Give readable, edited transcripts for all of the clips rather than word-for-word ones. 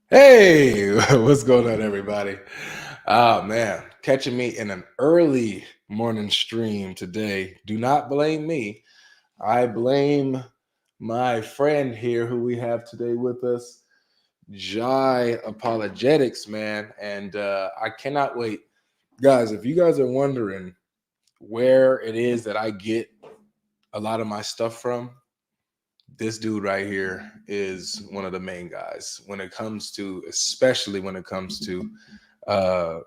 Hey, what's going on, everybody? Oh man, catching me in an early morning stream today. Do not blame me. I blame my friend here who we have today with us, Jai Apologetics, man. And I cannot wait. Guys, if you guys are wondering where it is that I get a lot of my stuff from, this dude right here is one of the main guys when it comes to, especially when it comes to uh,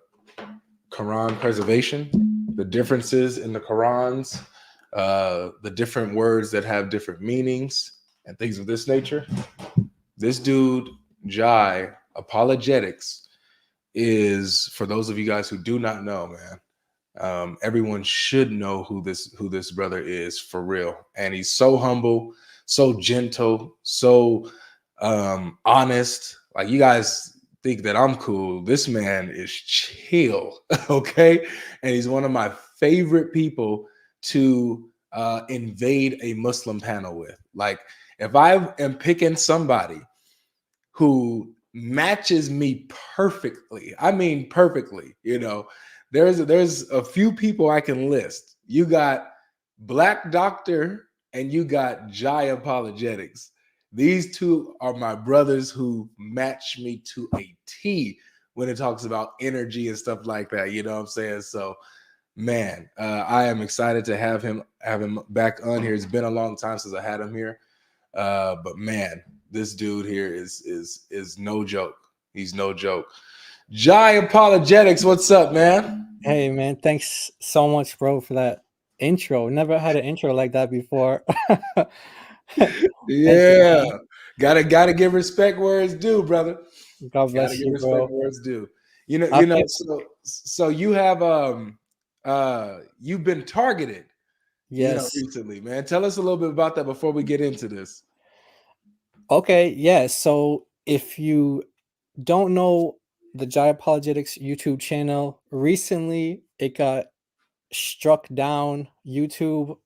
Quran preservation, the differences in the Qurans, the different words that have different meanings, and things of this nature. This dude, Jai Apologetics, is for those of you guys who do not know, man. Everyone should know who this brother is for real, and he's so humble, so gentle, so honest. Like, you guys think that I'm cool. This man is chill, okay? And he's one of my favorite people to invade a Muslim panel with. Like, if I am picking somebody who matches me perfectly, I mean perfectly, there's a few people I can list. You got Black Doctor and you got Jai Apologetics. These two are my brothers who match me to a T when it talks about energy and stuff like that. You know what I'm saying? So, man, I am excited to have him back on here. It's been a long time since I had him here, but man, this dude here is no joke. He's no joke. Jai Apologetics, what's up, man? Hey man, thanks so much, bro, for that intro. Never had an intro like that before. Thank you, Yeah, man. gotta give respect where it's due, brother. God Gotta bless give you, respect bro. where it's due. I feel So you have you've been targeted, yes. recently, man. Tell us a little bit about that before we get into this. Okay, yeah. So if you don't know the Jai Apologetics YouTube channel, recently it got struck down. YouTube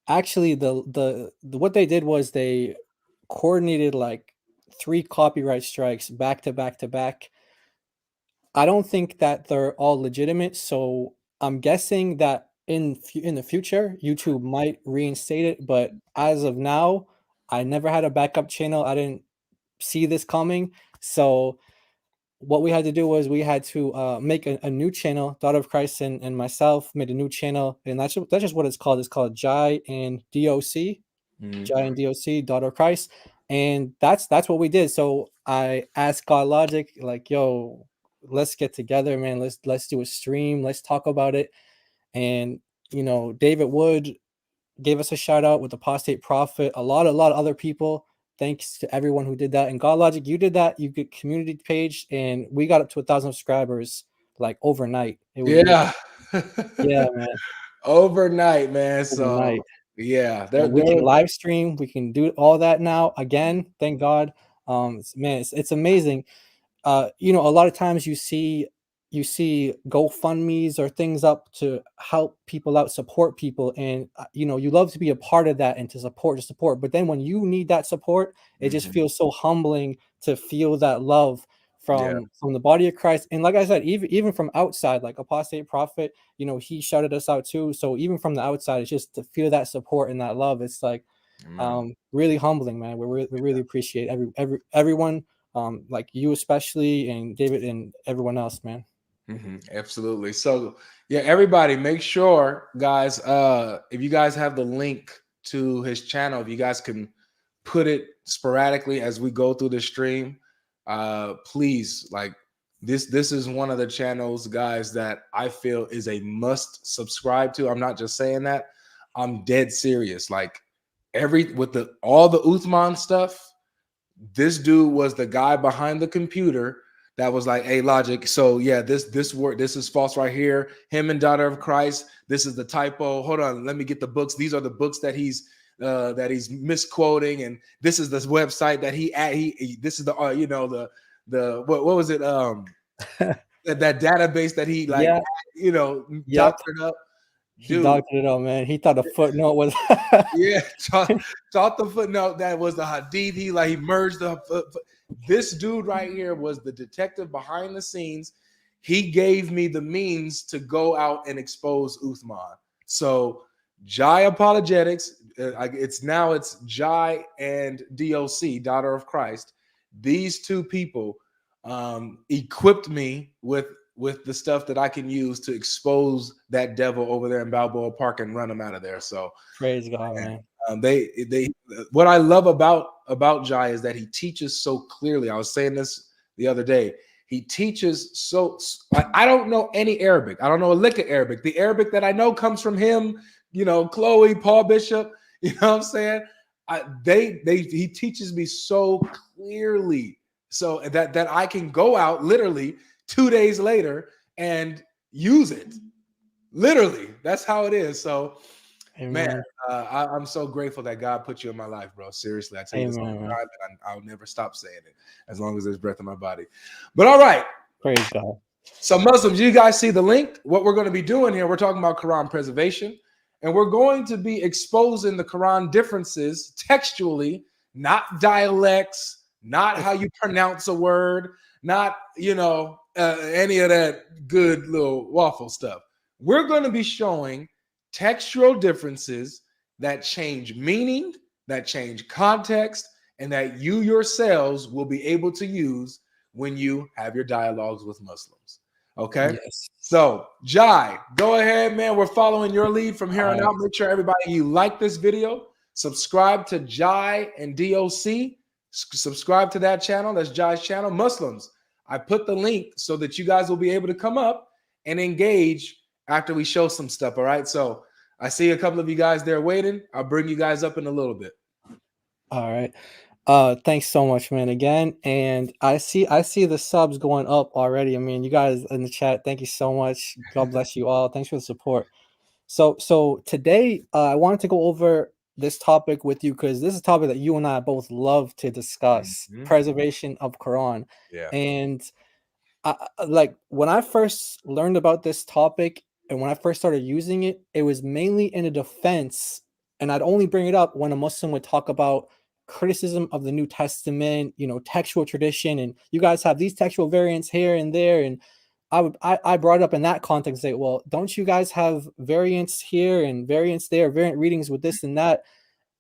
actually the what they did was they coordinated like three copyright strikes back to back to back. I don't think that they're all legitimate, so I'm guessing that in the future, YouTube might reinstate it, but as of now, I never had a backup channel. I didn't see this coming. So what we had to do was we had to make a new channel. Daughter of Christ and myself made a new channel, and that's just what it's called. It's called Jai and DOC, Mhm. Giant DOC, Daughter of Christ, and that's what we did. So I asked God Logic, like, "Yo, let's get together, man. Let's do a stream. Let's talk about it." And David Wood gave us a shout out with Apostate Prophet. A lot of other people. Thanks to everyone who did that. And God Logic, you did that. You get community page, and we got up to 1,000 subscribers like overnight. It was Yeah. yeah, man, Overnight, man. So overnight. yeah, And we can live stream. We can do all that now again. Thank God. Man, it's amazing. A lot of times you see GoFundmes or things up to help people out, support people, and you love to be a part of that and to support. But then when you need that support, it just Mhm. feels so humbling to feel that love Yeah. from the body of Christ. And like I said, even from outside, like Apostate Prophet, he shouted us out too. So even from the outside, it's just to feel that support and that love. It's like Amen. really humbling, man. We really appreciate everyone, like you especially, and David and everyone else, man. Absolutely. So yeah, everybody make sure, guys, if you guys have the link to his channel, if you guys can put it sporadically as we go through the stream, please, like, this is one of the channels, guys, that I feel is a must subscribe to. I'm not just saying that. I'm dead serious. Like, every with the all the Uthman stuff, this dude was the guy behind the computer that was like, "Hey, Logic, so yeah, this word, this is false right here. Him and Daughter of Christ, this is the typo. Hold on, let me get the books. These are the books that he's misquoting, and this is this website that he this is the what was it, that database that he, like, Yeah. Yep. doctored up." He dude. dogged it up, man. He thought a footnote was Yeah, thought the footnote that was the hadith. He merged the this dude right here was the detective behind the scenes. He gave me the means to go out and expose Uthman. So Jai Apologetics, it's Jai and DOC, Daughter of Christ. These two people equipped me with the stuff that I can use to expose that devil over there in Balboa Park and run him out of there. So praise God, man. they what I love about Jai is that he teaches so clearly. I was saying this the other day. He teaches so I don't know any Arabic. I don't know a lick of Arabic. The Arabic that I know comes from him, Chloe, Paul Bishop, you know what I'm saying? He teaches me so clearly so that I can go out literally 2 days later and use it. Literally, that's how it is. So, Amen. man, I'm so grateful that God put you in my life, bro. Seriously, I tell you this all the Amen, time, and I'll never stop saying it as long as there's breath in my body. But all right, praise God. so Muslims, you guys see the link? What we're going to be doing here, we're talking about Quran preservation, and we're going to be exposing the Quran differences textually, not dialects, not how you pronounce a word, not any of that good little waffle stuff. We're going to be showing textual differences that change meaning, that change context, and that you yourselves will be able to use when you have your dialogues with Muslims. Okay? Yes. So, Jai, go ahead, man. We're following your lead from here on All out. Make sure everybody you like this video. Subscribe to Jai and DOC. Subscribe to that channel. That's Jai's channel. Muslims, I put the link so that you guys will be able to come up and engage after we show some stuff. All right. So I see a couple of you guys there waiting. I'll bring you guys up in a little bit. All right. Thanks so much, man, again. And I see the subs going up already. I mean, you guys in the chat, thank you so much. God bless you all. Thanks for the support. So today, I wanted to go over this topic with you because this is a topic that you and I both love to discuss: preservation of Quran. Yeah. And like when I first learned about this topic and when I first started using it, it was mainly in a defense. And I'd only bring it up when a Muslim would talk about criticism of the New Testament, textual tradition, and you guys have these textual variants here and there. And I brought it up in that context, say, well, don't you guys have variants here and variants there, variant readings with this and that?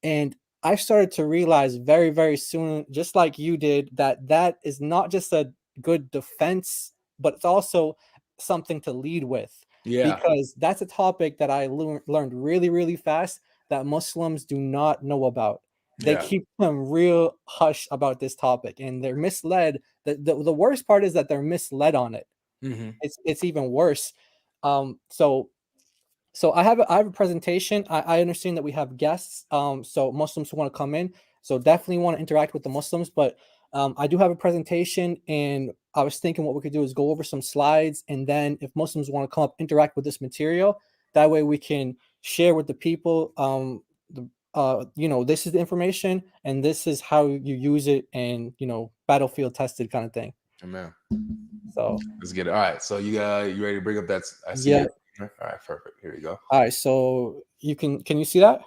And I started to realize very, very soon, just like you did, that is not just a good defense, but it's also something to lead with. Yeah. Because that's a topic that I learned really, really fast that Muslims do not know about. They keep them real hush about this topic, and they're misled. The worst part is that they're misled on it. Mm-hmm. It's even worse. So I have a presentation. I understand that we have guests. So Muslims who want to come in. So definitely want to interact with the Muslims. But I do have a presentation, and I was thinking what we could do is go over some slides, and then if Muslims want to come up, interact with this material. That way we can share with the people. This is the information, and this is how you use it, and battlefield tested kind of thing. Amen. So let's get it. All right. So you ready to bring up that? I see. Yeah. All right. Perfect. Here you go. All right. So can you see that?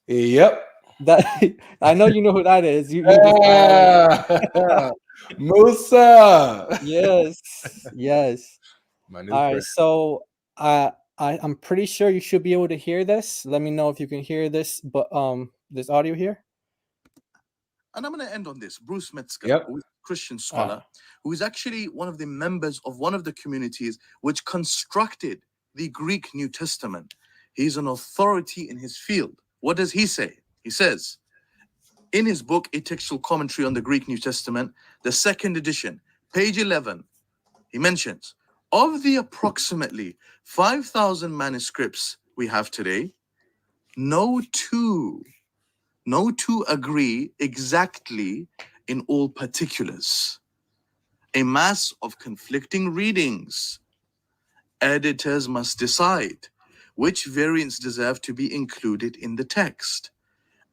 Yep. That I know you know who that is. Musa. Yes. My new All friend. right. So I'm pretty sure you should be able to hear this. Let me know if you can hear this. But there's audio here. And I'm going to end on this. Bruce Metzger, who is a Christian scholar, who is actually one of the members of one of the communities which constructed the Greek New Testament. He's an authority in his field. What does he say? He says, in his book, A Textual Commentary on the Greek New Testament, the second edition, page 11, he mentions, of the approximately 5,000 manuscripts we have today, no two agree exactly in all particulars. A mass of conflicting readings. Editors must decide which variants deserve to be included in the text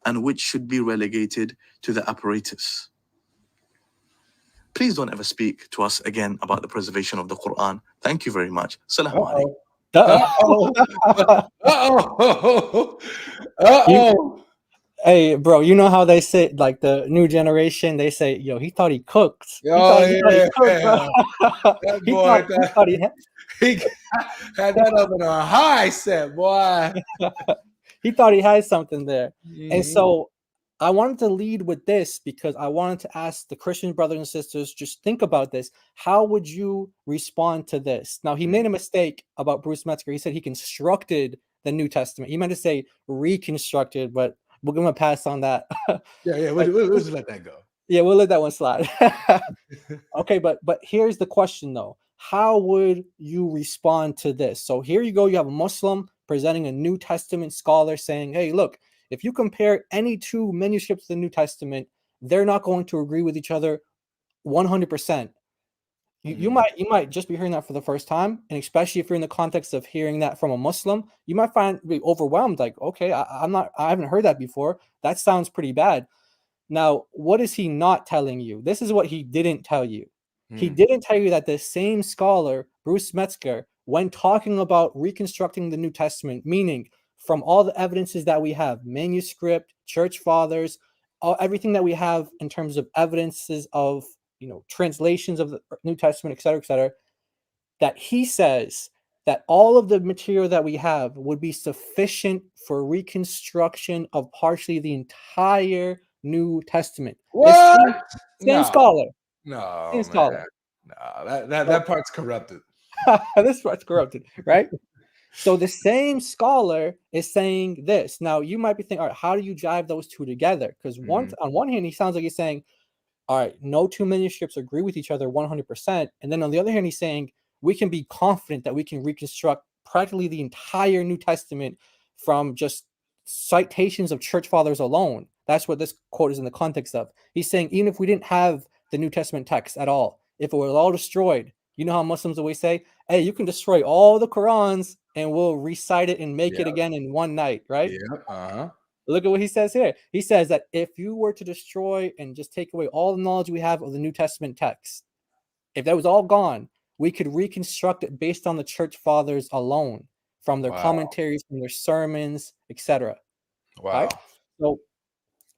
and which should be relegated to the apparatus. Please don't ever speak to us again about the preservation of the Quran. Thank you very much. Assalamu alaikum. Uh-oh. Uh-oh. Uh-oh. Hey, bro, you know how they say, like the new generation, they say, "Yo, he thought he cooked. Oh, He thought he yeah. cooked, bro. That he boy, thought he he had that up in a high set, boy. he thought he had something there." And Mhm. so I wanted to lead with this because I wanted to ask the Christian brothers and sisters, just think about this. How would you respond to this? Now, he made a mistake about Bruce Metzger. He said he constructed the New Testament. He meant to say reconstructed, but we're going to pass on that. Yeah, But we'll just let that go. yeah, we'll let that one slide. Okay, but here's the question though. How would you respond to this? So here you go, you have a Muslim presenting a New Testament scholar saying, "Hey, look, if you compare any two manuscripts of the New Testament, they're not going to agree with each other 100%." You might just be hearing that for the first time, and especially if you're in the context of hearing that from a Muslim, you might be overwhelmed. Like, okay, I haven't heard that before. That sounds pretty bad. Now, what is he not telling you? This is what he didn't tell you. He didn't tell you that the same scholar, Bruce Metzger, when talking about reconstructing the New Testament, meaning from all the evidences that we have, manuscript, church fathers, everything that we have in terms of evidences of, translations of the New Testament, et cetera, that he says that all of the material that we have would be sufficient for reconstruction of partially the entire New Testament. What? Same No, scholar. no, Same man. scholar. No, that part's corrupted. This part's corrupted, right? So the same scholar is saying this. Now you might be thinking, all right, how do you jive those two together? Because on one hand, he sounds like he's saying, all right, no two manuscripts agree with each other 100%. And then on the other hand, he's saying we can be confident that we can reconstruct practically the entire New Testament from just citations of church fathers alone. That's what this quote is in the context of. He's saying even if we didn't have the New Testament text at all, if it were all destroyed, you know how Muslims always say, hey, you can destroy all the Qurans and we'll recite it and make it again in one night, right? Yeah. Look at what he says here. He says that if you were to destroy and just take away all the knowledge we have of the New Testament text, if that was all gone, we could reconstruct it based on the church fathers alone, from their commentaries, from their sermons, etc. Wow. Right?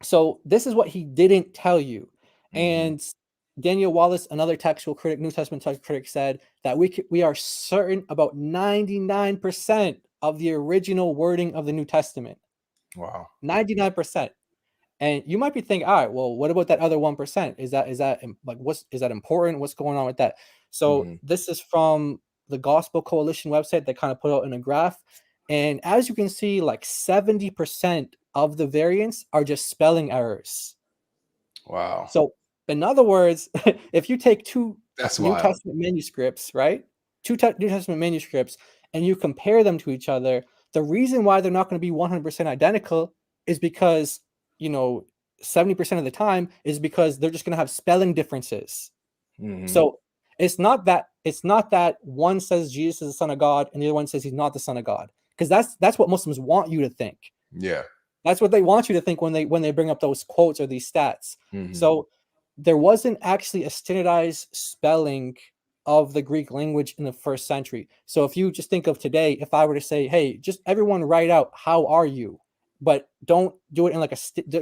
So this is what he didn't tell you. And Daniel Wallace, another textual critic, New Testament textual critic, said that we are certain about 99% of the original wording of the New Testament. Wow. 99%. And you might be thinking, all right, well, what about that other 1%? Is that like, is that important? What's going on with that? So this is from the Gospel Coalition website. They kind of put out in a graph. And as you can see, like 70% of the variants are just spelling errors. Wow. So in other words, if you take two New wild. Testament manuscripts, right? New Testament manuscripts, and you compare them to each other, the reason why they're not going to be 100% identical is because, 70% of the time is because they're just going to have spelling differences. So it's not that one says Jesus is the Son of God and the other one says he's not the Son of God, because that's what Muslims want you to think. Yeah. That's what they want you to think when they bring up those quotes or these stats. So there wasn't actually a standardized spelling of the Greek language in the first century. So if you just think of today, if I were to say, hey, just everyone write out, how are you? But don't do it in like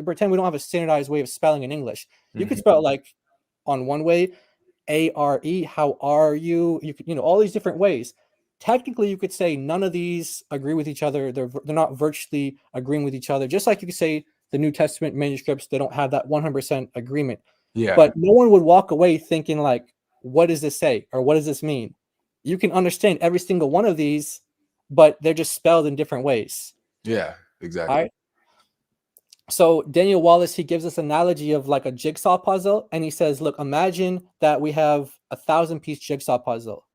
pretend we don't have a standardized way of spelling in English. You could spell it like on one way, A-R-E, how are you? You could, all these different ways. Technically, you could say none of these agree with each other. They're not virtually agreeing with each other. Just like you could say the New Testament manuscripts, they don't have that 100% agreement. Yeah. But no one would walk away thinking like, what does this say? Or what does this mean? You can understand every single one of these, but they're just spelled in different ways. Yeah, exactly. All right. So Daniel Wallace, he gives us an analogy of like a jigsaw puzzle. And he says, look, imagine that we have 1,000-piece jigsaw puzzle.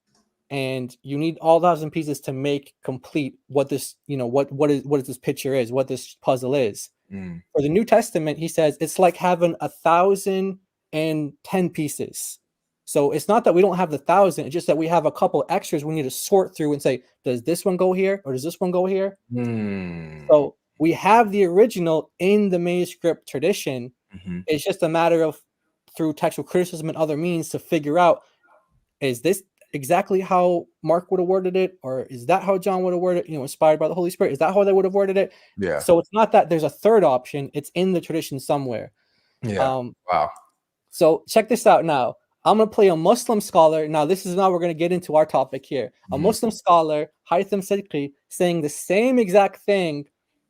And you need all 1,000 pieces to make complete what this, what is this picture is, what this puzzle is. For the New Testament, he says it's like having 1,010 pieces. So it's not that we don't have the 1,000, it's just that we have a couple extras we need to sort through and say, does this one go here or does this one go here? So we have the original in the manuscript tradition. It's just a matter of through textual criticism and other means to figure out, is this exactly how Mark would have worded it, or is that how John would have worded it? Inspired by the Holy Spirit, is that how they would have worded it? Yeah. So it's not that there's a third option; it's in the tradition somewhere. Yeah. Wow. So check this out now. I'm going to play a Muslim scholar. Now, this is now we're going to get into our topic here. A Muslim scholar, Haytham Siddiqui, saying the same exact thing,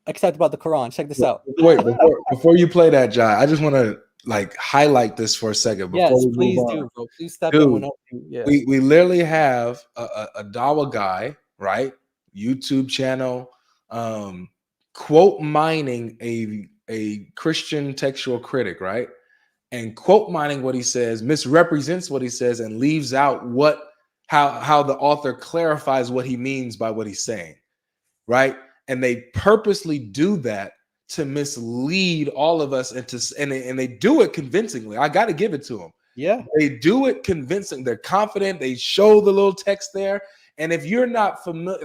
except about the Quran. Check this out. Wait, before you play that, Jai, I just want to highlight this for a second. Before yes, we please move do, on. bro. Please step in whenever you. Yeah. We literally have a Dawa guy, right? YouTube channel, quote mining a Christian textual critic, right? And quote mining what he says, misrepresents what he says, and leaves out how the author clarifies what he means by what he's saying, right? And they purposely do that to mislead all of us, and they do it convincingly. I got to give it to them. Yeah, they do it convincing. They're confident. They show the little text there, and if you're not familiar,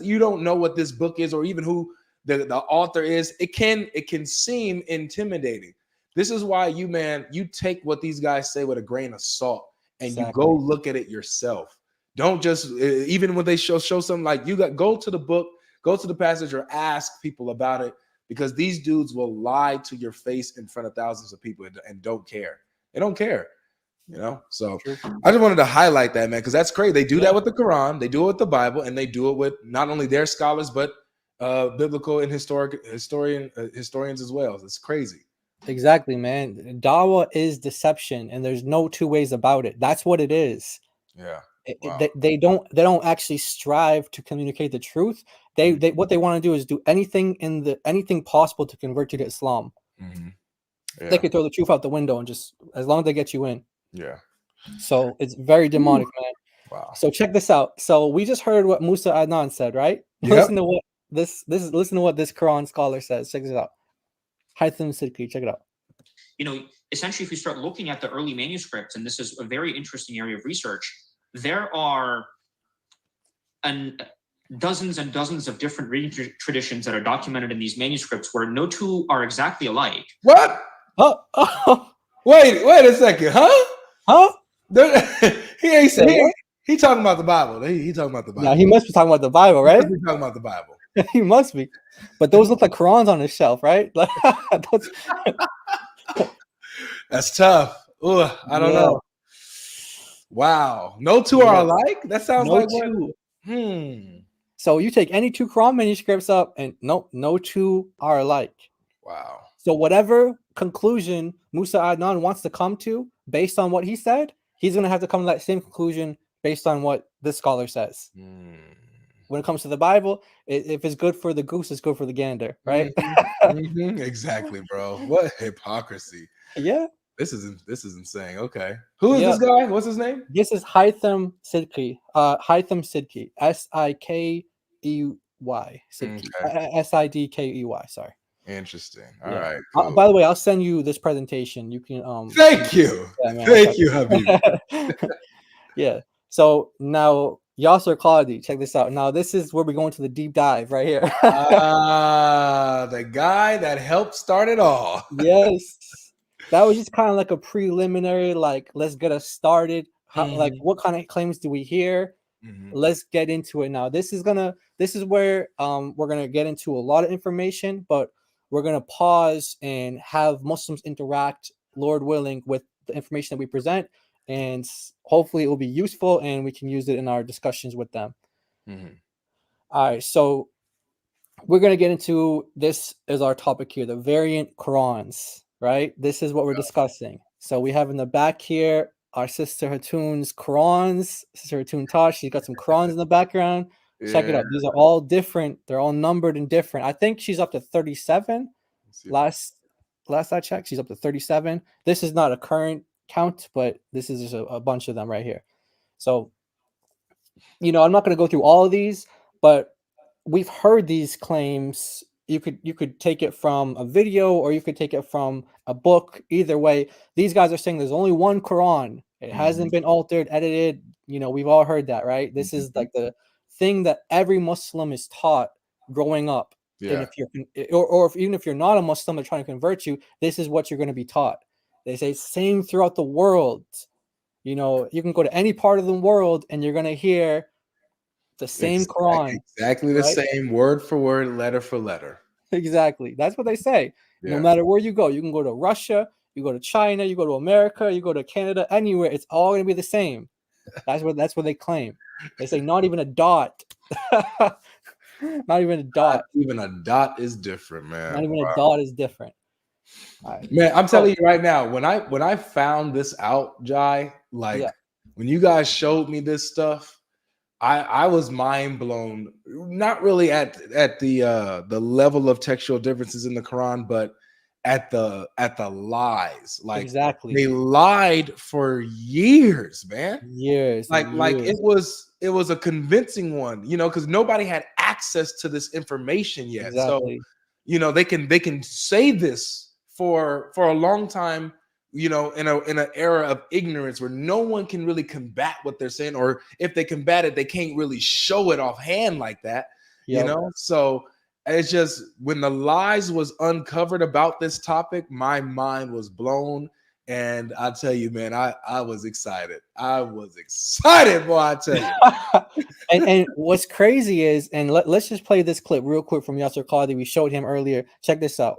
you don't know what this book is, or even who the author is, it can seem intimidating. This is why you take what these guys say with a grain of salt, and you go look at it yourself. Don't just, even when they show something, go to the book, go to the passage, or ask people about it, because these dudes will lie to your face in front of thousands of people and don't care. They don't care, So I just wanted to highlight that, man, because that's crazy. They do that with the Quran, they do it with the Bible, and they do it with not only their scholars but biblical and historians as well. It's crazy. Exactly, man. Dawa is deception, and there's no two ways about it. That's what it is. Yeah. Wow. They don't actually strive to communicate the truth. They what they want to do is do anything possible to convert you to Islam. Mm-hmm. Yeah. They could throw the truth out the window, and just as long as they get you in. Yeah. So it's very demonic, man. Wow. So check this out. So we just heard what Musa Adnan said, right? Yep. Listen to what listen to what this Quran scholar says. Check this out. Haytham Siddiqui, check it out. Essentially, if we start looking at the early manuscripts, and this is a very interesting area of research, there are dozens and dozens of different reading traditions that are documented in these manuscripts where no two are exactly alike. What? Oh. Wait a second, huh? He ain't saying he talking about the Bible. He talking about the Bible. Yeah, he must be talking about the Bible, right? He talking about the Bible. He must be. But those look like Qurans on his shelf, right? That's tough. Ugh, I don't know. Wow. No two are alike? That sounds like two. So you take any two Quran manuscripts up, and no two are alike. Wow. So whatever conclusion Musa Adnan wants to come to based on what he said, he's going to have to come to that same conclusion based on what this scholar says. When it comes to the Bible, if it's good for the goose, it's good for the gander, right? Mm-hmm. Exactly, bro. What hypocrisy. Yeah. This is insane. Okay. Who is this guy? What's his name? This is Haytham Siddiqui. Haytham Siddiqui. Sidkey. Siddiqui. Sidkey. Sorry. Interesting. All right. Cool. By the way, I'll send you this presentation. You can Thank you. Thank you, Habib. Yeah. So now Yasser Qadi, check this out. Now this is where we go into the deep dive right here. The guy that helped start it all. Yes. That was just kind of like a preliminary, let's get us started. What kind of claims do we hear? Let's get into it now. This is where we're gonna get into a lot of information, but we're gonna pause and have Muslims interact, Lord willing, with the information that we present, and hopefully it will be useful and we can use it in our discussions with them. All right, so we're gonna get into this as our topic here, the variant Qurans. Right, this is what we're discussing. So we have in the back here our sister Hatun's Qurans. Sister Hatun Tosh, she's got some Qurans in the background. Check it out. These are all different. They're all numbered and different. I think she's up to 37. Last I checked, she's up to 37. This is not a current count, but this is just a bunch of them right here. So, I'm not going to go through all of these, but we've heard these claims. You could take it from a video or you could take it from a book. Either way, these guys are saying there's only one Quran. It hasn't been altered, edited. We've all heard that, right? This is like the thing that every Muslim is taught growing up. Yeah. And even if you're not a Muslim, they're trying to convert you, this is what you're going to be taught. They say same throughout the world. You know, you can go to any part of the world and you're gonna hear the same Quran. Exactly the right? same, word for word, letter for letter. Exactly. That's what they say. No Yeah. matter where you go, you can go to Russia, you go to China, you go to America, you go to Canada, anywhere, it's all gonna be the same. That's what they claim. They say not even a dot. Not even a Not dot. even a dot is different, man. Not even a Wow. dot is different. All right. Man, I'm telling you right now, when I found this out, Jai, like Yeah. when you guys showed me this stuff, I was mind blown. Not really at the level of textual differences in the Quran, but at the lies. Like Exactly. they lied for years, man. Years. Like and like years. it was a convincing one, you know, because nobody had access to this information yet. So Exactly. you know they can say this for a long time, you know, in an era of ignorance where no one can really combat what they're saying, or if they combat it, they can't really show it offhand like that, you Yep. know. So it's just when the lies was uncovered about this topic, my mind was blown. And I tell you, man, I was excited. I was excited, boy. I tell you. and what's crazy is, and let's just play this clip real quick from Yasser Qadhi. We showed him earlier. Check this out.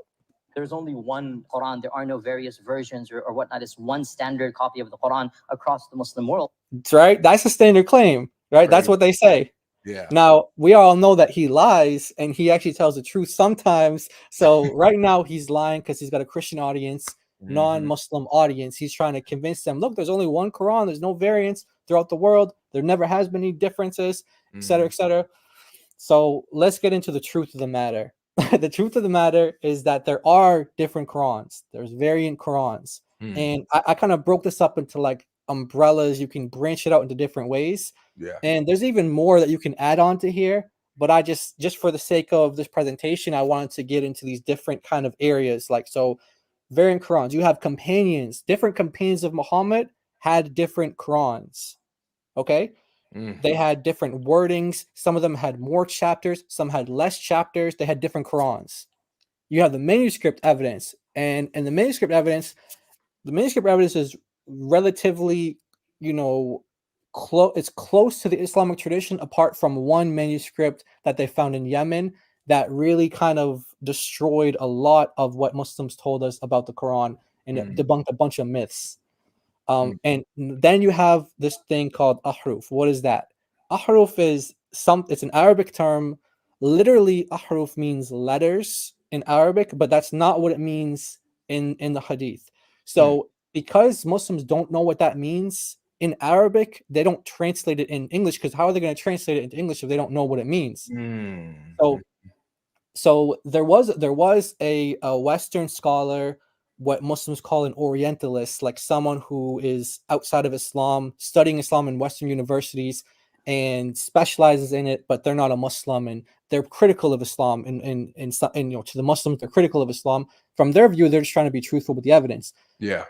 There's only one Quran. There are no various versions or whatnot. It's one standard copy of the Quran across the Muslim world. That's right. That's a standard claim, right? That's Right. what they say. Yeah. Now, we all know that he lies and he actually tells the truth sometimes. So right now he's lying because he's got a Christian audience, Mhm. non-Muslim audience. He's trying to convince them, look, there's only one Quran. There's no variants throughout the world. There never has been any differences, etc., Mhm. etc. So let's get into the truth of the matter. The truth of the matter is that there are different Qurans. There's variant Qurans. Mhm. And I kind of broke this up into like umbrellas. You can branch it out into different ways. Yeah. And there's even more that you can add on to here. But I just for the sake of this presentation, I wanted to get into these different kind of areas. Like, so variant Qurans, you have companions, different companions of Muhammad had different Qurans. Okay. Mhm. They had different wordings. Some of them had more chapters, some had less chapters. They had different Qurans. You have the manuscript evidence, and the manuscript evidence is relatively, you know, it's close to the Islamic tradition, apart from one manuscript that they found in Yemen that really kind of destroyed a lot of what Muslims told us about the Quran, and it debunked a bunch of myths. And then you have this thing called ahruf. What is that? Ahruf is it's an Arabic term. Literally, ahruf means letters in Arabic, but that's not what it means in the hadith. So because Muslims don't know what that means in Arabic, they don't translate it in English, because how are they going to translate it into English if they don't know what it means? Mhm. So there was a Western scholar, what Muslims call an Orientalist, like someone who is outside of Islam, studying Islam in Western universities and specializes in it, but they're not a Muslim and they're critical of Islam. And you know, to the Muslims, they're critical of Islam. From their view, they're just trying to be truthful with the evidence. Yeah.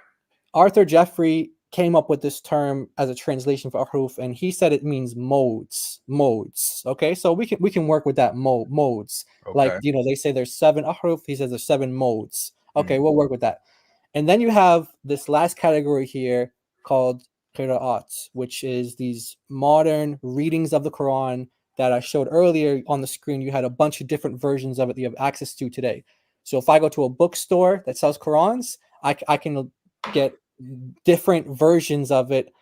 Arthur Jeffrey came up with this term as a translation for ahruf, and he said it means modes. Okay, so we can work with that modes. Like, Okay. you know, they say there's 7 ahruf. He says there's 7 modes. Okay, we'll work with that. And then you have this last category here called qira'at, which is these modern readings of the Quran that I showed earlier on the screen. You had a bunch of different versions of it that you have access to today. So if I go to a bookstore that sells Qurans, I can get different versions of it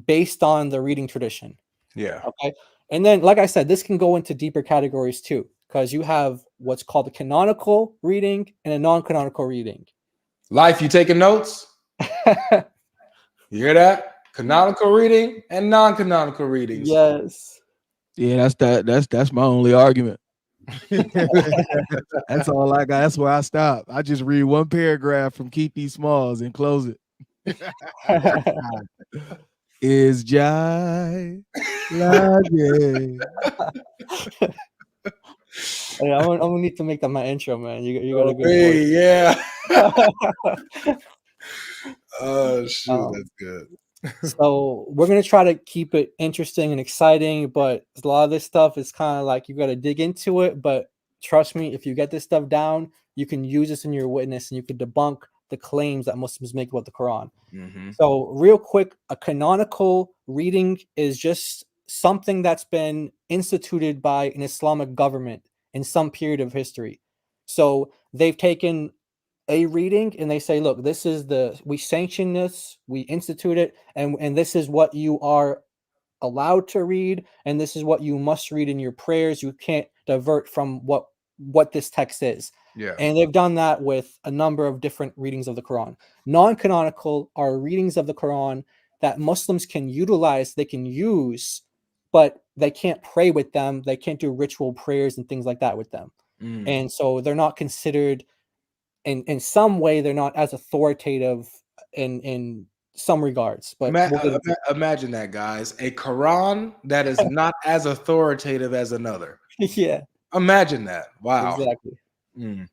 based on the reading tradition. Yeah. Okay. And then, like I said, this can go into deeper categories too, because you have what's called a canonical reading and a non-canonical reading. Life, you taking notes? You hear that? Canonical reading and non-canonical readings. Yes. Yeah, that's my only argument. That's all I got. That's where I stop. I just read one paragraph from Keep These Smalls and close it. Is Jai lying? Hey, I'm gonna need to make that my intro, man. You got a good Hey, voice. yeah. Oh shoot, that's good. So we're gonna try to keep it interesting and exciting, but a lot of this stuff is kind of like you got to dig into it. But trust me, if you get this stuff down, you can use this in your witness and you can debunk the claims that Muslims make about the Quran. Mm-hmm. So real quick, a canonical reading is just something that's been instituted by an Islamic government in some period of history. So they've taken a reading and they say, look, this is we sanction this, we institute it, and this is what you are allowed to read, and this is what you must read in your prayers. You can't divert from what this text is. Yeah. And they've done that with a number of different readings of the Quran. Non-canonical are readings of the Quran that Muslims can utilize, they can use, but they can't pray with them. They can't do ritual prayers and things like that with them. Mm. And so they're not considered, in some way, they're not as authoritative in some regards. But Imagine that, guys. A Quran that is not as authoritative as another. Yeah. Imagine that. Wow. Exactly. Mm.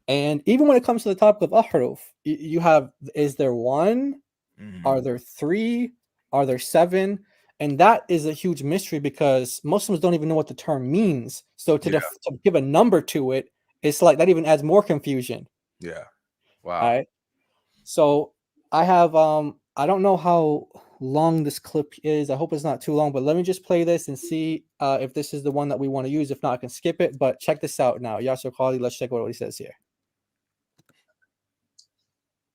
And even when it comes to the topic of ahruf, you have, is there one? Mm. Are there three? Are there seven? And that is a huge mystery because Muslims don't even know what the term means. So to give a number to it, it's like that even adds more confusion. Yeah. Wow. All right. So I have I don't know how long this clip is. I hope it's not too long, but let me just play this and see if this is the one that we want to use. If not, I can skip it. But check this out now. Yasser Qadhi, let's check what he says here.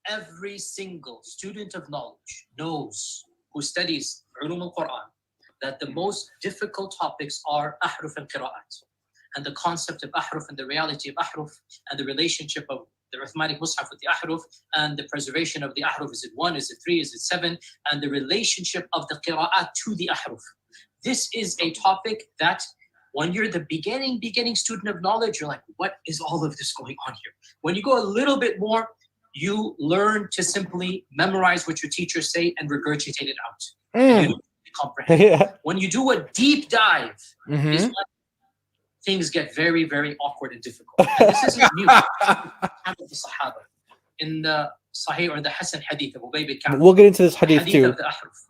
Every single student of knowledge knows, who studies Ulum al-Quran, that the most difficult topics are ahruf al-qira'at, and the concept of ahruf and the reality of ahruf and the relationship of the Uthmanic Mus'haf with the ahruf and the preservation of the ahruf. Is it 1? Is it 3? Is it 7? And the relationship of the qira'at to the ahruf. This is a topic that when you're the beginning student of knowledge, you're like, what is all of this going on here? When you go a little bit more, you learn to simply memorize what your teachers say and regurgitate it out. You don't comprehend. Yeah. When you do a deep dive, Mm-hmm. is when things get very, very awkward and difficult. And this isn't new. The Sahaba. In the Sahih or the Hasan Hadith of Ubay bin Ka'b, We'll get into this hadith too. of the ahruf,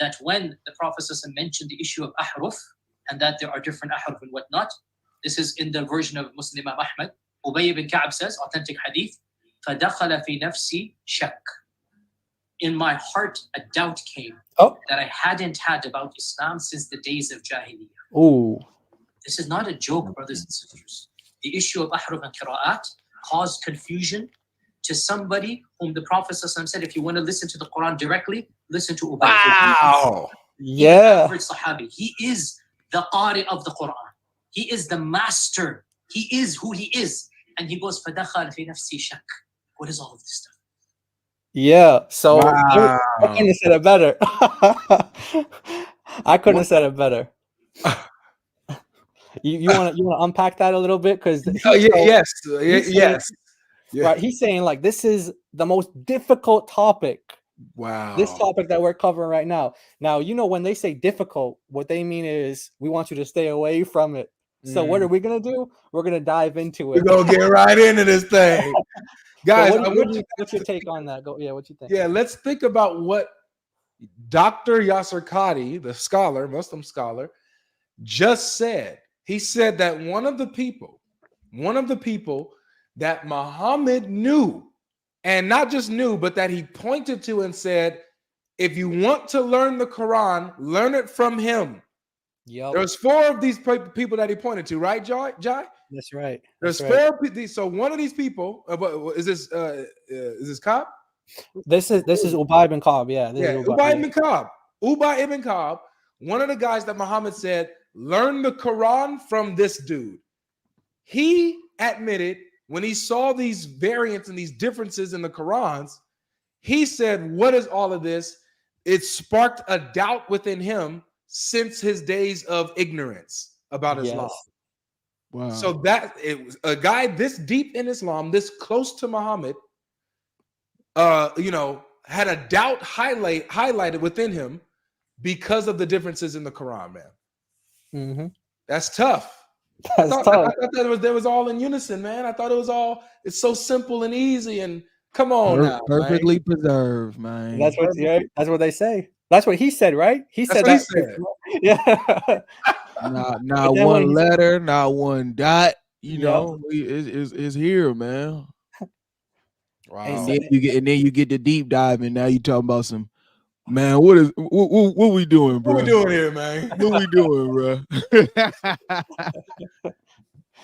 that when the Prophet mentioned the issue of ahruf and that there are different ahruf and whatnot, this is in the version of Muslim Imam Ahmad. Ubay bin Ka'b says, authentic hadith, فَدَخَلَ فِي نَفْسِي شَكْ. In my heart, a doubt came that I hadn't had about Islam since the days of Jahiliyyah. Ooh. This is not a joke, brothers and sisters. The issue of ahruf and qira'at caused confusion to somebody whom the Prophet said, if you want to listen to the Quran directly, listen to Ubay. Wow. Yeah. Sahabi. He is the Qari of the Quran. He is the master. He is who he is. And he goes, فَدَخَلَ فِي نَفْسِي شَكْ. What is all of this stuff? Yeah. So Wow. I couldn't have said it better. I couldn't have said it better. You want to unpack that a little bit, because yes. Right, he's saying like this is the most difficult topic. Wow. This topic that we're covering right now. Now, when they say difficult, what they mean is we want you to stay away from it. So what are we gonna do? We're gonna dive into it. We're gonna get right into this thing, guys. What's your take on that? What you think? Yeah, let's think about what Dr. Yasser Qadhi, the scholar, Muslim scholar, just said. He said that one of the people that Muhammad knew, and not just knew, but that he pointed to and said, if you want to learn the Quran, learn it from him. Yep. There's 4 of these people that he pointed to, right, Jai? That's right. There's That's 4 of these. So one of these people, is this Ka'b? This is Ubay ibn Ka'b. Yeah. Ubay ibn Ka'b. Ubay ibn Ka'b, one of the guys that Muhammad said, learn the Quran from this dude. He admitted when he saw these variants and these differences in the Qurans, he said, what is all of this? It sparked a doubt within him since his days of ignorance about Islam. Wow. So that it was a guy this deep in Islam, this close to Muhammad, had a doubt highlighted within him because of the differences in the Quran, man. Mm-hmm. That's tough. I thought there was all in unison, man. I thought it's so simple and easy, and come on now, perfectly preserved, man. That's what they say. That's what he said, right? He said that. Yeah. Not one letter, not one dot. It's here, man. Wow. then you get the deep dive, and now you talking about some man. What we doing, bro? What we doing here, man? What we doing, bro?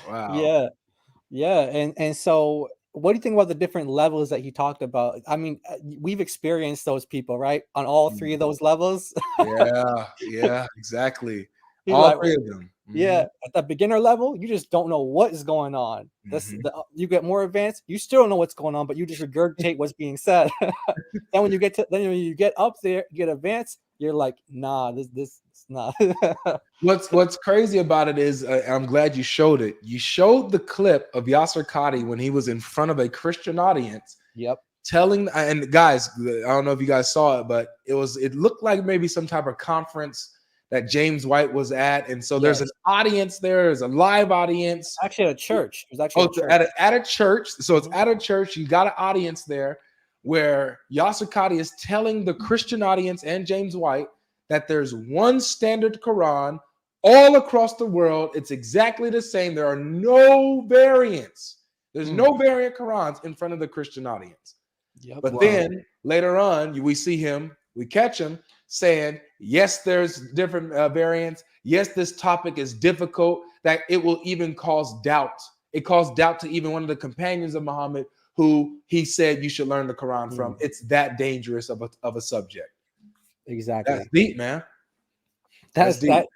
Wow. Yeah, and so what do you think about the different levels that he talked about? I mean, we've experienced those people, right? On all three of those levels. Yeah, exactly. He's All like, three of them. yeah, at the beginner level, you just don't know what is going on. You get more advanced, you still don't know what's going on, but you just regurgitate what's being said. Then when you get up there, you get advanced, you're like, nah, this is not. What's crazy about it is, I'm glad you showed it. You showed the clip of Yasser Qadi when he was in front of a Christian audience. Yep. Telling, and guys, I don't know if you guys saw it, but it looked like maybe some type of conference that James White was at, and so there's an audience there. There's a live audience. Actually, at a church. It was actually at a church. So it's at a church. You got an audience there where Yasser Qadi is telling the Christian audience and James White that there's one standard Quran all across the world. It's exactly the same. There are no variants. There's no variant Qurans in front of the Christian audience. Yep. But then later on, we catch him saying, yes, there's different variants. Yes, this topic is difficult, that it will even cause doubt. It caused doubt to even one of the companions of Muhammad, who he said you should learn the Quran from. It's that dangerous of a subject. Exactly. That's deep, man. That's deep.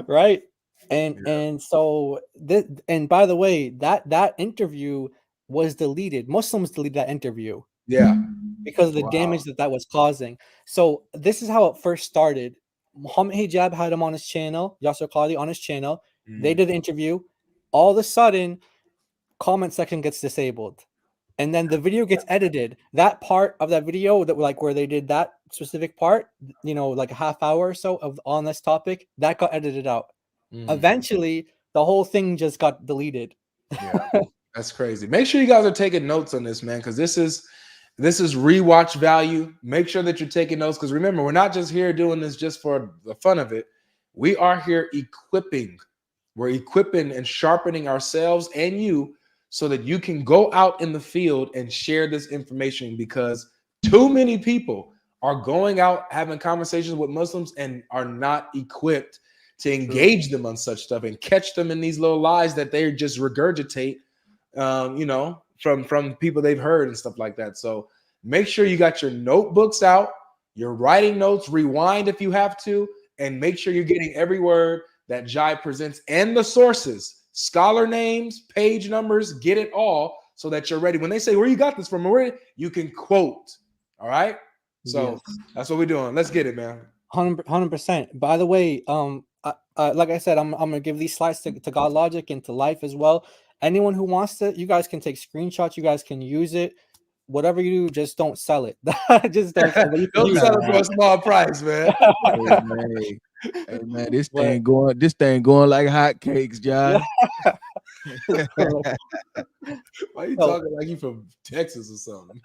Right. And so this, and by the way, that interview was deleted. Muslims deleted that interview. Yeah. Because of the damage that was causing. So this is how it first started. Muhammad Hijab had him on his channel, Yasser Qadi on his channel. They did the interview. All of a sudden, comment section gets disabled. And then the video gets edited. That part of that video that where they did that specific part, like a half hour or so on this topic, that got edited out. Eventually, the whole thing just got deleted. Yeah, that's crazy. Make sure you guys are taking notes on this, man, because this is rewatch value. Make sure that you're taking notes, because remember, we're not just here doing this just for the fun of it. We are here equipping. We're equipping and sharpening ourselves and you so that you can go out in the field and share this information, because too many people are going out having conversations with Muslims and are not equipped to engage them on such stuff and catch them in these little lies that they just regurgitate, from people they've heard and stuff like that. So make sure you got your notebooks out, you're writing notes, rewind if you have to, and make sure you're getting every word that Jai presents and the sources, scholar names, page numbers, get it all so that you're ready. When they say, where you got this from, you can quote. All right. So that's what we're doing. Let's get it, man. 100%. By the way, like I said, I'm gonna give these slides to God Logic and to Life as well. Anyone who wants to, you guys can take screenshots. You guys can use it. Whatever you do, just don't sell it. Just don't sell it. Don't sell it for a small price, man. Hey, man, this thing going like hotcakes, John. Why are you talking like you from Texas or something?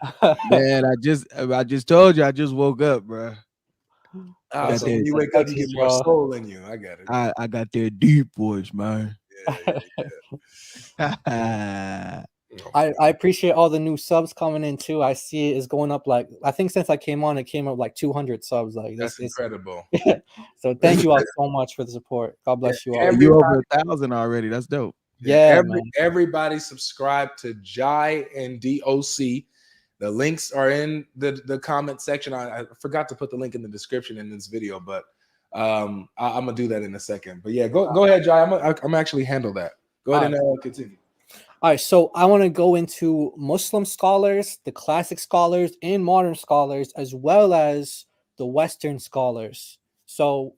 Man, I just told you I just woke up, bro. So when you wake up, you get more soul in you. I got it. I got that deep voice, man. Yeah. I appreciate all the new subs coming in too. I see it is going up, like I think since I came on, it came up like 200 subs. Like that's incredible. So thank you all so much for the support. God bless you all. You over 1,000 already. That's dope. Yeah, everybody subscribe to Jai and DOC. The links are in the comment section. I forgot to put the link in the description in this video, but I'm gonna do that in a second. But yeah, go ahead, Jai. I'm actually handle that. Go ahead and continue. All right, so I want to go into Muslim scholars, the classic scholars, and modern scholars, as well as the Western scholars. So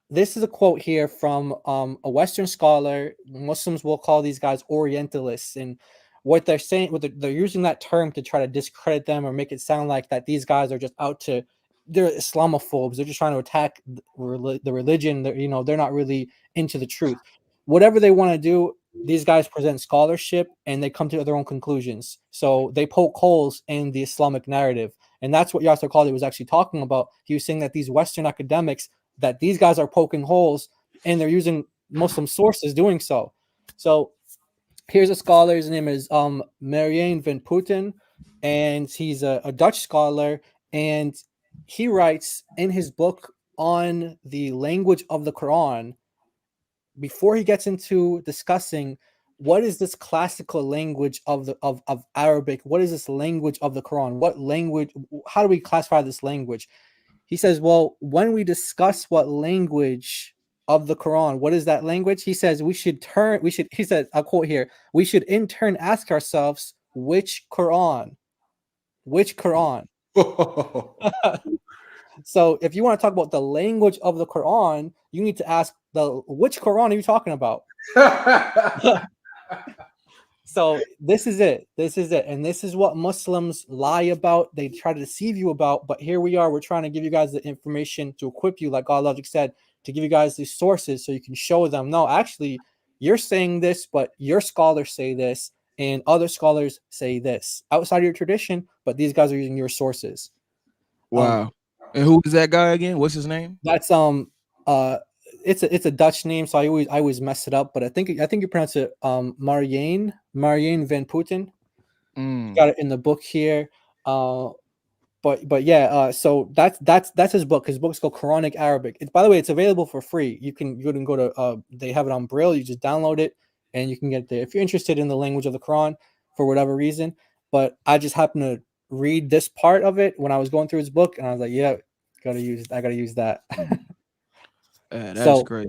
this is a quote here from a Western scholar. Muslims will call these guys Orientalists, and what they're saying, they're using that term to try to discredit them or make it sound like that these guys are just out to, they're Islamophobes. They're just trying to attack the religion. They're not really into the truth. Whatever they want to do, these guys present scholarship and they come to their own conclusions. So they poke holes in the Islamic narrative. And that's what Yasser Qadi was actually talking about. He was saying that these Western academics, that these guys are poking holes and they're using Muslim sources doing so. So Here's a scholar. His name is Marijn van Putten, and he's a Dutch scholar, and he writes in his book on the language of the Quran, before he gets into discussing what is this classical language of Arabic, what is this language of the Quran, what language, how do we classify this language? He says, well, when we discuss what language of the Quran, what is that language? He says he said, I'll quote here, we should in turn ask ourselves, which Quran? So if you want to talk about the language of the Quran, you need to ask which Quran are you talking about? So this is it. And this is what Muslims lie about. They try to deceive you about, but here we are. We're trying to give you guys the information to equip you, like God Logic said, to give you guys these sources so you can show them, no, actually, you're saying this, but your scholars say this, and other scholars say this outside of your tradition, but these guys are using your sources. Wow. And who is that guy again? What's his name? That's it's a Dutch name, so I always mess it up, but I think you pronounce it Marijn van Putten. Got it in the book here. But yeah, so that's his book. His book's called Quranic Arabic. By the way, it's available for free. You can go to they have it on Braille. You just download it and you can get there if you're interested in the language of the Quran for whatever reason. But I just happened to read this part of it when I was going through his book, and I was like, yeah, I gotta use that. That's great.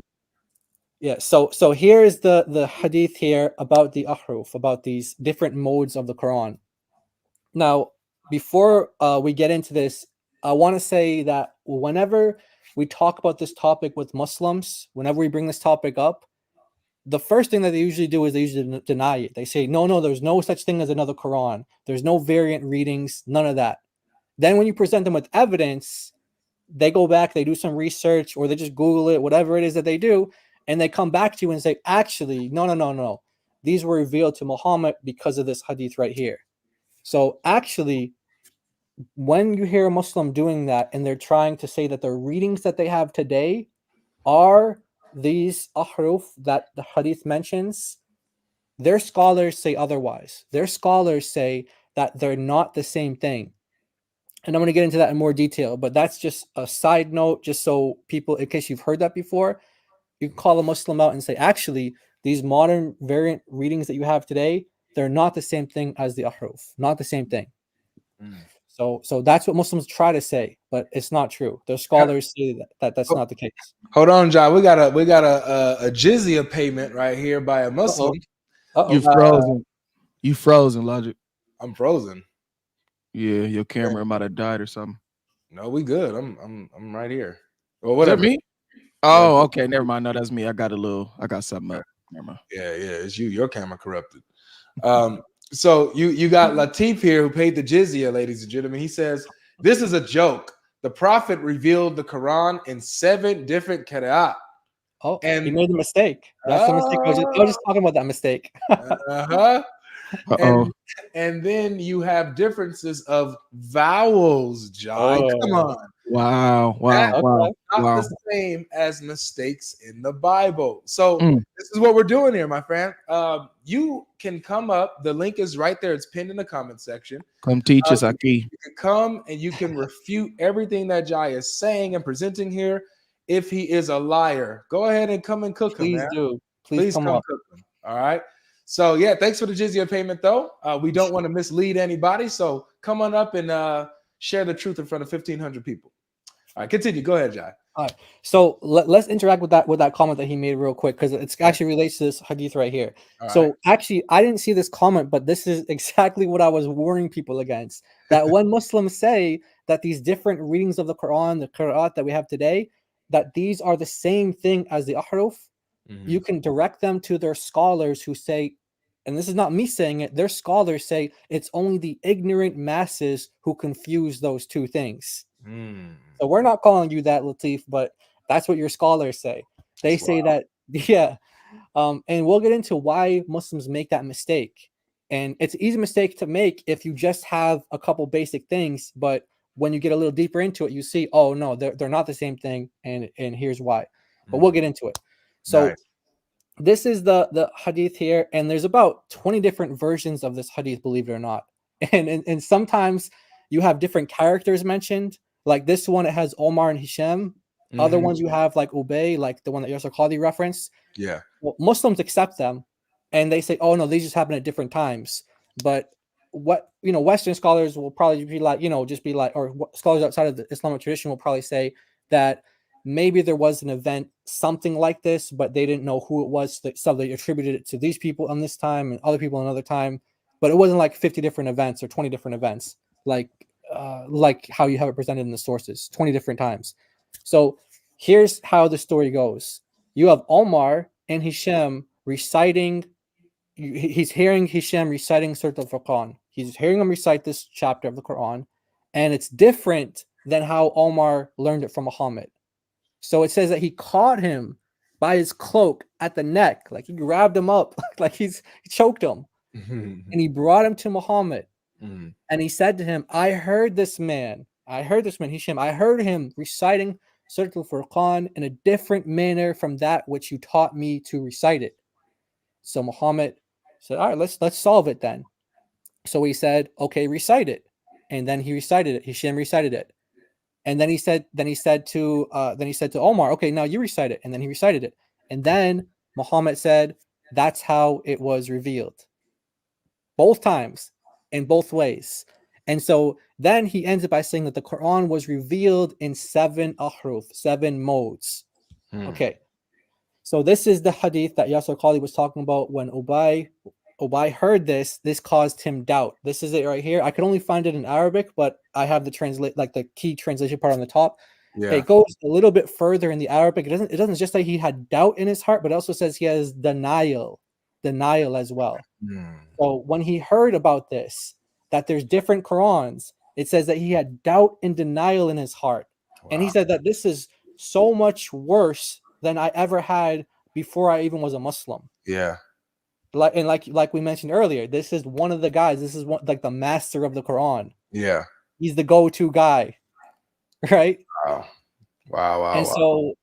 Yeah, so here is the hadith here about the ahruf, about these different modes of the Quran. Now, before we get into this, I want to say that whenever we talk about this topic with Muslims, whenever we bring this topic up, the first thing that they usually do is they usually deny it. They say, no, there's no such thing as another Quran. There's no variant readings, none of that. Then when you present them with evidence, they go back, they do some research, or they just Google it, whatever it is that they do, and they come back to you and say, actually, no. These were revealed to Muhammad because of this hadith right here. So actually, when you hear a Muslim doing that and they're trying to say that the readings that they have today are these ahruf that the hadith mentions, their scholars say otherwise. Their scholars say that they're not the same thing. And I'm going to get into that in more detail, but that's just a side note, just so people, in case you've heard that before, you can call a Muslim out and say, actually, these modern variant readings that you have today, they're not the same thing as the ahruf, not the same thing. So that's what Muslims try to say, but it's not true. Their scholars say that's not the case. Hold on, John. We got a jizya payment right here by a Muslim. You frozen. You frozen, Logic. I'm frozen. Yeah, your camera might have died or something. No, we good. I'm right here. Well, whatever. Is that me? Oh, okay. Never mind. No, that's me. I got something up. Never mind. Yeah, it's you. Your camera corrupted. So you got Latif here who paid the jizya, ladies and gentlemen. He says, this is a joke. The Prophet revealed the Quran in 7 different qira'at. Oh, and he made a mistake. That's the mistake. I was just talking about that mistake. And then you have differences of vowels, John. Come on. Wow. Not the same as mistakes in the Bible. So this is what we're doing here, my friend. You can come up. The link is right there. It's pinned in the comment section. Come teach us, Aki. You can come and you can refute everything that Jai is saying and presenting here. If he is a liar, go ahead and come and cook him, man. Please come cook him. All right. So yeah, thanks for the jizya payment, though. We don't want to mislead anybody, so come on up and share the truth in front of 1,500 people. All right, continue. Go ahead, Jai. All right. So let's interact with that comment that he made real quick, because it's actually relates to this hadith right here. Actually, I didn't see this comment, but this is exactly what I was warning people against. That when Muslims say that these different readings of the Quran, the qira'at that we have today, that these are the same thing as the ahruf, you can direct them to their scholars who say, and this is not me saying it, their scholars say it's only the ignorant masses who confuse those two things. So we're not calling you that, Latif, but that's what your scholars say. They say that, yeah. And we'll get into why Muslims make that mistake. And it's an easy mistake to make if you just have a couple basic things, but when you get a little deeper into it, you see, oh no, they're not the same thing, and here's why. But we'll get into it. So this is the hadith here, and there's about 20 different versions of this hadith, believe it or not. And sometimes you have different characters mentioned. Like this one, it has Omar and Hisham. Other Mhm. ones you have like Ubay, like the one that Yasser Qadi referenced. Yeah. Well, Muslims accept them, and they say, "Oh no, these just happen at different times." But what Western scholars will probably be like, just be like, or scholars outside of the Islamic tradition will probably say that maybe there was an event, something like this, but they didn't know who it was, so they attributed it to these people on this time and other people another time. But it wasn't like 50 different events or 20 different events, like how you have it presented in the sources, 20 different times. So here's how the story goes. You have Omar and Hisham reciting. He's hearing Hisham reciting Surat al-Furqan. He's hearing him recite this chapter of the Quran, and it's different than how Omar learned it from Muhammad. So it says that he caught him by his cloak at the neck, like he grabbed him up, like he choked him, Mhm. and he brought him to Muhammad. Mhm. And he said to him, I heard this man, Hisham, I heard him reciting Surah Al-Furqan in a different manner from that which you taught me to recite it. So Muhammad said, all right, let's solve it then. So he said, okay, recite it. And then he recited it. Hisham recited it. And then he said to Omar, okay, now you recite it. And then he recited it. And then Muhammad said, that's how it was revealed. Both times, in both ways. And so then he ends it by saying that the Quran was revealed in 7 ahruf, 7 modes. Okay. So this is the hadith that Yasser Qadi was talking about when Ubay heard this caused him doubt. This is it right here. I could only find it in Arabic, but I have the key translation part on the top. Yeah. It goes a little bit further in the Arabic. It doesn't just say he had doubt in his heart, but it also says he has denial as well. So when he heard about this, that there's different Qurans, it says that he had doubt and denial in his heart. Wow. And he said that this is so much worse than I ever had before I even was a Muslim. Yeah. Like we mentioned earlier, this is one of the guys. This is like the master of the Quran. Yeah. He's the go-to guy, right? Wow. And so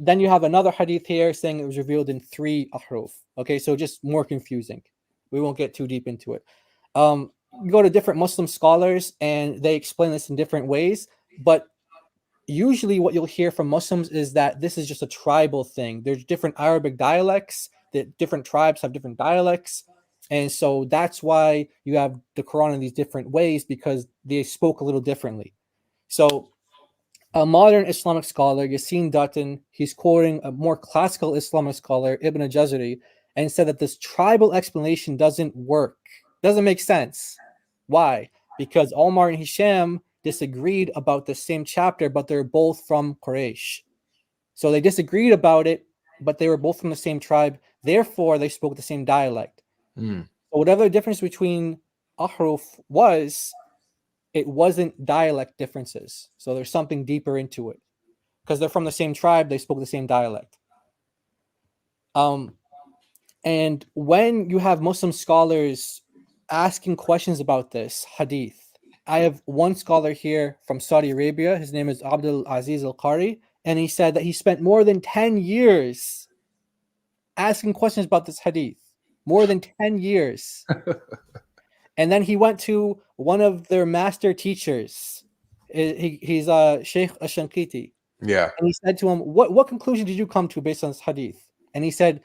then you have another hadith here saying it was revealed in 3 ahruf. Okay, so just more confusing. We won't get too deep into it. You go to different Muslim scholars and they explain this in different ways, but usually what you'll hear from Muslims is that this is just a tribal thing. There's different Arabic dialects, that different tribes have different dialects. And so that's why you have the Quran in these different ways, because they spoke a little differently. So a modern Islamic scholar, Yassin Dutton, he's quoting a more classical Islamic scholar, Ibn al-Jazari, and said that this tribal explanation doesn't work. Doesn't make sense. Why? Because Omar and Hisham disagreed about the same chapter, but they're both from Quraysh. So they disagreed about it, but they were both from the same tribe. Therefore, they spoke the same dialect. So whatever the difference between ahruf was, it wasn't dialect differences. So there's something deeper into it. Because they're from the same tribe, they spoke the same dialect. And when you have Muslim scholars asking questions about this hadith, I have one scholar here from Saudi Arabia. His name is Abdul Aziz Al-Qari. And he said that he spent more than 10 years asking questions about this hadith. More than 10 years. And then he went to one of their master teachers. He's Sheikh Ash-Shankiti. Yeah. And he said to him, what conclusion did you come to based on this hadith? And he said,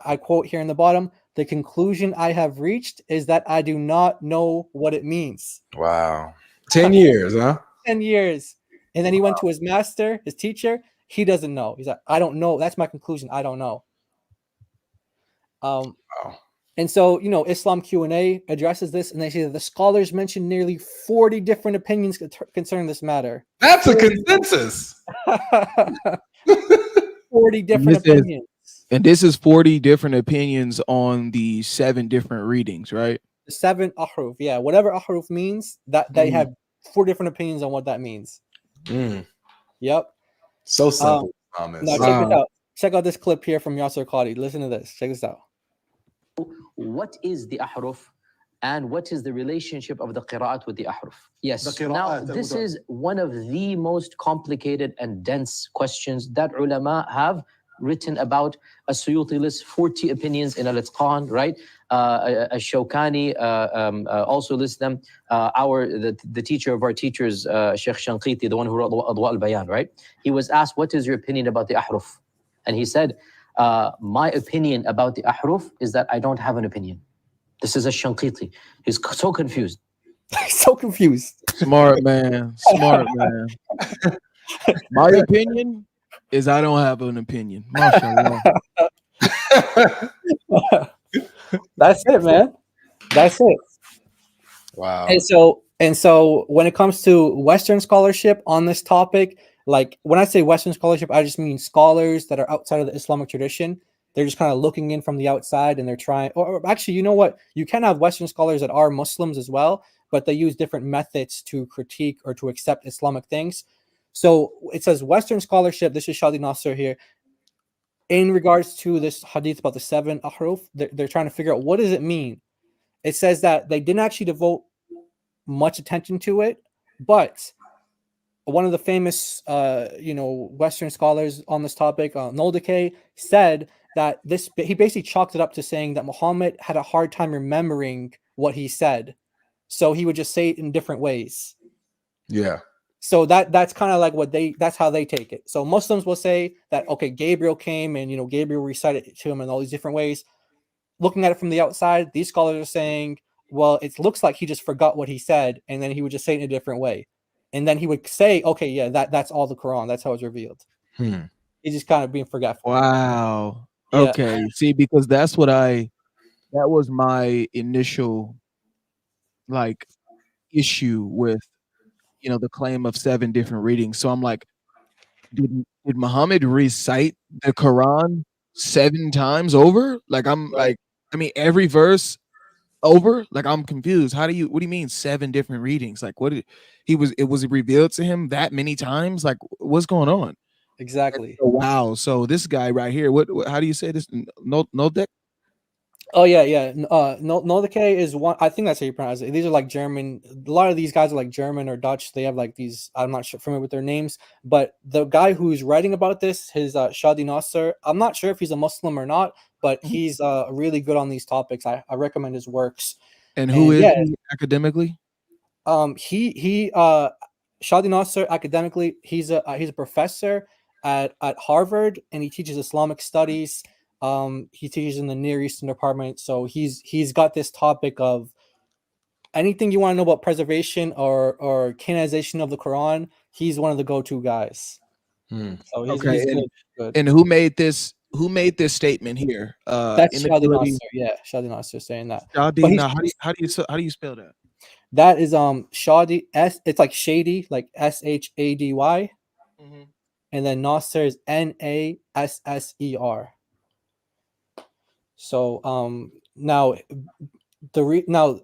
I quote here in the bottom, the conclusion I have reached is that I do not know what it means. Wow. 10 years, huh? 10 years. And then he went to his master, his teacher. He doesn't know. He's like, I don't know. That's my conclusion. I don't know. Wow. And so, Islam Q&A addresses this, and they say that the scholars mentioned nearly 40 different opinions concerning this matter. That's a consensus. 40 different opinions. And this is 40 different opinions on the 7 different readings, right? The 7 ahruf, yeah. Whatever ahruf means, that they have 4 different opinions on what that means. Yep. So simple. Now check it out. Check out this clip here from Yasser Qadi. Listen to this. Check this out. What is the ahruf and what is the relationship of the qira'at with the ahruf? Yes. The Now, qira'at, this is one of the most complicated and dense questions that ulama have written about. As-Suyuti lists 40 opinions in Al-Itqan, right? Ash-Shawkani also lists them. The teacher of our teachers, Sheikh Shanqiti, the one who wrote Adwa al-Bayan, right? He was asked, what is your opinion about the ahruf? And he said, my opinion about the ahruf is that I don't have an opinion. This is Ash-Shanqiti. He's so confused. So confused. Smart man. Smart man. My opinion is I don't have an opinion. MashaAllah. That's it, man. That's it. Wow. And so when it comes to Western scholarship on this topic, like when I say Western scholarship, I just mean scholars that are outside of the Islamic tradition. They're just kind of looking in from the outside and they're trying, or actually, you know what? You can have Western scholars that are Muslims as well, but they use different methods to critique or to accept Islamic things. So it says Western scholarship. This is Shadi Nasser here. In regards to this hadith about the 7 ahruf, they're trying to figure out what does it mean. It says that they didn't actually devote much attention to it, but one of the famous, Western scholars on this topic, Noldeke, said that he basically chalked it up to saying that Muhammad had a hard time remembering what he said, so he would just say it in different ways. Yeah. So that's kind of like that's how they take it. So Muslims will say that, okay, Gabriel came and Gabriel recited it to him in all these different ways. Looking at it from the outside, these scholars are saying, well, it looks like he just forgot what he said, and then he would just say it in a different way. And then he would say, okay, yeah, that's all the Quran. That's how it's revealed. He's just kind of being forgetful. Wow. Yeah. Okay. See, because that was my initial issue with the claim of 7 different readings. So I'm like, did Muhammad recite the Quran 7 times over? Every verse over? I'm confused. What do you mean 7 different readings? It was revealed to him that many times? What's going on? Exactly. Wow. So this guy right here, what how do you say this? Noldek? Oh yeah. Noldeke is one. I think that's how you pronounce it. These are like German. A lot of these guys are like German or Dutch. They have like these. I'm not sure familiar with their names, but the guy who's writing about this, his Shadi Nasser. I'm not sure if he's a Muslim or not, but he's really good on these topics. I recommend his works. And who is he academically? He Shadi Nasser academically, he's a professor at Harvard, and he teaches Islamic studies. He teaches in the Near Eastern department, so he's got this topic of anything you want to know about preservation or canonization of the Quran. He's one of the go-to guys. So he's good. And who made this statement here? That's Shadi Nasser. Yeah, Shadi Nasser saying that. Shadi, how do you spell that? That is Shadi it's like shady, like Shady, and then Nasser is Nasser. So now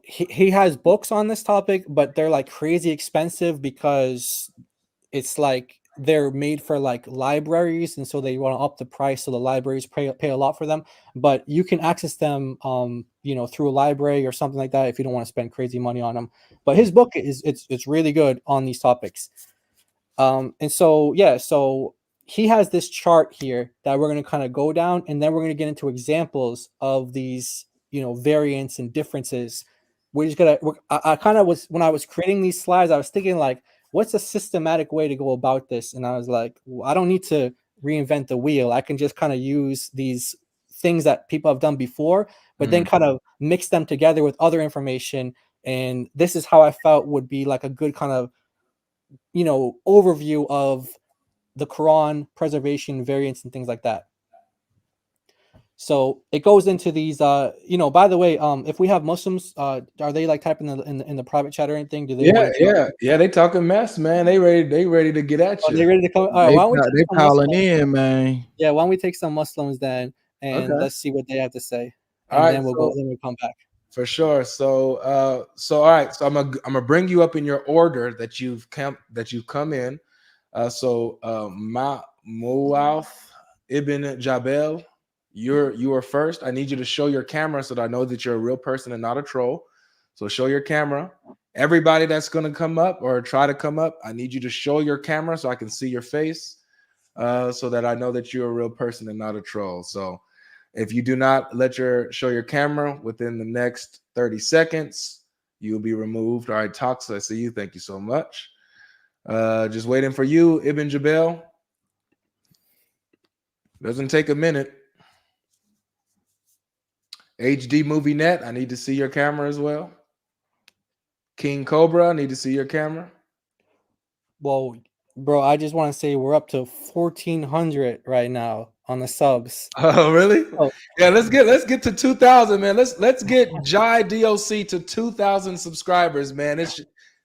he has books on this topic, but they're like crazy expensive because it's like they're made for like libraries, and so they want to up the price, so the libraries pay a lot for them. But you can access them through a library or something like that if you don't want to spend crazy money on them. But his book it's really good on these topics. And so he has this chart here that we're going to kind of go down, and then we're going to get into examples of these variants and differences. We're just gonna I kind of was, when I was creating these slides, I was thinking like, what's a systematic way to go about this? And I was like, well, I don't need to reinvent the wheel. I can just kind of use these things that people have done before, but then kind of mix them together with other information. And this is how I felt would be like a good kind of overview of the Quran, preservation, variants, and things like that. So it goes into these, by the way, if we have Muslims, are they like typing in the private chat or anything? Do they? Yeah. They talking mess, man. They ready to get at you. They ready to come? All right, they calling in, man. Yeah, why don't we take some Muslims then, and let's see what they have to say, and all right, then we'll come back. For sure. So all right. So I'm gonna bring you up in your order that you've come in. Muawth ibn Jabal, you are first. I need you to show your camera so that I know that you're a real person and not a troll. So show your camera. Everybody that's going to come up or try to come up, I need you to show your camera so I can see your face. so that I know that you're a real person and not a troll. So if you do not show your camera within the next 30 seconds, you'll be removed. All right, Tox, I see you. Thank you so much. Just waiting for you, Ibn Jabel. Doesn't take a minute. HD Movie Net, I need to see your camera as well. King Cobra, I need to see your camera. Well, bro, I just want to say we're up to 1,400 right now on the subs. Oh, really? Oh. Yeah, let's get to 2,000, man. Let's get Jai DOC to 2,000 subscribers, man. It's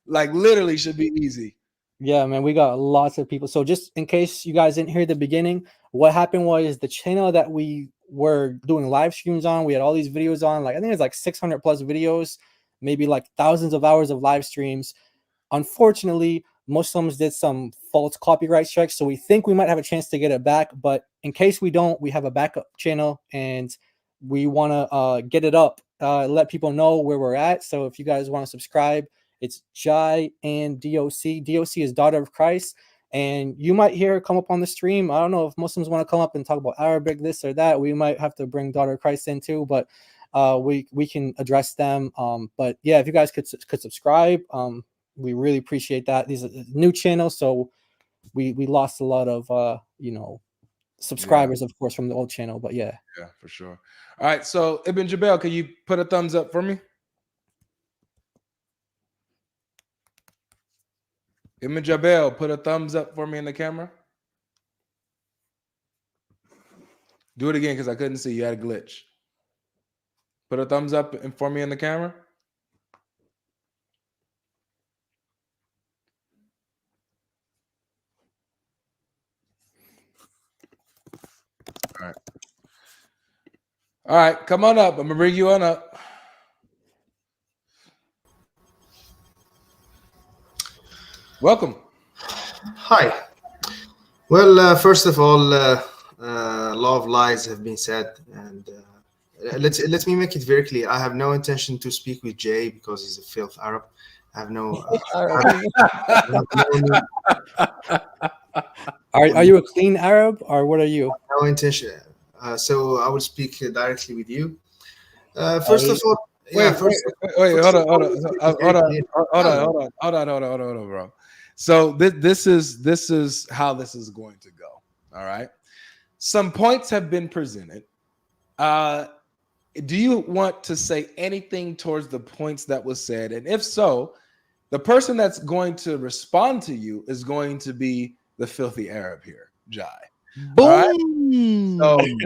like literally should be easy. Yeah, man, we got lots of people. So just in case you guys didn't hear the beginning, what happened was the channel that we were doing live streams on, we had all these videos on, like I think it's like 600 plus videos, maybe like thousands of hours of live streams. Unfortunately, Muslims did some false copyright strikes, so we think we might have a chance to get it back. But in case we don't, we have a backup channel, and we want to get it up, let people know where we're at. So if you guys want to subscribe, it's Jai and DOC. DOC is Daughter of Christ, and you might hear her come up on the stream. I don't know if Muslims want to come up and talk about Arabic, this or that. We might have to bring Daughter of Christ in too, but we can address them. But yeah, if you guys could subscribe, we really appreciate that. These are new channels, so we lost a lot of subscribers, of course, from the old channel. But yeah, for sure. All right, so Ibn Jabel, can you put a thumbs up for me? Ibn Jabel, put a thumbs up for me in the camera. Do it again because I couldn't see. You had a glitch. Put a thumbs up for me in the camera. All right. All right, come on up. I'm going to bring you on up. Welcome. Hi. Well, first of all, a lot of lies have been said, and let me make it very clear. I have no intention to speak with Jay because he's a filth Arab. I have no. Are you a clean Arab, or what are you? No intention. So I will speak directly with you. First of all, wait, hold on, bro. So this is how this is going to go. All right. Some points have been presented. Do you want to say anything towards the points that was said? And if so, the person that's going to respond to you is going to be the filthy Arab here, Jai. Boom. Right?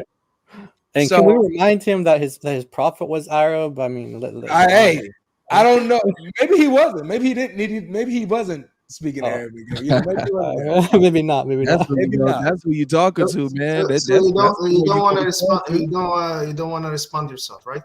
And can we remind him that his prophet was Arab? I mean, I don't know. Maybe he wasn't. Maybe he didn't. Maybe he wasn't speaking Arabic. Maybe not. That's who you talking to, man. You don't want to respond. You don't want to respond yourself, right?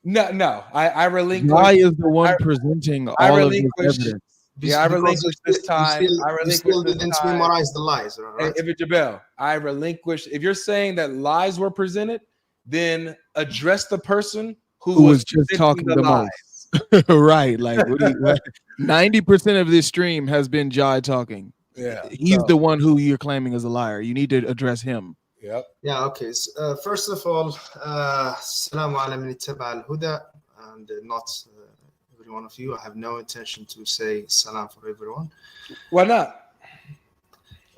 No. I relinquish. Why is the one presenting all of this evidence? Yeah, I relinquished this time. You still didn't memorize the lies, right? Ibn Jabel, I relinquished. If you're saying that lies were presented, then address the person who was just talking the lies. most. Right. Like 90% of this stream has been Jai talking. Yeah. He's the one who you're claiming is a liar. You need to address him. Yep. Yeah, okay. So, first of all, Assalamu ala man ittaba al-huda, and not every one of you. I have no intention to say salam for everyone. Why not?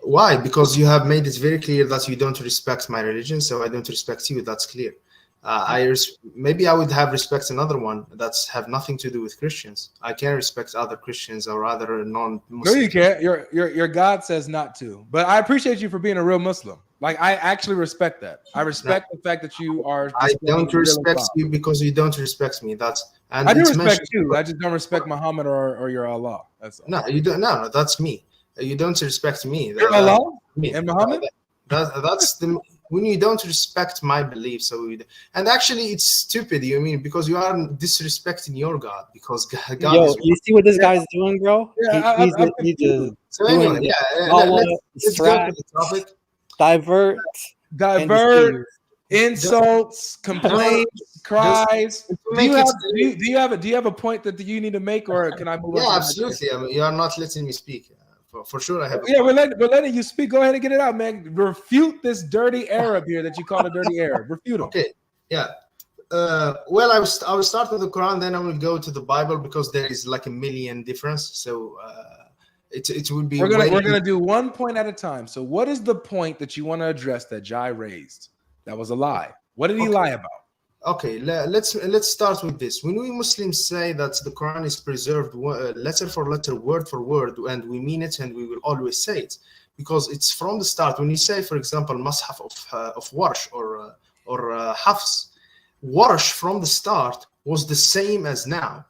Why? Because you have made it very clear that you don't respect my religion, so I don't respect you. That's clear. Maybe I would have respect another one that's have nothing to do with Christians. I can respect other Christians or other non-Muslims. No, you can't. Your God says not to. But I appreciate you for being a real Muslim. Like, I actually respect that. I respect the fact that you are. I don't respect you because you don't respect me. I do respect you. I just don't respect Muhammad or your Allah. That's all. No, you don't. No, that's me. You don't respect me. Your Allah and Muhammad. That's the. When you don't respect my beliefs, and actually it's stupid. You mean because you are disrespecting your God because God. Yo, you see what this guy's doing, bro? Yeah, he's just so anyway, let's go to the topic. Divert, insults, complaints, cries. Do you have a point that you need to make, or can I move on? Yeah, absolutely. I mean, you are not letting me speak. For sure, I have. Yeah, we're letting you speak. Go ahead and get it out, man. Refute this dirty Arab here that you call a dirty Arab. Refute him. Okay, yeah. Well, I will start with the Quran, then I will go to the Bible because there is like a million difference. So it would be. We're gonna do one point at a time. So, what is the point that you want to address that Jai raised? That was a lie. What did he lie about? Okay, let's start with this. When we Muslims say that the Quran is preserved letter for letter, word for word, and we mean it, and we will always say it, because it's from the start. When you say, for example, Mashaf of Warsh or Hafs, Warsh from the start was the same as now,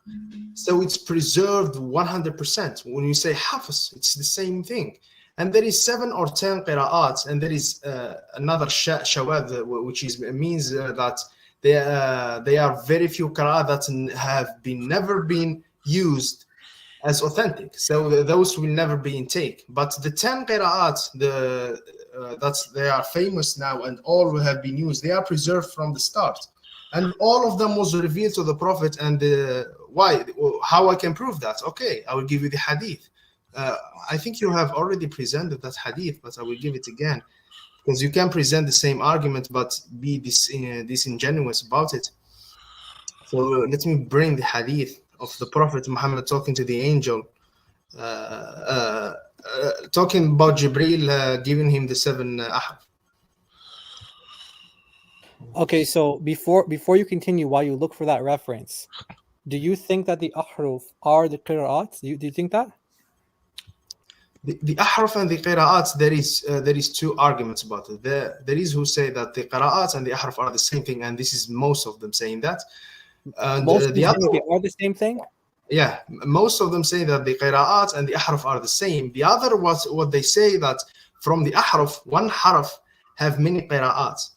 so it's preserved 100%. When you say Hafs, it's the same thing. And there is 7 or 10 qira'at, and there is another shawad, which means that they are very few qira'at that have never been used as authentic. So those will never be in take. But the 10 qira'at, they are famous now, and all have been used. They are preserved from the start, and all of them was revealed to the Prophet. And why? How I can prove that? Okay, I will give you the hadith. I think you have already presented that hadith, but I will give it again, because you can present the same argument but be disingenuous about it. So let me bring the hadith of the Prophet Muhammad talking to the angel, talking about Jibreel giving him the 7 ahruf. Okay, so before you continue, while you look for that reference, do you think that the ahruf are the qira'at? Do you think that? The ahruf and the qira'at, there is 2 arguments about it. There is who say that the qira'at and the ahruf are the same thing, and this is most of them saying that. And Most the other are the same thing. Yeah, most of them say that the qira'at and the ahruf are the same. The other what they say that from the ahruf, one harf have many qira'at,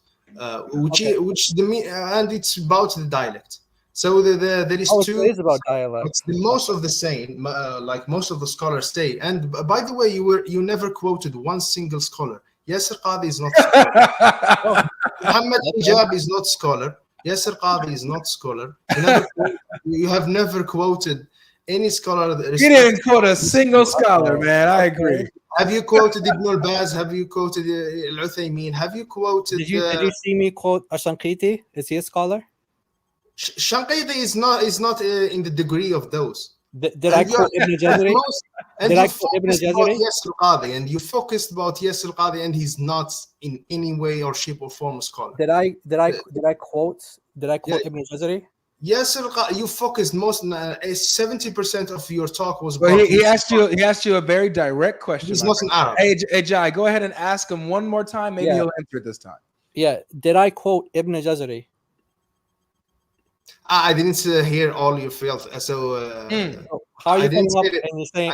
which and it's about the dialect. So there is 2. It is about dialect. It's the most of the same, like most of the scholars say. And by the way, you never quoted one single scholar. Yasser Qadi is not scholar. Muhammad Hijab is not scholar. Yasser Qadi is not scholar. You have never quoted any scholar. You didn't quote a single scholar, man. I agree. Have you quoted Ibn al-Baz? Have you quoted al-Uthaymeen? Have you quoted? Did you see me quote Ashanqiti? Is he a scholar? Shanqiti is not in the degree of those. Did I quote Ibn Jazari? Did I quote Ibn Jazari? Yasser Qadi, and you focused about Yasser Qadi, and he's not in any way or shape or form a scholar. Did I quote Ibn Jazari? Yasser Qadi, you focused most 70% of your talk was. Well, he asked you a very direct question. He's not an Arab. Hey, Jai, go ahead and ask him one more time. Maybe he'll answer it this time. Yeah. Did I quote Ibn Jazari? I didn't hear all your field, so how are you coming up and you're saying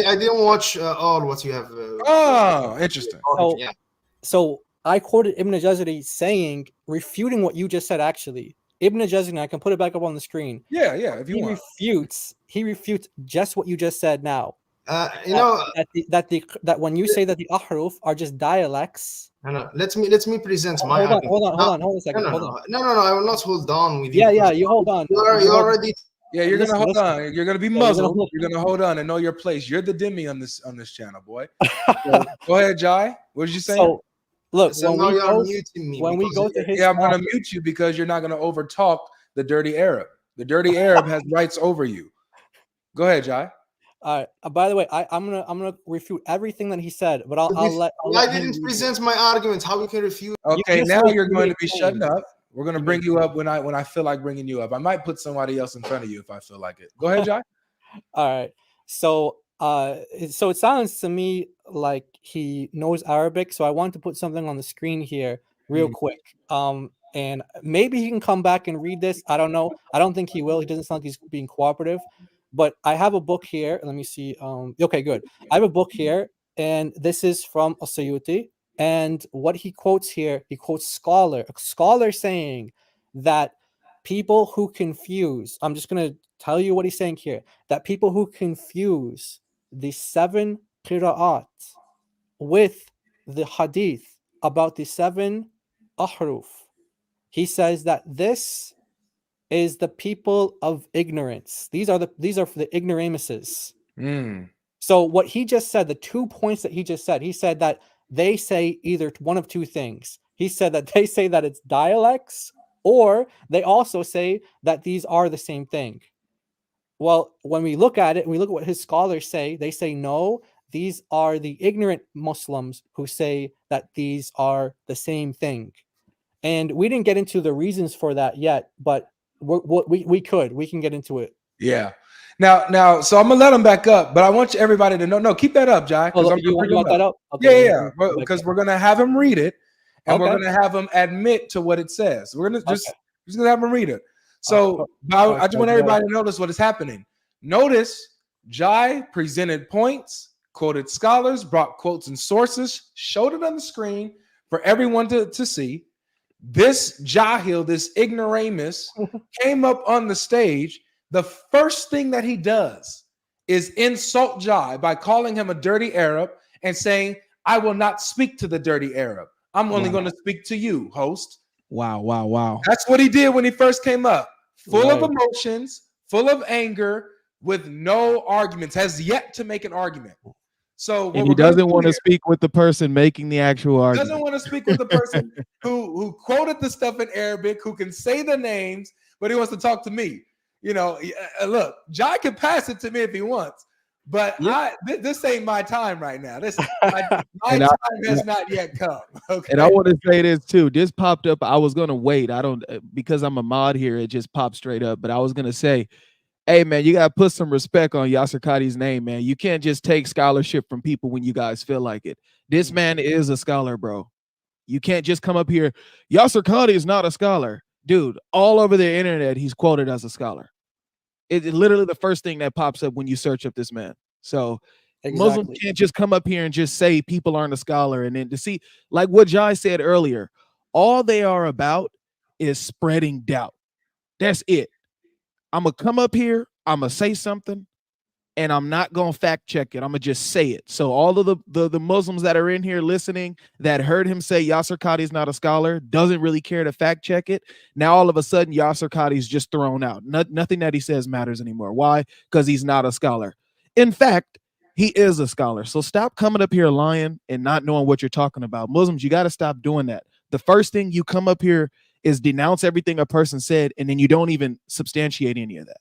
I didn't watch all what you have. Oh, interesting. So I quoted Ibn Jazari saying, refuting what you just said. Actually, Ibn Jazari, I can put it back up on the screen. Yeah, if you want. He refutes just what you just said now. That when you say that the ahruf are just dialects. No. Let me present my. Hold on a second. No. I will not hold on with you. Yeah. You hold on. You already. Yeah, you're gonna hold on. You're gonna be muzzled. You're gonna hold on and know your place. You're the Demi on this channel, boy. So, go ahead, Jai. What did you say? So, look, when we go to his. Yeah, I'm gonna mute you because you're not gonna overtalk the dirty Arab. The dirty Arab has rights over you. Go ahead, Jai. By the way, I'm gonna refute everything that he said, but I'll let. I didn't present my argument. How we can refute? Okay, now you're going to be shutting up. We're gonna bring you up when I feel like bringing you up. I might put somebody else in front of you if I feel like it. Go ahead, Jai. All right. So it sounds to me like he knows Arabic. So I want to put something on the screen here real quick. And maybe he can come back and read this. I don't know. I don't think he will. He doesn't sound like he's being cooperative. But I have a book here. Let me see. Okay, good. I have a book here, and this is from As-Suyuti. And what he quotes here, he quotes a scholar saying that people who confuse, I'm just going to tell you what he's saying here, that people who confuse the 7 qira'at with the hadith about the 7 ahruf, he says that this is the people of ignorance. These are for the ignoramuses. So what he just said, the 2 points that he just said, he said that they say either one of two things. He said that they say that it's dialects, or they also say that these are the same thing. Well, when we look at it, and we look at what his scholars say, they say no, these are the ignorant Muslims who say that these are the same thing. And we didn't get into the reasons for that yet, but we can get into it. Yeah. Now, so I'm gonna let them back up, but I want everybody to know. No, keep that up, Jai. Oh, you want that up? Okay, yeah, because we're gonna have him read it, and we're Okay. gonna have him admit to what it says. We're gonna just gonna have him read it. So I just want everybody to notice what is happening. Notice Jai presented points, quoted scholars, brought quotes and sources, showed it on the screen for everyone to see. This Jahil, this ignoramus, came up on the stage. The first thing that he does is insult Jai by calling him a dirty Arab and saying, I will not speak to the dirty Arab. I'm only going to speak to you, host. Wow. That's what he did when he first came up. Full of emotions, full of anger, with no arguments, has yet to make an argument. So and he doesn't want to speak with the person making the actual argument. Doesn't want to speak with the person who quoted the stuff in Arabic, who can say the names, but he wants to talk to me. You know, look, Jai can pass it to me if he wants, but this ain't my time right now. My time has not yet come. Okay? And I want to say this too. This popped up. I was gonna wait. I don't because I'm a mod here. It just popped straight up. But I was gonna say, hey man, you gotta put some respect on Yasir Qadhi's name, man. You can't just take scholarship from people when you guys feel like it. This man is a scholar, bro. You can't just come up here. Yasir Qadhi is not a scholar, dude. All over the internet, he's quoted as a scholar. It's literally the first thing that pops up when you search up this man. So Muslims can't just come up here and just say people aren't a scholar. And then to see, like what Jai said earlier, all they are about is spreading doubt. That's it. I'm going to come up here, I'm going to say something, and I'm not going to fact check it. I'm going to just say it. So all of the Muslims that are in here listening that heard him say Yasir Qadhi is not a scholar, doesn't really care to fact check it. Now all of a sudden Yasir Qadhi is just thrown out. Nothing that he says matters anymore. Why? Because he's not a scholar. In fact, he is a scholar. So stop coming up here lying and not knowing what you're talking about. Muslims, you got to stop doing that. The first thing you come up here is denounce everything a person said, and then you don't even substantiate any of that.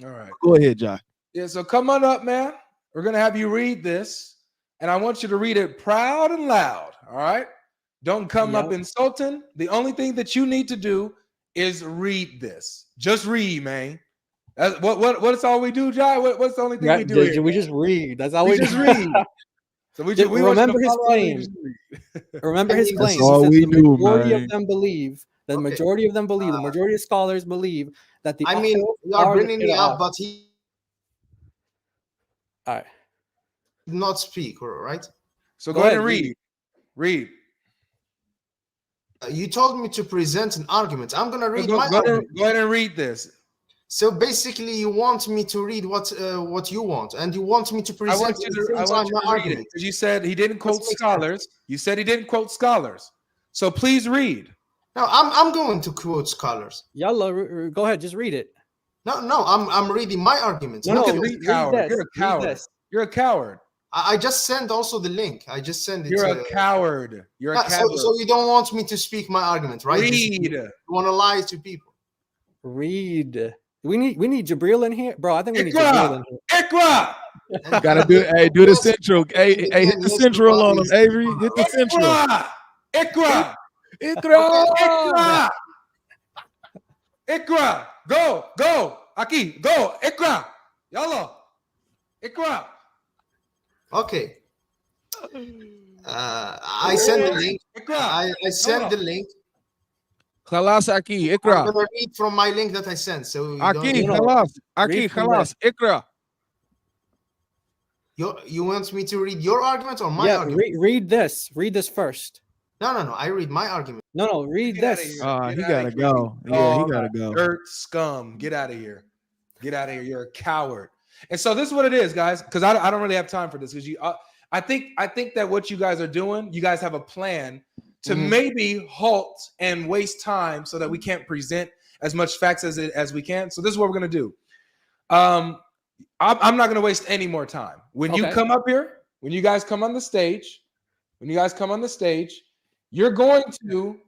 All right. Go ahead, Jai. Yeah, so come on up, man. We're going to have you read this, and I want you to read it proud and loud, all right? Don't come up insulting. The only thing that you need to do is read this. Just read, man. What's all we do, Jai? What's the only thing we do here? We just read. That's all we just read. So we remember his claim. Remember his claim. That's all we do, the majority man. of them believe. The majority of them believe. The majority of scholars believe that the. I mean, you are bringing me up, but he. All right. Did not speak, all right? So go ahead and read. Read. You told me to present an argument. I'm gonna read my argument. Go ahead and read this. So basically, you want me to read what you want, and you want me to present. I want you to read it because you said he didn't quote scholars. You said he didn't quote scholars. So please read. No, I'm going to quote scholars. Yalla, go ahead, just read it. No, I'm reading my argument. No, read coward. You're a coward. You're a coward. I just sent also the link. I just sent it. You're a coward. You're a coward. So you don't want me to speak my argument, right? Read. You want to lie to people. Read. We need Jabril in here, bro. I think we need Jabril in here. Ikra. Gotta do. Hey, do the central. Hey, hit the central on him, Avery. Hit the central. Ikra. Ikra. Ikra. Go. Aki. Go. Ikra. Yalla. Ikra. Okay. I sent the link. I sent the link. Khalas Aki, Ikra. I'm gonna read from my link that I sent. So Aki, khalas. Aki, khalas. Ikra. You want me to read your argument or my argument? Read this. Read this first. No. I read my argument. No. Read this. He gotta go. Yeah, he gotta go. Dirt scum. Get out of here. Get out of here. You're a coward. And so this is what it is, guys. Because I don't really have time for this. Because I think that what you guys are doing, you guys have a plan to maybe halt and waste time so that we can't present as much facts as we can. So this is what we're gonna do. I'm not going to waste any more time. When you Okay. come up here, when you guys come on the stage, you're going to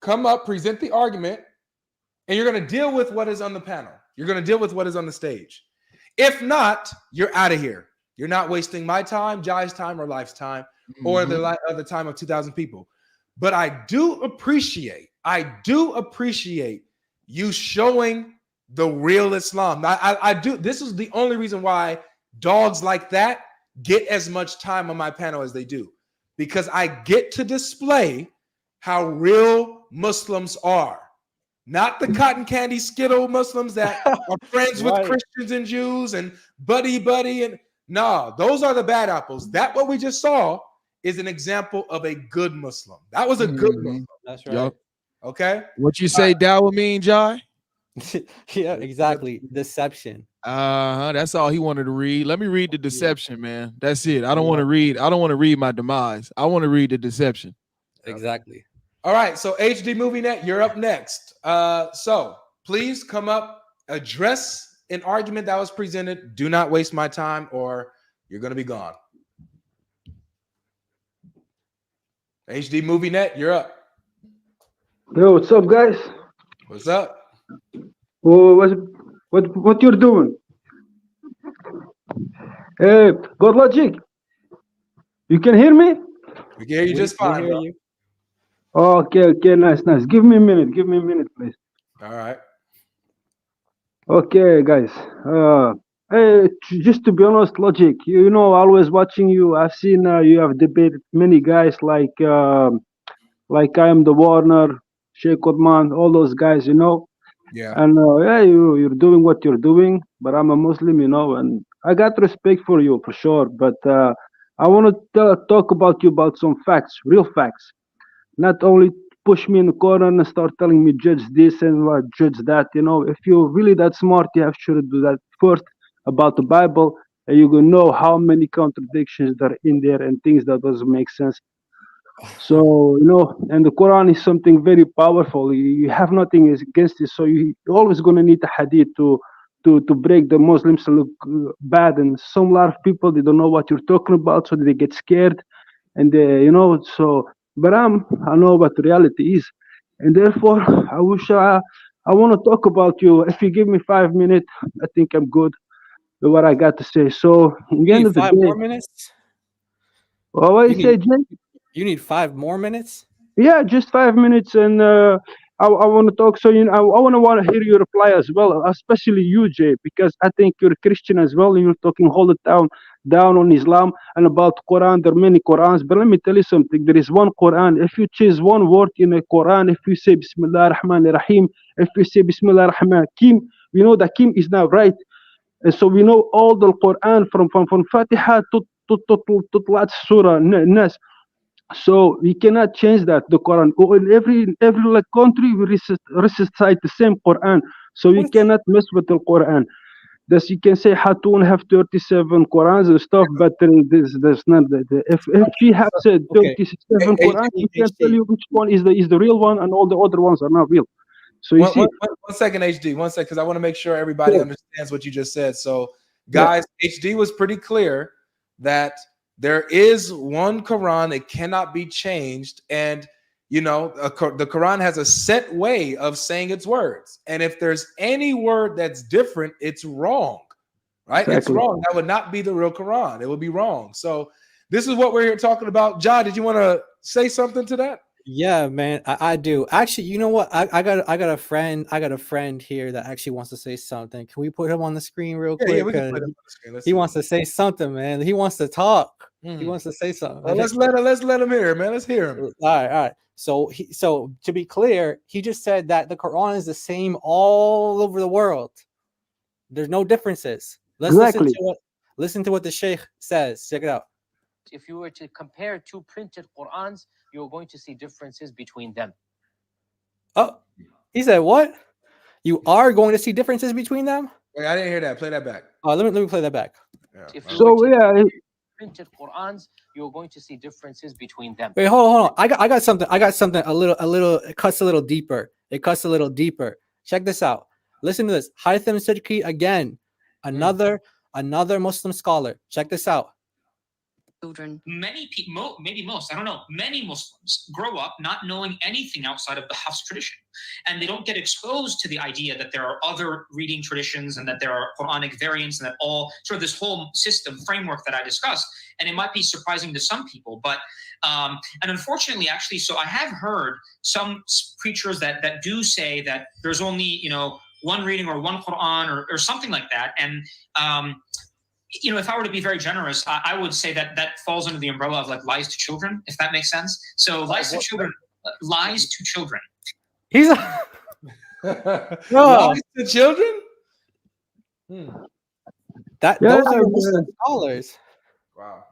come up, present the argument, and you're going to deal with what is on the panel. You're going to deal with what is on the stage. If not, you're out of here. You're not wasting my time, Jai's time, or Life's time, or the time of 2,000 people. But I do appreciate you showing the real Islam. I do. This is the only reason why dogs like that get as much time on my panel as they do, because I get to display how real Muslims are. Not the cotton candy Skittle Muslims that are friends with Christians and Jews and buddy and no, those are the bad apples. That what we just saw is an example of a good Muslim. That was a good Muslim. That's right. Yup. Okay. What you say, Dawah mean, Jai? Yeah, exactly. Deception. That's all he wanted to read. Let me read the deception, man. That's it. I don't want to read my demise. I want to read the deception. Exactly. All right. So HD Movie Net, you're up next. So please come up, address an argument that was presented. Do not waste my time, or you're gonna be gone. HD Movie Net, you're up. Yo, what's up, guys? What's up? Oh, what you're doing? Hey, God Logic, you can hear me? We can hear you just fine, bro. Okay, nice. Give me a minute, please. All right. Okay, guys. Hey, just to be honest, Logic, you know, always watching you. I've seen you have debated many guys like I am the Warner, Sheikh Othman, all those guys, you know. Yeah. And yeah, you're doing what you're doing, but I'm a Muslim, you know, and I got respect for you for sure. But I want to talk about you about some facts, real facts. Not only push me in the corner and start telling me judge this and judge that. You know, if you're really that smart, you have to do that first about the Bible, and you're gonna know how many contradictions there are in there and things that doesn't make sense. So you know, and the Quran is something very powerful. You have nothing against it, so you're always gonna need a hadith to break the Muslims look bad. And some lot of people, they don't know what you're talking about, so they get scared, and they, you know, so. But I know what the reality is, and therefore I wish I want to talk about you. If you give me 5 minutes, I think I'm good with what I got to say. So in the end of the day, 5 more minutes. Well, what you say, Jake? You need 5 more minutes. Yeah, just 5 minutes, and I want to talk. So you know, I want to hear your reply as well, especially you, Jay, because I think you're a Christian as well, and you're talking all the time down on Islam and about Quran. There are many Qurans, but let me tell you something. There is one Quran. If you choose one word in the Quran, if you say Bismillah ar-Rahman ar-Rahim, if you say Bismillah ar-Rahman Kim, we know that Kim is now right. And so we know all the Quran from Fatiha to last Surah Nas. So we cannot change that. The Quran, in every country, we recite the same Quran. So you cannot mess with the Quran. Thus, you can say Hatun have 37 Qurans and stuff, but there's none. If she have said 37 Qurans, we can tell you which one is the real one, and all the other ones are not real. So you see. One second, HD. 1 second, because I want to make sure everybody understands what you just said. So, guys, HD was pretty clear that there is one Quran, it cannot be changed, and you know the Quran has a set way of saying its words, and if there's any word that's different, it's wrong, right? Exactly. It's wrong. That would not be the real Quran. It would be wrong. So this is what we're here talking about. John, did you want to say something to that? Yeah, man, I do. Actually, you know what? I got a friend here that actually wants to say something. Can we put him on the screen real quick? Yeah, we can put him on the screen. He wants to say something, man. He wants to talk. He wants to say something. Well, let's let him hear, man. Let's hear him. All right. So to be clear, he just said that the Quran is the same all over the world. There's no differences. Let's listen to what the Sheikh says. Check it out. If you were to compare two printed Qurans, you're going to see differences between them. Oh, he said what? You are going to see differences between them? Wait, I didn't hear that. Play that back. Oh, let me play that back. Yeah. Printed Qurans, you're going to see differences between them. Wait, hold on. I got something. a little. It cuts a little deeper. Check this out. Listen to this. Haytham Siddiqui again. Another Another Muslim scholar. Check this out. Children. Many people, maybe most, I don't know, many Muslims grow up not knowing anything outside of the Hafs tradition. And they don't get exposed to the idea that there are other reading traditions and that there are Quranic variants and that all sort of this whole system framework that I discussed. And it might be surprising to some people, but and unfortunately, actually, so I have heard some preachers that do say that there's only, one reading or one Quran or something like that. And if I were to be very generous, I would say that falls under the umbrella of like lies to children, if that makes sense. So lies to children. He's Lies to children? Those are Muslim scholars. Wow.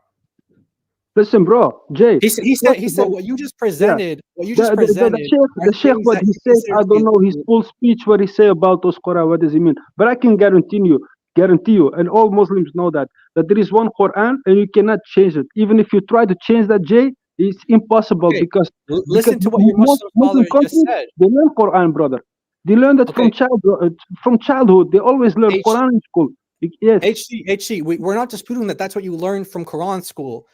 Listen, bro, Jay. He said what you just presented. What you just presented. The sheikh, what he said, I don't know his full speech. What he say about those Quran? What does he mean? But I can guarantee you, and all Muslims know that there is one Quran and you cannot change it. Even if you try to change that, Jay, it's impossible because listen to what your Muslim scholar just said. They learn Quran, brother. They learn that from childhood. They always learn Quran in school. Yes. HC, we're not disputing that that's what you learned from Quran school.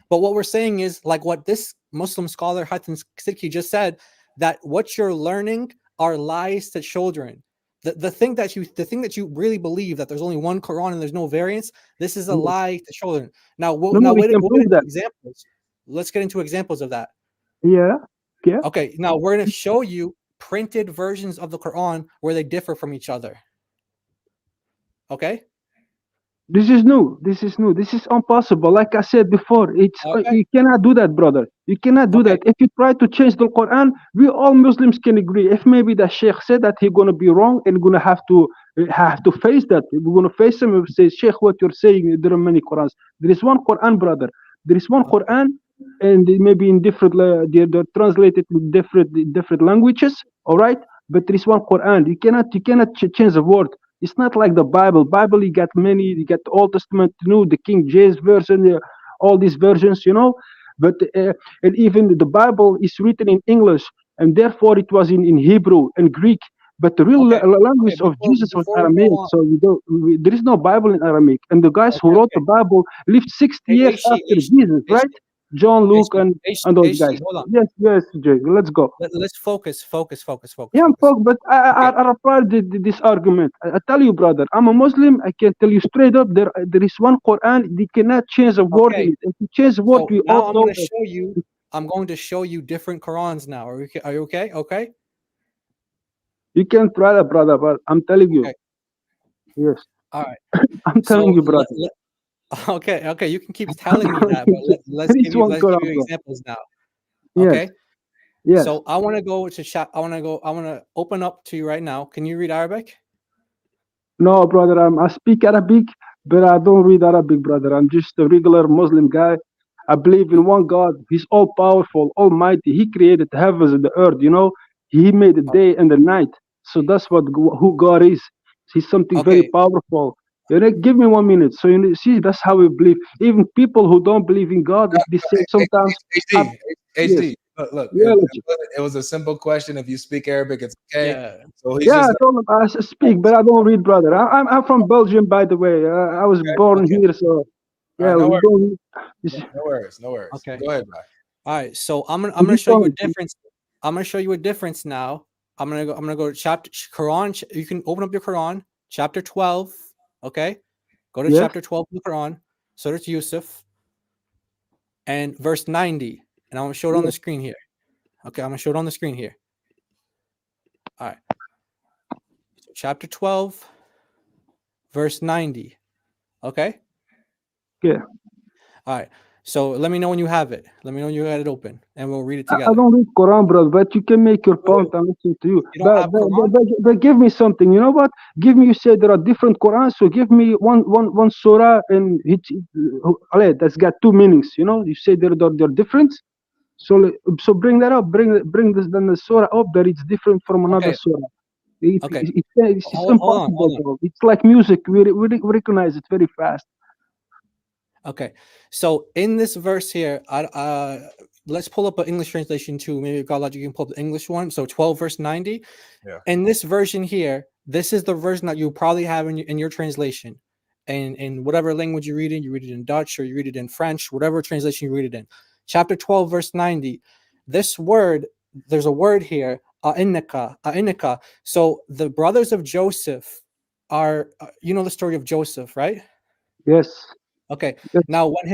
But what we're saying is, like what this Muslim scholar Hatem Sidki just said, that what you're learning are lies to children. The thing that you really believe that there's only one Quran and there's no variants, this is a lie to children. Now, we'll get into examples. Let's get into examples of that. Yeah. Okay. Now we're going to show you printed versions of the Quran where they differ from each other. Okay. This is new. This is impossible. Like I said before, you cannot do that, brother. You cannot do that. If you try to change the Quran, we all Muslims can agree. If maybe the Sheikh said that he's gonna be wrong and gonna have to face that, we're gonna face him and say, Sheikh, what you're saying, there are many Qurans. There is one Quran, brother. There is one Quran, and maybe in different, they're translated in different languages. All right, but there is one Quran. You cannot change the word. It's not like the Bible. Bible, you got many. You got the Old Testament, the King James version, all these versions, But and even the Bible is written in English, and therefore it was in Hebrew and Greek. But the real language of Jesus was Aramaic. So there is no Bible in Aramaic. And the guys who wrote the Bible lived 60 years after Jesus, right? John, Luke, and those guys. Yes, Jay. Let's go. Let's focus. Yeah, I'm focused, but I reply this argument. I tell you, brother, I'm a Muslim. I can tell you straight up, there is one Quran. They cannot change a word in it. And to change the word, we all know. I'm going to show you different Qurans now. Are you okay? Okay. You can try that, brother, but I'm telling you. Okay. Yes. All right. I'm telling you, brother. Okay, you can keep telling me that, but let's give you examples now. Okay. Yeah. So I want to go to chat. I want to open up to you right now. Can you read Arabic? No, brother. I speak Arabic, but I don't read Arabic, brother. I'm just a regular Muslim guy. I believe in one God. He's all powerful, almighty. He created the heavens and the earth. He made the day and the night. So that's who God is. He's something very powerful. Give me 1 minute. So see, that's how we believe. Even people who don't believe in God, they say sometimes. HD, look. It was a simple question. If you speak Arabic, it's okay. Yeah. So I told him I speak, but I don't read, brother. I'm from Belgium, by the way. I was born here, so yeah. No worries. Okay. Go ahead, bro. All right. So I'm gonna show you a difference. I'm gonna show you a difference now. I'm gonna go to chapter Quran. You can open up your Quran, chapter 12. Okay, go to chapter 12 of the Quran, Surah Yusuf, and verse 90. And I'm gonna show it on the screen here. Okay, I'm gonna show it on the screen here. All right. So chapter 12, verse 90. Okay. Yeah. All right. So let me know when you have it. Let me know when you got it open, and we'll read it together. I don't read Quran, bro, but you can make your point and listen to you. But give me something. You know what? Give me. You said there are different Qurans, so give me one surah and that's got two meanings. You say they're different. So bring that up. Bring this then the surah up that it's different from another surah. It's impossible. It's like music. We recognize it very fast. Okay, so in this verse here, let's pull up an English translation too. Maybe God, you can pull up the English one. So 12 verse 90. Yeah. In this version here, this is the version that you probably have in your translation. in whatever language you read it in Dutch or you read it in French, whatever translation you read it in. Chapter 12, verse 90. This word, there's a word here, a'inaka. So the brothers of Joseph are, you know the story of Joseph, right? Yes. Okay. Yes. Now, when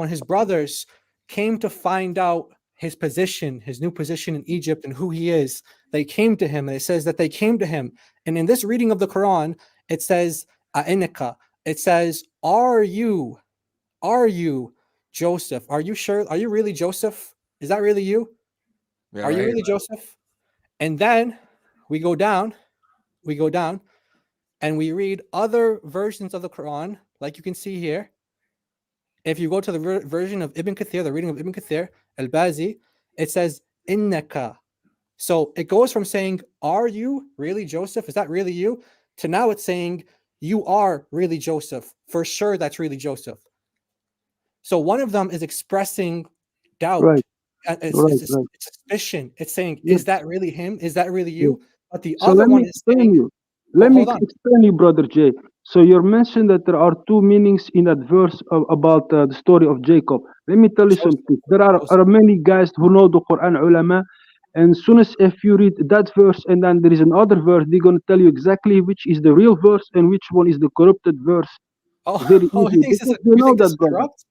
his brothers came to find out his position, his new position in Egypt and who he is, they came to him, and it says that they came to him. And in this reading of the Quran, it says, a'inaka. It says, are you Joseph? Are you sure? Are you really Joseph? Is that really you? Yeah, Are you right. really Joseph? And then we go down, and we read other versions of the Quran, like you can see here. If you go to the version of Ibn Kathir, the reading of Ibn Kathir, Al-Bazi, it says, innaka. So it goes from saying, are you really Joseph? Is that really you? To now it's saying, you are really Joseph. For sure, that's really Joseph. So one of them is expressing doubt. Right. It's suspicion. It's saying, Yes. is that really him? Is that really you? But the So other let one me is explain saying, you. Let me hold on. explain you, brother Jay. So you mentioned that there are two meanings in that verse about the story of Jacob. Let me tell you Joseph. something. There are many guys who know the Quran, ulama, and as soon as if you read that verse and then there is another verse, they're going to tell you exactly which is the real verse and which one is the corrupted verse. Very Oh, easy because they you know think this that, is brother. corrupt?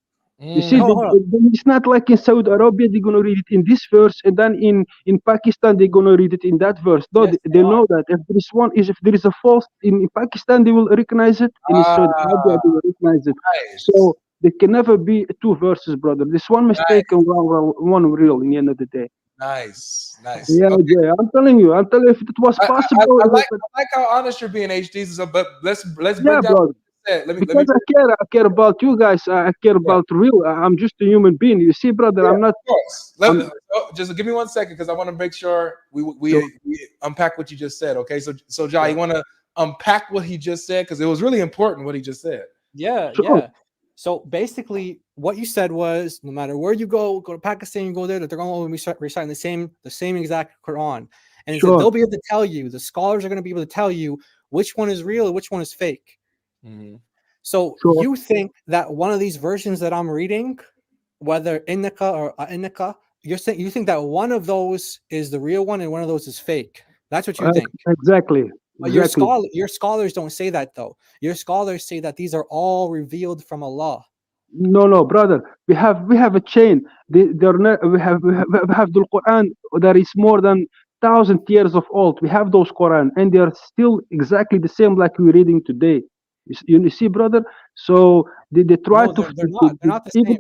You see, Hold on. it's not like in Saudi Arabia they're gonna read it in this verse, and then in Pakistan they're gonna read it in that verse. No, Yes, they know that if there is a false in Pakistan, they will recognize it, and in Saudi Arabia they will recognize it. Nice. So there can never be two verses, brother. There's one mistake and one real in the end of the day. Nice. Yeah, Okay. Jay, I'm telling you, if it was possible. I like how honest you're being, HD. So, but let's break Yeah, down brother. what you said. Let me Because I care about you guys. I care about real. I'm just a human being. You see, brother, I'm not. Of course. Just give me 1 second because I want to make sure we unpack what you just said. Okay, so Jai, you want to unpack what he just said because it was really important what he just said. Yeah, Sure. yeah. So basically, what you said was, no matter where you go to Pakistan, you go there, that they're going to be reciting the same exact Quran, and he said they'll be able to tell you. The scholars are going to be able to tell you which one is real and which one is fake. Mm-hmm. So you think that one of these versions that I'm reading, whether innaka or innaka, you think that one of those is the real one and one of those is fake. That's what you think. Exactly. But your scholars don't say that though. Your scholars say that these are all revealed from Allah. No, brother. We have a chain. We have the Quran that is more than 1,000 years of old. We have those Quran, and they are still exactly the same like we're reading today. You see, brother. So they try No, to. they're not the even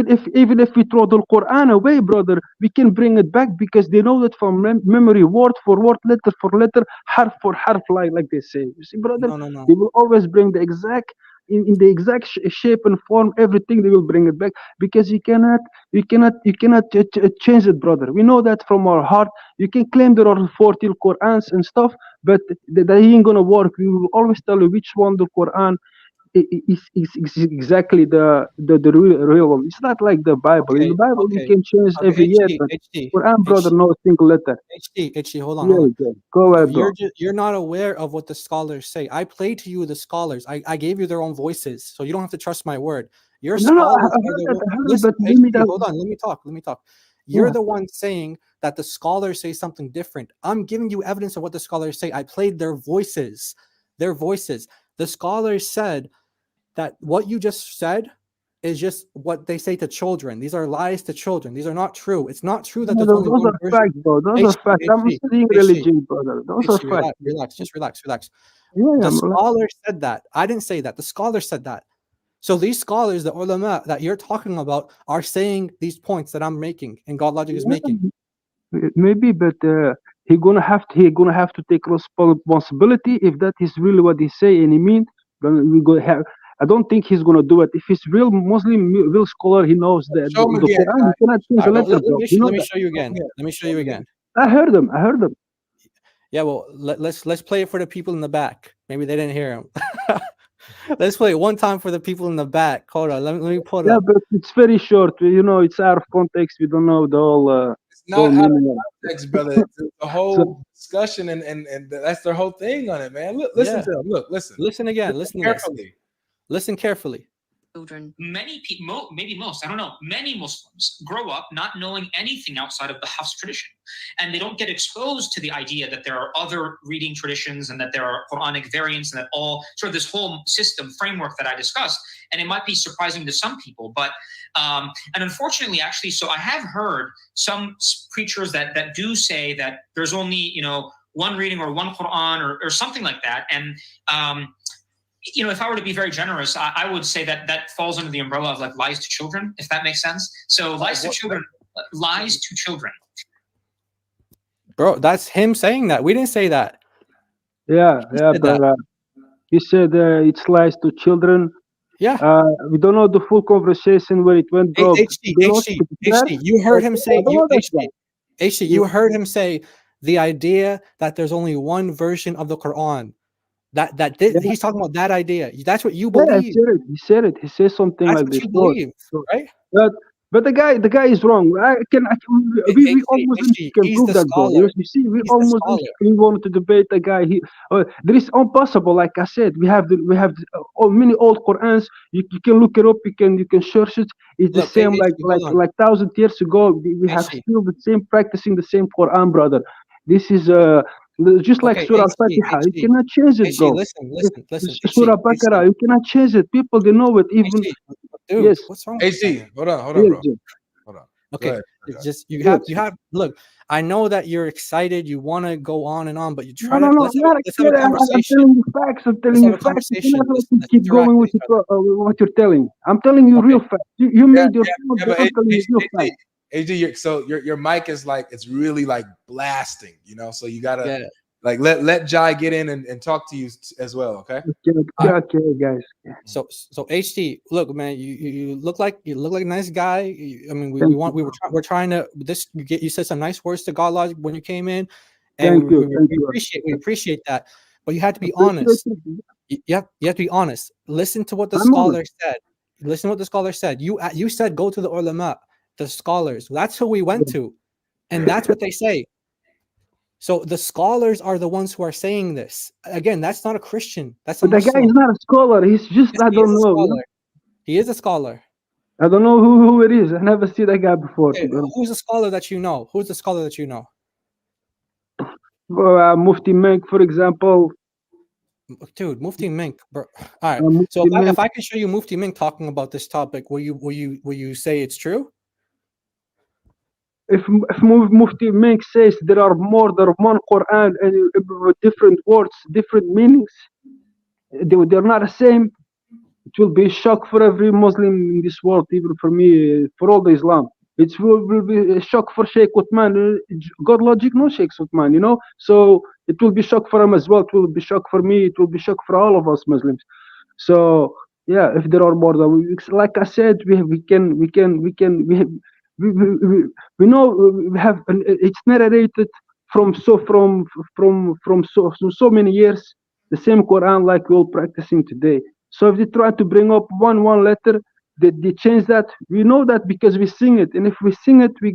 same. even if we throw the Quran away, brother, we can bring it back because they know that from memory, word for word, letter for letter, harf for harf, like they say. You see, brother. No. They will always bring the exact. In the exact shape and form, everything they will bring it back because you cannot change it, brother. We know that from our heart. You can claim there are 40 Qurans and stuff, but that ain't gonna work. We will always tell you which one the Quran is exactly the real one. It's not like the Bible. In the Bible, you can change every year, but Quran, brother, no single letter. HD, hold on. Go ahead, bro. You're not aware of what the scholars say. I played to you the scholars. I gave you their own voices, so you don't have to trust my word. Your scholars listen, HD, hold on, let me talk. You're the one saying that the scholars say something different. I'm giving you evidence of what the scholars say. I played their voices. The scholars said that what you just said is just what they say to children. These are lies to children. These are not true. It's not true that there's only one version. Those are facts, bro. Those are facts. I'm studying religion, brother. Those are facts. Relax. Yeah, the scholars said that. I didn't say that. The scholars said that. So these scholars, the ulama that you're talking about, are saying these points that I'm making and God Logic is making. Maybe, but he's gonna have to take responsibility if that is really what he say and he mean. Then we go have. I don't think he's gonna do it. If he's real Muslim, real scholar, he knows that the Quran. He cannot change the letter. Let me show you again. I heard them. Yeah, well, let's play it for the people in the back. Maybe they didn't hear him. Let's play it one time for the people in the back. Hold on, let me pull it up. Yeah, but it's very short. It's out of context. We don't know the whole. It's not out of context, brother. It's the whole discussion, and that's their whole thing on it, man. Listen to them. Listen. Listen again. Listen carefully. Listen carefully. children. Many people, maybe most, I don't know, many Muslims grow up not knowing anything outside of the Hafs tradition. And they don't get exposed to the idea that there are other reading traditions and that there are Quranic variants and that all sort of this whole system framework that I discussed. And it might be surprising to some people, but and unfortunately, actually, so I have heard some preachers that do say that there's only, you know, one reading or one Quran or something like that. And you know, if I were to be very generous, I would say that that falls under the umbrella of like lies to children, if that makes sense. So lies to children, lies to children. Bro, that's him saying that. We didn't say that. Yeah, said but he said it's lies to children. Yeah. We don't know the full conversation where it went, bro. HD, you heard him say, you heard him say the idea that there's only one version of the Quran. He's talking about that idea. That's what you believe. Yeah, he said it. He says something That's like what this. you believe, right? But the guy is wrong. We almost can prove that, bro. You see, we want to debate the guy. There is impossible. Like I said, we have many old Qurans. You can look it up. You can search it. It's the same like 1,000 years ago. We have still the same practicing the same Quran, brother. This is just like Surah Al-Fatiha. You cannot change it, bro. Listen. Surah Baqarah, you cannot change it. People, they know it. Even dude, what's wrong? AC, hold on, bro. Hold on. Okay, just you have. Look, I know that you're excited. You want to go on and on, but you try to. Let's have a conversation. I'm telling you facts. I'm telling you facts. You cannot keep going with what you're telling. I'm telling you real facts. You made your real facts. AJ, so your mic is like, it's really like blasting, you know, so you gotta like let Jai get in and talk to you as well, okay? Okay, guys. So HD, look, man, you look like a nice guy. I mean, we're trying to you said some nice words to God Logic when you came in, and we appreciate that. But you had to be honest. You have to be honest. Listen to what the scholar said. Listen to what the scholar said. You said go to the ulama, the scholars. That's who we went to, and that's what they say. So the scholars are the ones who are saying this. Again, that's not a Christian. That's a Muslim. The guy is not a scholar. He's just I don't know. He is a scholar. I don't know who it is. I never see that guy before. Okay, who's a scholar that you know? Who's the scholar that you know? Mufti Menk, for example. Dude, Mufti Menk, bro. All right. So if I can show you Mufti Menk talking about this topic, will you say it's true? If Mufti Menk says there are more than one Quran and with different words, different meanings, they're not the same. It will be a shock for every Muslim in this world, even for me, for all the Islam. It will be a shock for Sheikh Uthman. God Logic, no Sheikh Uthman, you know. So it will be shock for him as well. It will be shock for me. It will be shock for all of us Muslims. So yeah, if there are more than, like I said, we know we have it's narrated from so many years the same Quran like we're all practicing today. So if they try to bring up one letter, they change that. We know that because we sing it, and if we sing it, we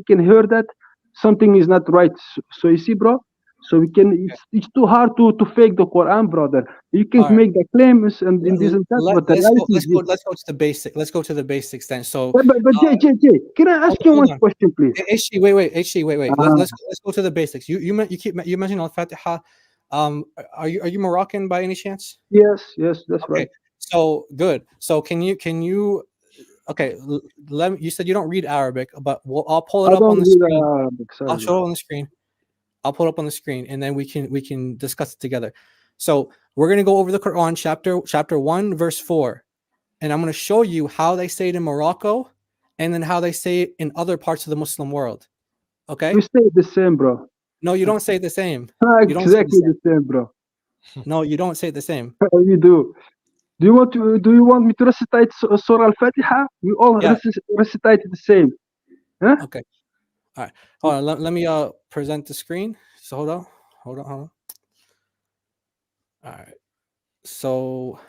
can hear that something is not right. So you see, bro. So we can. It's too hard to fake the Quran, brother. You can make the claims and this and that. But let's go to the basic. Let's go to the basics then. So, but Jay, can I ask you one question, please? HG, wait. Let's go to the basics. You mentioned Al-Fatiha. Are you Moroccan by any chance? Yes, that's right. So good. So can you? Okay, you said you don't read Arabic, but I'll pull it up on the screen. I'll show it on the screen. I'll pull it up on the screen, and then we can discuss it together. So we're gonna go over the Quran chapter 1 verse 4, and I'm gonna show you how they say it in Morocco, and then how they say it in other parts of the Muslim world. Okay? You say it the same, bro. No, you don't say it the same. Exactly the same, bro. No, you don't say it the same. You do. Do you want me to recite Surah Al-Fatiha? We all recite it the same. Huh? Okay. All right. Hold on. Let me present the screen. So hold on. All right. So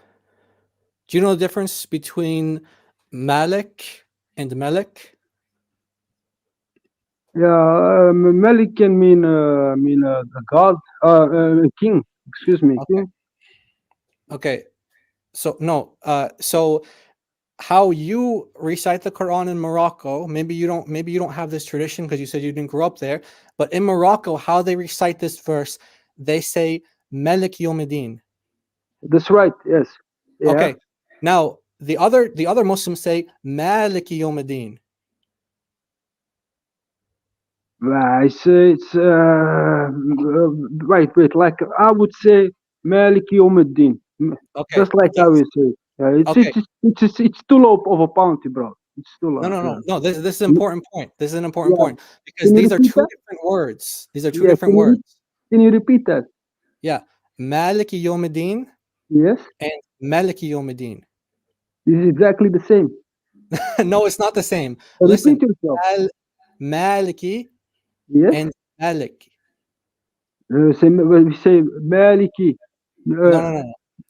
do you know the difference between Malik and Malik? Yeah, Malik can mean a god, king. Excuse me, king. Okay. So no, so how you recite the Quran in Morocco, maybe you don't have this tradition because you said you didn't grow up there, but in Morocco, how they recite this verse, they say Malik Yawmiddin. That's right. Yes. Yeah. Okay. Now the other Muslims say Malik Yawmiddin. I say it's right. Like I would say Malik Yawmiddin. Okay. Just like how we say. Okay. It's too low of a bounty, bro. It's too low. No. This is an important point. This is an important Yeah. point because Can you these are repeat two that? different words. These are two Yeah, different words. Can you repeat that? Yeah. Malik Yawmiddin Yes. and Malik Yawmiddin. This is exactly the same. No, it's not the same. Repeat Listen, yourself. Maliki Yes. and Malik. We say Maliki. No.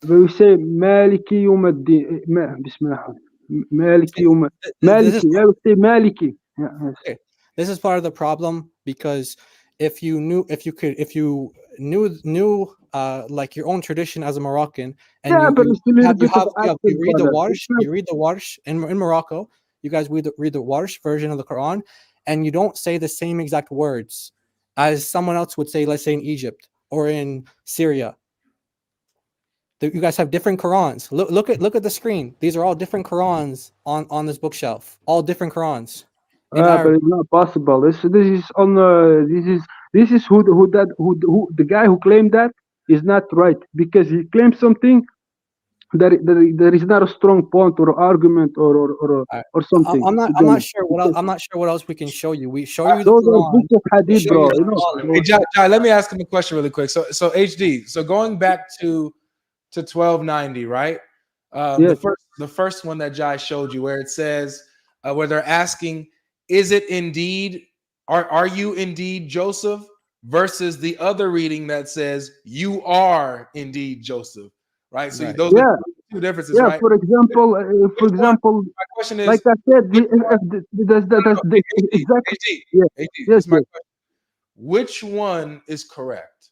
We say Maliki Yawmiddin. Bismillah. Maliki Yawmiddin. Maliki. I would say Maliki. Yeah, yes. Okay. This is part of the problem because if you knew like your own tradition as a Moroccan, and you read the Warsh in Morocco, you guys read the Warsh version of the Quran, and you don't say the same exact words as someone else would say, let's say in Egypt or in Syria. You guys have different Qurans. Look at the screen. These are all different Qurans on this bookshelf. All different Qurans. But it's not possible. This is on this is who the guy who claimed that is not right, because he claimed something that there is not a strong point or argument or something. I'm not sure what else we can show you. We show you the Those are Quran. books of hadith, bro. You know. Hey, Jai, let me ask him a question really quick. So HD. So going back to 1290, right? Yes. The first one that Jai showed you, where it says, where they're asking, is it indeed, are you indeed Joseph? Versus the other reading that says, you are indeed Joseph, right? So those are two differences, right? For example, my question is, like I said, exactly. Yes. Which one is correct?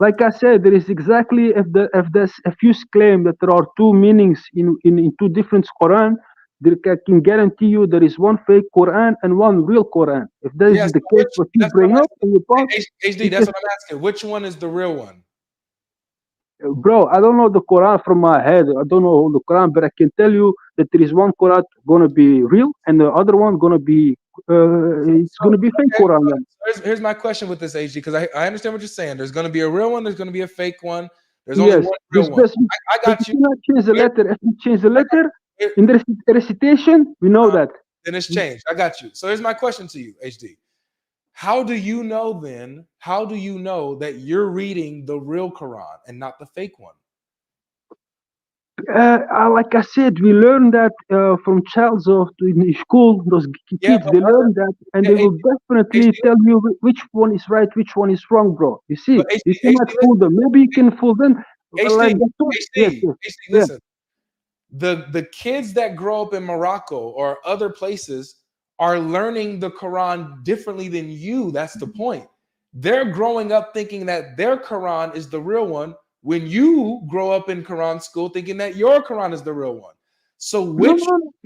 Like I said, there is exactly if you claim that there are two meanings in two different Quran, I can guarantee you there is one fake Quran and one real Quran. If that is the case, what you bring up in your part, HD, that's what I'm asking. Which one is the real one? Bro, I don't know the Quran from my head. I don't know the Quran, but I can tell you that there is one Quran gonna be real and the other one gonna be gonna be fake Quran. So here's my question with this, HD, because I understand what you're saying. There's gonna be a real one. There's gonna be a fake one. There's only one real one. I got you. You cannot change the letter. If you change the letter in the recitation, we know that. Then it's changed. I got you. So here's my question to you, HD. How do you know that you're reading the real Quran and not the fake one? Like I said, we learn that from child's in school. Those kids, they learn that, and they will definitely tell you which one is right, which one is wrong, bro. You see, you cannot fool them. Maybe you can fool them. Listen. The kids that grow up in Morocco or other places are learning the Quran differently than you. That's the point. They're growing up thinking that their Quran is the real one, when you grow up in Quran school thinking that your Quran is the real one. So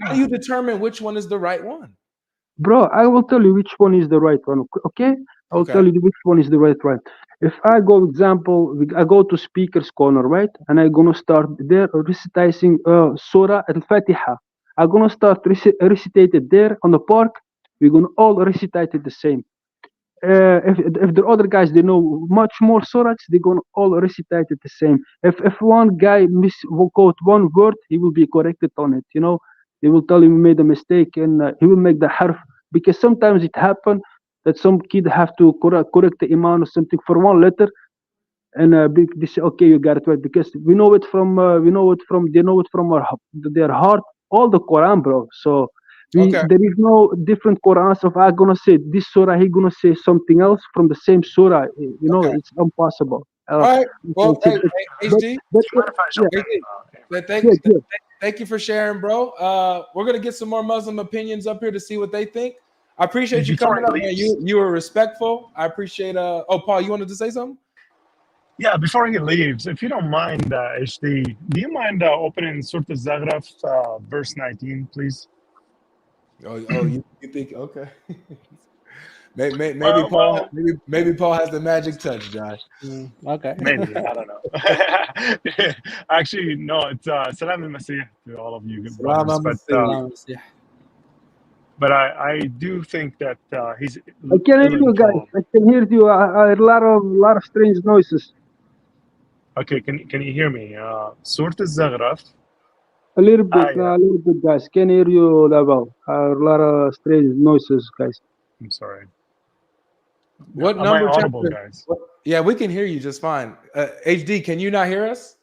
how do you determine which one is the right one? Bro, I will tell you which one is the right one. Okay? I will tell you which one is the right one. If I go to Speaker's Corner, right? And I'm going to start there reciting Surah Al-Fatiha. I'm going to start recite it there on the park. We're going to all recite it the same. If the other guys, they know much more surahs, they're going to all recite it the same. If one guy misquote one word, he will be corrected on it. You know, they will tell him he made a mistake, and he will make the harf, because sometimes it happens that some kid have to correct the imam or something for one letter, and they say, okay, you got it right, because they know it from their heart, all the Quran, bro. So there is no different Qurans of I'm gonna say this surah, he gonna say something else from the same surah. You know, it's impossible. All right. Well, HD, thank you for sharing, bro. We're gonna get some more Muslim opinions up here to see what they think. I appreciate you coming up, man. You were respectful. I appreciate. Oh, Paul, you wanted to say something? Yeah, before he leaves, if you don't mind, HD, do you mind opening Surah Al-Zaghraf, verse 19, please? You think okay? Maybe Well, Paul. well, Maybe Paul has the magic touch, Josh. Okay. maybe, I don't know. Actually, no, it's Salam al-Masih to all of you good Salam brothers. al-Masih. But I do think that he's I can hear you guys. ill-informed. I can hear you. A lot of strange noises. Okay, can you hear me? Surah Al-Zaghraf, A little bit, ayah. guys. Can hear you that well. A lot of strange noises, guys. I'm sorry. What Am number? I audible, chapter? guys? Yeah, we can hear you just fine. HD, can you not hear us?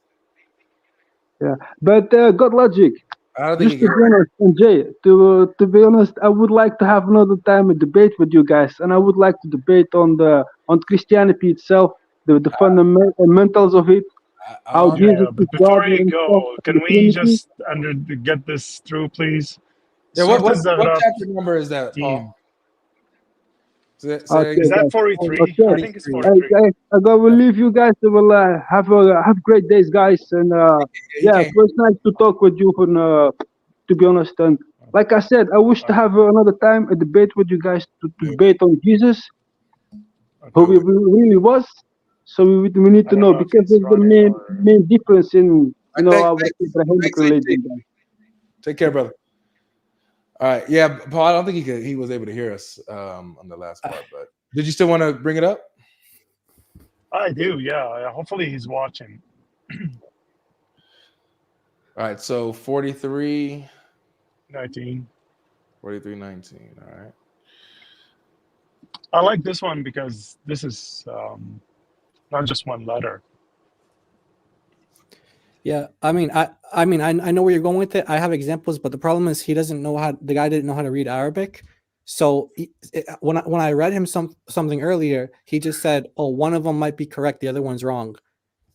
Yeah, but God Logic. I don't think Just you to can. be honest, and Jay, to be honest, I would like to have another time a debate with you guys, and I would like to debate on Christianity itself, the fundamentals of it, how on Jesus But is before God you himself, go, and can the we Trinity. just get this through, please? Yeah, Surah what Al-Zaghraf chapter number is that, 15. Paul? Okay, Is that guys. 43? Okay. I think it's 43. Guys, I will leave you guys. I will have great days, guys. And yeah, it was nice to talk with you. To be honest, and like I said, I wish to have another time a debate with you guys to debate on Jesus, who he really was. So we need to know because there's the main difference in our Abrahamic religion. Guys. Take care, brother. All right, yeah, Paul. I don't think he was able to hear us on the last part, but did you still want to bring it up? I do, yeah. Hopefully he's watching. All right, so 43. 19. 43:19. All right. I like this one because this is not just one letter. Yeah, I know where you're going with it. I have examples, but the problem is the guy didn't know how to read Arabic. So when I read him something earlier, he just said, "Oh, one of them might be correct, the other one's wrong."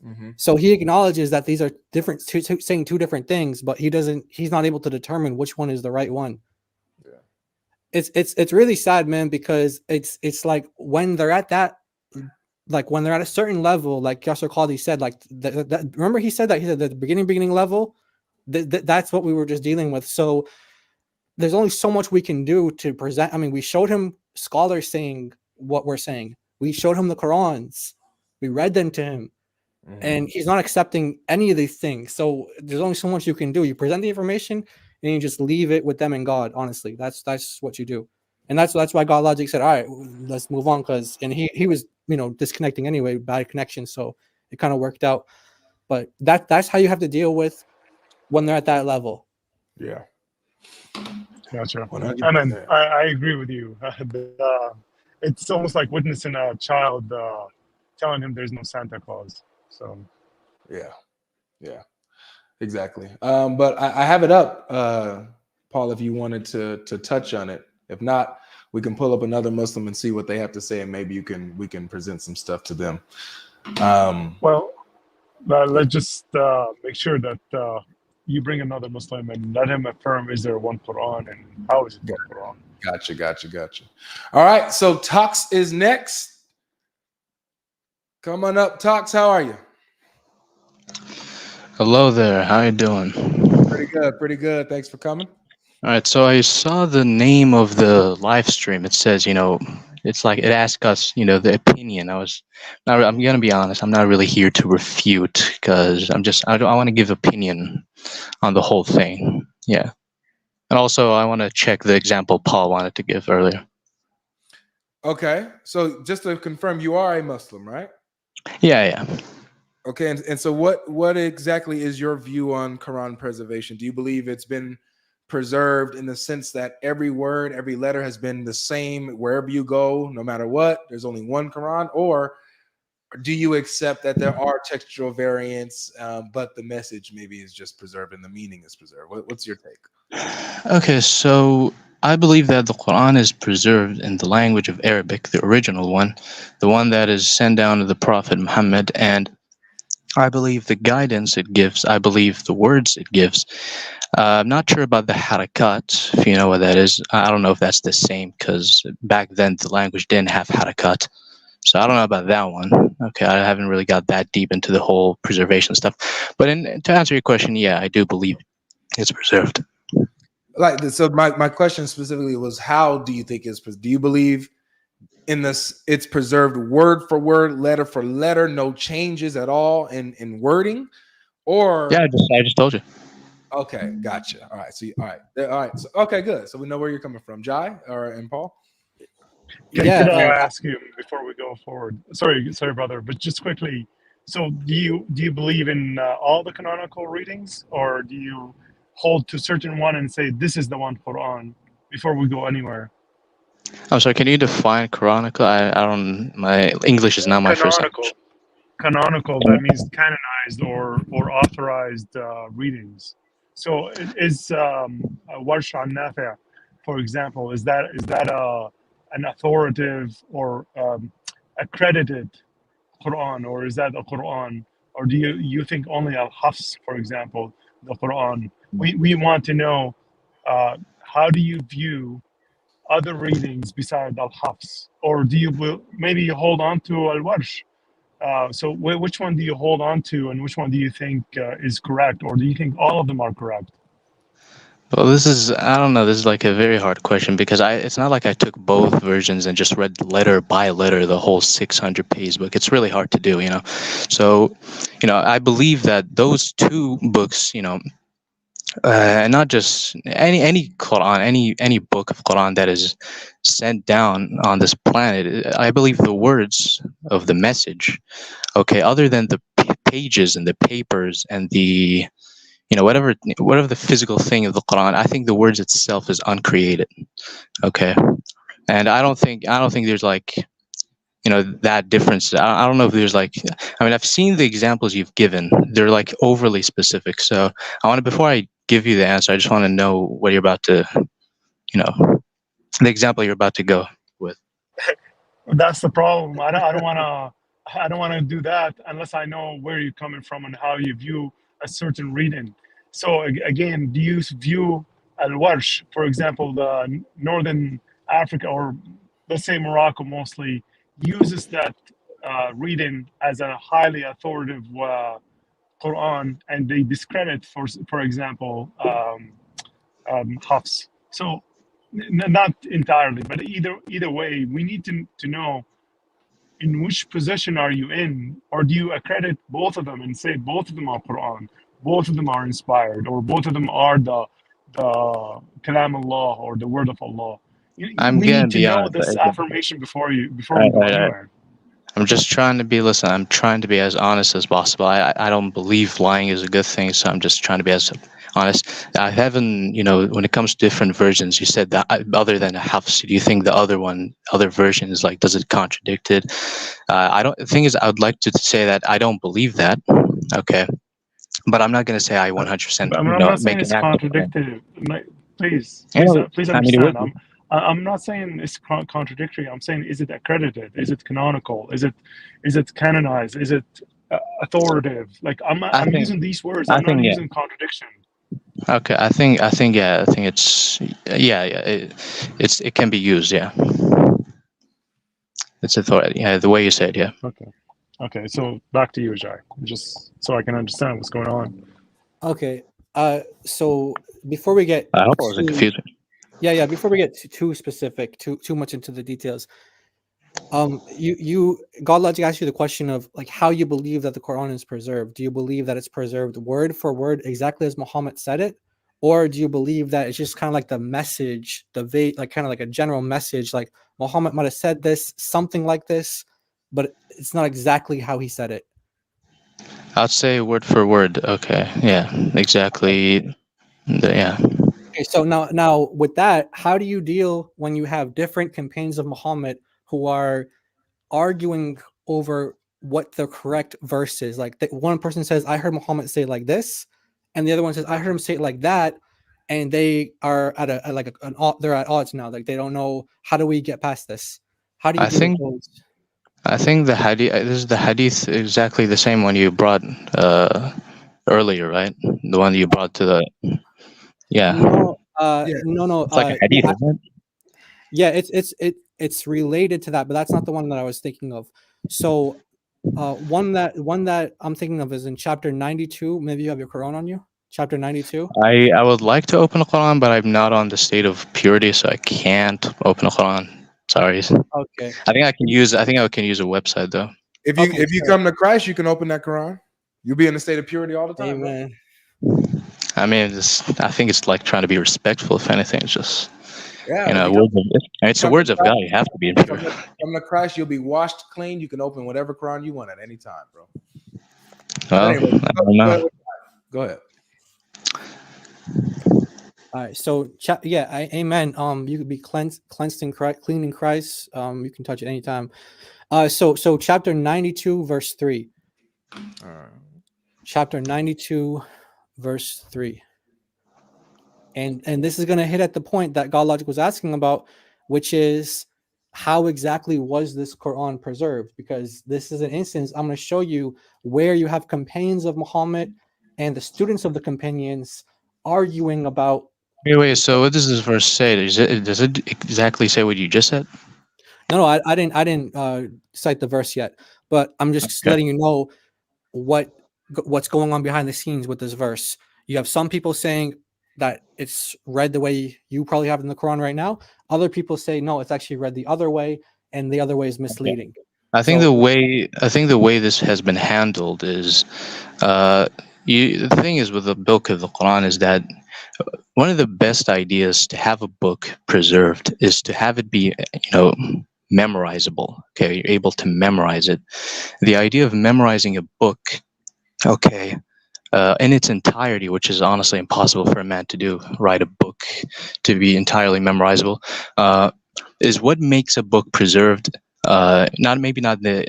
Mm-hmm. So he acknowledges that these are different, saying two different things, but he's not able to determine which one is the right one. Yeah. It's really sad, man, because it's like when they're at that. Like when they're at a certain level, like Yasser Qadhi said, like remember he said that the beginning level, that's what we were just dealing with. So there's only so much we can do to present. I mean, we showed him scholars saying what we're saying. We showed him the Qurans. We read them to him, and he's not accepting any of these things. So there's only so much you can do. You present the information, and you just leave it with them and God. Honestly, that's what you do. And that's why God Logic said, "All right, let's move on," and he was disconnecting anyway, bad connection, so it kind of worked out. But that's how you have to deal with when they're at that level. Yeah, gotcha. I mean, I agree with you. It's almost like witnessing a child telling him there's no Santa Claus. So yeah, exactly. But I have it up, Paul, if you wanted to touch on it. If not, we can pull up another Muslim and see what they have to say, and maybe we can present some stuff to them. Well, let's just make sure that you bring another Muslim and let him affirm, is there one Quran and how is it one Quran? Gotcha. All right, so Tox is next. Come on up, Tox. How are you? Hello there. How you doing? Pretty good. Thanks for coming. All right, so I saw the name of the live stream. It says, it's like it asks us, the opinion. I'm gonna be honest. I'm not really here to refute because I want to give opinion on the whole thing. Yeah, and also I want to check the example Paul wanted to give earlier. Okay, so just to confirm, you are a Muslim, right? Yeah. Okay, and so what exactly is your view on Quran preservation? Do you believe it's been preserved in the sense that every word, every letter has been the same wherever you go, no matter what? There's only one Quran, or do you accept that there are textual variants, but the message maybe is just preserved and the meaning is preserved? What's your take? Okay, so I believe that the Quran is preserved in the language of Arabic, the original one, the one that is sent down to the Prophet Muhammad, and I believe the guidance it gives, I believe the words it gives. I'm not sure about the harakat, if you know what that is. I don't know if that's the same, because back then the language didn't have harakat. So I don't know about that one. Okay, I haven't really got that deep into the whole preservation stuff. But to answer your question, yeah, I do believe it's preserved. Like, so my question specifically was, how do you think it's preserved? Do you believe in this, it's preserved word for word, letter for letter, no changes at all in wording? Or yeah, I just told you. Okay, gotcha. All right, so all right. So, okay, good. So we know where you're coming from, Jai and Paul. Can I ask you before we go forward? Sorry, brother, but just quickly. So, do you believe in all the canonical readings, or do you hold to certain one and say this is the one Quran before we go anywhere? I'm sorry. Can you define canonical? I don't. My English is not my first language. Canonical. That means canonized or authorized readings. So, is Warsh an Nafi', for example, is that an authoritative or accredited Quran, or is that a Quran, or do you think only Al-Hafs, for example, the Quran? We want to know how do you view other readings besides Al-Hafs, or do you maybe hold on to Al-Warsh? So which one do you hold on to, and which one do you think is correct, or do you think all of them are correct? Well, I don't know, this is like a very hard question, because it's not like I took both versions and just read letter by letter the whole 600-page book. It's really hard to do, you know. So, you know, I believe that those two books, you know, and not just any Quran, any book of Quran that is sent down on this planet, I believe the words of the message, okay, other than the pages and the papers and the, you know, whatever the physical thing of the Quran, I think the words itself is uncreated. Okay, and I don't think there's like, you know, that difference. I don't know if there's like, I mean, I've seen the examples you've given. They're like overly specific. So before I give you the answer, I just want to know what you're about to, you know, the example you're about to go with. That's the problem. I don't want to do that unless I know where you're coming from and how you view a certain reading. So again, do you view Al-Warsh, for example, the Northern Africa, or let's say Morocco mostly, uses that reading as a highly authoritative Quran, and they discredit, for example, Hafs. So not entirely, but either way, we need to know in which position are you in, or do you accredit both of them and say both of them are Quran, both of them are inspired, or both of them are the Kalam Allah, or the word of Allah? We need to know this affirmation before we go anywhere. I'm just trying to be, I'm trying to be as honest as possible. I don't believe lying is a good thing, so I'm just trying to be as honest. I haven't, you know, when it comes to different versions, you said that other than Hafs, do you think the other version is like, does it contradict it? The thing is, I would like to say that I don't believe that, okay? But I'm not going to say I 100% I'm not saying it's contradictory. Please understand. I'm not saying it's contradictory. I'm saying, is it accredited? Is it canonical? Is it canonized? Is it authoritative? Like I'm using these words. I'm not using contradiction. Okay, I think it's it can be used. Yeah, it's authority. Yeah, the way you said. Yeah. Okay. So back to you, Jai, just so I can understand what's going on. Okay. So before we get, I hope I wasn't confusing. Yeah. Before we get too specific, too much into the details, Godlogic asked you the question of like how you believe that the Quran is preserved. Do you believe that it's preserved word for word exactly as Muhammad said it, or do you believe that it's just kind of like the message, like kind of like a general message, like Muhammad might have said this, something like this, but it's not exactly how he said it? I'd say word for word. Okay. Yeah. Exactly. Yeah. Okay. So now with that, how do you deal when you have different companions of Muhammad who are arguing over what the correct verse is? Like one person says, I heard Muhammad say like this, and the other one says, I heard him say it like that, and they are they're at odds now. Like they don't know, how do we get past this? How do you deal with those? I think the hadith, this is the hadith exactly the same one you brought earlier, right? The one you brought to the No. It's like a hadith, isn't it? Yeah, it's related to that, but that's not the one that I was thinking of. So one that I'm thinking of is in chapter 92. Maybe you have your Quran on you. Chapter 92. I would like to open the Quran, but I'm not on the state of purity, so I can't open the Quran. Sorry. Okay. I think I can use a website though. If you come to Christ, you can open that Quran. You'll be in a state of purity all the time. Amen. I mean, I think it's like trying to be respectful. If anything, it's just Yeah, it's the words of God. You have to be impure. Come to Christ, you'll be washed clean. You can open whatever Quran you want at any time, bro. Well, Anyway, I don't know. Go ahead. All right. So amen. You could be cleansed in Christ, clean in Christ. You can touch it anytime. So chapter 92, verse 3. Chapter 92, verse 3. And this is going to hit at the point that God Logic was asking about, which is how exactly was this Quran preserved? Because this is an instance I'm going to show you where you have companions of Muhammad and the students of the companions arguing about. Wait. So what does this verse say? Does it exactly say what you just said? No, I didn't cite the verse yet, but I'm just letting you know what's going on behind the scenes with this verse. You have some people saying that it's read the way you probably have in the Quran right now. Other people say no, it's actually read the other way, and the other way is misleading. I think the way this has been handled is, the thing is with the book of the Quran is that one of the best ideas to have a book preserved is to have it be, memorizable. Okay, you're able to memorize it. The idea of memorizing a book, in its entirety, which is honestly impossible for a man to do, write a book to be entirely memorizable, is what makes a book preserved. Not the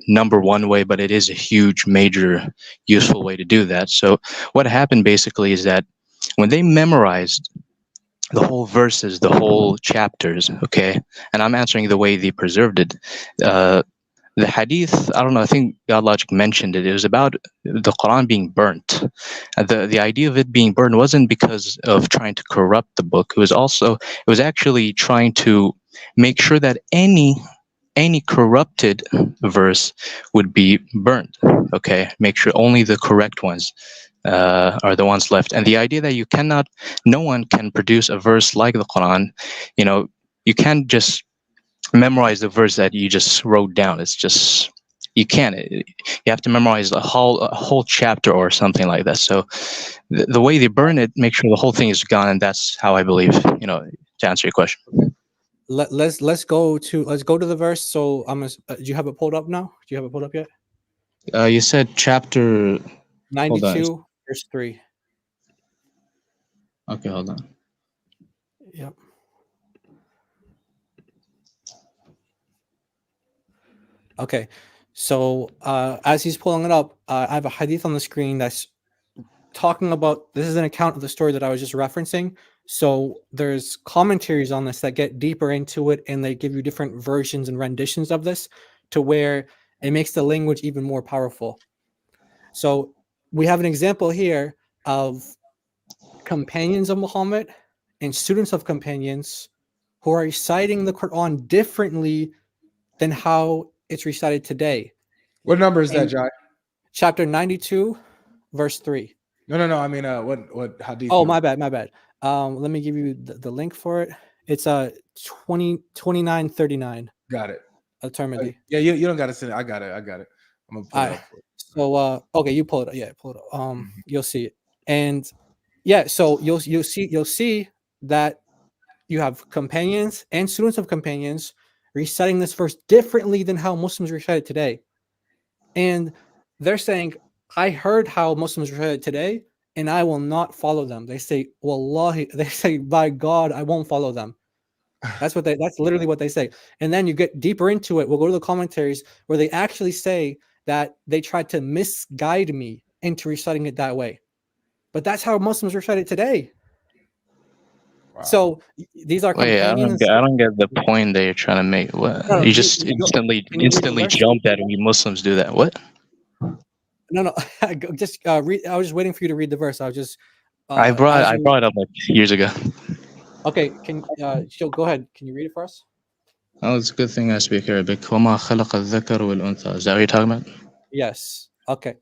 number one way, but it is a huge, major, useful way to do that. So what happened basically is that when they memorized the whole verses, the whole chapters, and I'm answering the way they preserved it. The hadith, I don't know, I think God Logic mentioned it. It was about the Quran being burnt. The idea of it being burned wasn't because of trying to corrupt the book. It was actually trying to make sure that any corrupted verse would be burnt. Make sure only the correct ones are the ones left. And the idea that no one can produce a verse like the Quran. You can't just memorize the verse that you just wrote down. It's just, you can't. You have to memorize a whole chapter or something like that. So the way they burn it, make sure the whole thing is gone, and that's how I believe, to answer your question. Let's go to the verse. So do you have it pulled up now? Do you have it pulled up yet? You said chapter 92, verse 3. Okay, hold on. Yep. Okay, so as he's pulling it up, I have a hadith on the screen that's talking about, this is an account of the story that I was just referencing. So there's commentaries on this that get deeper into it, and they give you different versions and renditions of this to where it makes the language even more powerful. So we have an example here of companions of Muhammad and students of companions who are reciting the Quran differently than how it's recited today. What number is that, Jai? Chapter 92, verse 3. No. I mean, what hadith? Oh, my bad. Let me give you the link for it. It's 2939. Got it. Al-Tirmidhi. Yeah, you don't got to send it. I got it. I'm gonna pull it up. So okay, you pull it up. Yeah, pull it up. You'll see it. And yeah, so you'll see that you have companions and students of companions reciting this verse differently than how Muslims recite it today. And they're saying, I heard how Muslims recite it today, and I will not follow them. They say, Wallahi, they say, by God, I won't follow them. That's literally what they say. And then you get deeper into it. We'll go to the commentaries where they actually say that they tried to misguide me into reciting it that way. But that's how Muslims recite it today. Wow. So these are companions. I don't get the point that you're trying to make. What? No, you just instantly jump at we Muslims do that. What? No. Just read. I was just waiting for you to read the verse. I was just. I brought it up like years ago. Okay, go ahead. Can you read it for us? Oh, it's a good thing I speak Arabic. وَمَا خَلَقَ الذَّكَرُ وَالْأُنثَى. Is that what you're talking about? Yes. Okay.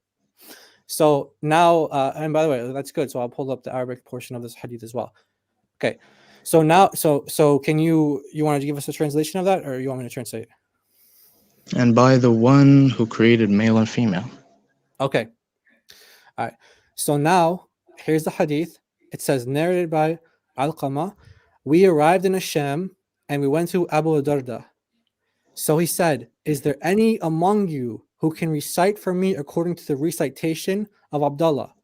So now, and by the way, that's good. So I'll pull up the Arabic portion of this hadith as well. Okay. So now, so can you want to give us a translation of that, or you want me to translate it? And by the one who created male and female. Okay. All right. So now, here's the hadith. It says, narrated by Alqama, we arrived in Asham and we went to Abu Darda. So he said, is there any among you who can recite for me according to the recitation of Abdullah?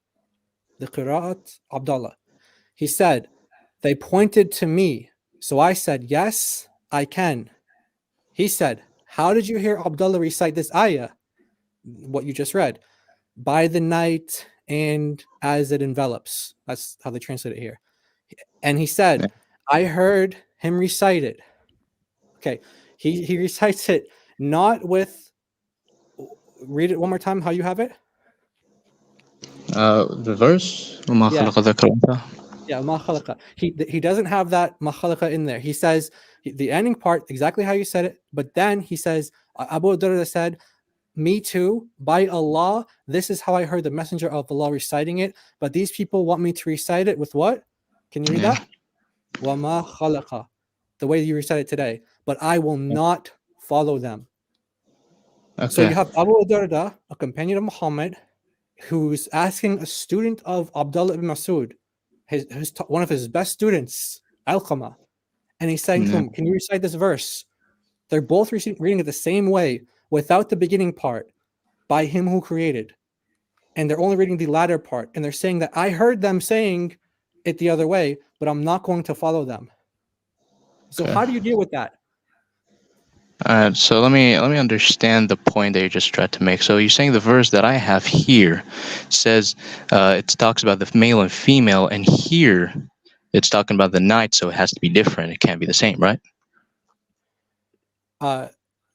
The Qira'at Abdullah. He said, they pointed to me. So I said, yes, I can. He said, how did you hear Abdullah recite this ayah? What you just read. By the night and as it envelops. That's how they translate it here. And he said, I heard him recite it. Okay. He recites it not with, read it one more time how you have it. The verse? وَمَا Yeah. خَلَقَ الذَّكَرَ وَالْأُنثَى. Yeah, ma khalaqa. He doesn't have that ma khalaqa in there. He says the ending part exactly how you said it, but then he says Abu Darda said, me too, by Allah, this is how I heard the Messenger of Allah reciting it, but these people want me to recite it with what? Can you read that? Wa ma khalaqa, the way you recite it today, but I will not follow them. Okay. So you have Abu Darda, a companion of Muhammad, who's asking a student of Abdullah ibn Masud, one of his best students, Alqama, and he's saying to him, can you recite this verse? They're both reading it the same way without the beginning part, by him who created, and they're only reading the latter part, and they're saying that I heard them saying it the other way, but I'm not going to follow them. So how do you deal with that? So let me understand the point that you just tried to make. So you're saying the verse that I have here says it talks about the male and female, and here it's talking about the night, so it has to be different. It can't be the same, right?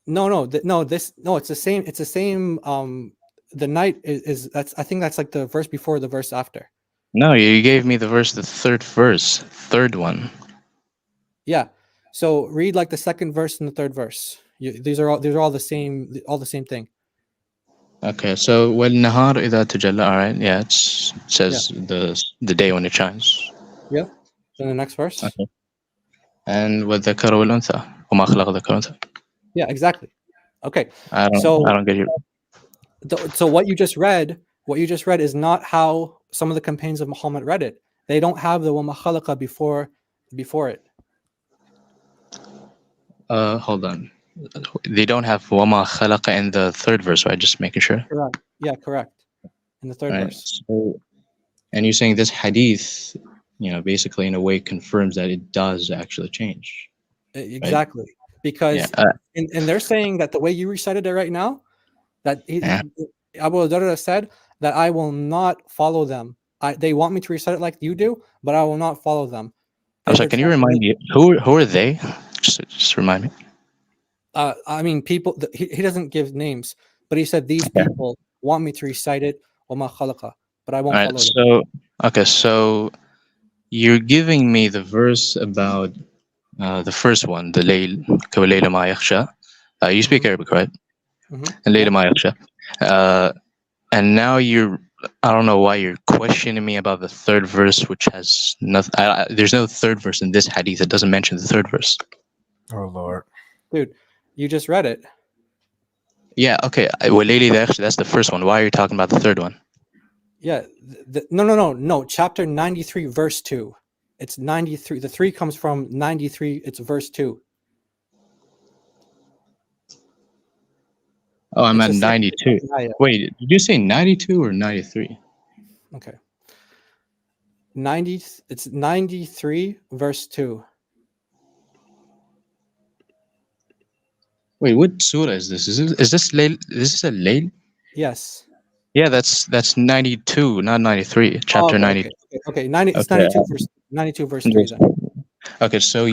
No, it's the same. It's the same. The night is that's. I think that's like the verse before the verse after. No, you gave me the verse, the third one. Yeah. So read like the second verse and the third verse. These are all the same thing. Okay, so وَالنَّهَارُ إِذَا تَجَلَّى. All right, yeah, it says the day when it shines. Yeah. Then the next verse. Okay. And وَالذَّكَرُ وَالْأُنثَى وَمَا خَلَقَ الذَّكَرَ وَالْأُنثَى. Yeah, exactly. Okay. I don't get you. So what you just read is not how some of the companions of Muhammad read it. They don't have the وَمَا خَلَقَ before it. Hold on. They don't have وَمَا خَلَقَ in the third verse, right? Just making sure. Correct. Yeah, correct. In the third verse. So, and you're saying this hadith, basically in a way confirms that it does actually change. Exactly. Right? Because and they're saying that the way you recited it right now, that Abu Darda said that I will not follow them. They want me to recite it like you do, but I will not follow them. I'm sorry, can you remind me who are they? Just remind me. I mean, people. He doesn't give names, but he said these people want me to recite it, وَمَا خَلَقَ, but I won't follow them. So you're giving me the verse about the first one, the Layl, كَوَلَيْلَ مَا يَخْشَى. You speak Arabic, right? Layla مَا يَخْشَى. And now I don't know why you're questioning me about the third verse, which has nothing. There's no third verse in this hadith. It doesn't mention the third verse. Oh Lord, dude, you just read it. Yeah. Okay. That's the first one. Why are you talking about the third one? Yeah. No. Chapter 93, verse 2. It's 93. The 3 comes from 93. It's verse 2. Oh, I'm at 92. Wait, did you say 92 or 93? Okay. It's 93 verse 2. Wait, what surah is this? Is this Layl? Is this a Layl? Yes. Yeah, that's 92, not 93. Chapter 92. Okay. 92 verse 3 then. Okay, so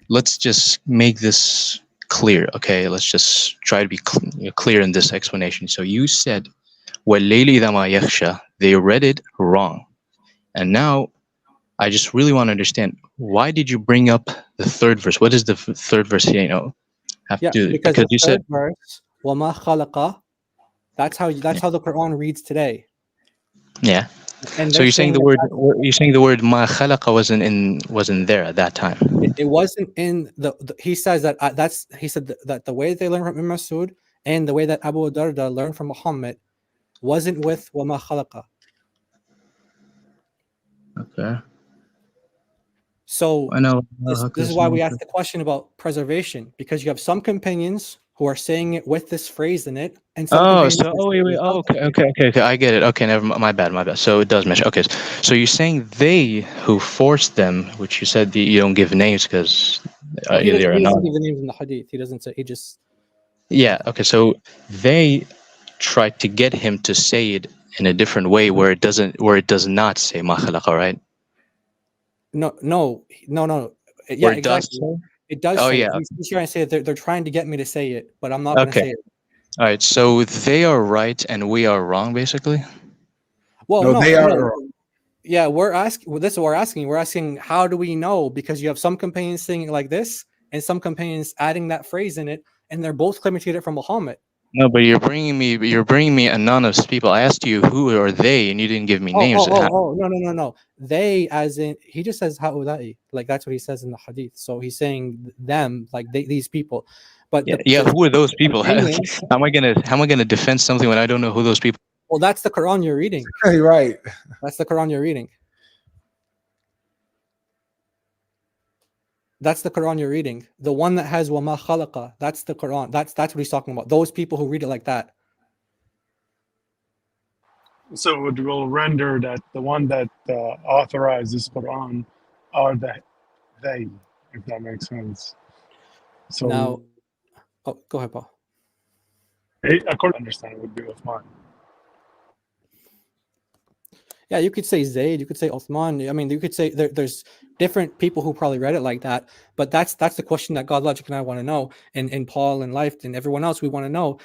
let's just make this clear. Okay, let's just try to be clear in this explanation. So you said وَاللَّيْلِ إِذَا مَا يَخْشَى. They read it wrong. And now I just really want to understand, why did you bring up the third verse? What does the third verse, have to do? Because Because the you said, third verse, وَمَا خَلَقَ, that's how the Quran reads today. yeah. And So they're you're saying saying the word ma khalaqa wasn't there at that time. it wasn't in the he says that he said that the way they learned from Ibn Masud and the way that Abu Darda learned from Muhammad wasn't with وَمَا خَلَقَ. Okay. So I know. this is why we asked the question about preservation, because you have some companions who are saying it with this phrase in it, and some companions Wait. Oh, okay. I get it. Okay, never. My bad. So it does mention. Okay, so you're saying they who forced them, which you said you don't give names because he they're doesn't not. give the names in the hadith. He doesn't say. He just Yeah. Okay. So they tried to get him to say it in a different way where it does not say ma khalaqa, right? No. Yeah, Where it exactly. does say? It does Oh say yeah. it. He's trying to say that they're trying to get me to say it, but I'm not going to Okay. say it. All right. So they are right and we are wrong, basically. Well, No, they are wrong. Yeah, we're asking. Well, this is what we're asking. We're asking, how do we know? Because you have some companions saying it like this, and some companions adding that phrase in it, and they're both claiming to get it from Muhammad. No, but you're bringing me anonymous people. I asked you who are they, and you didn't give me names. No. They, as in, he just says ha'ulai, like that's what he says in the hadith. So he's saying them, like these people. But who are those people? How am I gonna defend something when I don't know who those people? Well, that's the Quran you're reading. Right. That's the Quran you're reading. That's the Quran you're reading. The one that has وَمَا خَلَقَ, that's the Quran. That's what he's talking about. Those people who read it like that. So it will render that the one that authorized this Quran are they, if that makes sense. So Now, go ahead, Paul. According to understanding would be Uthman. Yeah, you could say Zayd, you could say Uthman. I mean, you could say there's different people who probably read it like that. But that's the question that God Logic and I want to know, and Paul and Life and everyone else we want to know.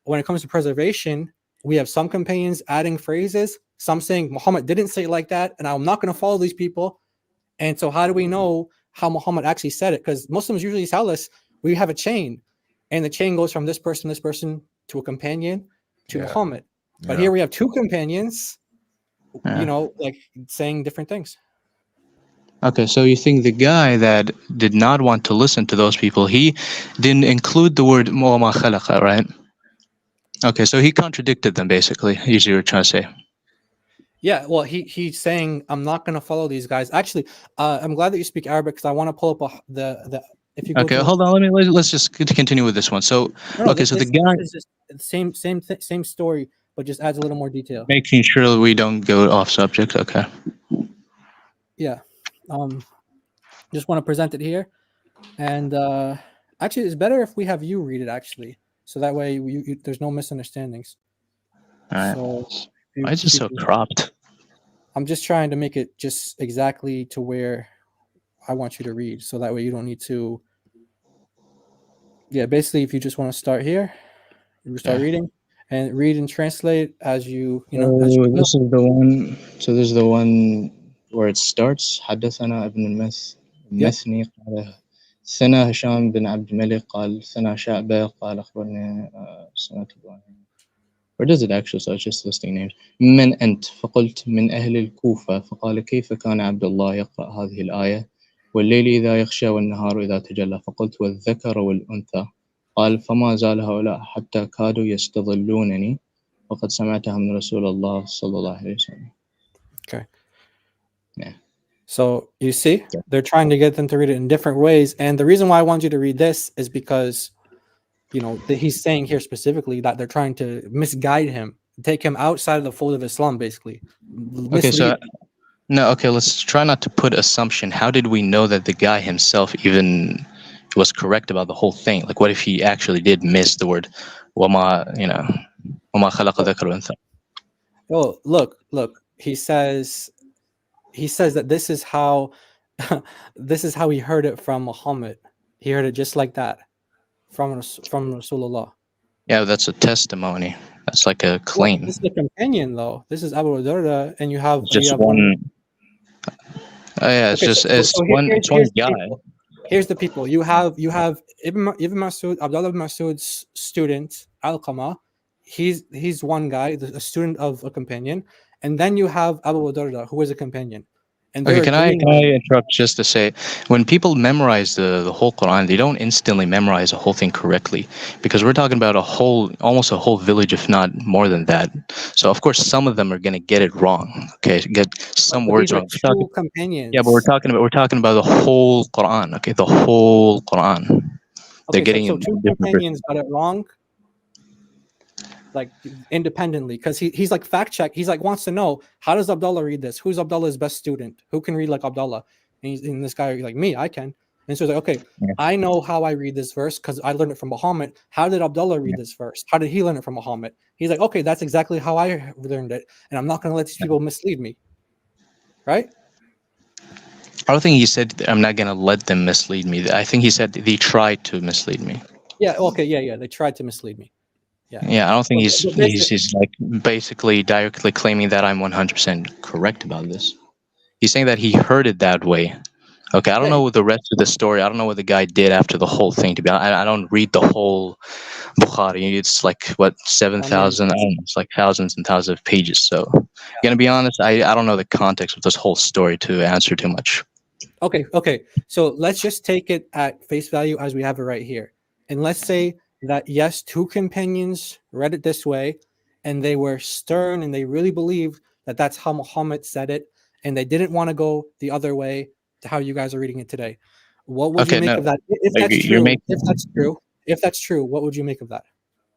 When it comes to preservation, we have some companions adding phrases, some saying Muhammad didn't say it like that, and I'm not going to follow these people. And so how do we know how Muhammad actually said it? Because Muslims usually tell us we have a chain, and the chain goes from this person to a companion to Muhammad. But here we have two companions, like saying different things. Okay, so you think the guy that did not want to listen to those people, he didn't include the word وَمَا خَلَقَ, right? Okay, so he contradicted them basically. Is what you're trying to say? Yeah, well, he's saying I'm not going to follow these guys. Actually, I'm glad that you speak Arabic because I want to pull up the if you go okay, to hold on. Let's just continue with this one. So so the guy is just the same story, but just adds a little more detail. Making sure we don't go off subject. Okay. Yeah, just want to present it here, and actually, it's better if we have you read it actually, so that way there's no misunderstandings. All right. So, why is it so cropped? I'm just trying to make it just exactly to where I want you to read, so that way you don't need to. Yeah, basically, if you just want to start here, you start reading, and read and translate as you as you this is the one. So this is the one where it starts. حدثنا ابن المثني قال ثنا هشام بن عبد الملك قال ثنا شعبة قال أخبرني سنة إبراهيم. Where does it actually? So it's just listing names. من أنت فقلت من أهل الكوفة فقال كيف كان عبد الله يقرأ هذه الآية والليل إذا يغشى والنهار إذا تجلى فقلت والذكر والأنثى قال فما زال هؤلاء حتى كادوا يستظلونني وقد سمعتها من رسول الله صلى الله عليه وسلم. Okay. Yeah. So you see, they're trying to get them to read it in different ways, and the reason why I want you to read this is because he's saying here specifically that they're trying to misguide him, take him outside of the fold of Islam, basically. Okay, so let's try not to put assumption. How did we know that the guy himself even was correct about the whole thing? Like, what if he actually did miss the word وَمَا خَلَقَ ذَكَرَ وَأُنْثَى? Oh, look, he says that this is how he heard it from Muhammad. He heard it just like that from Rasulullah. Yeah, that's a testimony. That's like a claim. Well, this is a companion, though. This is Abu Darda, and you have just one. Yeah, it's Okay, just it's so one here's, it's one here's the guy. people. Here's the people. You have Ibn Masud, Abdullah ibn Masud's student Alqama. He's one guy, a student of a companion, and then you have Abu Darda, who is a companion, and they're Okay, can I agreeing. interrupt just to say, when people memorize the whole Quran, they don't instantly memorize the whole thing correctly, because we're talking about almost a whole village, if not more than that. So of course, some of them are gonna get it wrong. Okay, get some But words these are wrong. We're two companions. Yeah, but we're talking about the whole Quran. Okay, the whole Quran. They're Okay, getting so it two different. companions got it wrong, like independently, because he's like fact check. He's like wants to know, how does Abdullah read this? Who's Abdullah's best student? Who can read like Abdullah? And this guy like me, I can. And so he's like, okay, Yeah. I know how I read this verse because I learned it from Muhammad. How did Abdullah read this verse? How did he learn it from Muhammad? He's like, okay, that's exactly how I learned it, and I'm not going to let these people mislead me, right? I don't think he said I'm not gonna let them mislead me. I think he said they tried to mislead me. Yeah. Okay. Yeah. They tried to mislead me. Yeah. Yeah, I don't think But basically- he's like basically directly claiming that I'm 100% correct about this. He's saying that he heard it that way. Okay, I don't know the rest of the story. I don't know what the guy did after the whole thing. To be honest, I don't read the whole Bukhari. It's like what 7,000. I don't know. It's like thousands and thousands of pages. So, gonna be honest, I don't know the context of this whole story to answer too much. Okay. So let's just take it at face value as we have it right here. And let's say that, yes, two companions read it this way, and they were stern and they really believed that that's how Muhammad said it, and they didn't want to go the other way to how you guys are reading it today. What would you make of that? If that's true, what would you make of that?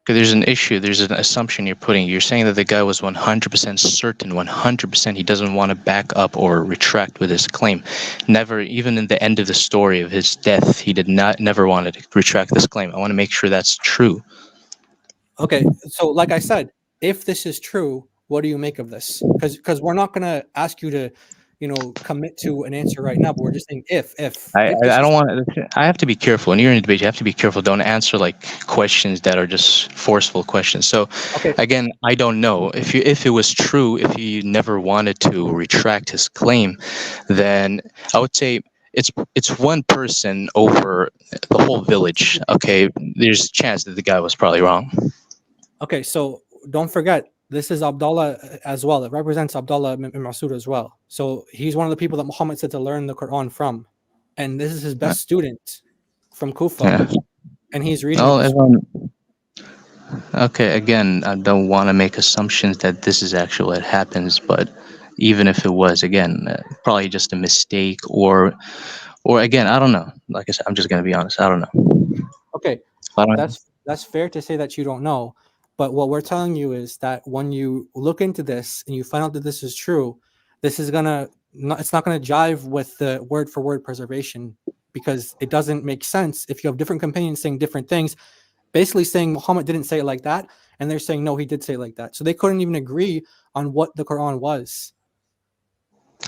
Because there's an issue, there's an assumption you're putting. You're saying that the guy was 100% certain, 100% he doesn't want to back up or retract with his claim. Never, even in the end of the story of his death, he never wanted to retract this claim. I want to make sure that's true. Okay, so like I said, if this is true, what do you make of this? Because we're not going to ask you to, commit to an answer right now, but we're just saying if I don't want to. I have to be careful. When you're in a debate, you have to be careful. Don't answer like questions that are just forceful questions. So, again, I don't know if it was true. If he never wanted to retract his claim, then I would say it's one person over the whole village. Okay, there's a chance that the guy was probably wrong. Okay, so don't forget, this is Abdullah as well. It represents Abdullah ibn Masud as well. So he's one of the people that Muhammad said to learn the Quran from. And this is his best student from Kufa. And he's reading Okay, again, I don't want to make assumptions that this is actually what happens, but even if it was, again, probably just a mistake or again, I don't know. Like I said, I'm just going to be honest. I don't know. Okay, that's fair to say that you don't know. But what we're telling you is that when you look into this and you find out that this is true, this is it's not gonna jive with the word for word preservation, because it doesn't make sense if you have different companions saying different things, basically saying Muhammad didn't say it like that, and they're saying no, he did say it like that. So they couldn't even agree on what the Quran was.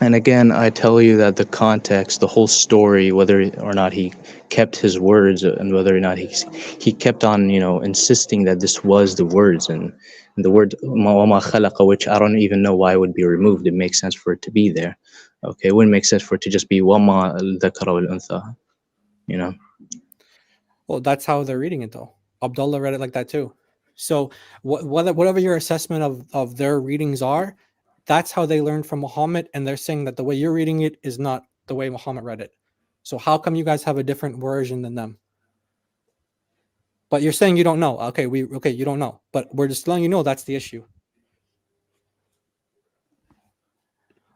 And again, I tell you that the context, the whole story, whether or not he kept his words and whether or not he kept on, insisting that this was the words, and the word وَمَا خَلَقَ, which I don't even know why it would be removed. It makes sense for it to be there. Okay, it wouldn't make sense for it to just be وَمَا الذَّكَرَ وَالْأُنْثَى, Well, that's how they're reading it though. Abdullah read it like that too. So whatever your assessment of their readings are, that's how they learned from Muhammad, and they're saying that the way you're reading it is not the way Muhammad read it. So how come you guys have a different version than them? But you're saying you don't know. Okay, you don't know. But we're just letting you know that's the issue.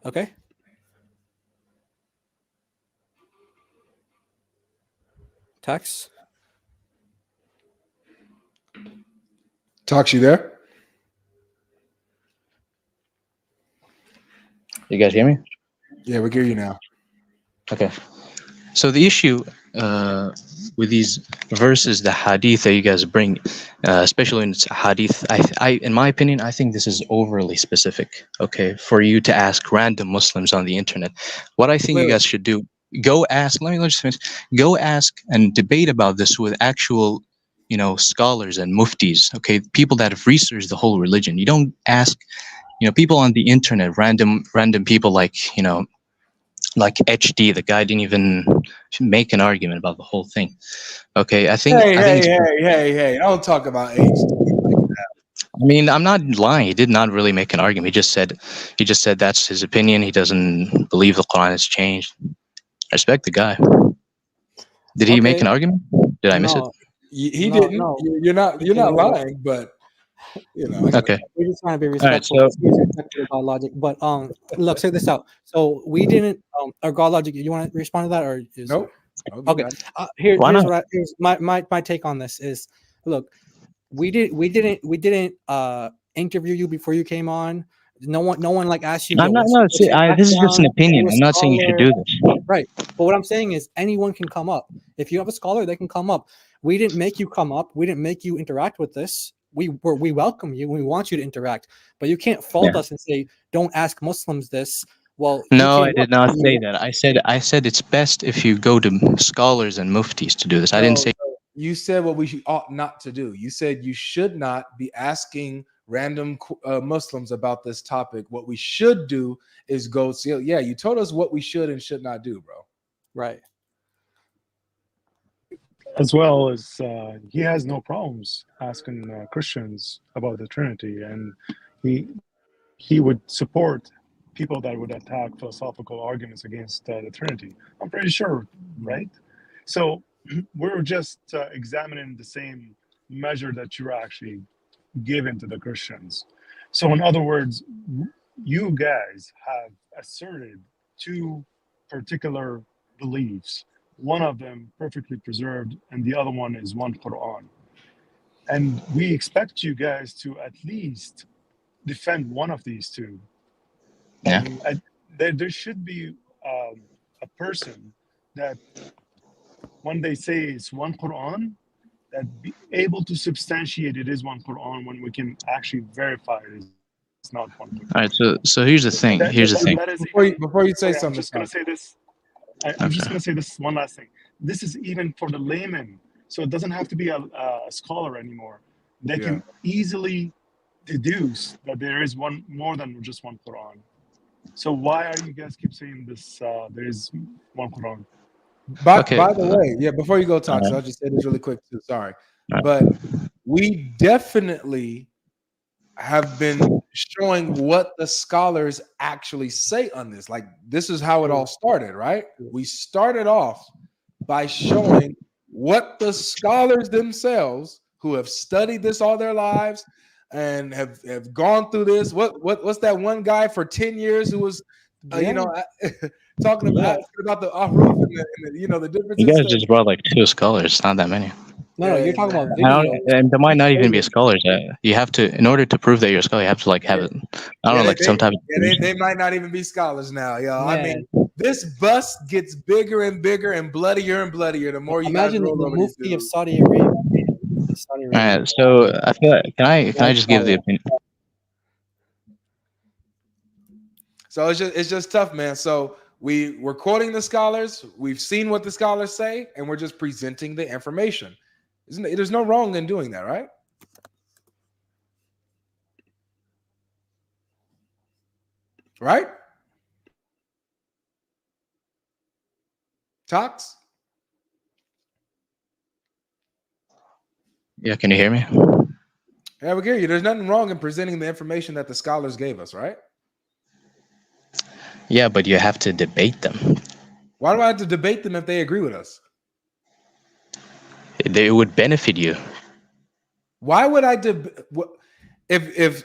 Okay? Tax? Talks, you there? You guys hear me? Yeah, we hear you now. Okay. So the issue with these verses, the hadith that you guys bring, especially in hadith, I, in my opinion, I think this is overly specific. Okay, for you to ask random Muslims on the internet, what I think you guys should do: go ask. Let me just finish. Go ask and debate about this with actual, scholars and muftis. Okay, people that have researched the whole religion. You don't ask, people on the internet, random people like, like HD. The guy didn't even make an argument about the whole thing. Okay, I think Hey! Don't talk about HD like that. I mean, I'm not lying. He did not really make an argument. He just said that's his opinion. He doesn't believe the Quran has changed. I respect the guy. Did he make an argument? Did I miss it? He didn't. No. You're not lying, but you know. Okay. We're just trying to be respectful. All right, Respectful of God Logic. But look, check this out. So we didn't or God Logic. You want to respond to that or nope? Okay. Here's my take on this is look. We didn't interview you before you came on. No one like asked you. I'm not. No, see, this is just an opinion. I'm not saying you should do this. Right. But what I'm saying is anyone can come up. If you have a scholar, they can come up. We didn't make you come up. We didn't make you interact with this. We welcome you. We want you to interact. But you can't fault us and say, "Don't ask Muslims this." Well, no, I did not say that. I said it's best if you go to scholars and muftis to do this. I didn't say. You said what we ought not to do. You said you should not be asking random Muslims about this topic. What we should do is go see. Yeah, you told us what we should and should not do, bro. Right. As well as he has no problems asking Christians about the Trinity, and he would support people that would attack philosophical arguments against the Trinity. I'm pretty sure, right? So we're just examining the same measure that you're actually giving to the Christians. So in other words, you guys have asserted two particular beliefs. One of them perfectly preserved, and the other one is one Quran. And we expect you guys to at least defend one of these two. Yeah. There should be a person that when they say it's one Quran, that be able to substantiate it is one Quran when we can actually verify it is not one Quran. All right, so here's the thing. Before you say something, I'm just going to say this. I'm just going to say this one last thing. This is even for the layman, so it doesn't have to be a scholar anymore. They can easily deduce that there is one more than just one Quran. So why are you guys keep saying this? There is one Quran. By the way, before you go talk, so I'll just say this really quick too. Sorry, but we definitely have been showing what the scholars actually say on this. Like, this is how it all started, right? We started off by showing what the scholars themselves, who have studied this all their lives and have gone through this. What's that one guy for 10 years who was talking about the Ahruf and the differences. You guys just brought like two scholars, not that many. No, you're talking about video. And there might not even be scholars. You have to, in order to prove that you're a scholar, you have to like have it. I don't know, like some type of. They might not even be scholars now, y'all. I mean, this bus gets bigger and bigger and bloodier and bloodier the more you imagine the Mufti of Saudi Arabia. All right, so I feel like, can I just give the opinion? So it's just tough, man. So we're quoting the scholars. We've seen what the scholars say, and we're just presenting the information. There's no wrong in doing that, right? Right? Talks? Yeah, can you hear me? Yeah, we hear you. There's nothing wrong in presenting the information that the scholars gave us, right? Yeah, but you have to debate them. Why do I have to debate them if they agree with us? It would benefit you. Why would I if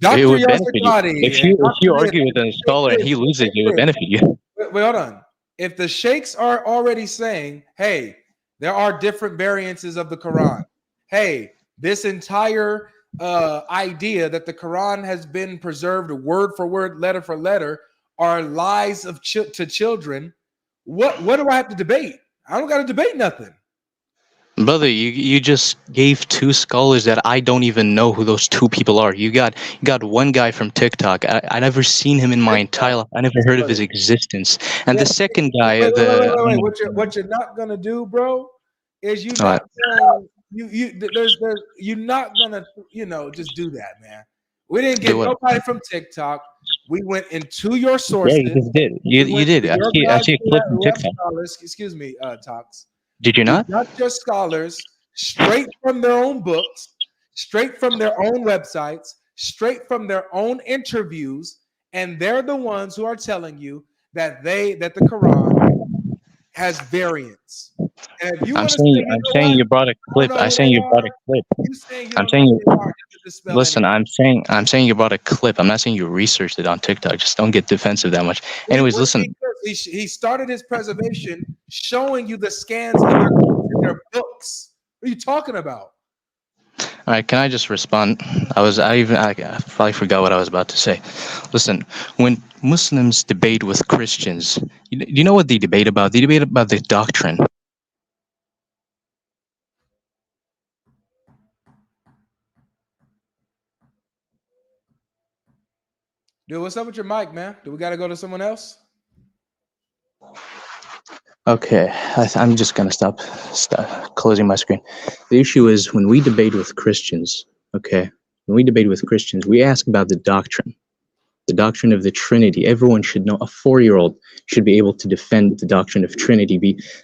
Dr. Yasir Qadhi, if you argue with a scholar and he loses, it would benefit you. Wait, hold on. If the sheikhs are already saying, hey, there are different variances of the Quran. Hey, this entire idea that the Quran has been preserved word for word, letter for letter, are lies of to children. What do I have to debate? I don't got to debate nothing. Brother, you just gave two scholars that I don't even know who those two people are. You got one guy from TikTok. I never seen him in my entire life. I never heard of his existence. And the second guy, wait. What you're not gonna do, bro, is you're not gonna just do that, man. We didn't get nobody from TikTok. We went into your Yeah, sources. you just did. You We went did. to I your see. I guys see a who clip have, on who have TikTok. scholars. Excuse me, Tox. Did you We not? got your scholars straight from their own books, straight from their own websites, straight from their own interviews, and they're the ones who are telling you that the Quran has variants. And if you I'm want to say, saying. you I'm know saying what, you brought a I don't clip. know I'm who saying they you brought a are. clip. You saying you I'm don't know saying who you. they are doesn't dispel Listen, anything. I'm saying you brought a clip. I'm not saying you researched it on TikTok. Just don't get defensive that much. Anyways, listen. He started his preservation showing you the scans in their books. What are you talking about? All right, can I just respond? I probably forgot what I was about to say. Listen, when Muslims debate with Christians, you know what they debate about? They debate about the doctrine. Dude, what's up with your mic, man? Do we got to go to someone else? Okay, I'm just gonna stop closing my screen. The issue is when we debate with Christians. Okay, when we debate with Christians, we ask about the doctrine of the Trinity. Everyone should know. A 4-year-old should be able to defend the doctrine of Trinity.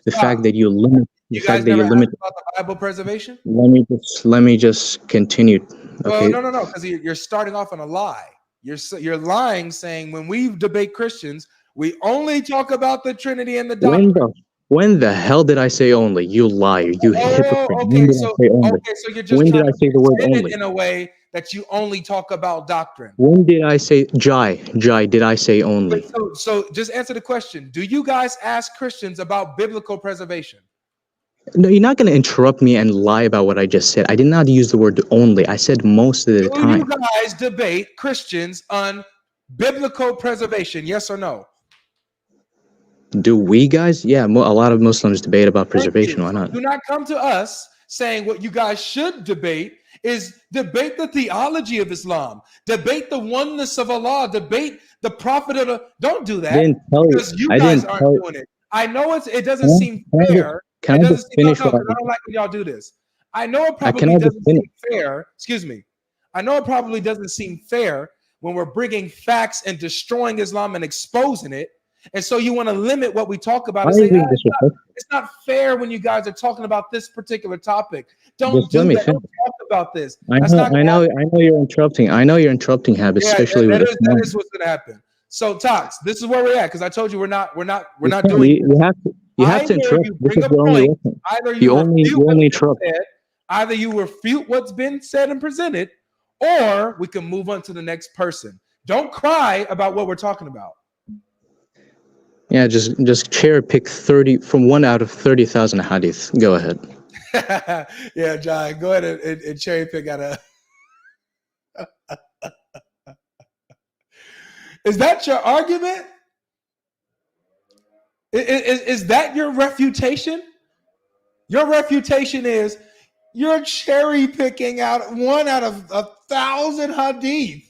The fact that you limit. The You fact guys that never you asked limit. about the Bible preservation? Let me just continue. Well, Okay. no, because you're starting off on a lie. You're lying, saying when we debate Christians, we only talk about the Trinity and the doctrine. When the hell did I say only? You liar, you hypocrite. When did I say only? So you're just When trying did I say the word to spin it only? in a way that you only talk about doctrine. When did I say Jai, did I say only? So just answer the question. Do you guys ask Christians about biblical preservation? No, you're not going to interrupt me and lie about what I just said. I did not use the word only. I said most of the Do time. you guys debate Christians on biblical preservation? Yes or no? Do we guys? Yeah, a lot of Muslims debate about preservation. Why not? Do not come to us saying what you guys should debate is debate the theology of Islam, debate the oneness of Allah, debate the prophet of the. Don't do that. I didn't tell you. Because you I guys didn't aren't tell doing it. I know it doesn't seem fair. Can I just finish what I I don't like when y'all do this. I know it can probably I just doesn't finish? seem fair. Excuse me. I know it probably doesn't seem fair when we're bringing facts and destroying Islam and exposing it. And so you want to limit what we talk about and say, it's not fair when you guys are talking about this particular topic. Don't Just do let me that. finish. Don't talk about this. I know you're interrupting. I know you're interrupting, Hab, Yeah, especially that with is Islam. what's gonna happen. So Tox, this is where we're at because I told you we're not You doing can't- you have to Either interrupt. you This bring is a your only point, weapon. either You only refute interrupt. either you refute what's been said and presented, or we can move on to the next person. Don't cry about what we're talking about. Yeah, just cherry pick 30 from 1 out of 30,000 hadith. Go ahead. Yeah, John, go ahead and cherry pick out a. Is that your argument? Is that your refutation? Your refutation is you're cherry picking out 1 out of 1,000 hadith.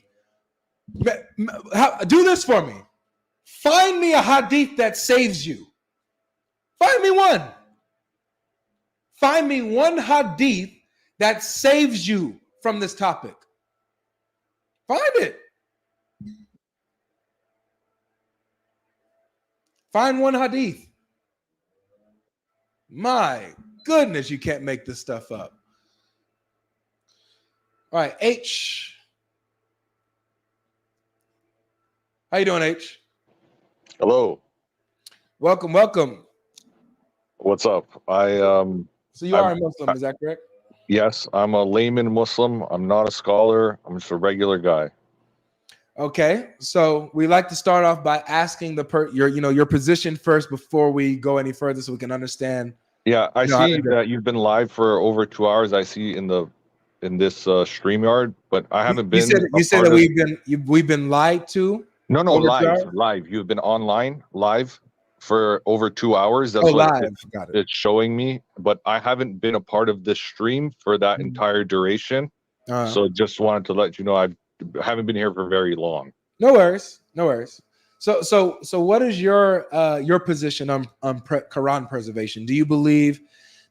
Do this for me. Find me a hadith that saves you. Find me one. Find me one hadith that saves you from this topic. Find it. Find one hadith. My goodness, you can't make this stuff up. All right, H. How you doing, H? Hello. Welcome. What's up? So you are a Muslim, is that correct? Yes, I'm a layman Muslim. I'm not a scholar. I'm just a regular guy. Okay, so we like to start off by asking your position first before we go any further, so we can understand. Yeah, I see that you've been live for over 2 hours. I see in this StreamYard, but I haven't been. You said that we've been lied to. No, live. You've been online live for over 2 hours. That's what it's showing me. But I haven't been a part of this stream for that entire duration. So just wanted to let you know I haven't been here for very long. No worries. So what is your position on Quran preservation? Do you believe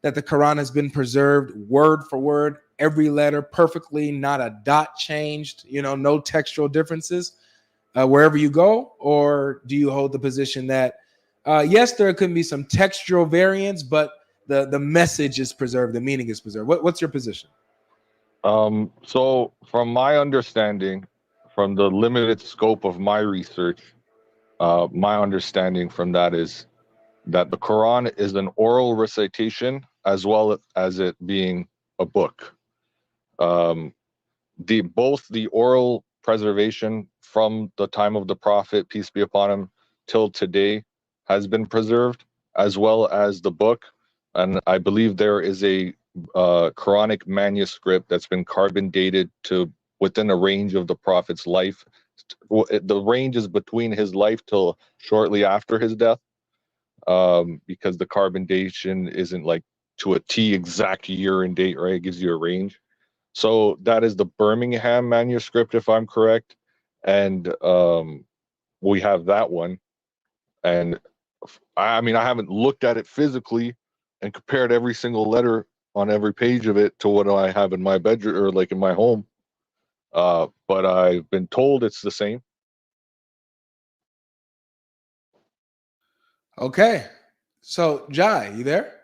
that the Quran has been preserved word for word, every letter perfectly, not a dot changed, no textual differences? wherever you go, or do you hold the position that yes, there could be some textual variants, but the message is preserved, the meaning is preserved? What's your position? So from my understanding, from the limited scope of my research, my understanding from that is that the Quran is an oral recitation as well as it being a book. Both the oral preservation from the time of the Prophet, peace be upon him, till today has been preserved, as well as the book. And I believe there is a Quranic manuscript that's been carbon dated to within a range of the Prophet's life. The range is between his life till shortly after his death, because the carbon datation isn't like to a T exact year and date, right? It gives you a range. So that is the Birmingham manuscript, if I'm correct. And we have that one. And I mean, I haven't looked at it physically and compared every single letter on every page of it to what I have in my bedroom or like in my home. But I've been told it's the same. Okay. So, Jai, you there?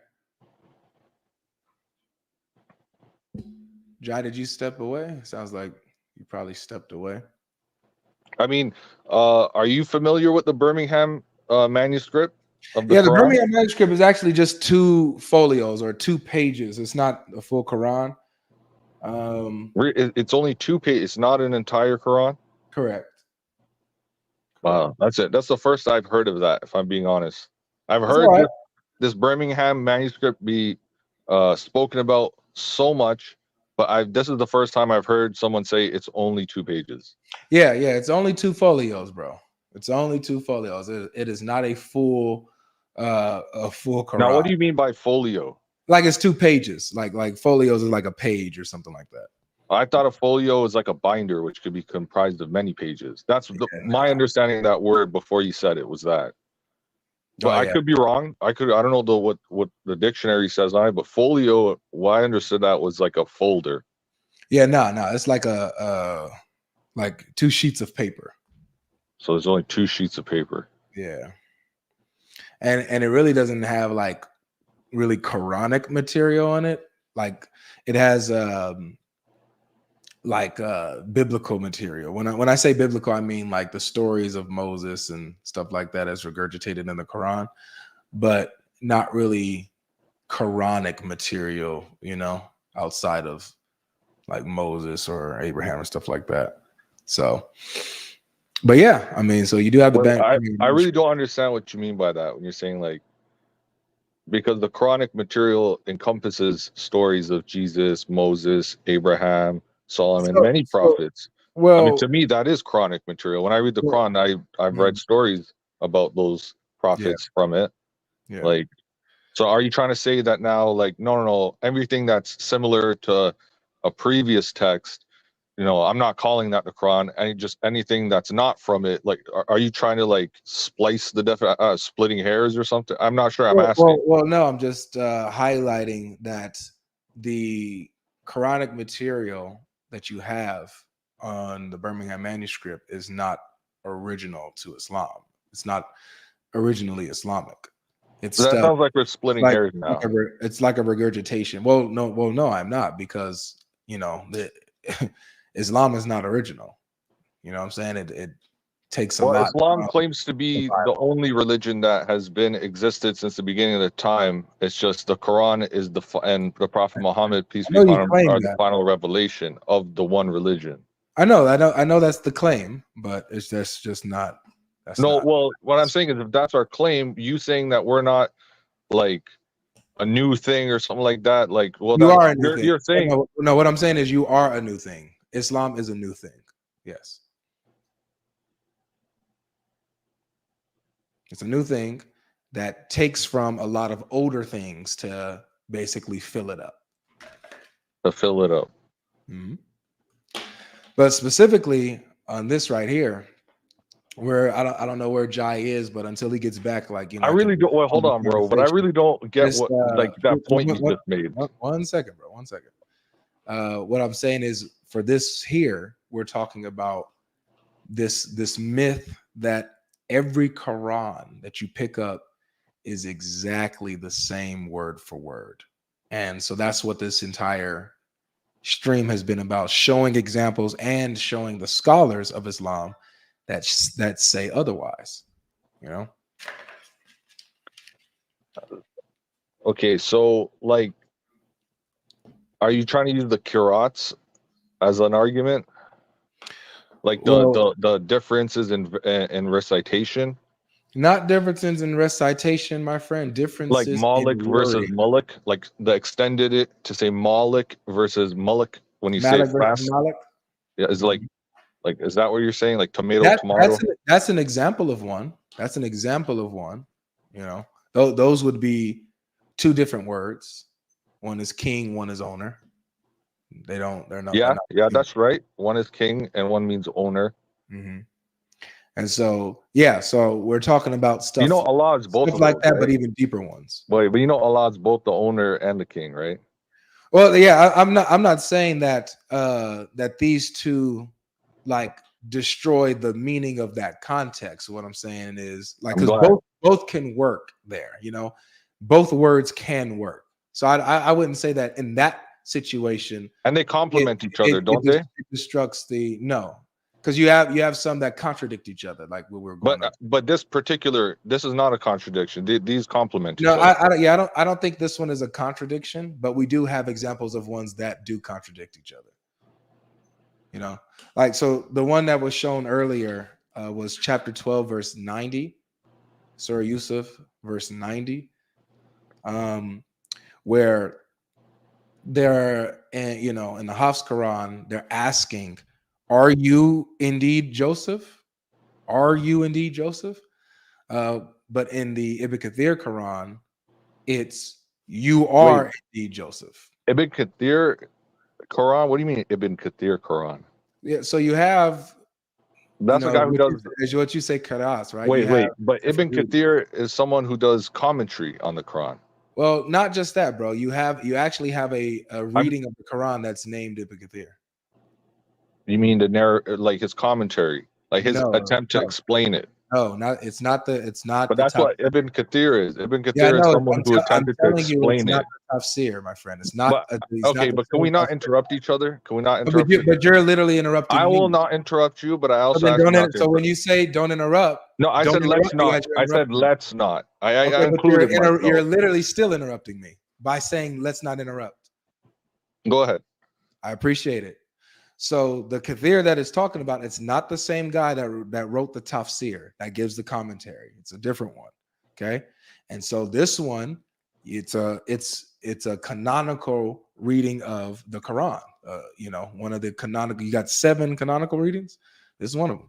Jai, did you step away? Sounds like you probably stepped away. I mean, are you familiar with the Birmingham manuscript of the Yeah, the Quran? Birmingham manuscript is actually just 2 folios or 2 pages. It's not a full Quran. It's only 2 pages. It's not an entire Quran. Correct. Wow, that's it. That's the first I've heard of that, if I'm being honest. I've That's heard all right. this Birmingham manuscript be spoken about so much, but this is the first time I've heard someone say it's only 2 pages. Yeah, it's only 2 folios, bro. It's only 2 folios. It is not a full Quran. Now, what do you mean by folio? Like it's 2 pages. Like folios is like a page or something like that. I thought a folio is like a binder, which could be comprised of many pages. That's my understanding of that word before you said it was that. But I could be wrong. I don't know what the dictionary says on it, but folio, what I understood that was like a folder. Yeah, no, it's like like 2 sheets of paper. So there's only 2 sheets of paper. Yeah. And it really doesn't have like really Quranic material on it. Like it has biblical material. When I say biblical, I mean like the stories of Moses and stuff like that as regurgitated in the Quran, but not really Quranic material, outside of like Moses or Abraham or stuff like that. So, but yeah, I mean, so you do have the I really don't understand what you mean by that when you're saying like, because the Quranic material encompasses stories of Jesus, Moses, Abraham, Solomon, many prophets. Well, I mean, to me, that is Quranic material. When I read the Quran, I've read stories about those prophets from it. Yeah. Like, so are you trying to say that now, like, no, everything that's similar to a previous text, I'm not calling that the Quran, and just anything that's not from it, like, are you trying to like splice the splitting hairs or something? I'm not sure. I'm asking. Well, no, I'm just highlighting that the Quranic material that you have on the Birmingham manuscript is not original to Islam. It's not originally Islamic. It's that sounds like we're splitting hairs now. It's like a regurgitation. Well, no, I'm not, because Islam is not original. You know what I'm saying? It takes a lot. Islam claims to be the only religion that has been existed since the beginning of the time. It's just the Quran is and the Prophet Muhammad, peace be upon him, are the final revelation of the one religion. I know that's the claim, but that's just not. Well, what I'm saying is, if that's our claim, you saying that we're not like a new thing or something like that, like, well, you are a new thing. You're saying no. What I'm saying is, you are a new thing. Islam is a new thing. Yes, it's a new thing that takes from a lot of older things to basically fill it up. Mm-hmm. But specifically on this right here, where I don't know where Jai is, but until he gets back, like, I really don't. Well, hold on, bro. But I really don't get what like that point you just made. 1 second, bro. 1 second. What I'm saying is, for this here, we're talking about this myth that every Quran that you pick up is exactly the same word for word. And so that's what this entire stream has been about, showing examples and showing the scholars of Islam that say otherwise, you know. Okay, so like, are you trying to use the qira'ats as an argument? Like the differences in recitation? Not differences in recitation, my friend. Differences like Malik in versus wording. Mullik, like the extended it to say Malik versus Mullik when you Malik say versus fast. Malik? Yeah, is like is that what you're saying? Like tomato. That's an example of one. That's an example of one. You know, those would be two different words. One is king, one is owner. They're not. Yeah, that's right. One is king and one means owner. Mm-hmm. And so, so we're talking about stuff. You know, Allah is both stuff like those, that, right? but even deeper ones. But you know, Allah is both the owner and the king, right? Well, yeah, I'm not saying that that these two like destroy the meaning of that context. What I'm saying is like because both can work there. You know, both words can work. So I wouldn't say that in that situation. And they complement each other, don't they? It destructs the because you have some that contradict each other, like what we're going. But this is not a contradiction. These complement each No, other. I don't think this one is a contradiction, but we do have examples of ones that do contradict each other. You know, like so the one that was shown earlier was chapter 12, verse 90, Surah Yusuf, verse 90, where they're in the Hafs Quran, they're asking, "Are you indeed Joseph? Are you indeed Joseph?" But in the Ibn Kathir Quran, it's "You are indeed Joseph." Ibn Kathir Quran? What do you mean Ibn Kathir Quran? Yeah, so you have that's a guy who does is what you say Karas, right? Wait, but Ibn Kathir is someone who does commentary on the Quran. Well, not just that, bro. You actually have a reading of the Quran that's named Ibn Kathir. You mean like his commentary, like his attempt to explain it? No, it's not. But that's what Ibn Kathir is. Ibn Kathir is someone who attempted to explain it. Tafsir, my friend. It's not. But can we not interrupt each other? Can we not interrupt? But you're literally interrupting me. I will not interrupt you, but I also so when you say don't interrupt, no, I said let's not. I said let's not. I included you're literally still interrupting me by saying let's not interrupt. Go ahead. I appreciate it. So the Kathir that is talking about, it's not the same guy that wrote the tafsir that gives the commentary. It's a different one. Okay. And so this one, it's a canonical reading of the Quran. One of the canonical, you got 7 canonical readings. This is one of them.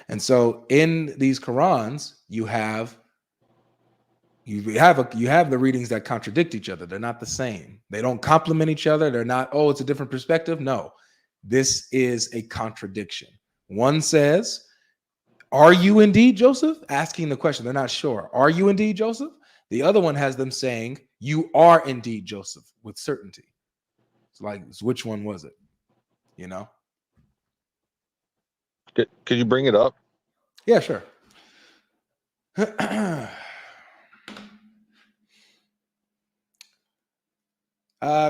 And so in these Qurans, you have the readings that contradict each other. They're not the same. They don't complement each other. They're not, it's a different perspective. No, this is a contradiction. One says, "Are you indeed Joseph?" Asking the question. They're not sure. Are you indeed Joseph? The other one has them saying, "You are indeed Joseph," with certainty. It's like, which one was it? You know? Could you bring it up? Yeah, sure.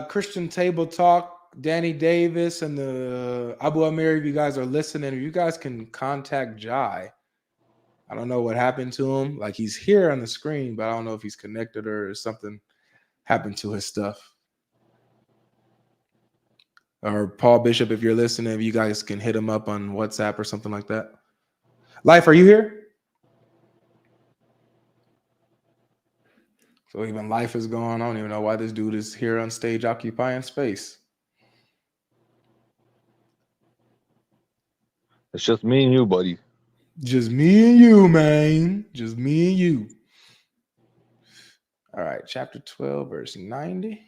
Christian Table Talk, Danny Davis, and the Abu Amir, if you guys are listening, if you guys can contact Jai. I don't know what happened to him. Like, he's here on the screen, but I don't know if he's connected or something happened to his stuff. Or Paul Bishop, if you're listening, if you guys can hit him up on WhatsApp or something like that. Life, are you here? So even Life is gone. I don't even know why this dude is here on stage occupying space. It's just me and you, buddy. Just me and you, man. Just me and you. All right, chapter 12, verse 90.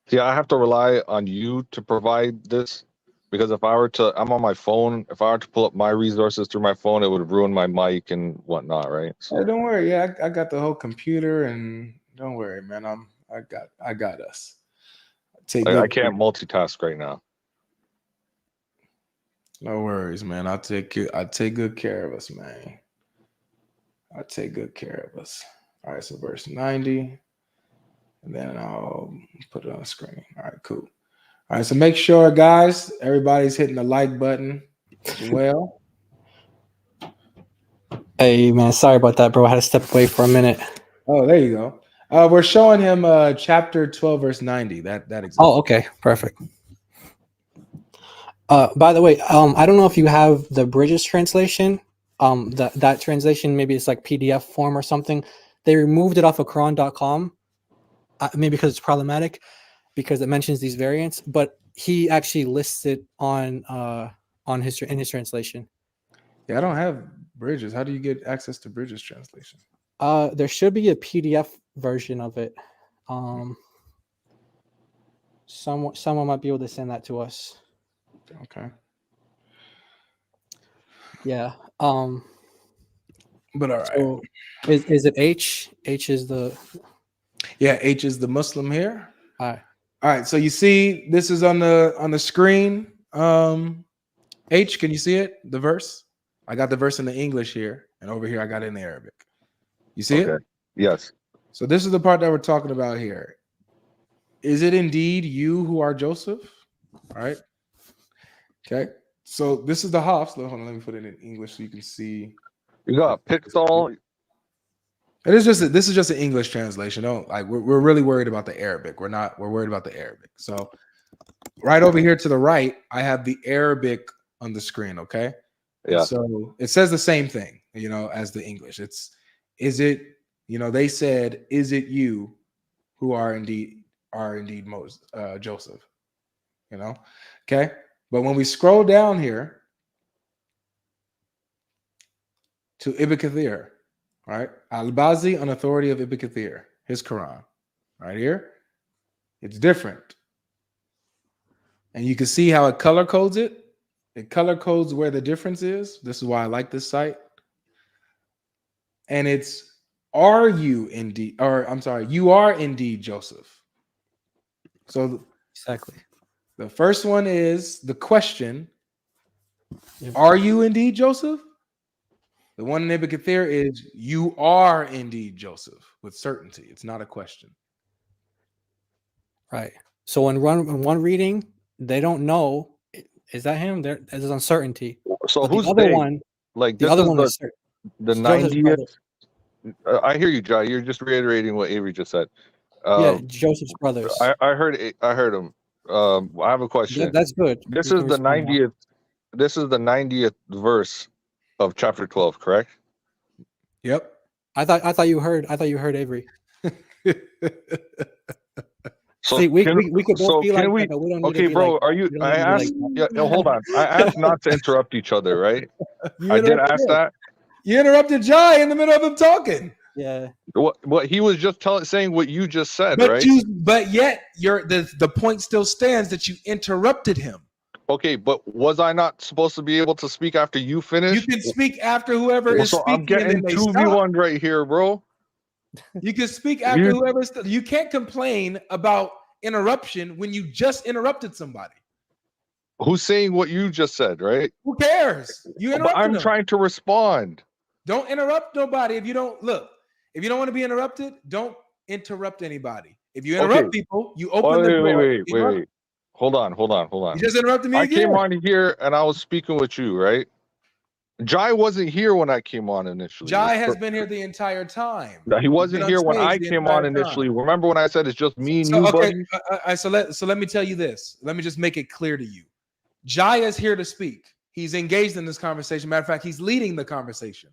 See, I have to rely on you to provide this. Because I'm on my phone. If I were to pull up my resources through my phone, it would ruin my mic and whatnot, right? So, don't worry. Yeah, I got the whole computer and Don't worry, man. I got us. I can't multitask right now. No worries, man. I take good care of us, man. I take good care of us. All right, so verse 90. And then I'll put it on the screen. All right, cool. All right, so make sure, guys, everybody's hitting the like button as well. Hey, man, sorry about that, bro. I had to step away for a minute. Oh, there you go. We're showing him chapter 12, verse 90. That exactly. Oh, okay, perfect. By the way, I don't know if you have the Bridges translation. That translation, maybe it's like PDF form or something. They removed it off of Quran.com. Maybe because it's problematic, because it mentions these variants, but he actually lists it in his translation. Yeah, I don't have Bridges. How do you get access to Bridges translation? There should be a PDF version of it. Someone might be able to send that to us. Okay. Yeah. But all right. So is it H? H is the. Yeah, H is the Muslim here. All right. So you see, this is on the screen. H, can you see it? The verse. I got the verse in the English here, and over here I got it in the Arabic. You see it? Yes. So this is the part that we're talking about here. Is it indeed you who are Joseph? All right. Okay. So this is the Hafs. Hold on, let me put it in English so you can see. You got Pixel. This is just an English translation. Don't like we're really worried about the Arabic. We're worried about the Arabic. So right over here to the right, I have the Arabic on the screen. Okay. Yeah. So it says the same thing, as the English. Is it, they said, is it you who are indeed Joseph? Okay. But when we scroll down here to Ibn Kathir, right? Al-Bazi on authority of Ibn Kathir, his Quran, right here. It's different. And you can see how it color codes it. It color codes where the difference is. This is why I like this site. And it's, are you indeed, or I'm sorry, you are indeed Joseph. So exactly. The first one is the question, are you indeed Joseph? The one in Ibn Kathir is, you are indeed Joseph, with certainty. It's not a question. Right. So in one reading, they don't know, is that him? There's uncertainty. So but who's the other they? one? Like the this other is one is the 90th. I hear you, Jai. You're just reiterating what Avery just said. Yeah, Joseph's brothers. I heard him. I have a question. Yeah, that's good. This is the 90th. This is the 90th verse of chapter 12, correct? Yep. I thought you heard Avery. So see, we could both be like that, but we don't need okay, to be bro. like Are you? I asked. Hold on. I asked not to interrupt each other, right? I did ask that. You interrupted Jai in the middle of him talking. Yeah. What he was just saying what you just said, but right? But yet the point still stands that you interrupted him. Okay, but was I not supposed to be able to speak after you finish? You can speak after whoever is speaking. I'm getting 2v1 right here, bro. You can speak after whoever. You can't complain about interruption when you just interrupted somebody. Who's saying what you just said, right? Who cares? You interrupted I'm them. trying to respond. Don't interrupt nobody. If you don't want to be interrupted, don't interrupt anybody. If you interrupt people, you open the door. Wait. Hold on. You just interrupted me again. I came on here and I was speaking with you, right? Jai wasn't here when I came on initially. Jai has been here the entire time. No, he wasn't here when I came on initially. Remember when I said it's just me and you, buddy? So let me tell you this. Let me just make it clear to you. Jai is here to speak. He's engaged in this conversation. Matter of fact, he's leading the conversation.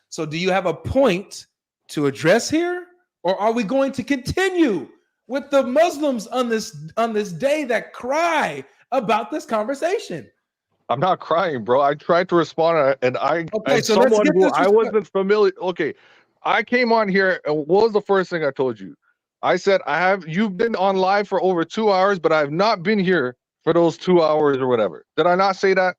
So do you have a point to address here? Or are we going to continue with the Muslims on this day that cry about this conversation? I'm not crying, bro. I tried to respond, and I wasn't familiar. Okay, I came on here, and what was the first thing I told you? I said you've been on live for over 2 hours, but I have not been here for those 2 hours or whatever. Did I not say that?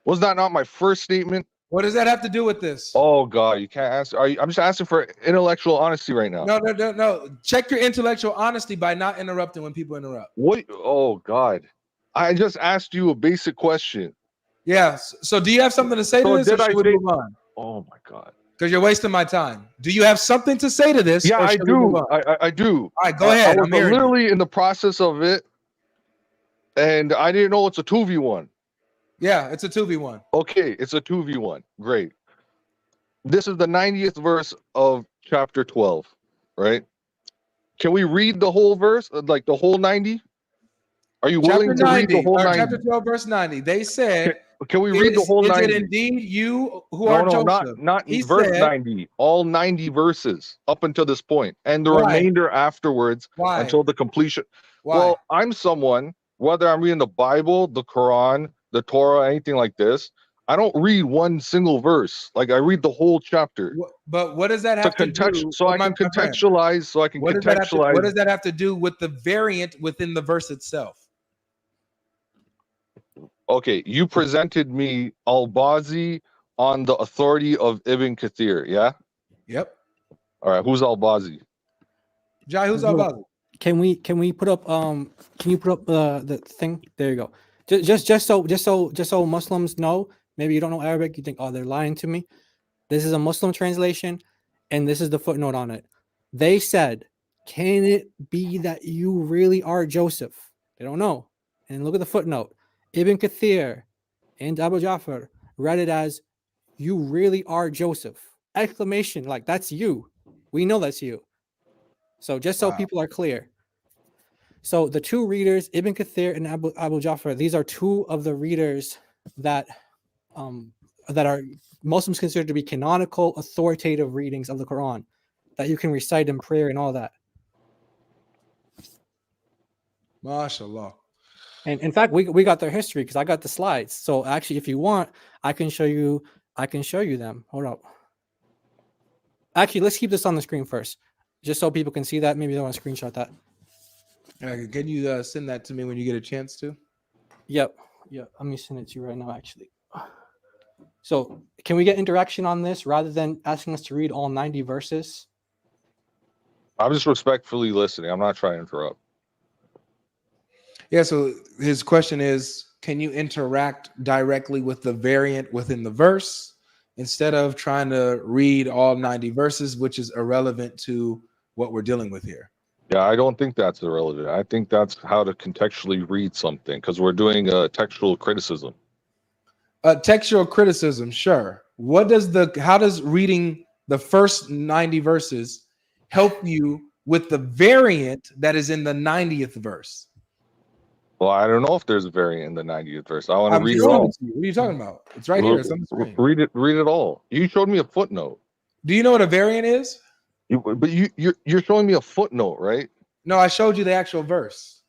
Was that not my first statement? What does that have to do with this? Oh God, you can't answer. I'm just asking for intellectual honesty right now. No. Check your intellectual honesty by not interrupting when people interrupt. What? Oh God, I just asked you a basic question. Yeah. So do you have something to say to this, or should we move on? Oh my God. Because you're wasting my time. Do you have something to say to this? Yeah, or I should we move do. on? I do. All right, go ahead. I was I'm hearing you. literally in the process of it, and I didn't know it's a 2v1. Yeah, it's a 2v1. Okay, it's a 2v1. Great. This is the 90th verse of chapter 12, right? Can we read the whole verse, like the whole 90? Are you willing to read the whole 90? Chapter 12, verse 90. They said, Can we read the whole 90? Is it indeed you who are Joseph? Not verse 90. All 90 verses up until this point, and the remainder afterwards until the completion. Well, I'm someone, whether I'm reading the Bible, the Quran, the Torah, anything like this, I don't read one single verse. Like I read the whole chapter. But what does that have to do? So I can contextualize. What does that have to do with the variant within the verse itself? Okay, you presented me Al-Bazi on the authority of Ibn Kathir, yeah? Yep. All right, who's Al-Bazi? Jai, who's Al-Bazi? Can we put up can you put up the thing? There you go. Just so Muslims know, maybe you don't know Arabic, you think, oh, they're lying to me. This is a Muslim translation, and this is the footnote on it. They said, can it be that you really are Joseph? They don't know. And look at the footnote. Ibn Kathir and Abu Ja'far read it as, you really are Joseph. Exclamation, like, that's you. We know that's you. So just so people are clear. So the two readers, Ibn Kathir and Abu Ja'far, these are two of the readers that are Muslims consider to be canonical, authoritative readings of the Quran that you can recite in prayer and all that. MashaAllah. And in fact, we got their history because I got the slides. So actually, if you want, I can show you them. Hold up. Actually, let's keep this on the screen first, just so people can see that. Maybe they want to screenshot that. Can you send that to me when you get a chance to? Yep. Let me send it to you right now, actually. So can we get interaction on this rather than asking us to read all 90 verses? I'm just respectfully listening. I'm not trying to interrupt. Yeah, so his question is, can you interact directly with the variant within the verse instead of trying to read all 90 verses, which is irrelevant to what we're dealing with here? Yeah, I don't think that's irrelevant. I think that's how to contextually read something because we're doing a textual criticism. Textual criticism, sure. How does reading the first 90 verses help you with the variant that is in the 90th verse? Well, I don't know if there's a variant in the 90th verse. I want to read it all. What are you talking about? It's right here. It's on the screen. Read it all. You showed me a footnote. Do you know what a variant is? But you're showing me a footnote, right? No, I showed you the actual verse.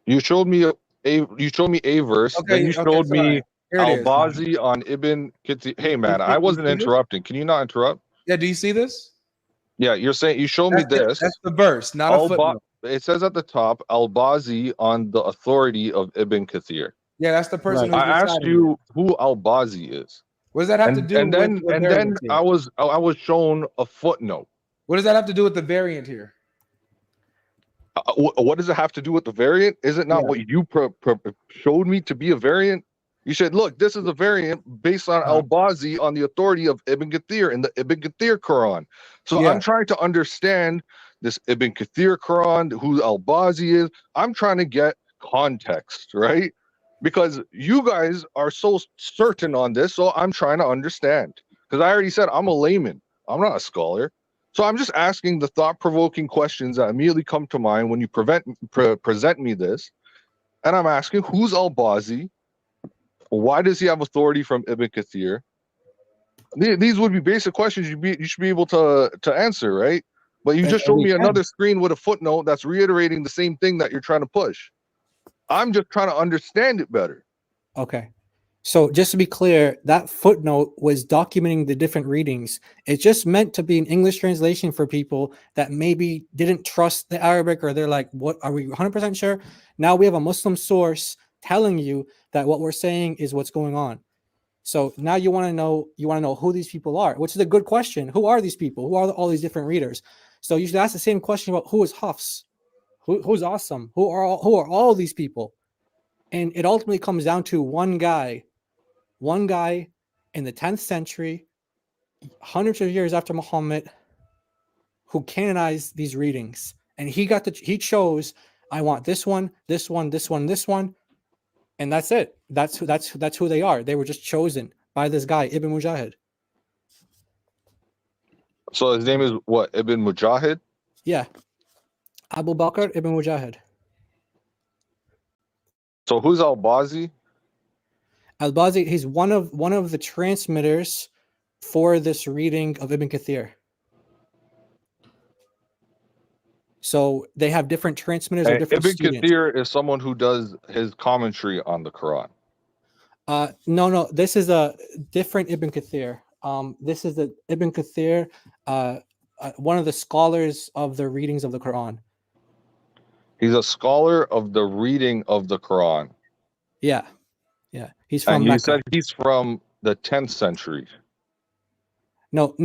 You showed me a verse. Okay, then you showed me Here it is. Al-Bazi on Ibn Kathir. Hey man, I wasn't interrupting. Can you not interrupt? Yeah, do you see this? Yeah, you're saying you showed me this. That's the verse, not a footnote. It says at the top, Al-Bazi on the authority of Ibn Kathir. Yeah, that's the person. I asked you who Al-Bazi is. What does that have to do? And then I was shown a footnote. What does that have to do with the variant here? What does it have to do with the variant? Is it not what you showed me to be a variant? You said, look, this is a variant based on Al-Bazi on the authority of Ibn Kathir in the Ibn Kathir Quran. So I'm trying to understand this Ibn Kathir Quran, who Al-Bazi is. I'm trying to get context, right? Because you guys are so certain on this, so I'm trying to understand. Because I already said I'm a layman. I'm not a scholar. So I'm just asking the thought-provoking questions that immediately come to mind when you present me this. And I'm asking, who's Al-Bazi? Why does he have authority from Ibn Kathir? These would be basic questions you should be able to answer, right? But you just showed me another screen with a footnote that's reiterating the same thing that you're trying to push. I'm just trying to understand it better. Okay. So just to be clear, that footnote was documenting the different readings. It's just meant to be an English translation for people that maybe didn't trust the Arabic, or they're like, what, are we 100% sure? Now we have a Muslim source telling you that what we're saying is what's going on. So now you want to know who these people are, which is a good question. Who are these people? Who are all these different readers? So you should ask the same question about who is Hafs, who's Awesome, who are all these people, and it ultimately comes down to one guy in the 10th century, hundreds of years after Muhammad, who canonized these readings, and he chose, I want this one, this one, this one, this one, and that's it. That's who they are. They were just chosen by this guy, Ibn Mujahid. So his name is what? Ibn Mujahid? Yeah. Abu Bakr Ibn Mujahid. So who's Al-Bazi? Al-Bazi, he's one of the transmitters for this reading of Ibn Kathir. So they have different transmitters or different Ibn students. Kathir is someone who does his commentary on the Quran. No, this is a different Ibn Kathir. This is the Ibn Kathir, one of the scholars of the readings of the Quran. He's a scholar of the reading of the Quran. Yeah. He's from And you Mecca. said he's from the 10th century. No.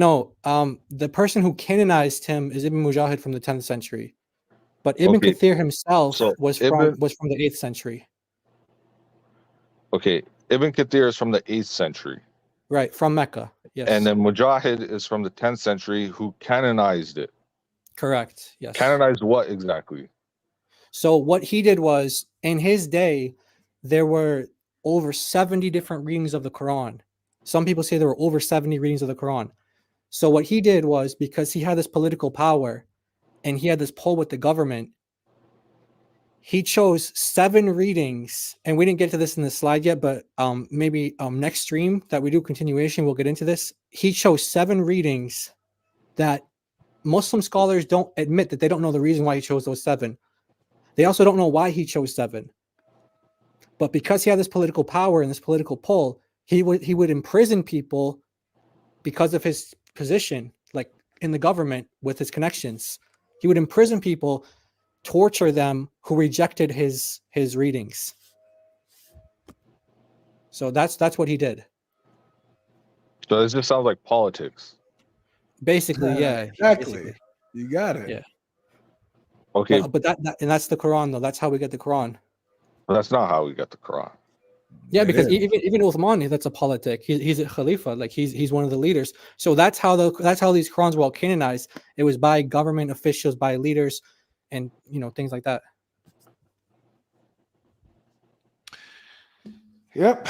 The person who canonized him is Ibn Mujahid from the 10th century, but Ibn Okay. Kathir himself So was from the 8th century. Okay, Ibn Kathir is from the 8th century. Right, from Mecca. Yes. And then Mujahid is from the 10th century who canonized it. Correct. Yes. Canonized what exactly? So what he did was, in his day, there were over 70 different readings of the Quran. Some people say there were over 70 readings of the Quran. So what he did was, because he had this political power and he had this pull with the government, he chose 7 readings, and we didn't get to this in the slide yet, but maybe next stream that we do continuation, we'll get into this. He chose 7 readings that Muslim scholars don't admit that they don't know the reason why he chose those 7. They also don't know why he chose 7. But because he had this political power and this political pull, he would imprison people because of his position, like in the government with his connections. He would imprison people, torture them who rejected his readings. So that's what he did. So this just sounds like politics. Basically, yeah. Exactly. Basically. You got it. Yeah. Okay, But that's the Quran, though. That's how we get the Quran. but that's not how we got the Quran. Yeah, It because is. even Uthman, that's a politic. He's a Khalifa, like he's one of the leaders. So that's how these Qurans were all canonized. It was by government officials, by leaders, and things like that. Yep.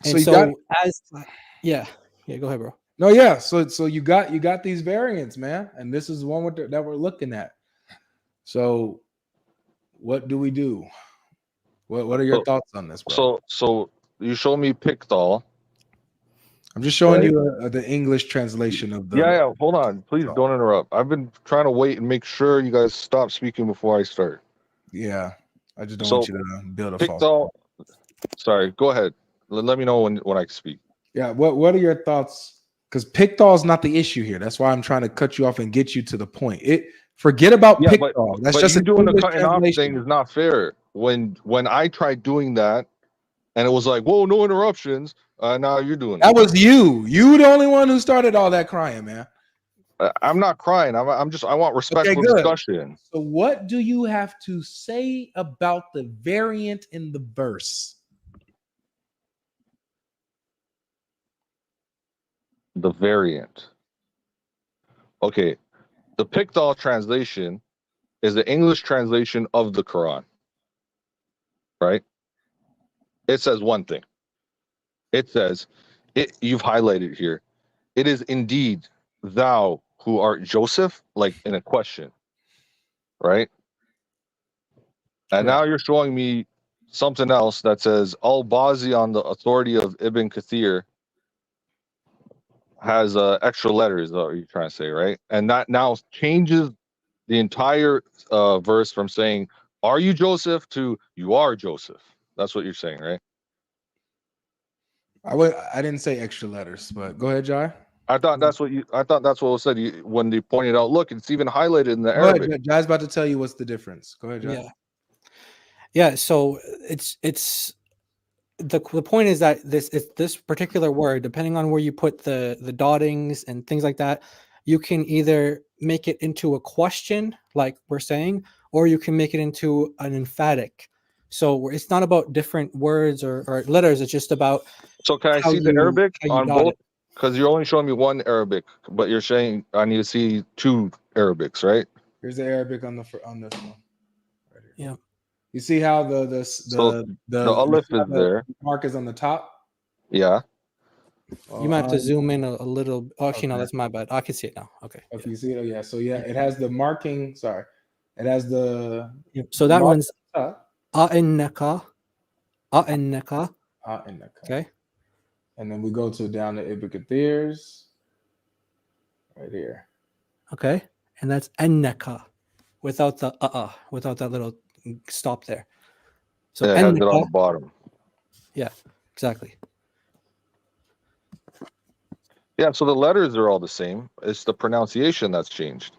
And So you got yeah, go ahead, bro. no, yeah. So you got these variants, man, and this is one that we're looking at. So, what do we do? What are your thoughts on this, bro? So you show me Pickthall. I'm just showing Right. you the English translation of the. Yeah. Hold on, please don't interrupt. I've been trying to wait and make sure you guys stop speaking before I start. Yeah, I just don't So, want you to build a false. Pickthall. Sorry, go ahead. Let me know when I speak. Yeah, what are your thoughts? Because Pickthall is not the issue here. That's why I'm trying to cut you off and get you to the point. Forget about Yeah, Pickthall. That's but just you an doing the English cutting off translation. thing is not fair. When I tried doing that, and it was like, whoa, no interruptions. Now you're doing That it. was you. You the only one who started all that crying, man. I'm not crying. I want respectful good. discussion. So what do you have to say about the variant in the verse? The variant. Okay, the Pickthall translation is the English translation of the Quran. Right? It says one thing. It says, you've highlighted here. It is indeed thou who art Joseph, like in a question. Right? And now you're showing me something else that says Al-Bazi on the authority of Ibn Kathir has extra letters, though, you're trying to say, right? And that now changes the entire verse from saying, are you Joseph, to you are Joseph. That's what you're saying, right? I didn't say extra letters, but go ahead, Jai. I thought that's what was said when they pointed out, look, it's even highlighted in the Go ahead, Arabic. Jai's about to tell you what's the difference. Go ahead, Jai. Yeah. So it's the point is that this particular word, depending on where you put the dottings and things like that, you can either make it into a question, like we're saying, or you can make it into an emphatic. So it's not about different words or letters. It's just about. So can I see the Arabic on both? Because you're only showing me one Arabic, but you're saying I need to see two Arabics, right? Here's the Arabic on this one. Right here. Yeah. You see how the aleph is there. Mark is on the top. Yeah. You might have to zoom in a little. Oh, actually, no, that's my bad. I can see it now. Okay. Okay, you see it. Oh, yeah. So yeah, it has the marking. Sorry, it has the. So that one's a'ennaka. Okay. And then we go to down to Ibn Kathir's. Right here. Okay, and that's ennaka, without the without that little stop there. So yeah, it has it on the bottom. Yeah, exactly. Yeah, so the letters are all the same. It's the pronunciation that's changed.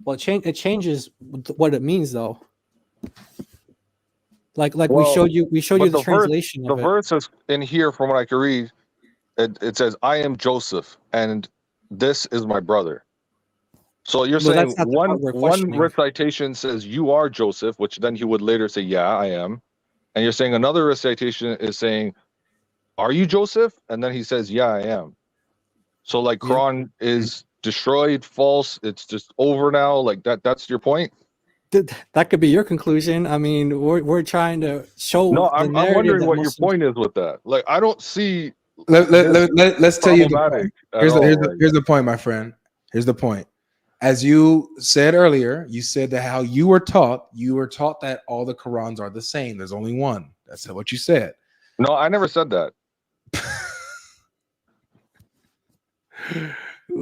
Well, it changes what it means, though. Like Well, we showed you the translation The of it. verse is in here, from what I can read, it says, "I am Joseph, and this is my brother." So you're Well, saying that's not the one part we're one questioning. recitation says, "You are Joseph," which then he would later say, "Yeah, I am," and you're saying another recitation is saying, "Are you Joseph?" And then he says, "Yeah, I am." So like Quran is destroyed, false. It's just over now. Like that's your point. That could be your conclusion. I mean, we're trying to show. No, the I'm narrative wondering that what your Muslims- point is with that. Like I don't see. Let's tell you the point. Problematic Here's the point, my friend. Here's the point. As you said earlier, you said that how you were taught that all the Qurans are the same. There's only one. That's what you said. No, I never said that.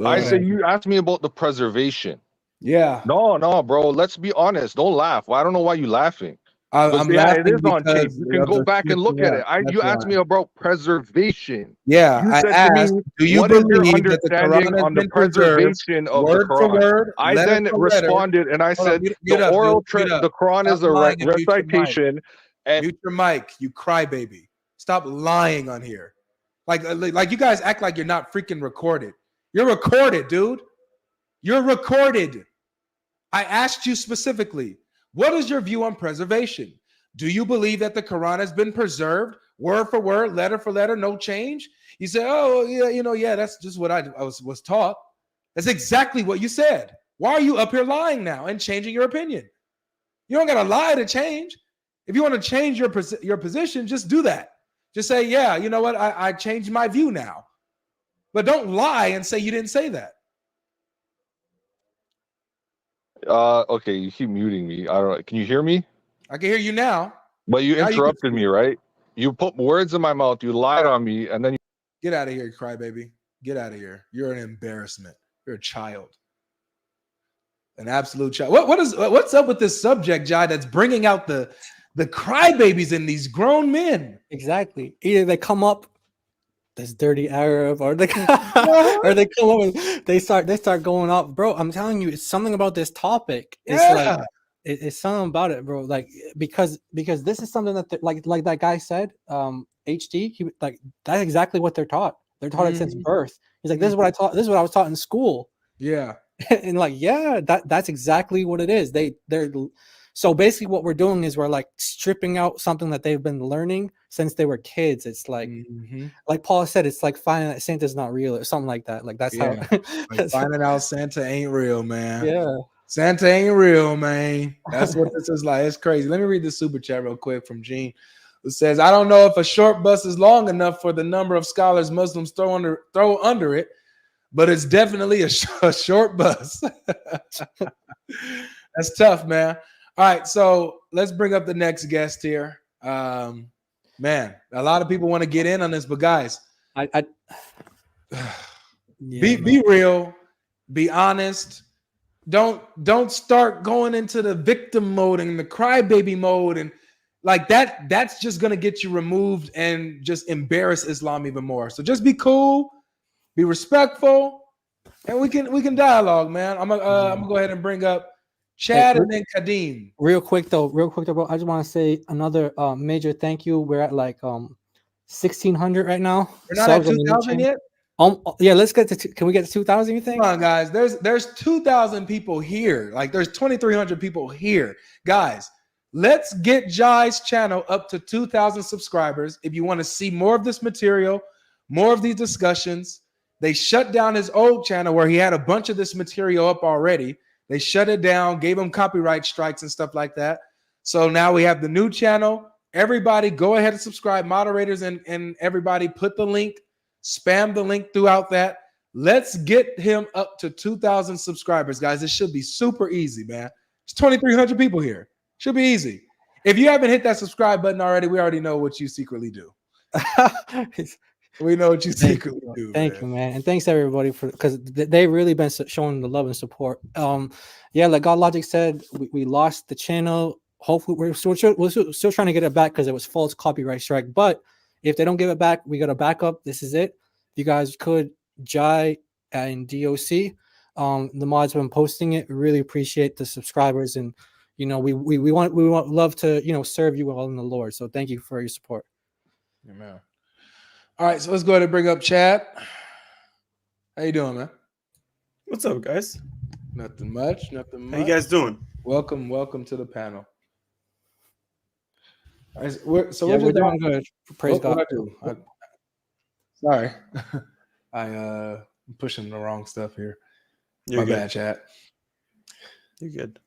I said you asked me about the preservation. Yeah. No, bro. Let's be honest. Don't laugh. Well, I don't know why you're laughing. I'm It laughing is on tape. because You can of go the back and look at it. that's You asked why. me about preservation. Yeah, You I said to asked, me, do you what is your believe that the understanding Quran has on the been preserved preservation of the word for Quran? word, I letter then for letter? responded and I Hold on, said mute the up, oral mute up. the Quran Stop is a lying and mute your mic. recitation. And Mute your mic, you crybaby. Stop lying on here. Like you guys act like you're not freaking recorded. You're recorded, dude. You're recorded. I asked you specifically, what is your view on preservation? Do you believe that the Quran has been preserved word for word, letter for letter, no change? You say, oh, yeah, that's just what I was taught. That's exactly what you said. Why are you up here lying now and changing your opinion? You don't got to lie to change. If you want to change your position, just do that. Just say, yeah, you know what? I changed my view now. But don't lie and say you didn't say that. Okay, you keep muting me. I don't know. Can you hear me? I can hear you now. But you Now you interrupted me, right? You put words in my mouth. You lied on me, and then Get out of here, crybaby. Get out of here. You're an embarrassment. You're a child. An absolute child. What's up with this subject, Jai, that's bringing out the crybabies in these grown men? Exactly. Either they come up, this dirty Arab, or they come up and they start going off, bro. I'm telling you, it's something about this topic. It's like it's something about it, bro. Like because this is something that like that guy said, HD. He like that's exactly what they're taught. They're taught it since birth. He's like, this is what I taught. This is what I was taught in school. Yeah. And like, yeah, that's exactly what it is. They're so basically what we're doing is we're like stripping out something that they've been learning since they were kids. It's like like Paul said, it's like finding that Santa's not real or something like that. Like that's how like finding out Santa ain't real, man. Yeah. Santa ain't real, man. That's what this is like. It's crazy. Let me read this super chat real quick from Gene. It says, I don't know if a short bus is long enough for the number of scholars Muslims throw under it, but it's definitely a short bus. That's tough, man. All right, so let's bring up the next guest here. Man, a lot of people want to get in on this, but guys, be real, be honest. Don't start going into the victim mode and the crybaby mode and like that. That's just gonna get you removed and just embarrass Islam even more. So just be cool, be respectful, and we can dialogue, man. I'm gonna go ahead and bring up Chad, and then Kadeem. Real quick though, bro. I just want to say another major thank you. We're at like 1,600 right now. We're not at 2,000 yet. Yeah, let's get to. Can we get to 2,000? You think? Come on, guys. There's 2,000 people here. Like there's 2,300 people here, guys. Let's get Jai's channel up to 2,000 subscribers. If you want to see more of this material, more of these discussions, they shut down his old channel where he had a bunch of this material up already. They shut it down, gave him copyright strikes and stuff like that. So now we have the new channel. Everybody go ahead and subscribe. Moderators and everybody put the link, spam the link throughout that. Let's get him up to 2,000 subscribers, guys. This should be super easy, man. It's 2,300 people here. Should be easy. If you haven't hit that subscribe button already, we already know what you secretly do. We know what you secretly do. Thank you, man, and thanks everybody for because they really been showing the love and support. Yeah, like God Logic said, we lost the channel. Hopefully, we're still trying to get it back because it was false copyright strike. But if they don't give it back, we got a backup. This is it. You guys could Jai and DOC. The mods have been posting it. We really appreciate the subscribers, and you know we want love to serve you all in the Lord. So thank you for your support. Amen. All right, so let's go ahead and bring up Chad. How you doing, man? What's up, guys? Nothing much. How you guys doing? Welcome to the panel. All right, so we're doing good. Praise God. Sorry, I'm pushing the wrong stuff here. You're My good. bad, Chad. You're good.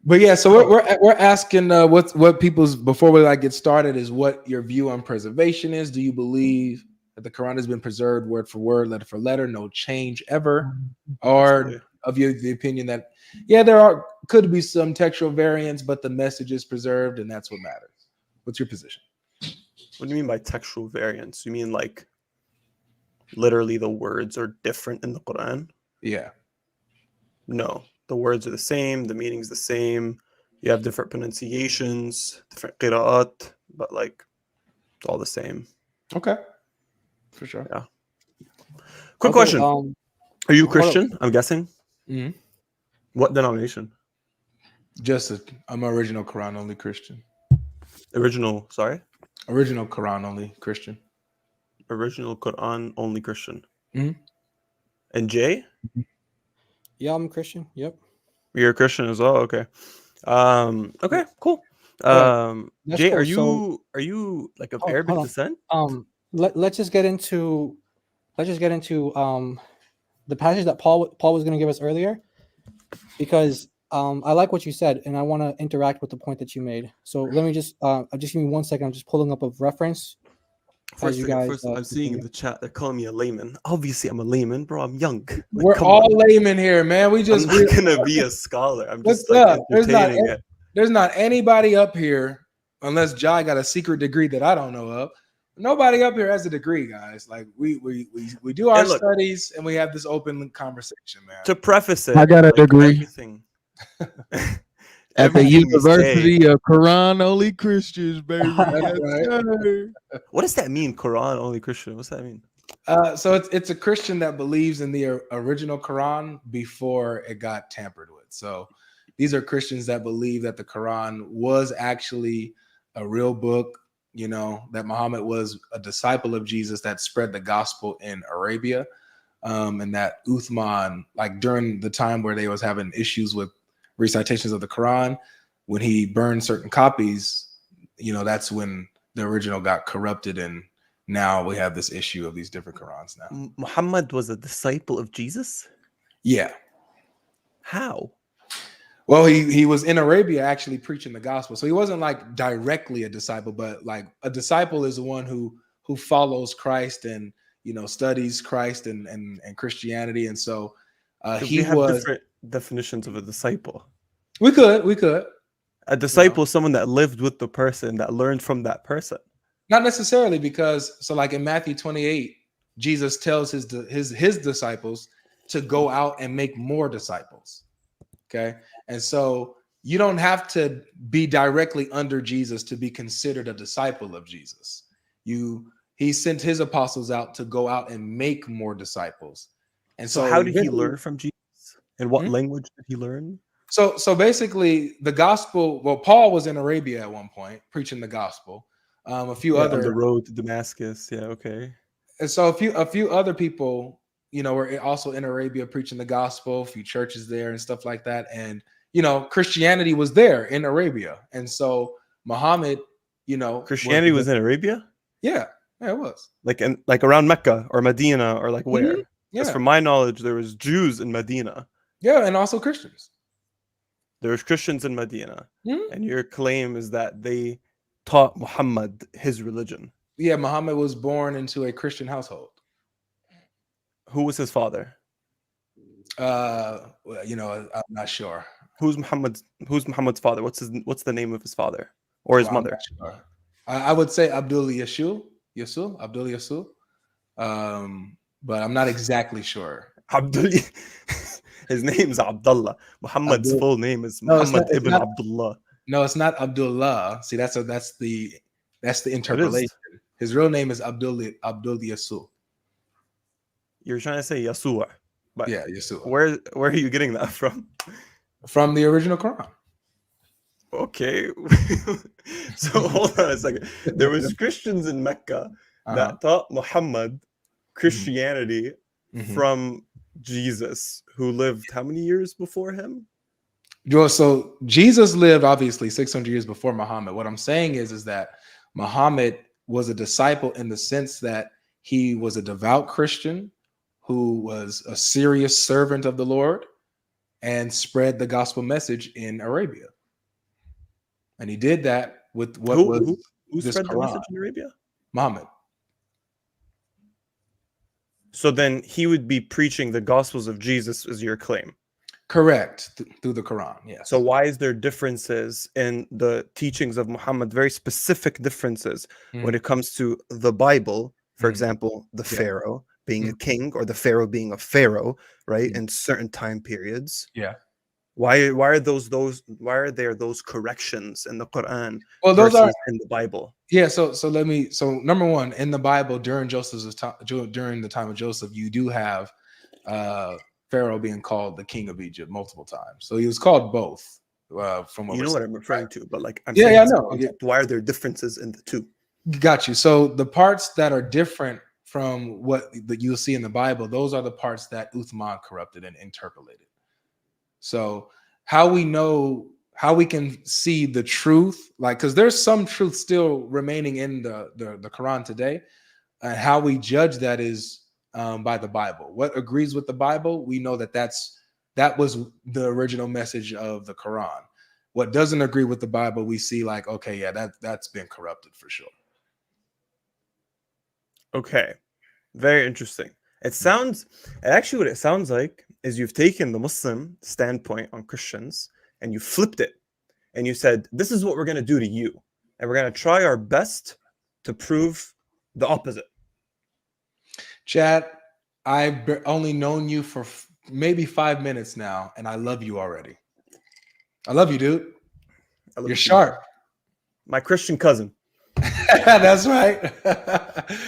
But yeah, so we're asking what people's before we get started is what your view on preservation is. Do you believe that the Quran has been preserved word for word, letter for letter, no change ever, or of you the opinion that there could be some textual variants, but the message is preserved and that's what matters? What's your position? What do you mean by textual variants? You mean like literally the words are different in the Quran? Yeah. No. The words are the same, the meaning's the same. You have different pronunciations, different qira'at, but like it's all the same. Okay. For sure. Yeah. Quick question. Are you Christian? I'm guessing. Mm-hmm. What denomination? I'm original Quran only Christian. Original Quran only Christian. Original Quran only Christian. Mm-hmm. And Jay? Yeah, I'm Christian. Yep. You're a Christian as well. Okay. Okay. Cool. Jay, cool. are you like of Arabic descent? Let's just get into the passage that Paul was going to give us earlier, because I like what you said and I want to interact with the point that you made. So let me just give me 1 second. I'm just pulling up a reference. First, I'm seeing in the chat they're calling me a layman. Obviously, I'm a layman, bro. I'm young. Like, we're all laymen here, man. I'm not gonna be a scholar. I'm just like entertaining it. There's not anybody up here, unless Jai got a secret degree that I don't know of. Nobody up here has a degree, guys. Like we do our studies and we have this open conversation, man. To preface it, I got a degree. Everything. At the University of Quran only Christians, baby. What does that mean, Quran only Christian? What's that mean? So it's a Christian that believes in the original Quran before it got tampered with. So these are Christians that believe that the Quran was actually a real book, that Muhammad was a disciple of Jesus that spread the gospel in Arabia, and that Uthman, like during the time where they was having issues with recitations of the Quran, when he burned certain copies, that's when the original got corrupted, and now we have this issue of these different Qurans now. Muhammad was a disciple of Jesus? Yeah. How? Well, he was in Arabia actually preaching the gospel. So he wasn't like directly a disciple, but like a disciple is the one who follows Christ and studies Christ and Christianity. And so he was different definitions of a disciple. We could. A disciple is someone that lived with the person, that learned from that person. Not necessarily, because like in Matthew 28, Jesus tells his disciples to go out and make more disciples. Okay. And so you don't have to be directly under Jesus to be considered a disciple of Jesus. He sent his apostles out to go out and make more disciples. And so how did he learn from Jesus? And what language did he learn? So basically, the gospel. Well, Paul was in Arabia at one point preaching the gospel. A few on other the road to Damascus. Yeah, okay. And so a few other people, were also in Arabia preaching the gospel, a few churches there and stuff like that. And, Christianity was there in Arabia. And so Muhammad, Christianity was in Arabia? Yeah, it was. Like around Mecca or Medina or like where? Mhm, Because yeah. from my knowledge, there was Jews in Medina. Yeah, and also Christians. There was Christians in Medina. Mhm. And your claim is that they taught Muhammad his religion. Yeah, Muhammad was born into a Christian household. Who was his father? I'm not sure. Who's Muhammad's father? What's the name of his father or his Well, I'm mother? not sure. I would say Abdul Yasul. But I'm not exactly sure. Abdul. His name's Abdullah. Muhammad's full name is No, it's Muhammad not- it's ibn not- Abdullah. No, it's not Abdullah. See, that's the interpolation. His real name is Abdul Yasul. You're trying to say Yasua. But Yeah, Yasua. Where are you getting that from? From the original Quran. Okay. So hold on a second. There was Christians in Mecca that taught Muhammad Christianity Mhm. from Jesus, who lived how many years before him? So Jesus lived obviously 600 years before Muhammad. What I'm saying is that Muhammad was a disciple in the sense that he was a devout Christian who was a serious servant of the Lord and spread the gospel message in Arabia. And he did that with what Who this spread the Quran. message in Arabia? Muhammad. So then he would be preaching the gospels of Jesus, is your claim. Correct. Through the Quran, yes. So why is there differences in the teachings of Muhammad, very specific differences when it comes to the Bible, for example, the Pharaoh being a king or the Pharaoh being a pharaoh, right? In certain time periods. Yeah. Why are there those corrections in the Quran Well, those versus are in the Bible? Yeah, so number one, in the Bible during during the time of Joseph, you do have Pharaoh being called the king of Egypt multiple times. So he was called both. From what You we're know what saying. I'm referring to, but like I'm Yeah, saying yeah, I as a know. concept, why are there differences in the two? Got you. So the parts that are different from what you'll see in the Bible, those are the parts that Uthman corrupted and interpolated. So how we can see the truth, like, because there's some truth still remaining in the Quran today, and how we judge that is by the Bible. What agrees with the Bible, we know that was the original message of the Quran. What doesn't agree with the Bible, we see like, okay, yeah, that's been corrupted for sure. Okay, very interesting. What it sounds like is you've taken the Muslim standpoint on Christians and you flipped it and you said, this is what we're going to do to you. And we're going to try our best to prove the opposite. Chad, I've only known you for maybe 5 minutes now, and I love you already. I love you, dude. You're sharp. My Christian cousin. That's right.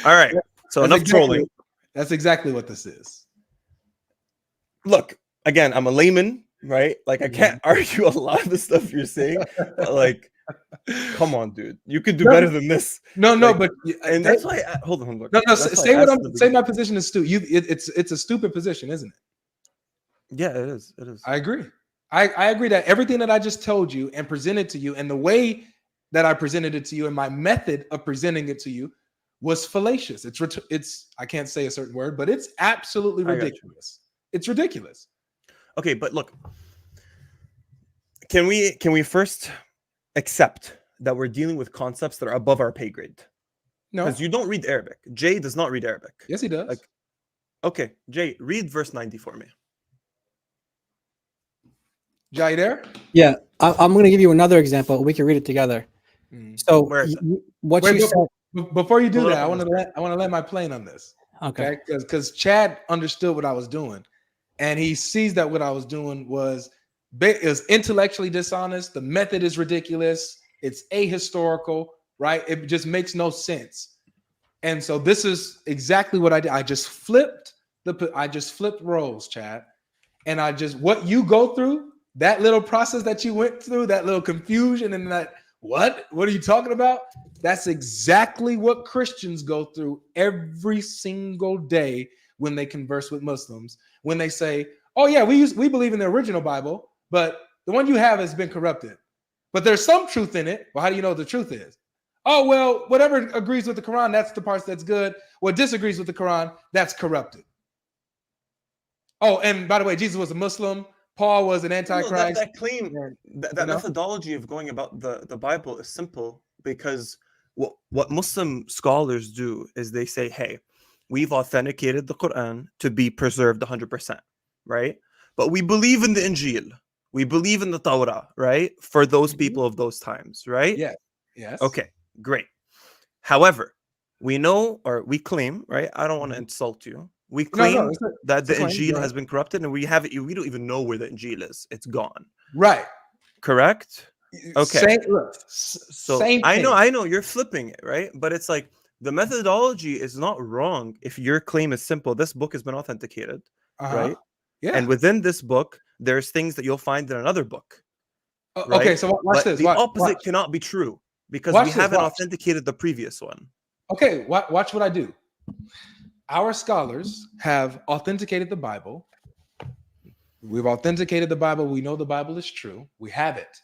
All right. So enough trolling. That's exactly what this is. Look, again, I'm a layman, right? Like I can't argue a lot of the stuff you're saying. But like, come on, dude. You could do better than this. No, Like, but and that's why. Hold on. No. That's why Say I what asked in the say. beginning. My position is stupid. It's a stupid position, isn't it? Yeah, it is. It is. I agree. I agree that everything that I just told you and presented to you, and the way that I presented it to you, and my method of presenting it to you, was fallacious. It's I can't say a certain word, but it's absolutely I got you. ridiculous. It's ridiculous. Okay, but look, can we first accept that we're dealing with concepts that are above our pay grade? No. Because you don't read Arabic. Jay does not read Arabic. Yes, he does. Like, okay, Jay, read verse 90 for me. Jai, there? Yeah, I'm going to give you another example. We can read it together. So Where is it? what Wait, you said. before you do Hold that, I on. want to let my plane on this. Okay. Because Chad understood what I was doing, and he sees that what I was doing was intellectually dishonest. The method is ridiculous. It's ahistorical, right? It just makes no sense. And so this is exactly what I did. I just flipped roles, Chad, and what you go through that little process that you went through, that little confusion and that, what are you talking about? That's exactly what Christians go through every single day when they converse with Muslims. When they say, oh yeah, we believe in the original Bible, but the one you have has been corrupted. But there's some truth in it. Well, how do you know what the truth is? Oh, well, whatever agrees with the Quran, that's the parts that's good. What disagrees with the Quran, that's corrupted. Oh, and by the way, Jesus was a Muslim. Paul was an antichrist. That claim, that methodology of going about the Bible is simple, because what Muslim scholars do is they say, hey, we've authenticated the Quran to be preserved 100%, right? But we believe in the Injil. We believe in the Torah, right? For those people of those times, right? Yeah. Yes. Okay, great. However, we know, or we claim, right? I don't want to insult you. We claim that the Injil has been corrupted, and we don't even know where the Injil is. It's gone. Right. Correct? Okay. So I know you're flipping it, right? But it's like the methodology is not wrong if your claim is simple. This book has been authenticated, right? Yeah. And within this book, there's things that you'll find in another book. Right? Okay, so watch this. The opposite cannot be true, because we haven't authenticated the previous one. Okay, watch what I do. Our scholars have authenticated the Bible. We've authenticated the Bible. We know the Bible is true. We have it.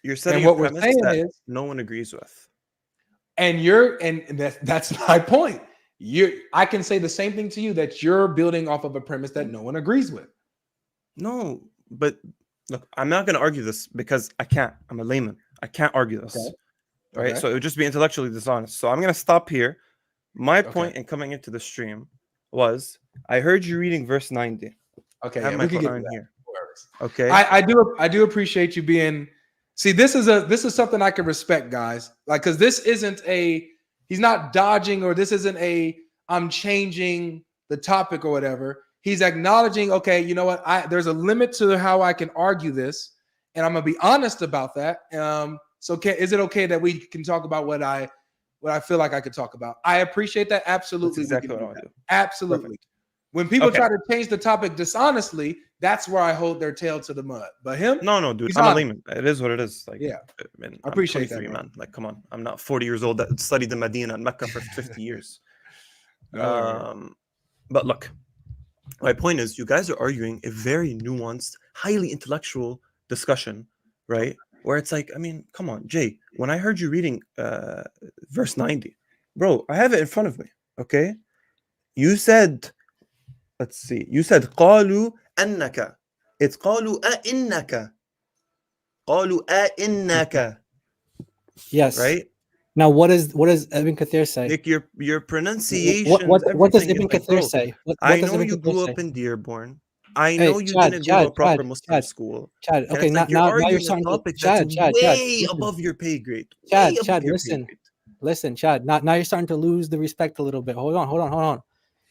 You're setting what a we're premise saying that is, no one agrees with. and that's my point. I can say the same thing to you, that you're building off of a premise that no one agrees with. No, but look, I'm not going to argue this because I can't. I'm a layman. I can't argue this. Okay. Right? Okay. So it would just be intellectually dishonest. So I'm going to stop here. My point in coming into the stream was, I heard you reading verse 90. Okay, I have yeah, my we can get to Quran that. here. Okay. I do appreciate you being. See, this is something I can respect, guys. Like, because this isn't he's not dodging, or this isn't I'm changing the topic or whatever. He's acknowledging, okay, you know what? There's a limit to how I can argue this, and I'm gonna be honest about that. So is it okay that we can talk about what I feel like I could talk about? I appreciate that. Absolutely. That's exactly what I want to do. Absolutely. Perfect. When people try to change the topic dishonestly, that's where I hold their tail to the mud. But him, no, dude, he's I'm a honest. layman. It is what it is. Like, yeah, man, I appreciate that, man. Like, come on, I'm not 40 years old that studied in Medina and Mecca for 50 years. But look, my point is, you guys are arguing a very nuanced, highly intellectual discussion, right? Where it's like, I mean, come on, Jay. When I heard you reading verse 90, bro, I have it in front of me. Okay, you said. Let's see. You said قالوا أنك. It's قالوا أئنك. قالوا أئنك. Yes. Right? Now, what does Ibn Kathir say? Like your pronunciation. What does Ibn Kathir say? I know you grew up in Dearborn. I know you didn't go to a proper Muslim school. Chad, okay, now you're starting to Chad, way above your pay grade. Chad, listen, Chad. Now you're starting to lose the respect a little bit. Hold on.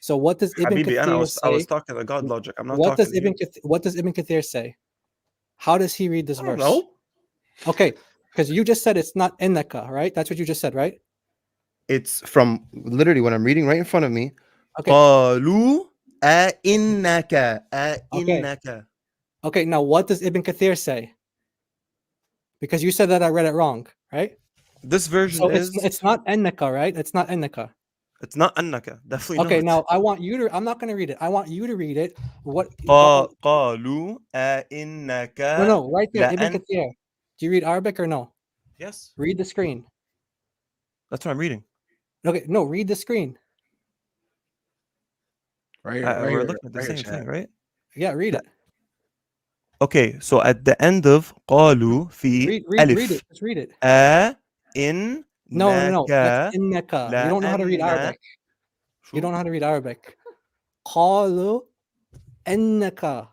So what does Ibn Kathir say? I was talking to God logic. I'm not what talking does Ibn Kathir, what does Ibn Kathir say? How does he read this verse? No. Okay, because you just said it's not innaka, right? That's what you just said, right? It's from literally what I'm reading right in front of me. Okay. قالوا أئنك أئنك. Okay, now what does Ibn Kathir say? Because you said that I read it wrong, right? This version so is it's not innaka, right? It's not innaka. It's not annaka. Definitely okay, not. now I want you to. I'm not going to read it. I want you to read it. What? قالوا أئنك. No, right there. Ibn Kathir. Do you read Arabic or no? Yes. Read the screen. That's what I'm reading. Okay, no, read the screen. Right, we're looking at the same thing, right? Yeah, read it. Okay, so at the end of قالوا في ألف. Read it. Just read it. إن. No. That's innaka. You don't know how to read Arabic. You don't know how to read Arabic. قالوا إنك.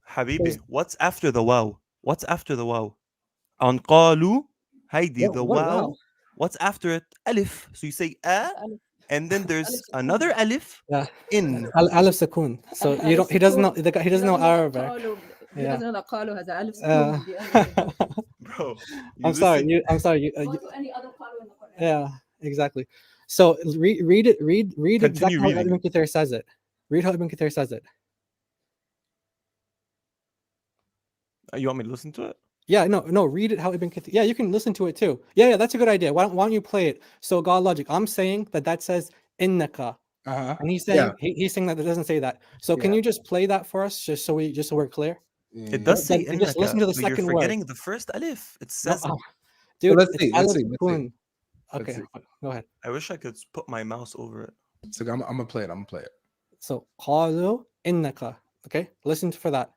Habibi, what's after the wow? What's after the wow? On قالوا, Heidi, the wow. What's after it? Alif. So you say and then there's another alif. Yeah. In. Alif sakun. So you don't. He doesn't know. He doesn't know Arabic. Yeah. Bro, I'm sorry. Yeah, exactly. So read it. Read exactly how Ibn Kathir says it. Read how Ibn Kathir says it. You want me to listen to it? Yeah, no, read it how Ibn Kathir. Yeah, you can listen to it too. Yeah, that's a good idea. Why don't you play it? So God Logic, I'm saying that says innaka, and he's saying he's saying that it doesn't say that. So can you just play that for us, just so we're clear? It does say And just listen to the but you're second word. forgetting the first alif. It says. Dude, let's it's see. alif Let's see. sukun. Okay, go ahead. I wish I could put my mouse over it. So I'm gonna play it. So qalu innaka. Okay, listen for that.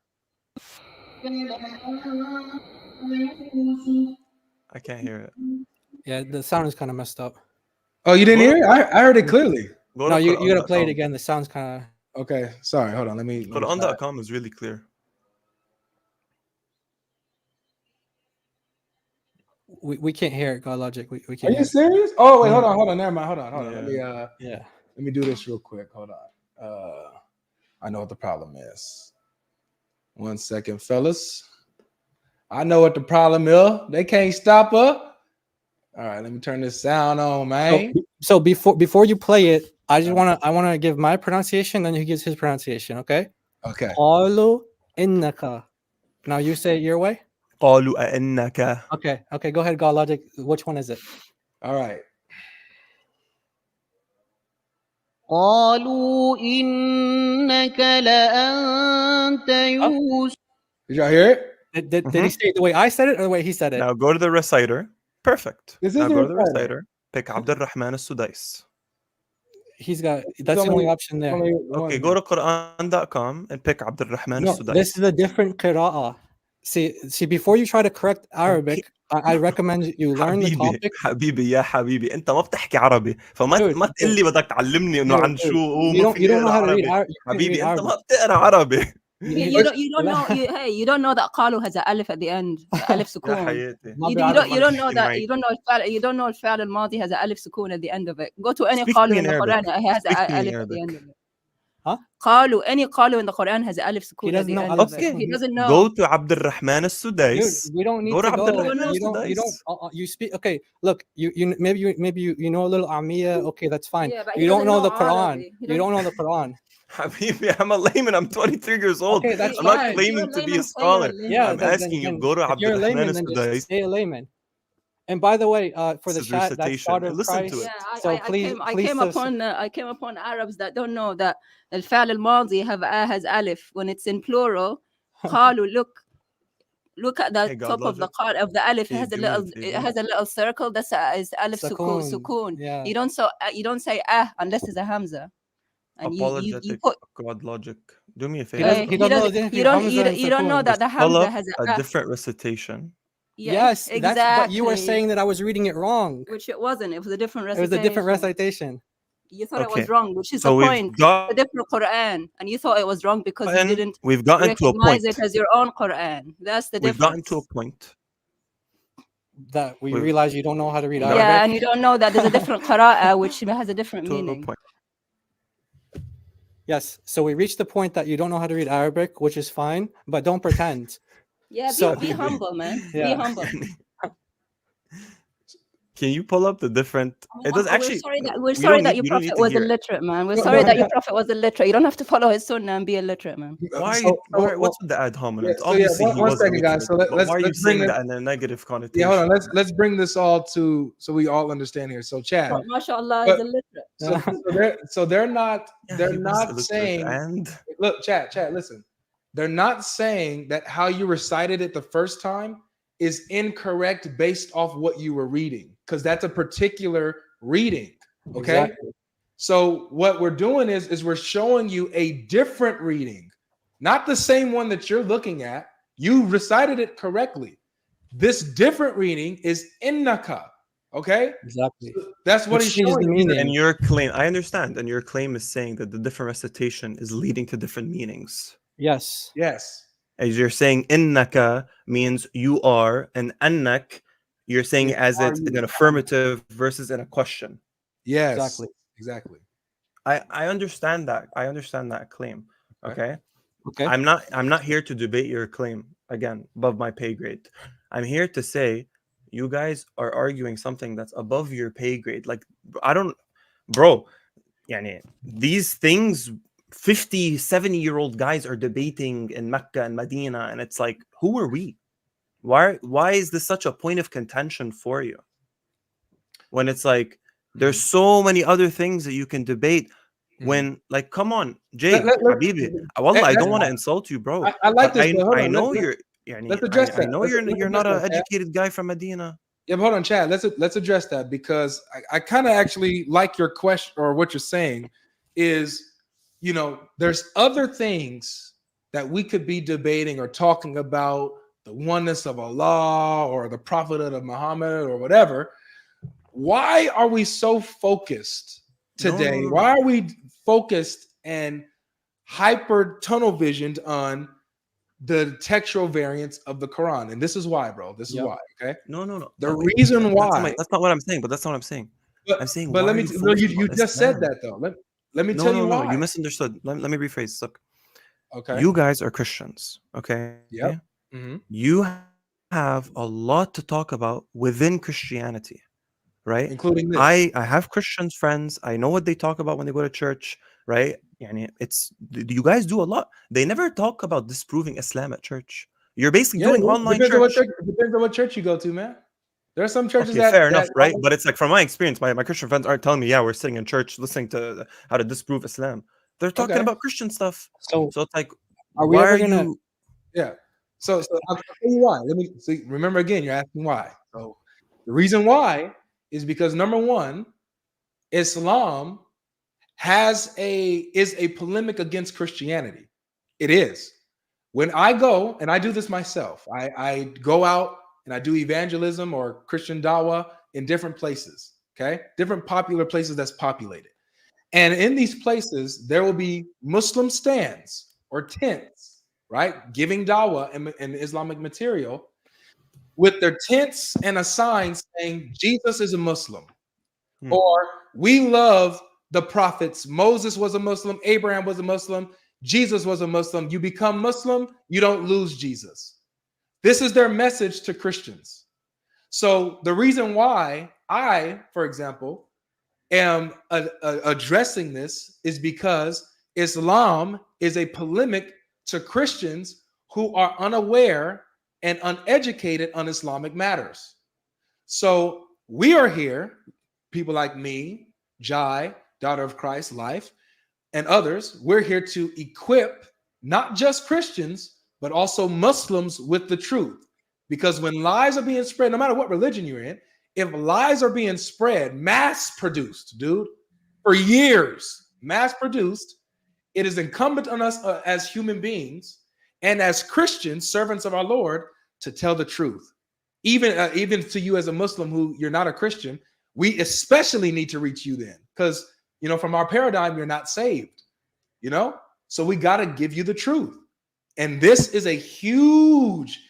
I can't hear it. Yeah, the sound is kind of messed up. Oh, you didn't hear it? I heard it clearly. No, you gotta play it again. The sound's kind of. Okay, sorry. Hold on. Let me. Quran.com is really clear. We can't hear it, God Logic. We Are can't. you serious? Oh wait, hold on. Never mind. Hold on. Yeah. Let me do this real quick. Hold on. I know what the problem is. 1 second, fellas. I know what the problem is. They can't stop her. All right, let me turn this sound on, man. So before you play it, I wanna give my pronunciation, then he gives his pronunciation. Okay. Okay. Qalu innaka. Now you say it your way. قالوا أئنك. Okay. Go ahead, God Logic. Which one is it? All right. قالوا إنك لأنت يوسف. Did y'all hear it? Did he say it the way I said it or the way he said it? Now go to the reciter. Perfect. This Now is go the to the reciter. Pick Abdurrahman al-Sudais. That's the only option there. Okay, go to Quran.com and pick Abdurrahman No, al-Sudais. this is a different qira'ah. See, before you try to correct Arabic, I recommend you learn the topic. حبيبي يا حبيبي انت ما بتحكي عربي ما تقول لي بدك تعلمني انه عن شو هو You don't know how to read Arabic. حبيبي انت ما بتقرا عربي. You don't know. You don't know that قالوا has an alif at the end. Alif يا sukun. حياتي. You don't know that. You don't know الفعل الماضي has an alif sukun at the end of it. Go to any Speak قالوا me in in the Arabic. Quran. It has Speak an me in alif at the Arabic. end of it. Huh? Any قالوا in the Quran has an alif sukun at the end of it. He doesn't know. Go to Abdurrahman al-Sudais. Dude, we don't need go to to go. Abdurrahman You don't. You speak. Okay, look. You maybe you know a little Amiya. Okay, that's fine. Yeah, but you don't know the Quran. Arabic. You don't know the Quran. حبيبي, I'm a layman. I'm 23 years old. Okay, that's I'm not fine. claiming to be a scholar. Yeah, I'm asking you, go to if you're a Abdurrahman layman, then al-Sudais. just stay a layman. And by the way, for the This is chat, that's recitation. daughter of Listen Christ. to it. Yeah, So please, I came upon Arabs that don't know that الفعل الماضي has alif when it's in plural. قالوا look at the top of the qal of the alif. It has a little circle. That's is alif sukun. Yeah. You don't say unless it's a hamza. And Apologetic you put God Logic. Do me a favor. He doesn't know the difference between Hamza and you don't know Sukun. that the Pull hamza up has a different recitation. Yes, exactly. but you were saying that I was reading it wrong. Which it wasn't. It was a different It recitation. was a different recitation. You thought it Okay. was wrong, which is So the we've point. got- A different Quran, and you thought it was wrong because you didn't We've gotten to a recognize point. it as your own Quran. That's the We've difference. gotten to a point. That we We've- realize you don't know how to read Arabic. Yeah, and you don't know that there's a different qira'ah which has a different To a meaning. point. Yes, so we reached the point that you don't know how to read Arabic, which is fine, but don't pretend. Yeah, So- be humble, man. Be Yeah. humble. Can you pull up the different? It does actually. We're sorry that your prophet was illiterate, man. We're sorry that your prophet was illiterate. You don't have to follow his sunnah and be illiterate, man. Why? So- What's with the ad hominem? Yeah, so Obviously, he one was second, guys. So illiterate, but let's why are you let's bring saying it. that in a negative connotation? Yeah, hold on. Let's bring this all to so we all understand here. So, Chad. MashaAllah, But- is illiterate. they're not Yeah, they're he was not illiterate, saying. and Look, Chad, listen. They're not saying that how you recited it the first time is incorrect based off what you were reading, because that's a particular reading. Okay. Exactly. So what we're doing is we're showing you a different reading, not the same one that you're looking at. You recited it correctly. This different reading is innaka. Okay. Exactly. That's what Which he's changes showing the you. meaning. and your claim, I understand, and your claim is saying that the different recitation is leading to different meanings. Yes. Yes. As you're saying, innaka means you are, and annak, you're saying it as are it's you. in an affirmative versus in a question. Yes. Exactly. Exactly. I understand that. I understand that claim. Okay. Okay. I'm not here to debate your claim again above my pay grade. I'm here to say you guys are arguing something that's above your pay grade. Like I don't, bro. Yani, these things 50, 70-year-old guys are debating in Mecca and Medina, and it's like, who are we? Why is this such a point of contention for you? When it's like there's so many other things that you can debate. When, like, come on, Jay, Habibi, wallah, I don't want to insult you, bro. I like but this. I know you're. Let's address that. I know you're not an educated guy from Medina. Yeah, but hold on, Chad. Let's address that, because I kind of actually like your question, or what you're saying is, you know, there's other things that we could be debating or talking about, the oneness of Allah or the prophethood of Muhammad or whatever. Why are we so focused today? No. Why are we focused and hyper tunnel visioned on the textual variants of the Quran? And this is why, bro. This is why. Okay. No. The reason why. That's not what I'm saying. But that's not what I'm saying. I'm saying. But let me. You just said Islam? that though. Let me tell you why. You misunderstood. Let me rephrase. Look. Okay. You guys are Christians. Okay. Yep. Mm-hmm. You have a lot to talk about within Christianity, right? Including this. I have Christian friends. I know what they talk about when they go to church, right? You guys do a lot. They never talk about disproving Islam at church. You're basically doing online church. Depends on what church you go to, man. There are some churches fair enough, right? But it's like, from my experience, my Christian friends aren't telling me, yeah, we're sitting in church listening to how to disprove Islam. They're talking about Christian stuff. So it's like, are we ever gonna? Yeah. So I'll tell you why. Let me see. Remember again, you're asking why. So the reason why is because, number one, Islam is a polemic against Christianity. It is. When I go, and I do this myself, I go out and I do evangelism or Christian dawah in different places, okay? Different popular places that's populated. And in these places, there will be Muslim stands or tents, right? Giving dawah and Islamic material with their tents and a sign saying, Jesus is a Muslim. Or, we love the prophets. Moses was a Muslim. Abraham was a Muslim. Jesus was a Muslim. You become Muslim, you don't lose Jesus. This is their message to Christians. So the reason why I, for example, am addressing this is because Islam is a polemic to Christians who are unaware and uneducated on Islamic matters. So we are here, people like me, Jai, Daughter of Christ, Life, and others, we're here to equip not just Christians, but also Muslims with the truth. Because when lies are being spread, no matter what religion you're in, if lies are being spread, mass produced, dude, for years, mass produced, it is incumbent on us as human beings and as Christians, servants of our Lord, to tell the truth. Even to you as a Muslim who you're not a Christian, we especially need to reach you then, because, you know, from our paradigm, you're not saved, you know? So we got to give you the truth. And this is a huge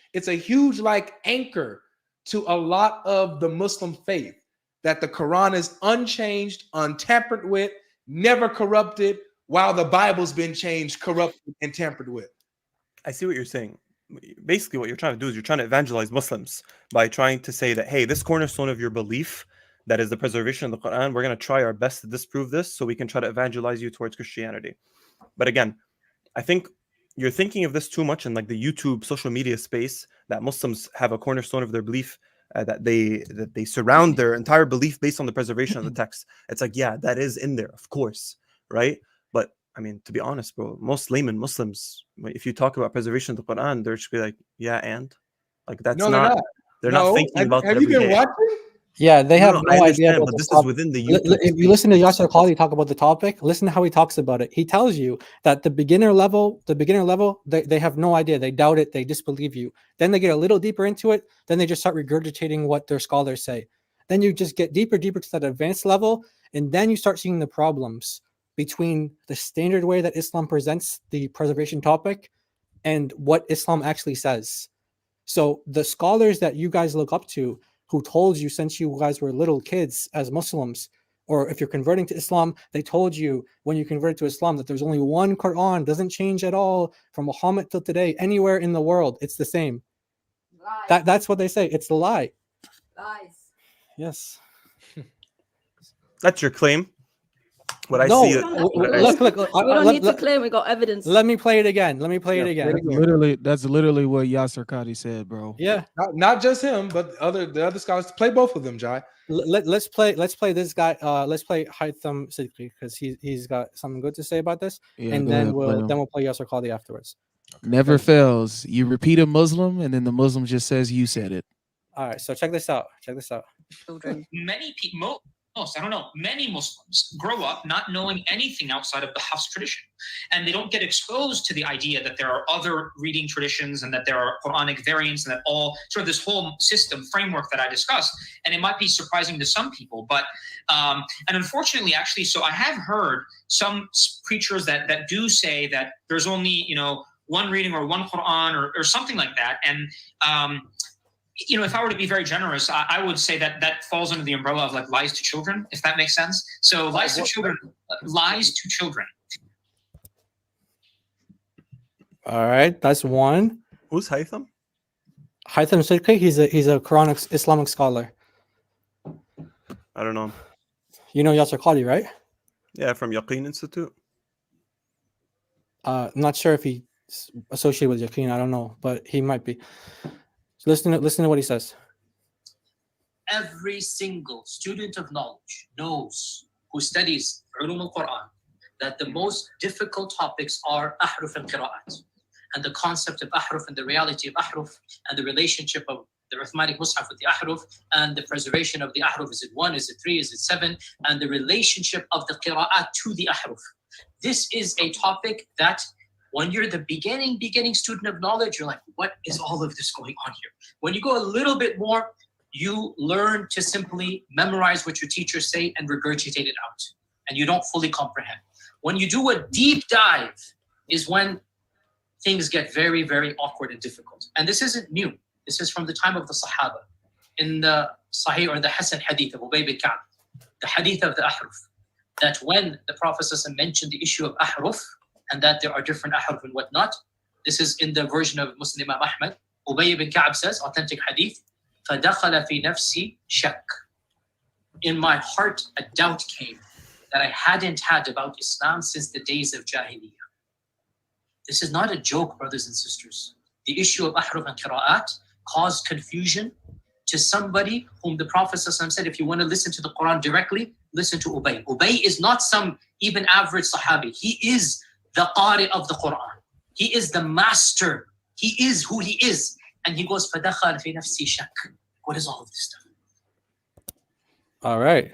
like anchor to a lot of the Muslim faith, that the Quran is unchanged, untampered with, never corrupted, while the Bible's been changed, corrupted, and tampered with. I see what you're saying. Basically, what you're trying to do is you're trying to evangelize Muslims by trying to say that, hey, this cornerstone of your belief, that is the preservation of the Quran, we're going to try our best to disprove this so we can try to evangelize you towards Christianity. But again, I think you're thinking of this too much in like the YouTube social media space, that Muslims have a cornerstone of their belief, that they surround their entire belief based on the preservation of the text. It's like, yeah, that is in there, of course, right? But I mean, to be honest, bro, most layman Muslims, if you talk about preservation of the Quran, they're just be like, yeah, and like that's they're not thinking about it every day. Have you been watching? Yeah, they have no idea. But this is within the YouTube. If you listen to Yasser Qadhi talk about the topic, listen to how he talks about it. He tells you that the beginner level, they have no idea. They doubt it. They disbelieve you. Then they get a little deeper into it. Then they just start regurgitating what their scholars say. Then you just get deeper to that advanced level. And then you start seeing the problems between the standard way that Islam presents the preservation topic and what Islam actually says. So the scholars that you guys look up to, who told you since you guys were little kids as Muslims, or if you're converting to Islam, they told you when you converted to Islam that there's only one Quran, doesn't change at all from Muhammad till today, anywhere in the world, it's the same. That's what they say. It's the lie. Lies. Yes. That's your claim. What I No, see. look. We don't need to claim we got evidence. Let me play it again. Let me play it again. That's literally what Yasser Qadi said, bro. Yeah. Not just him, but the other scholars. Play both of them, Jai. Let's play this guy. Let's play Haytham Siddiqui because he's got something good to say about this, Yeah, and go then ahead, we'll play Yasser Qadi afterwards. Never fails. You repeat a Muslim, and then the Muslim just says you said it. All right, so check this out. Children. Many people, many Muslims grow up not knowing anything outside of the Hafs tradition. And they don't get exposed to the idea that there are other reading traditions and that there are Quranic variants and that all sort of this whole system framework that I discussed. And it might be surprising to some people, but, and unfortunately, actually, so I have heard some preachers that do say that there's only, one reading or one Quran or something like that. And, if I were to be very generous, I would say that falls under the umbrella of like lies to children, if that makes sense. So lies to children. All right, that's one. Who's Haytham? Haytham Siddiqui. He's a Quranic Islamic scholar. I don't know. You know Yasser Qadi, right? Yeah, from Yaqeen Institute. Not sure if he's associated with Yaqeen. I don't know, but he might be. Listen to what he says. Every single student of knowledge knows, who studies Ulum al-Quran, that the most difficult topics are Ahruf al-Qira'at, and the concept of Ahruf and the reality of Ahruf and the relationship of the Uthmanic Mus'haf with the Ahruf and the preservation of the Ahruf. Is it 1? Is it 3? Is it 7? And the relationship of the Qira'at to the Ahruf. This is a topic that when you're the beginning student of knowledge, you're like, what is all of this going on here? When you go a little bit more, you learn to simply memorize what your teachers say and regurgitate it out. And you don't fully comprehend. When you do a deep dive is when things get very, very awkward and difficult. And this isn't new. This is from the time of the Sahaba. In the Sahih or the Hasan Hadith of Ubay bin Ka'b, the Hadith of the Ahruf, that when the Prophet mentioned the issue of Ahruf, and that there are different ahruf and whatnot. This is in the version of Muslim Imam Ahmad. Ubay ibn Ka'b says, authentic hadith, فَدَخَلَ فِي نَفْسِي شَكٍّ. In my heart, a doubt came that I hadn't had about Islam since the days of Jahiliyyah. This is not a joke, brothers and sisters. The issue of ahruf and qira'at caused confusion to somebody whom the Prophet said, if you want to listen to the Quran directly, listen to Ubay. Ubay is not some even average Sahabi. He is the Qari of the Quran. He is the master. He is who he is. And he goes, فَدَخَلْ فِي نَفْسِي شَكٍّ. What is all of this stuff? All right.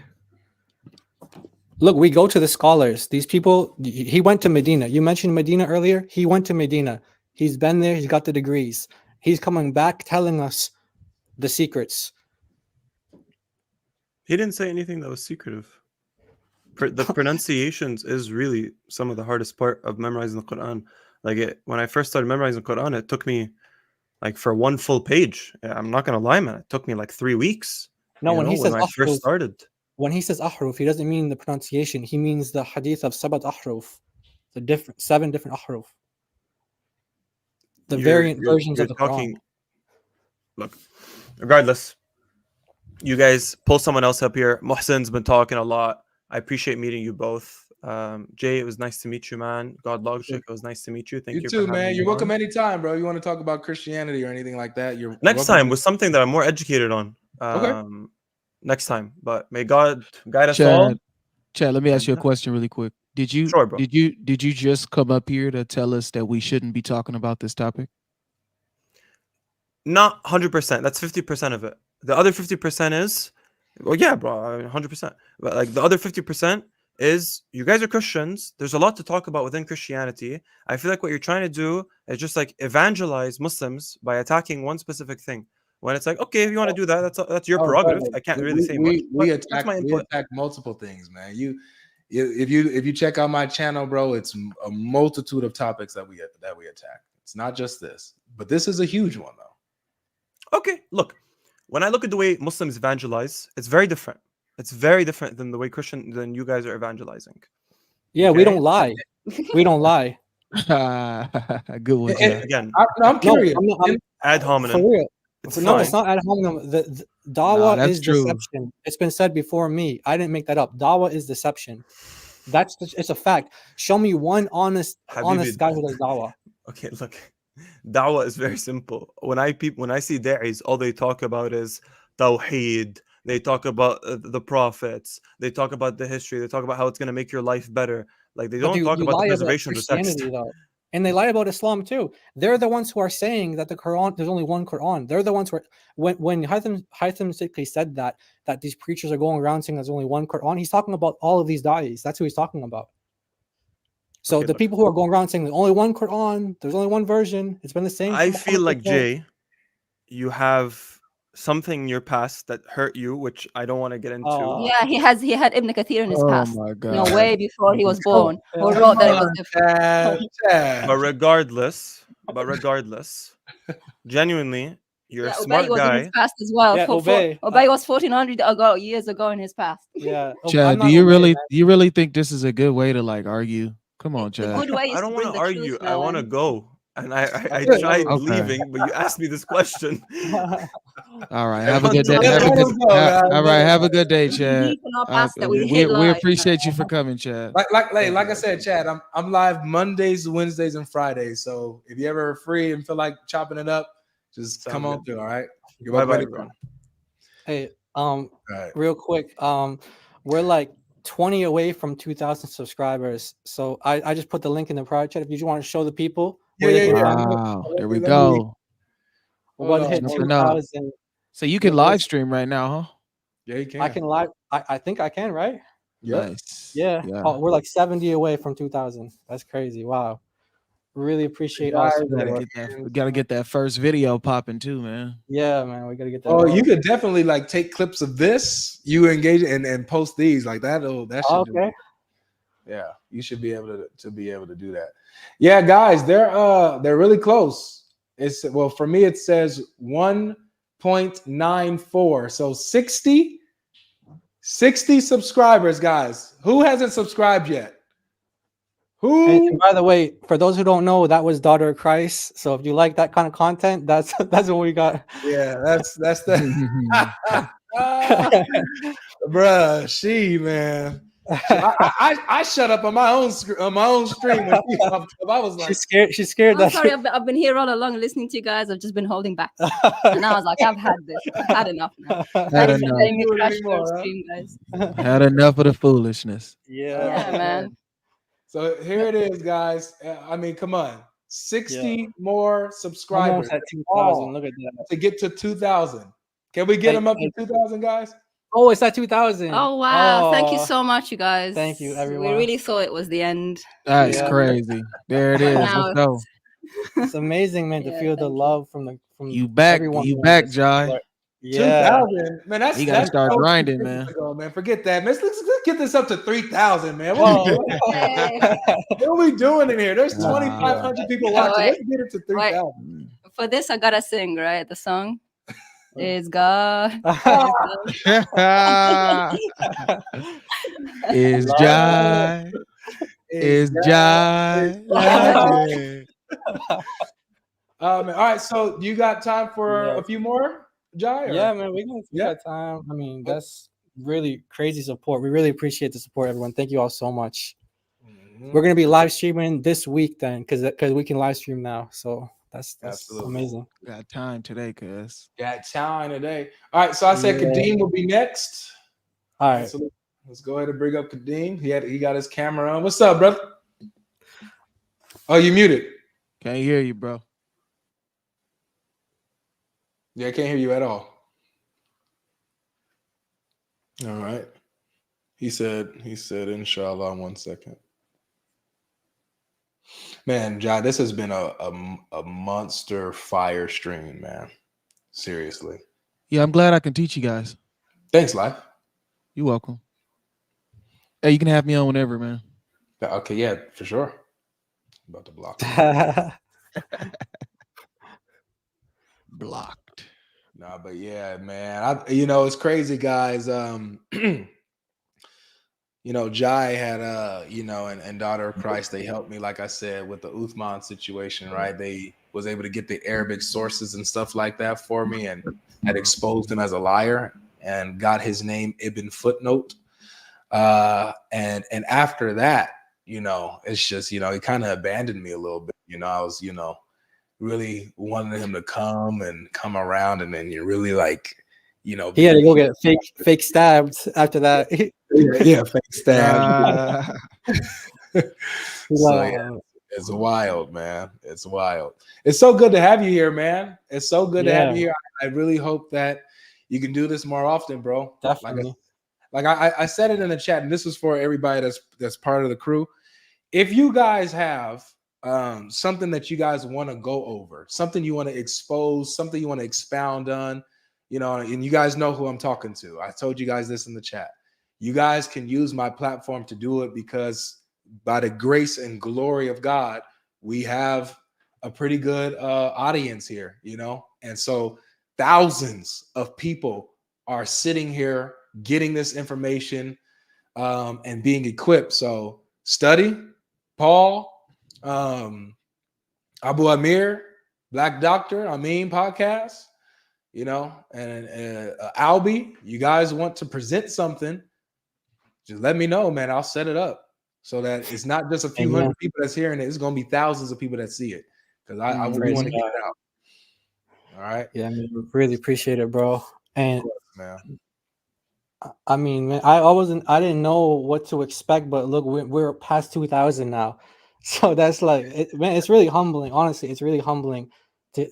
Look, we go to the scholars. These people, he went to Medina. You mentioned Medina earlier. He went to Medina. He's been there. He's got the degrees. He's coming back telling us the secrets. He didn't say anything that was secretive. The pronunciations is really some of the hardest part of memorizing the Quran. When I first started memorizing the Quran, it took me for one full page. I'm not gonna lie, man. It took me 3 weeks. No, when I first started. When he says ahruf, he doesn't mean the pronunciation. He means the hadith of sabat ahruf, the 7 different ahruf, the variant versions of the Quran. Look, regardless, you guys pull someone else up here. Muhsin's been talking a lot. I appreciate meeting you both. Jay, it was nice to meet you, man. God Logic, it was nice to meet you. Thank you. You too, man. You're welcome anytime, bro. You want to talk about Christianity or anything like that? You're next time with something that I'm more educated on. Okay. Next time, but may God guide us all. Chad, let me ask you a question really quick. Did you Sure, bro. did you just come up here to tell us that we shouldn't be talking about this topic? Not 100%. That's 50% of it. The other 50% is, well, yeah, bro, 100%. But the other 50% is, you guys are Christians. There's a lot to talk about within Christianity. I feel like what you're trying to do is just evangelize Muslims by attacking one specific thing. When it's okay, if you want to do that, that's your prerogative. I can't really say much. We attack multiple things, man. If you check out my channel, bro, it's a multitude of topics that we attack. It's not just this, but this is a huge one, though. Okay, look, when I look at the way Muslims evangelize, it's very different. It's very different than the way than you guys are evangelizing. Yeah, okay? We don't lie. We don't lie. Good one. Again, I'm curious. Ad hominem. For real. It's not ad hominem. The dawah is true. deception. It's been said before me. I didn't make that up. Dawah is deception. It's a fact. Show me one honest Habibi, guy who does dawah. okay, look, da'wah is very simple. When I see da'is, all they talk about is tawheed. They talk about the prophets. They talk about the history. They talk about how it's going to make your life better. Like, they But don't talk you about the lie about preservation of the text. Christianity though, and they lie about Islam too. They're the ones who are saying that the Quran, there's only one Quran. They're the ones who are, when Haytham Sikri said that these preachers are going around saying there's only one Quran, he's talking about all of these da'is. That's who he's talking about. So Okay, the look, people who are going around saying there's only one Quran, there's only one version, it's been the same. I from feel like, before. Jay, you have something in your past that hurt you, which I don't want to get into. Yeah, he had Ibn Kathir in his past. my You God. know, way before he was Oh, born. Who wrote that it was different. But regardless, genuinely, you're Yeah, a Ubay smart was in guy. his past as well. Yeah, Ubay. Ubay was 1400 years ago in his past. Yeah. I'm Chad, not do you Ubay, man. really think this is a good way to like argue? Come on, The Chad. good way is I to don't bring want to the argue. truth, I want to man. go. And I good. tried Okay. leaving, but you asked me this question. All right. Have a good day. Everyone Have a knows- good. Let's go, guys. All right. Have a good day, Deep Chad. in our past that we We hit live. appreciate you for coming, Chad. Like I said, Chad, I'm live Mondays, Wednesdays, and Fridays. So if you ever are free and feel like chopping it up, just come on through. All right. You're welcome Bye-bye, anytime. Hey, right. real quick, we're like 20 away from 2,000 subscribers. So I just put the link in the private chat if you just want to show the people. where they can find it. Wow. There we go. One hit Jumping up. 2,000. So you can live stream right now, huh? Yeah, you can. I can live. I think I can, right? Nice. Yeah. Yeah. Oh, we're like 70 away from 2,000. That's crazy. Wow. Really appreciate all the support. We gotta get that first video popping too, man. Yeah, man. We gotta get that. Oh, you could definitely like take clips of this, you engage and post these like that. That should do Okay. it. Yeah, you should be able to be able to do that. Yeah, guys, they're really close. It's well for me it says 1.94. So 60 subscribers, guys. Who hasn't subscribed yet? And by the way, for those who don't know, that was Daughter of Christ. So if you like that kind of content, that's what we got. Yeah, that's the bruh. She man. I shut up on my own stream when she popped up. I was like, she's scared. I'm that sorry, I've been here all along listening to you guys. I've just been holding back. And I was like, I've had this. I've had enough now. Had Thanks for enough. letting me crash your stream, guys. Had enough of the foolishness. Yeah, man. So here it is, guys. I mean, come on. 60 more subscribers. Almost at 2,000. Look at that. To get to 2,000. Can we get them up to 2,000, guys? Oh, it's at 2,000. Oh, wow. Thank you so much, you guys. Thank you, everyone. We really thought it was the end. That's crazy. There it is. Now Let's go. It's amazing, man, to feel the love from You back, everyone. you back, Jai. Yeah. 2,000. Man, that's You gotta start so grinding, years man. ago, man. Forget that, man. Let's get this up to 3,000, man. What are we doing in here? There's 2,500 people watching. Let's get it to 3,000. For this, I gotta sing, right? The song is God. Is Jai. Is Jai. All right, so you got time for a few more, Jai? or- Yeah, man, we got time. I mean, that's really crazy support. We really appreciate the support, everyone. Thank you all so much. We're gonna be live streaming this week then, because we can live stream now. So that's Absolutely. amazing. Got time today, cuz. Got time today. All right, so I said Yeah. Kadeem will be next. All right. So let's go ahead and bring up Kadeem. He got his camera on. What's up, brother? Oh, you muted. Can't hear you, bro. Yeah, I can't hear you at all. All right. He said, inshallah, 1 second. Man, Jai, this has been a monster fire stream, man. Seriously. Yeah, I'm glad I can teach you guys. Thanks, Life. You're welcome. Hey, you can have me on whenever, man. Okay, yeah, for sure. I'm about to block. Blocked. Nah, but yeah, man. It's crazy, guys. Jai had and Daughter of Christ, they helped me, like I said, with the Uthman situation, right? They was able to get the Arabic sources and stuff like that for me and had exposed him as a liar and got his name Ibn Footnote. And after that, you know, it's just, you know, he kind of abandoned me a little bit. You know, I was, you know, really wanted him to come around, and then you really like, you know, he had to go get fake stabbed after that. yeah, fake stabbed. So yeah, it's wild, man. It's wild. It's so good to have you here, man. It's so good to have you here. I really hope that you can do this more often, bro. Definitely. Like I said it in the chat, and this is for everybody that's part of the crew. If you guys have something that you guys want to go over, something you want to expose, something you want to expound on, you know, and you guys know who I'm talking to. I told you guys this in the chat. You guys can use my platform to do it, because by the grace and glory of God, we have a pretty good audience here, you know? And so thousands of people are sitting here getting this information and being equipped. So study, Paul, Abu Amir, Black Doctor, podcast, you know, and Albie, you guys want to present something, just let me know, man. I'll set it up so that it's not just a few hundred people that's hearing it. It's going to be thousands of people that see it, because I really want to get it out. All right. Yeah, I mean, really appreciate it, bro. And man, I mean, man, I didn't know what to expect, but look, we're past 2,000 now. So that's like, man, it's really humbling. Honestly, it's really humbling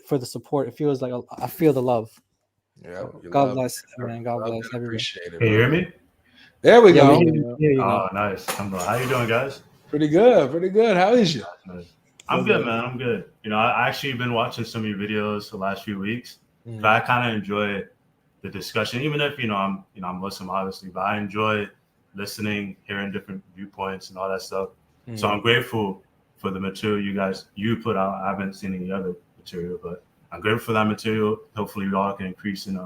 for the support. It feels like I feel the love. Yeah. God bless, man. God bless everybody. Appreciate it. Can you hear me? There we go. Oh, nice. How you doing, guys? Pretty good. Pretty good. How is you? I'm good, man. I'm good. You know, I actually been watching some of your videos the last few weeks. But I kind of enjoy the discussion, even if I'm Muslim, obviously. But I enjoy listening, hearing different viewpoints and all that stuff. So I'm grateful for the material you put out. I haven't seen any other material, but I'm grateful for that material. Hopefully, we all can increase in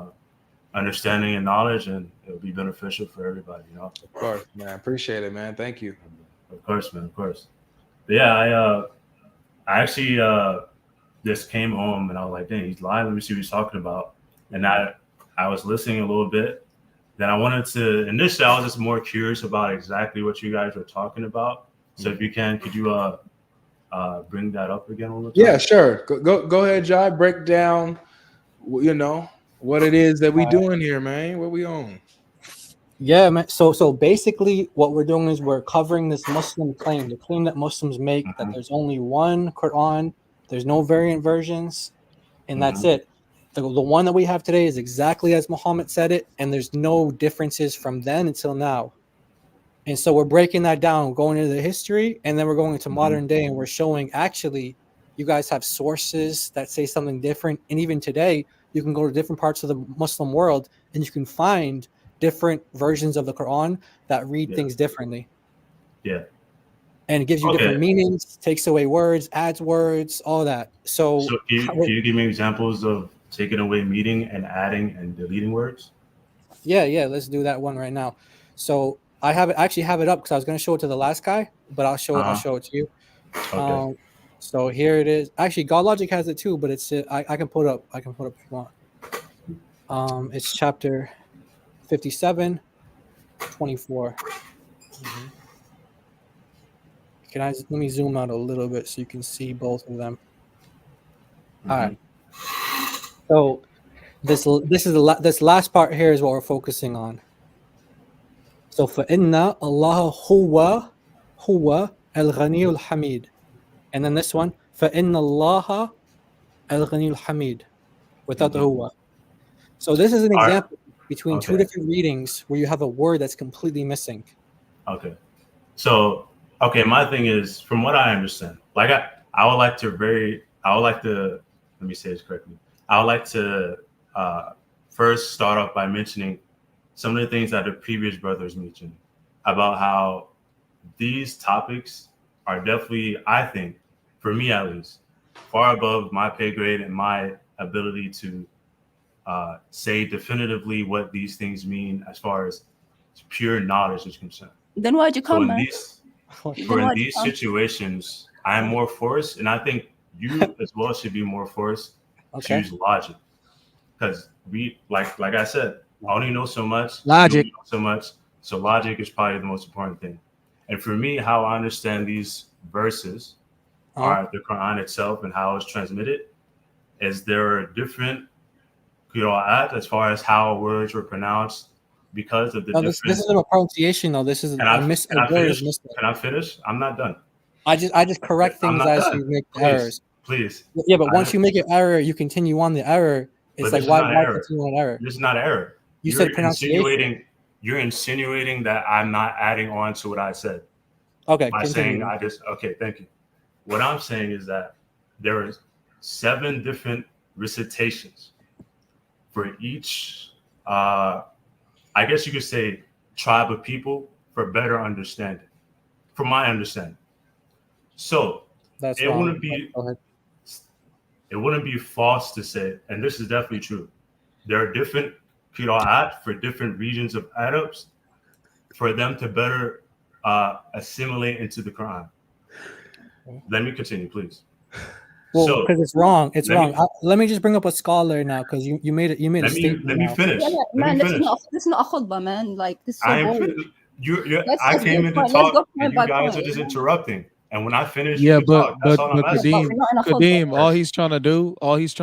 understanding and knowledge, and it'll be beneficial for everybody. You know. Of course, man. I appreciate it, man. Thank you. Of course, man. Of course. But yeah, I actually just came home and I was like, dang, he's live. Let me see what he's talking about. And I was listening a little bit. Then I wanted to, initially, I was just more curious about exactly what you guys were talking about. So if you could you bring that up again one more time? Yeah, sure. Go ahead, Jai. Break down, you know, what it is that we doing here, man. What we on? Yeah, man. So basically, what we're doing is we're covering this Muslim claim, the claim that Muslims make that there's only one Quran, there's no variant versions, and that's it. The one that we have today is exactly as Muhammad said it, and there's no differences from then until now. And so we're breaking that down, going into the history, and then we're going into modern day, and we're showing actually you guys have sources that say something different. And even today, you can go to different parts of the Muslim world and you can find different versions of the Quran that read things differently. Yeah. And it gives you different meanings, takes away words, adds words, all that. So can you give me examples of taking away meaning and adding and deleting words? Yeah, let's do that one right now. So I actually have it up because I was going to show it to the last guy, but I'll show it to you. Okay. So here it is. Actually, GodLogic has it too, but it's I can put it up. I can put it up if you want. It's chapter 57, 24. Let me zoom out a little bit so you can see both of them. All right. So this last part here is what we're focusing on. So فَإِنَّ اللَّهَ هُوَ الْغَنِيُّ الْحَمِيدُ. And then this one, فَإِنَّ اللَّهَ الْغَنِيُّ الْحَمِيدُ, without the huwa. So this is an example between two different readings where you have a word that's completely missing. Okay. So, my thing is, from what I understand, like I would like to, let me say this correctly. I would like to first start off by mentioning some of the things that the previous brothers mentioned about how these topics are definitely, I think, for me at least, far above my pay grade and my ability to say definitively what these things mean as far as pure knowledge is concerned. Then why'd you come, man? In these situations, I am more forced, and I think you as well should be more forced to use logic, because we, like I said, I only know so much. Logic. So much. So logic is probably the most important thing. And for me, how I understand these verses are the Quran itself and how it's transmitted is there are different qira'at as far as how words were pronounced because of the different... This isn't a pronunciation though. This is Can I finish? I'm not done. I just correct things as you make errors. Please. Yeah, but once you make an error, you continue on the error. It's like why continue on error? This is not error. You said pronunciation. You're insinuating that I'm not adding on to what I said. Okay. By saying okay, thank you. What I'm saying is that there are 7 different recitations for each, I guess you could say, tribe of people for better understanding, from my understanding. So it wouldn't be false to say, and this is definitely true, there are different qira'at for different regions of Arabs for them to better assimilate into the Quran. Let me continue, please. Well, because it's wrong. It's wrong. Let me just bring up a scholar now, because you made a statement. Let me finish. Man, this is not a khutbah, man. Like this is so boring. I came in to talk, and you guys are just interrupting. And when I finish, but Kadeem, all he's trying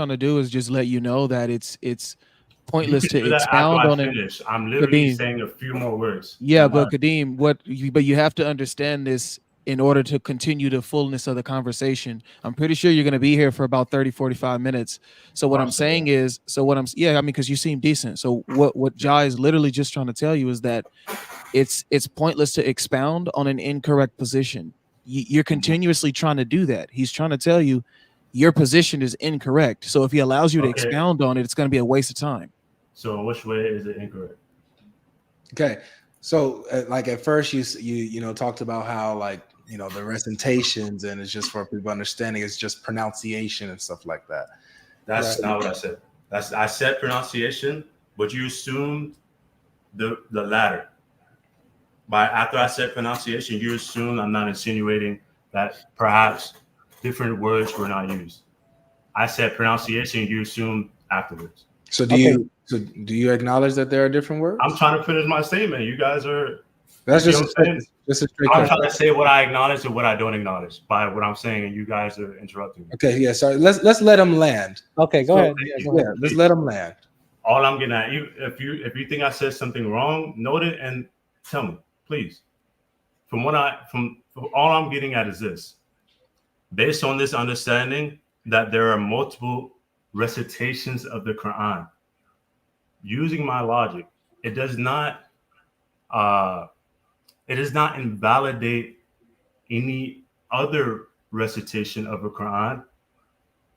to do is just let you know that it's pointless to expound on it. I'm literally saying a few more words. Yeah, but Kadeem, but you have to understand this in order to continue the fullness of the conversation. I'm pretty sure you're going to be here for about 30-45 minutes. So what I'm saying is, because you seem decent. So what Jai is literally just trying to tell you is that it's pointless to expound on an incorrect position. You're continuously trying to do that. He's trying to tell you your position is incorrect. So if he allows you to expound on it, it's going to be a waste of time. So which way is it incorrect? Okay. So like at first you talked about how like, the recitations and it's just for people understanding, it's just pronunciation and stuff like that. That's not what I said. I said pronunciation, but you assumed the latter. After I said pronunciation, you assume I'm not insinuating that perhaps different words were not used. I said pronunciation, you assume afterwards. So do you acknowledge that there are different words? I'm trying to finish my statement. You guys are. That's just a straight I'm trying to say what I acknowledge and what I don't acknowledge by what I'm saying, and you guys are interrupting me. Okay, yeah. Sorry. Let's let him land. Okay, go ahead. Yeah, let's let him land. All I'm getting at you, if you think I said something wrong, note it and tell me, please. From all I'm getting at is this: based on this understanding that there are multiple recitations of the Quran, using my logic, it does not invalidate any other recitation of the Quran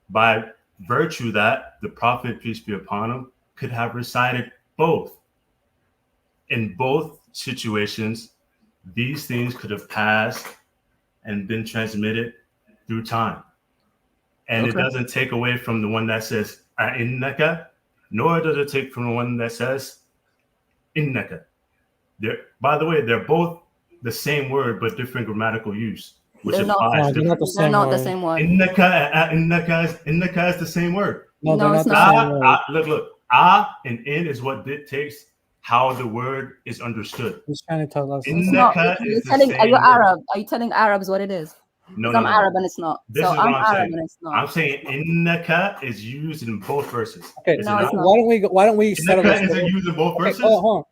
by virtue that the Prophet, peace be upon him, could have recited both. In both situations, these things could have passed and been transmitted through time. And it doesn't take away from the one that says innaka, nor does it take from the one that says innaka. By the way, they're both the same word, but different grammatical use. Which they're not the same word. Innaka is the same word. No, it's not. Look. And in is what dictates how the word is understood. He's trying to tell us. Are you Arab? Are you telling Arabs what it is? No, I'm Arab and it's not. This so is what I'm I'm Arab saying. and it's not. I'm saying innaka is used in both verses. Okay, no, it's not. Why don't we settle this? Innaka is used in both verses. Hold on.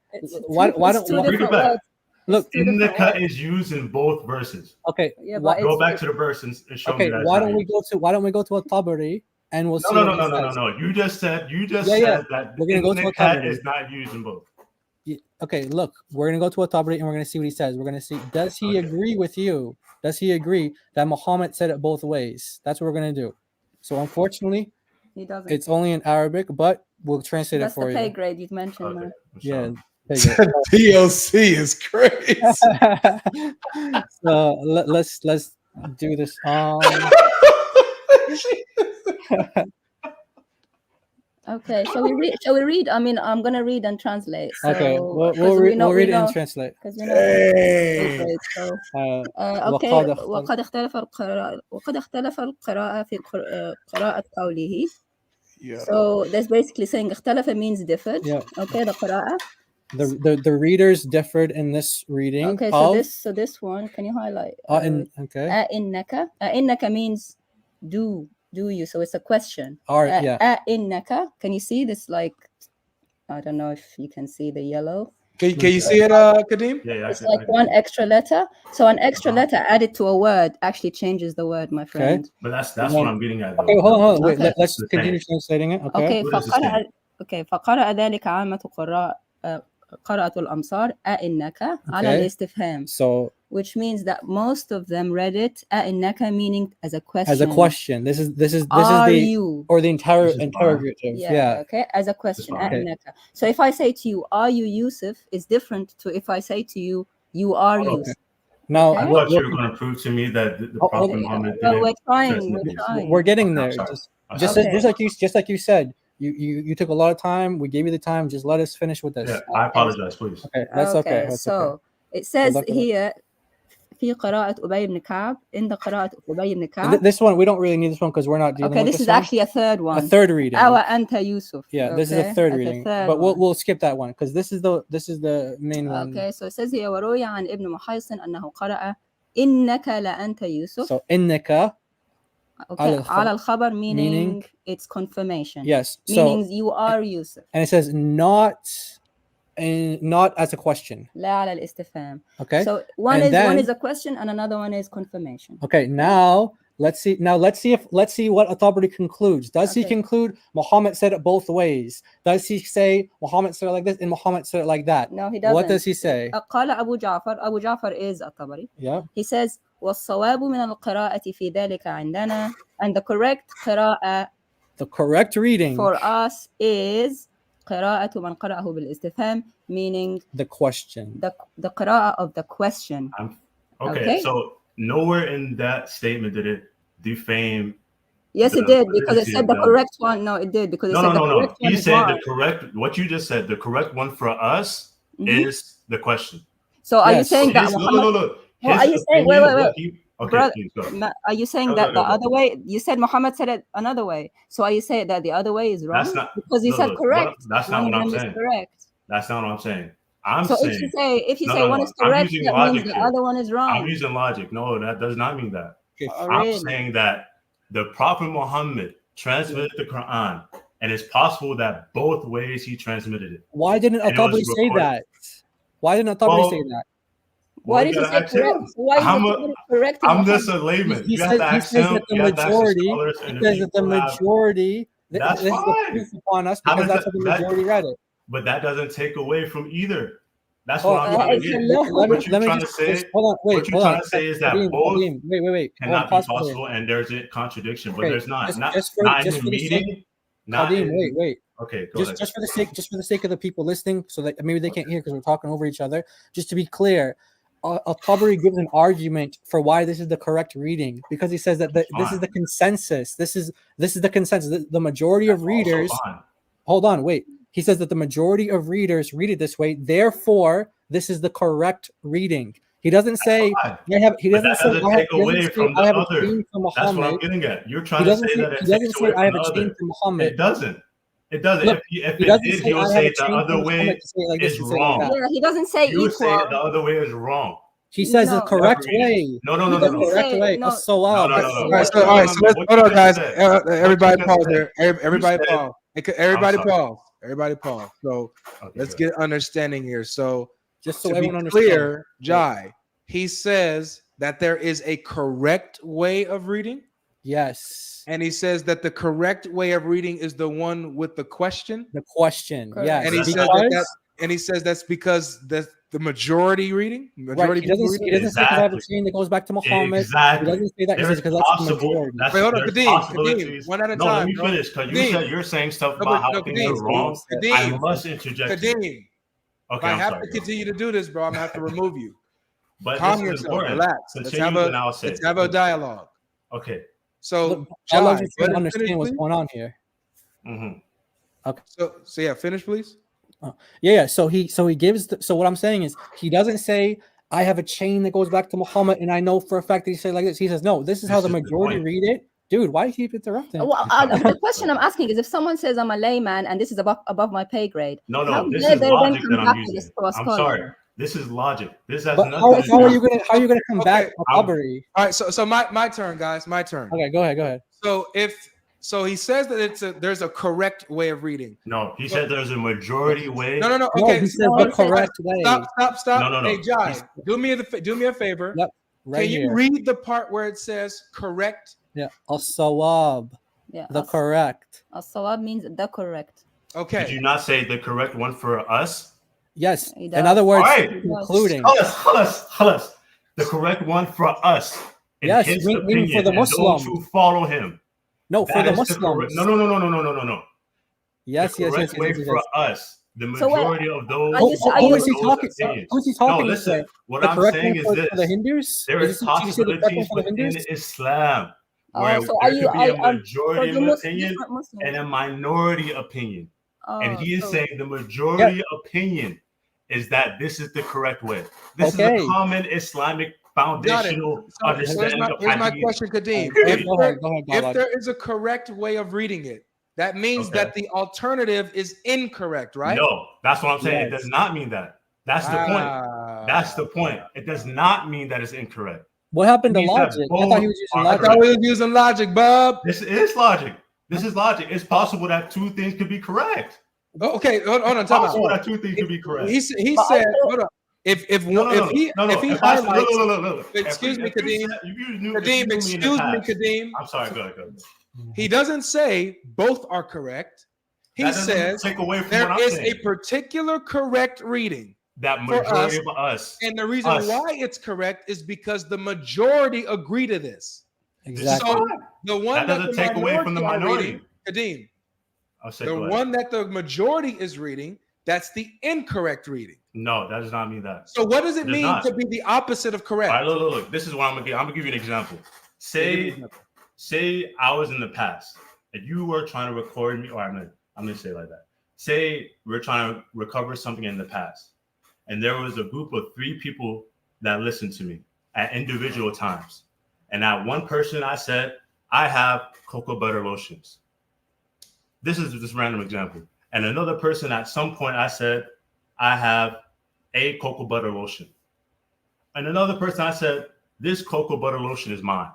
Why don't we read it back? Look, innaka is used in both verses. Okay, yeah, go back to the verse and show me that. Why don't we go to a Tabari and we'll see. No. You just said that we're gonna go to a innaka is not used in both. Okay, look, we're gonna go to a Tabari and we're gonna see what he says. We're gonna see, does he agree with you? Does he agree that Muhammad said it both ways? That's what we're gonna do. So unfortunately, he doesn't. It's only in Arabic, but we'll translate it for you. That's the pay grade you've mentioned, man. Yeah. DOC is crazy. So let's do this. Okay, shall we read? I mean, I'm gonna read and translate. So, okay, we'll read it and translate. Because okay. وقد اختلف القراءة في قراءة قوله. So that's basically saying اختلف means differed. Yeah. Okay, the قراءة. The readers differed in this reading. Okay, of, so this one, can you highlight? Okay. Innaka means do you? So it's a question. Yeah. Innaka, can you see this? Like, I don't know if you can see the yellow. Can you see it, Kadeem? Yeah, it's like one extra letter. So an extra letter added to a word actually changes the word, my friend. But that's what I'm getting at. Though. Okay, hold on. Wait, let's continue translating it. Okay. فقرأ ذلك عامة قرأت الأمصار أئنك على الاستفهام. So, which means that most of them read it أئنك, meaning as a question. As a question. This is the you? Or the interrogative. Yeah. Okay. As a question. أئنك. So if I say to you, are you Yusuf, is different to if I say to you, you are Yusuf. Now, I thought you were going to prove to me that the Prophet Muhammad didn't. We're trying. We're getting there. Just like you said. You took a lot of time. We gave you the time. Just let us finish with this. Yeah, I apologize, please. Okay, that's okay. So it says here في قراءة أبي بن كعب عند قراءة أبي بن كعب. This one we don't really need this one because we're not dealing with this is actually a third one. A third reading. أو أنت يوسف. Yeah, this is a third reading. But we'll skip that one because this is the main one. Okay, so it says here وروي عن ابن محيصن أنه قرأ إنك لأنت يوسف. So إنك. Okay, على الخبر meaning it's confirmation. Yes. Meaning you are Yusuf. And it says not as a question. لا على الاستفهام. Okay. So one is a question and another one is confirmation. Okay. Now let's see what At-Tabari concludes. Does he conclude Muhammad said it both ways? Does he say Muhammad said it like this and Muhammad said it like that? No, he doesn't. What does he say? قال أبو جعفر is At-Tabari. Yeah. He says والصواب من القراءة في ذلك عندنا, and the correct قراءة, the correct reading for us is قراءة من قرأه بالاستفهام, meaning the question, the قراءة of the question. Okay, so nowhere in that statement did it defame. Yes, it did, because it said the correct one. No, it did, because it said the correct one. He said the correct, what you just said, the correct one for us is the question. So are you saying that Muhammad? No. Well, are you saying wait? Okay, Brother, please go. Are you saying that the other way? You said Muhammad said it another way. So are you saying that the other way is wrong? That's not, because you said correct. That's not what I'm saying. Correct. That's not what I'm saying. I'm so saying. If you say one is correct, that means the other one is wrong. I'm using logic. No, that does not mean that. Okay. I'm saying that the Prophet Muhammad transmitted the Quran, and it's possible that both ways he transmitted it. Why didn't At-Tabari say that? Why didn't At-Tabari say that? Why did you say correct? Why correct? I'm just a layman. He says that the majority. That's fine. Upon us because that's what the majority read it. But that doesn't take away from either. That's what I'm trying to get. What you're trying to say? What you're trying to say is that both cannot be possible, and there's a contradiction. But there's not. Not in the meeting. Wait. Okay, just for the sake of the people listening, so that maybe they can't hear because we're talking over each other. Just to be clear, Al-Tabari gives an argument for why this is the correct reading, because he says that this is the consensus. This is the consensus. The majority of readers. Hold on, wait. He says that the majority of readers read it this way. Therefore, this is the correct reading. He doesn't say He doesn't say I have a chain from Muhammad. That's what I'm getting at. You're trying to say that it takes away from the other. Muhammad. It doesn't. It doesn't. Look, if it did, he would say the other way is wrong. Yeah, he doesn't say equal. You would say the other way is wrong. He says the correct way. No. The correct way. So all right, so hold on, guys. Everybody pause there. Everybody pause. Everybody pause. So let's get understanding here. So just so to everyone be clear, Jai, he says that there is a correct way of reading. Yes. And he says that the correct way of reading is the one with the question. The question, yes. And he says that's because the majority reading. Right. He doesn't say because I have a chain that goes back to Muhammad. Exactly. He doesn't say that. He says because that's the majority. Wait, hold on, Kadeem, one at a time. Let me finish, because you said you're saying stuff about how things are wrong. I must interject. Kadeem, okay, I have to continue to do this, bro. I'm gonna have to remove you. But calm yourself, relax. Let's have a dialogue. Okay. So, I'll understand what's going on here. Mm-hmm. Okay. So yeah, finish, please. Yeah. So he gives. So what I'm saying is he doesn't say I have a chain that goes back to Muhammad, and I know for a fact that he said like this. He says no. This is how the majority read it. Dude, why do you keep interrupting? Well, the question I'm asking is, if someone says I'm a layman and this is above my pay grade, No, how this dare is they then logic come that I'm back to using. this to a I'm scholar? sorry. This is logic. This has But nothing to how are do. you gonna come back to Tabari? All right, so my turn, guys. My turn. Okay, go ahead. So he says that there's a correct way of reading. No, he said there's a majority way. No. Okay, he says the correct way. Stop. No. Hey, Jai, do me a favor. Yep, right Can you here. read the part where it says correct? Yeah, as-sawab. Yeah, the correct. As-sawab means the correct. Okay. Did you not say the correct one for us? Yes. In other words, all right. including. Khalas. The correct one for us. In Yes, his meaning opinion, for the and those Muslim. who follow him. No, That for the is Muslims. No. Yes, the correct way for us. The So majority of those. Who is he talking? Opinions. Who is he talking? No, listen. What the I'm correct saying one is for, this: for the Hindus. there is possibilities within Islam where there could be a majority opinion and a minority opinion. And he is saying the majority opinion is that this is the correct way. This is a common Islamic foundational understanding of here's my hadith. question, Kadeem. If there is a correct way of reading it, that means that the alternative is incorrect, right? No, that's what I'm saying. It does not mean that. That's the point. That's the point. It does not mean that it's incorrect. What happened to It means that logic? I both thought he was using are logic. I thought we was using logic, bub. This is logic. This is logic. It's possible that two things could be correct. Oh, okay, hold on. It's possible that two things could be correct. He said, hold on. If he highlights, excuse me, Kadeem. Kadeem. I'm sorry. Go ahead. He doesn't say both are correct. He says take away from there what I'm is saying. a particular correct reading. That majority of us. And the reason why it's correct is because the majority agree to this. Exactly. So the one that doesn't take away from the minority. Kadeem, the the one that the majority is reading, that's the incorrect reading. No, that does not mean that. So what does it mean to be the opposite of correct? All right, look. This is what I'm gonna give you an example. Say I was in the past and you were trying to record me, or I'm gonna say it like that. Say we're trying to recover something in the past, and there was a group of 3 people that listened to me at individual times. And that one person I said, I have cocoa butter lotions. This is just a random example. And another person at some point I said, I have a cocoa butter lotion. And another person I said, this cocoa butter lotion is mine.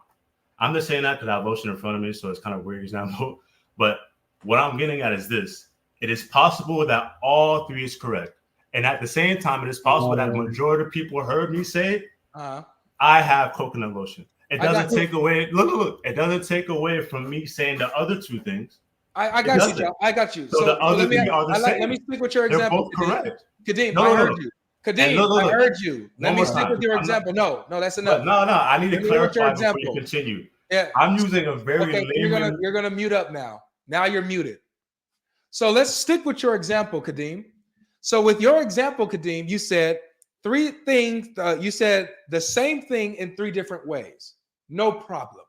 I'm just saying that because I have lotion in front of me, so it's kind of a weird example. But what I'm getting at is this. It is possible that all 3 is correct. And at the same time, it is possible that the majority of people heard me say, I have coconut lotion. It doesn't take away, look, it doesn't take away from me saying the other 2 things. I got you, Joe. I got you. So the other 3 are the same. Let me speak with your They're example. both correct. Kadeem, I heard you. Kadeem, I heard you. Let me stick with your example. No, that's enough. No, I need to clarify before you continue. Yeah, I'm using a very layman. You're gonna mute up now. Now you're muted. So let's stick with your example, Kadeem. So with your example, Kadeem, you said 3 things. You said the same thing in 3 different ways. No problem.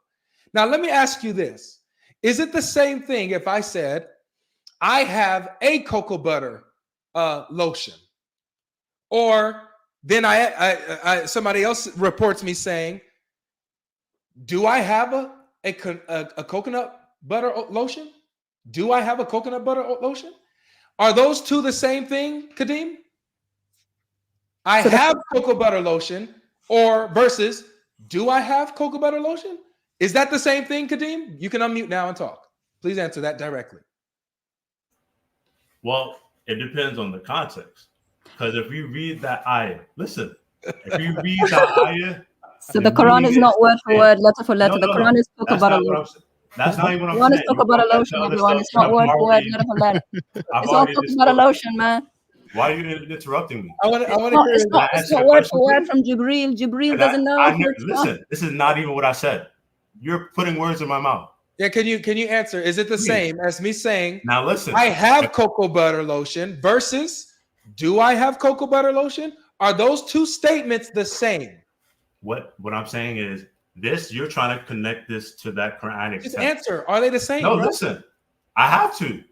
Now let me ask you this: is it the same thing if I said I have a cocoa butter lotion, or then I somebody else reports me saying, do I have a coconut butter lotion? Do I have a coconut butter lotion? Are those 2 the same thing, Kadeem? I have cocoa butter lotion, or versus do I have cocoa butter lotion? Is that the same thing, Kadeem? You can unmute now and talk. Please answer that directly. Well, it depends on the context. Because if you read that ayah, listen, if you read that ayah. So the Quran is not word for word, letter for letter. The Quran is talk about a lotion. That's not even what I'm saying. saying. Talk about a lotion, everyone. It's not word for word, letter for letter. It's all talking about a lotion, man. Why are you interrupting me? I want to hear it's not word for word from Jibril. Jibril doesn't know. Listen, this is not even what I said. You're putting words in my mouth. Yeah, can you answer? Is it the same as me saying, now listen, I have cocoa butter lotion versus do I have cocoa butter lotion? Are those 2 statements the same? What I'm saying is this, you're trying to connect this to that Quranic Just text. answer. Are they the same? No, bro? listen. I have to.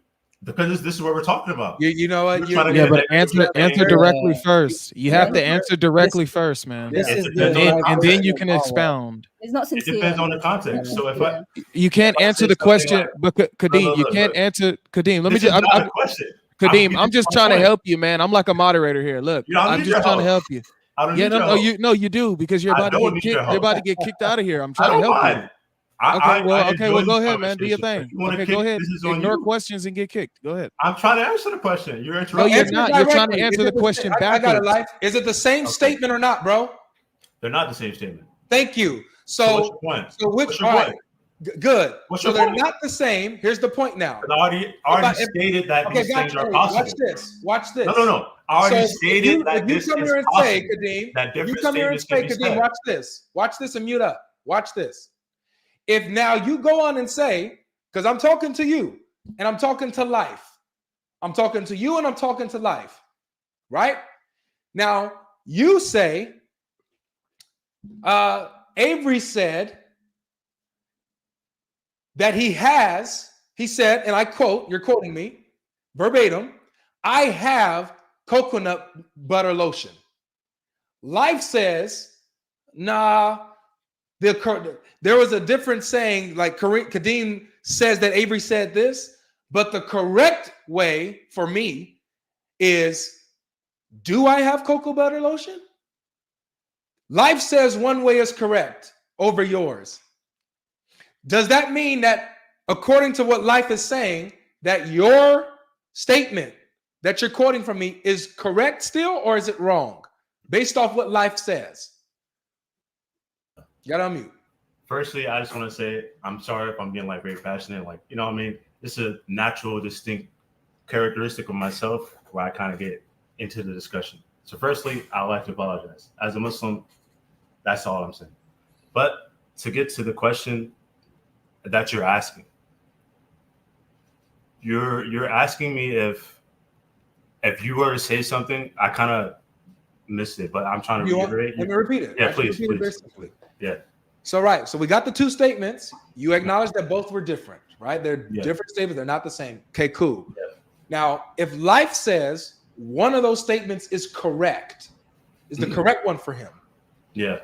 Because this is what we're talking about. You know what? Yeah, but answer directly first. You have to answer directly first, man. And then you can expound. It's not It sincere. depends on the context. So if I You can't answer the question, but Kadeem, you can't answer Kadeem. Let me just Kadeem, I'm just trying to help you, man. I'm like a moderator here. Look, I'm just trying to help you. Yeah, no, you do, because you're about to get kicked. You're about to get kicked out of here. I'm trying to help you. Okay, well, go ahead, man. Do your thing. Okay, go ahead. Ignore questions and get kicked. Go ahead. I'm trying to answer the question. You're interrupting. No, you're not. You're trying to answer the question I got it, backwards. Life. Is it the same statement or not, bro? They're not the same statement. Thank you. So what's your point? So which What's your all right, point? good. What's So your they're point? not the same. Here's the point now. I already stated that these things are possible. Watch this. Watch this. No. I already stated that if you this come is here and possible. say, Kadeem, That you different come here and statements say, can be Kadeem, said. watch this and mute up. Watch this. If now you go on and say, because I'm talking to you and I'm talking to Life. I'm talking to you and I'm talking to Life. Right? Now, you say, Avery said that he said, and I quote, you're quoting me verbatim, I have coconut butter lotion. Life says, nah, there was a different saying, like Kadeem says that Avery said this, but the correct way for me is, do I have cocoa butter lotion? Life says one way is correct over yours. Does that mean that, according to what Life is saying, that your statement that you're quoting from me is correct still, or is it wrong based off what Life says? You gotta unmute. Firstly, I just want to say I'm sorry if I'm being like very passionate. Like, you know what I mean? This is a natural, distinct characteristic of myself where I kind of get into the discussion. So firstly, I'd like to apologize. As a Muslim, that's all I'm saying. But to get to the question that you're asking, you're asking me if you were to say something, I kind of missed it, but I'm trying to reiterate. Let me repeat it. Yeah, please. Yeah. So right, so we got the two statements. You acknowledge that both were different, right? They're different statements. They're not the same. Okay, cool. Yeah. Now, if Life says one of those statements is correct, is the correct one for him? Yeah.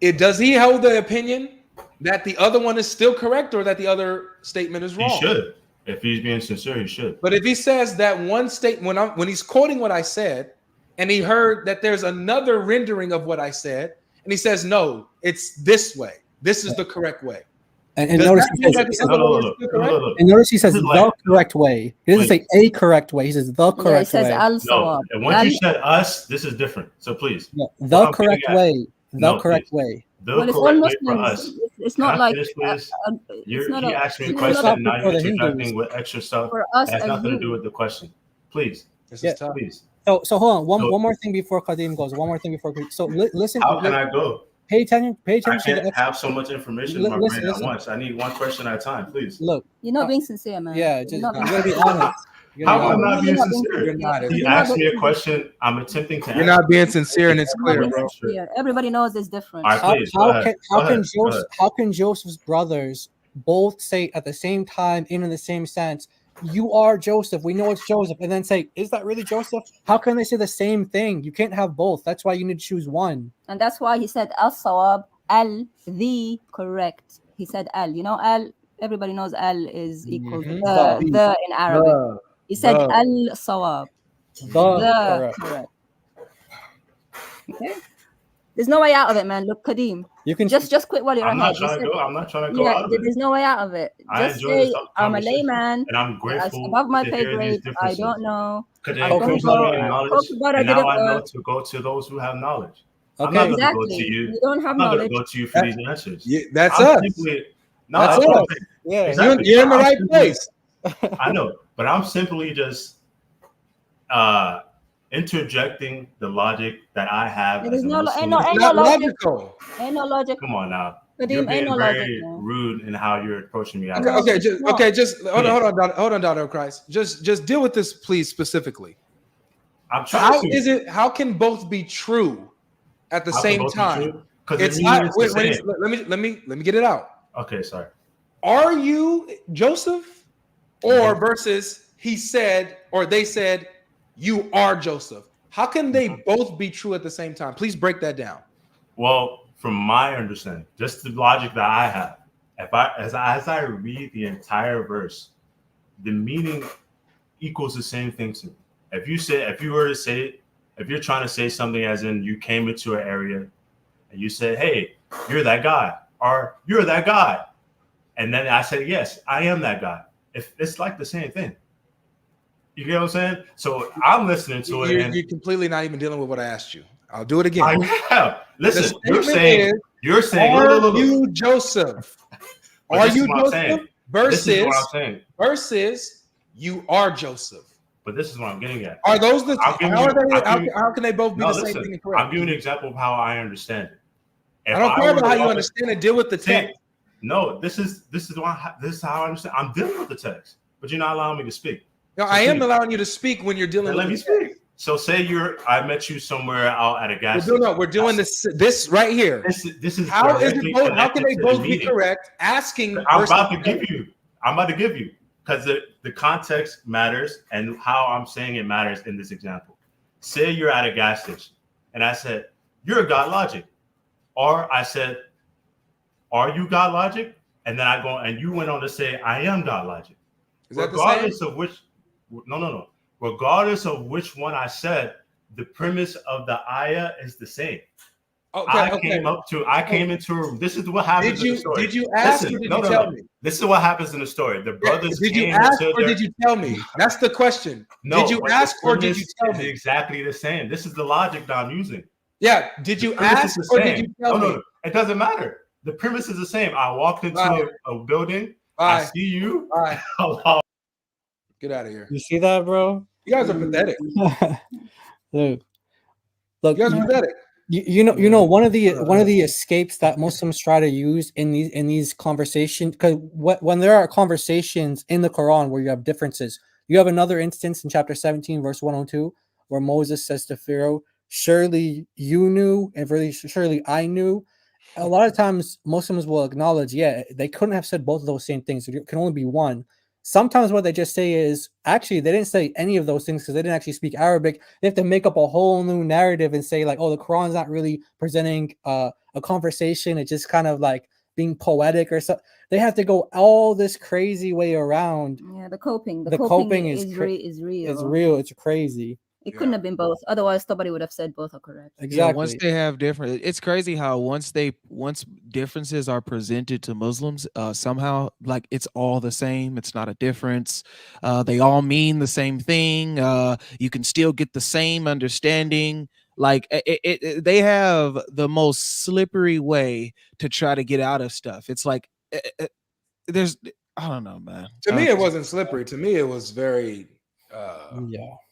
Does he hold the opinion that the other one is still correct, or that the other statement is wrong? He should. If he's being sincere, he should. But if he says that one statement, when he's quoting what I said, and he heard that there's another rendering of what I said, and he says, no, it's this way. This is the correct way. And notice he says the correct way. He doesn't say a correct way. He says the correct way. No, and once you said us, this is different. So please. The correct way. The correct way. The correct way for us. It's not like he asked me a question, and now you're interjecting with extra stuff. It has nothing to do with the question. Please. Please. So hold on. One more thing before Kadeem goes. So listen. How can I go? Pay attention. I can't have so much information in my brain at once. I need one question at a time, please. Look, you're not being sincere, man. Yeah, you're not you gotta be honest. How am I not being sincere? He asked me a question. I'm attempting to answer. You're not being sincere, and it's clear, bro. Yeah, everybody knows it's different. All right, please, How can Joseph's brothers both say at the same time and in the same sense, you are Joseph, we know it's Joseph, and then say, is that really Joseph? How can they say the same thing? You can't have both. That's why you need to choose one. And that's why he said al-sawab, the correct. He said al. You know, al, everybody knows al is equal to the in Arabic. He said al-sawab, the correct. Okay. There's no way out of it, man. Look, Kadeem. You can just quit while you're I'm ahead. I'm not trying to go out of it. There's no way out of it. Just say I'm a layman. And I'm grateful. Above my to pay hear these grade. I don't know. Knowledge, I and now I know to go to those who have knowledge. Okay. I'm not going to go to you. You don't have I'm not knowledge. going to go to you for these answers. Yeah, that's us. That's us. Yeah, exactly. You're in the right place. I know, but I'm simply just interjecting the logic that I have. There's no logic. Ain't no logic. Come on now. Kadeem, You're being ain't no very logic, rude in how you're approaching me. Just hold on, Daughter of Christ. Just deal with this, please, specifically. I'm trying to. How can both be true at the same time? It's not. Let me get it out. Okay, sorry. Are you Joseph, or versus he said, or they said, you are Joseph. How can they both be true at the same time? Please break that down. Well, from my understanding, just the logic that I have, as I read the entire verse, the meaning equals the same thing to me. If you're trying to say something as in you came into an area and you said, hey, you're that guy, or you're that guy. And then I said, yes, I am that guy. It's like the same thing. You get what I'm saying? So I'm listening to it. And you're completely not even dealing with what I asked you. I'll do it again. I have. Listen, you're saying, are you Joseph? Are you Joseph? Versus you are Joseph. But this is what I'm getting at. Are those the how can they both be the same thing? I'm giving an example of how I understand it. I don't care about how you understand it. Deal with the text. No, this is how I understand. I'm dealing with the text, but you're not allowing me to speak. No, I am allowing you to speak when you're dealing with let me speak. So say I met you somewhere out at a gas station. No, we're doing this right here. This is how is it both, how can they both be correct? Asking I'm about to give you because the context matters and how I'm saying it matters in this example. Say you're at a gas station and I said, you're a God Logic. Or I said, are you God Logic? And then I go and you went on to say, I am God Logic. Is that regardless of which no. Regardless of which one I said, the premise of the ayah is the same. Okay, I came into a room. This is what happens in the story. Did you ask or did you tell me? This is what happens in the story. The brothers did you ask or did you tell me? That's the question. No, did you ask or did you tell me? Exactly the same. This is the logic that I'm using. Yeah. Did you ask or did you tell me? No, it doesn't matter. The premise is the same. I walked into a building. I see you. Get out of here. You see that, bro? You guys are pathetic. Look, you guys are pathetic. You know one of the escapes that Muslims try to use in these conversations, because when there are conversations in the Quran where you have differences, you have another instance in chapter 17 verse 102 where Moses says to Pharaoh, surely you knew and surely I knew. A lot of times Muslims will acknowledge, yeah, they couldn't have said both of those same things. It can only be one. Sometimes what they just say is, actually, they didn't say any of those things because they didn't actually speak Arabic. They have to make up a whole new narrative and say, like, oh, the Quran's not really presenting a conversation. It's just kind of like being poetic or something. They have to go all this crazy way around. Yeah, the coping is real. It's real. It's crazy. It couldn't have been both. Otherwise, somebody would have said both are correct. Exactly. Yeah, once they have different, it's crazy how once differences are presented to Muslims, somehow like it's all the same. It's not a difference. They all mean the same thing. You can still get the same understanding. Like they have the most slippery way to try to get out of stuff. It's like there's, I don't know, man. To me, it wasn't slippery. To me, it was very.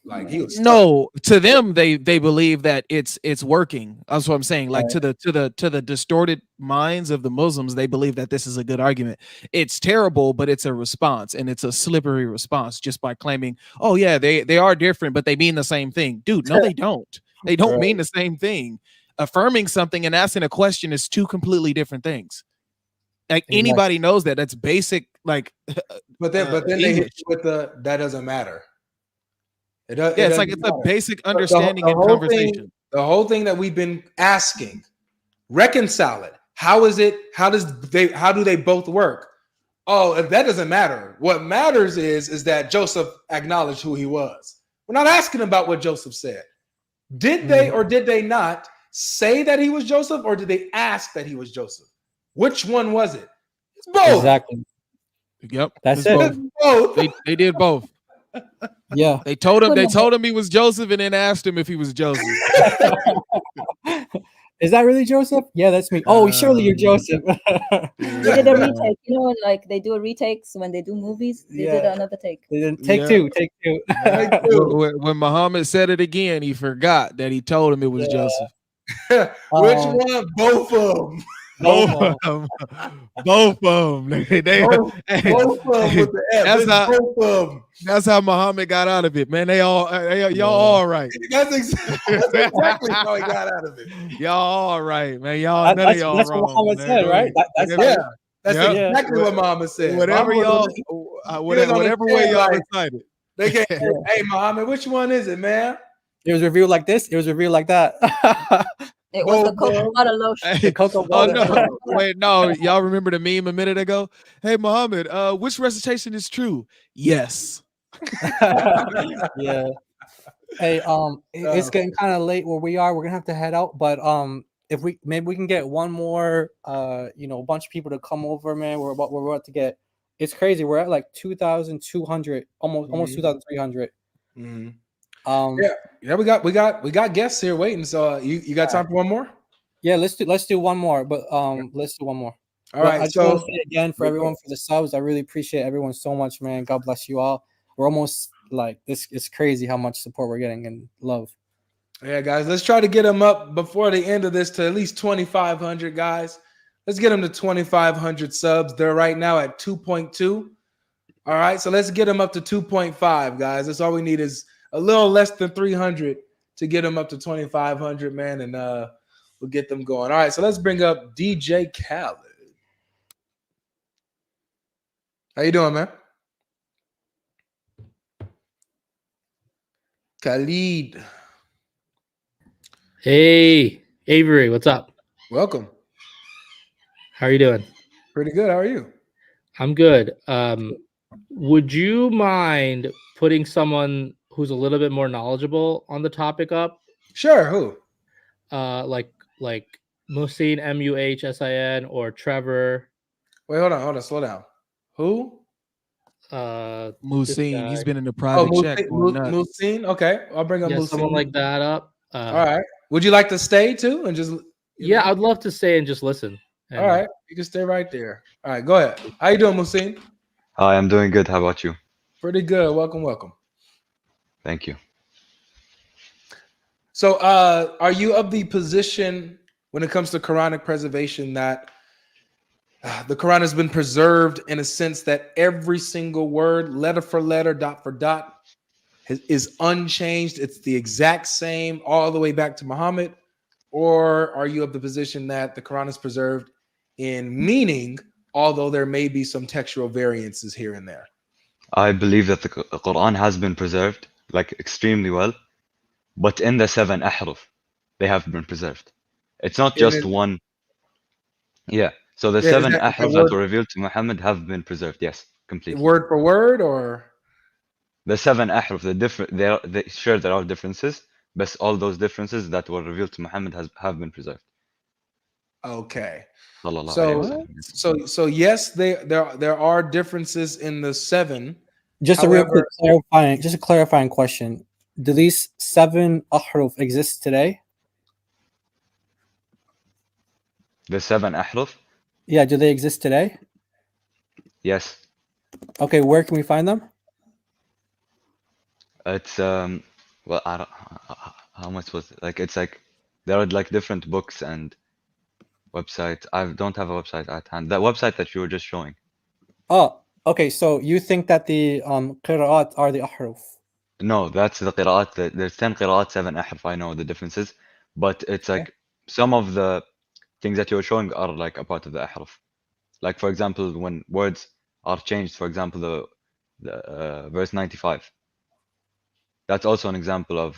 Like he was to them they believe that it's working. That's what I'm saying. Like to the distorted minds of the Muslims, they believe that this is a good argument. It's terrible, but it's a response, and it's a slippery response just by claiming, oh yeah, they are different, but they mean the same thing. Dude, no, they don't. They don't mean the same thing. Affirming something and asking a question is two completely different things. Like anybody knows that. That's basic. Like, but then they hit you with that doesn't matter. It's like it's a basic understanding in conversation. The whole thing that we've been asking, reconcile it. How is it? How do they both work? Oh, if that doesn't matter. What matters is that Joseph acknowledged who he was. We're not asking about what Joseph said. Did they or did they not say that he was Joseph, or did they ask that he was Joseph? Which one was it? It's both. Exactly. Yep. That's it. Both. They did both. Yeah. They told him he was Joseph and then asked him if he was Joseph. Is that really Joseph? Yeah, that's me. Oh, surely you're Joseph. They did a retake. You know, like they do a retakes when they do movies. They did another take. They didn't take two. When Muhammad said it again, he forgot that he told him it was Joseph. Which one? Both of them. Both of them. Both of them. Both of them with the F. Both of them. That's how Muhammad got out of it, man. Y'all all right. That's exactly how he got out of it. Y'all all right, man. Y'all none of y'all that's wrong. What Muhammad man. said, right? That's Yep. exactly what Muhammad said. Whatever Muhammad y'all, was on the whatever chair way y'all like, recite it. They can't. Hey, Muhammad, which one is it, man? It was revealed like this. It was revealed like that. It was the cocoa butter lotion. The cocoa Oh butter. no! Wait, no. Y'all remember the meme a minute ago? Hey, Muhammad, which recitation is true? Yes. Yeah. Hey, it's getting kind of late where we are. We're gonna have to head out, but if we maybe we can get one more, a bunch of people to come over, man. We're about to get. It's crazy. We're at like 2,200, almost 2,300. Mm-hmm. Yeah, we got guests here waiting. So you got time for one more? Yeah, let's do one more. But let's do one more. All right. I just want to say again for everyone for the subs. I really appreciate everyone so much, man. God bless you all. We're almost like this. It's crazy how much support we're getting and love. Yeah, guys, let's try to get them up before the end of this to at least 2,500 guys. Let's get them to 2,500 subs. They're right now at 2.2. All right, so let's get them up to 2.5, guys. That's all we need is a little less than 300 to get them up to 2,500, man, and we'll get them going. All right, so let's bring up DJ Khaled. How you doing, man? Khalid. Hey, Avery, what's up? Welcome. How are you doing? Pretty good. How are you? I'm good. Would you mind putting someone who's a little bit more knowledgeable on the topic up? Sure. Who? Like Muhsin, Muhsin, or Trevor. Wait, hold on. Slow down. Who? Muhsin. He's been in the private check. Muhsin. Okay, I'll bring up Muhsin. Someone like that up. All right. Would you like to stay too and just? Yeah, I'd love to stay and just listen. All right, you can stay right there. All right, go ahead. How you doing, Muhsin? Hi, I'm doing good. How about you? Pretty good. Welcome. Thank you. So, are you of the position when it comes to Quranic preservation that the Quran has been preserved in a sense that every single word, letter for letter, dot for dot, is unchanged? It's the exact same all the way back to Muhammad? Or are you of the position that the Quran is preserved in meaning, although there may be some textual variances here and there? I believe that the Quran has been preserved like extremely well, but in the 7 ahruf, they have been preserved. It's not just one. Yeah. So the 7 ahruf that were revealed to Muhammad have been preserved. Yes, completely. Word for word, or the 7 ahruf, there are differences, but all those differences that were revealed to Muhammad have been preserved. Okay. So yes, there are differences in the 7. Just a real quick clarifying question. Do these 7 ahruf exist today? The 7 ahruf? Yeah, do they exist today? Yes. Okay, where can we find them? It's well, I don't, how much was it? Like, it's like there are like different books and websites. I don't have a website at hand. That website that you were just showing. Oh, okay. So you think that the qira'at are the ahruf? No, that's the qira'at. There's 10 qira'at, 7 ahruf. I know the differences, but it's like some of the things that you're showing are like a part of the ahruf. Like, for example, when words are changed, for example, the verse 95. That's also an example of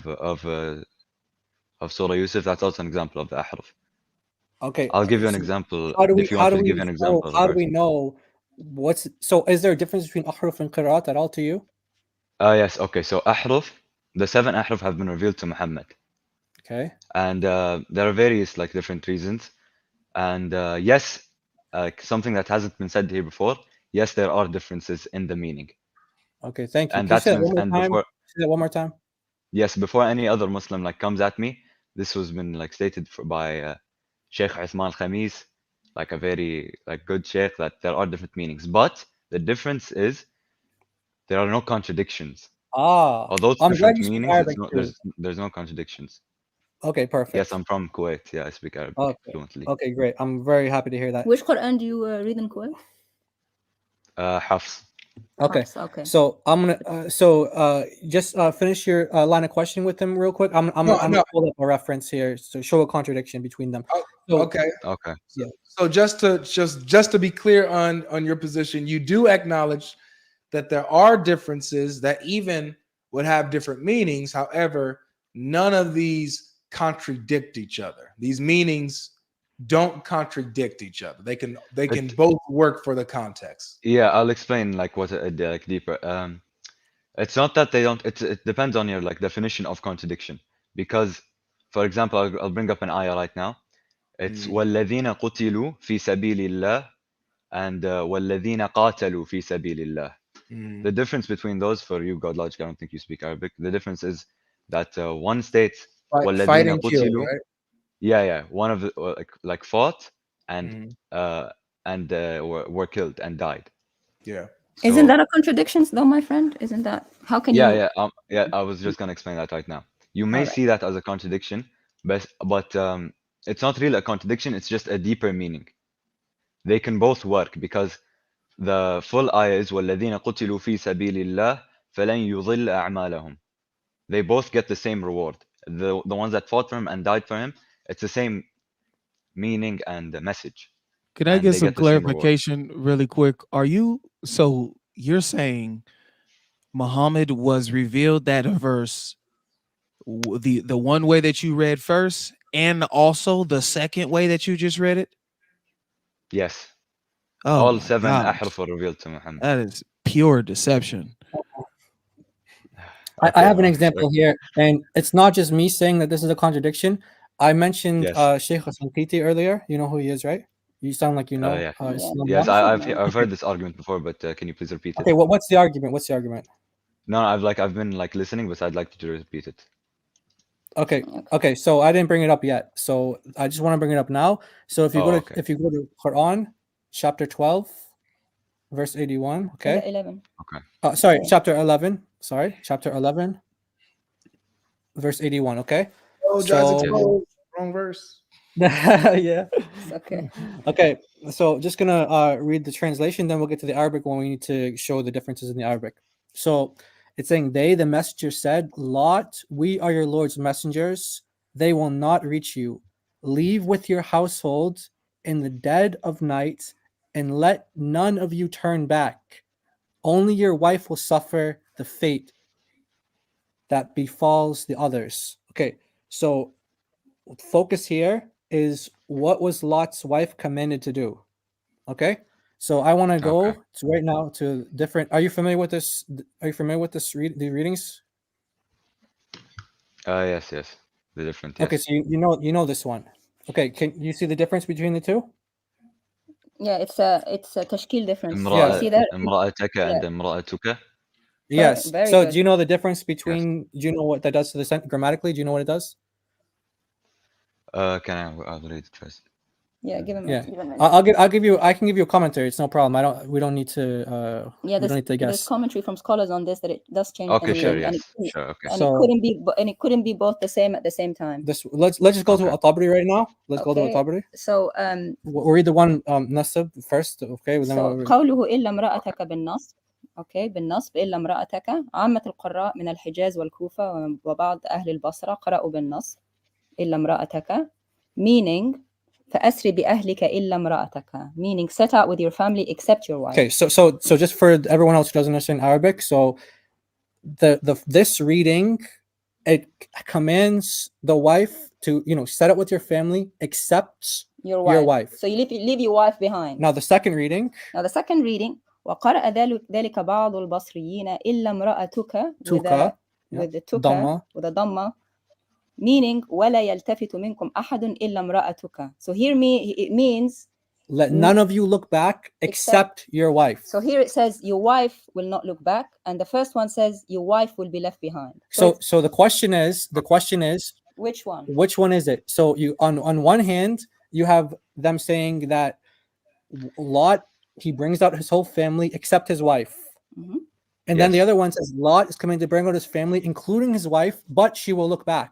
Surah Yusuf. That's also an example of the ahruf. Okay. I'll give you an example If you want me to give you an example. How do we know is there a difference between ahruf and qira'at at all to you? Yes. Okay. So ahruf, the 7 ahruf have been revealed to Muhammad. Okay. And there are various like different reasons. And yes, something that hasn't been said here before. Yes, there are differences in the meaning. Okay. Thank you. And Can you that's say that one more time? Yes, before any other Muslim like comes at me, this was been like stated by Sheikh Uthman al-Khamis, like a very like good sheikh, that there are different meanings. But the difference is there are no contradictions. Although it's different meanings, there's no contradictions. Okay, perfect. Yes, I'm from Kuwait. Yeah, I speak Arabic fluently. Okay, great. I'm very happy to hear that. Which Quran do you read in Kuwait? Hafs. Okay. Okay. So I'm gonna just finish your line of questioning with him real quick. I'm gonna pull up a reference here to show a contradiction between them. Okay. Okay. So just to be clear on your position, you do acknowledge that there are differences that even would have different meanings. However, none of these contradict each other. These meanings don't contradict each other. They can both work for the context. Yeah, I'll explain like what like deeper. It's not that they don't. It depends on your like definition of contradiction. Because, for example, I'll bring up an ayah right now. It's وَالَّذِينَ قُتِلُوا فِي سَبِيلِ اللَّهِ and وَالَّذِينَ قَاتَلُوا فِي سَبِيلِ اللَّهِ. The difference between those, for you, God Logic, I don't think you speak Arabic. The difference is that one states Fight وَالَّذِينَ and kill, قُتِلُوا. right? Yeah. One of the like fought and were killed and died. Yeah. Isn't that a contradiction, though, my friend? Isn't that how can you? Yeah. I was just gonna explain that right now. You may Alright. see that as a contradiction, but it's not really a contradiction. It's just a deeper meaning. They can both work because the full ayah is وَالَّذِينَ قُتِلُوا فِي سَبِيلِ اللَّهِ فَلَنْ يُضِلَّ أَعْمَالَهُم. They both get the same reward. The ones that fought for him and died for him, it's the same meaning and the message. Can I And get they some get the same reward. clarification really quick? You're saying Muhammad was revealed that verse, the one way that you read first, and also the second way that you just read it? Yes. Oh All my 7 gosh. ahruf were revealed to Muhammad. That is pure deception. I have an example here, and it's not just me saying that this is a contradiction. I mentioned Sheikh Shanqiti earlier. You know who he is, right? You sound like you know. Yeah. Islam. Yes, I've heard this argument before, but can you please repeat it? Okay, what's the argument? What's the argument? No, I've been like listening, but I'd like you to repeat it. Okay. So I didn't bring it up yet. So I just want to bring it up now. So if you go to Quran, chapter 12, verse 81. Okay. 11. Okay. Sorry, chapter 11. Sorry, chapter 11, verse 81. Okay. Oh, wrong verse. Yeah. It's okay. Okay. So just gonna read the translation, then we'll get to the Arabic when we need to show the differences in the Arabic. So it's saying, they, the messenger, said, Lot, we are your Lord's messengers. They will not reach you. Leave with your household in the dead of night, and let none of you turn back. Only your wife will suffer the fate that befalls the others. Okay, so focus here is what was Lot's wife commanded to do? Okay, so I want to go to right now to different. Are you familiar with this? Are you familiar with this? The readings? Yes. The different. Yes. Okay, so you know this one. Okay, can you see the difference between the two? Yeah, it's a tashkil difference. امرأة, You see that? امرأتك and امرأتك. Yes. Very So good. do you know the difference between? Do you know what that does to the sentence grammatically? Do you know what it does? Can I'll read it first. Yeah, give him. Yeah, Give him I'll give you. I can give you a commentary. It's no problem. We don't need to. Yeah, we don't need to there's guess. commentary from scholars on this that it does change. Okay, the sure, meaning, yes, sure, okay. And So- it couldn't be both the same at the same time. Let's just go to Al-Tabari right now. Let's go to Okay. Al-Tabari. So We'll read the one Nasab first. Okay. Then so we'll قوله إلا امرأتك بالنصب. Okay, بالنصب إلا امرأتك. عامة القراء من الحجاز والكوفة وبعض أهل البصرة قرأوا بالنصب إلا امرأتك, meaning فأسري بأهلك إلا امرأتك, meaning set out with your family except your wife. Okay, so just for everyone else who doesn't understand Arabic, so this reading, it commands the wife to set up with your family except your wife. wife. So you leave your wife behind. Now the second reading. وقرأ ذلك بعض البصريين إلا امرأتك with the tuka with a dhamma, meaning ولا يلتفت منكم أحد إلا امرأتك. So here it means let none of you look back except your wife. So here it says your wife will not look back, and the first one says your wife will be left behind. So the question is which one? Which one is it? So you on one hand you have them saying that Lot, he brings out his whole family except his wife. Mm-hmm. And then the other one says Lot is coming to bring out his family, including his wife, but she will look back.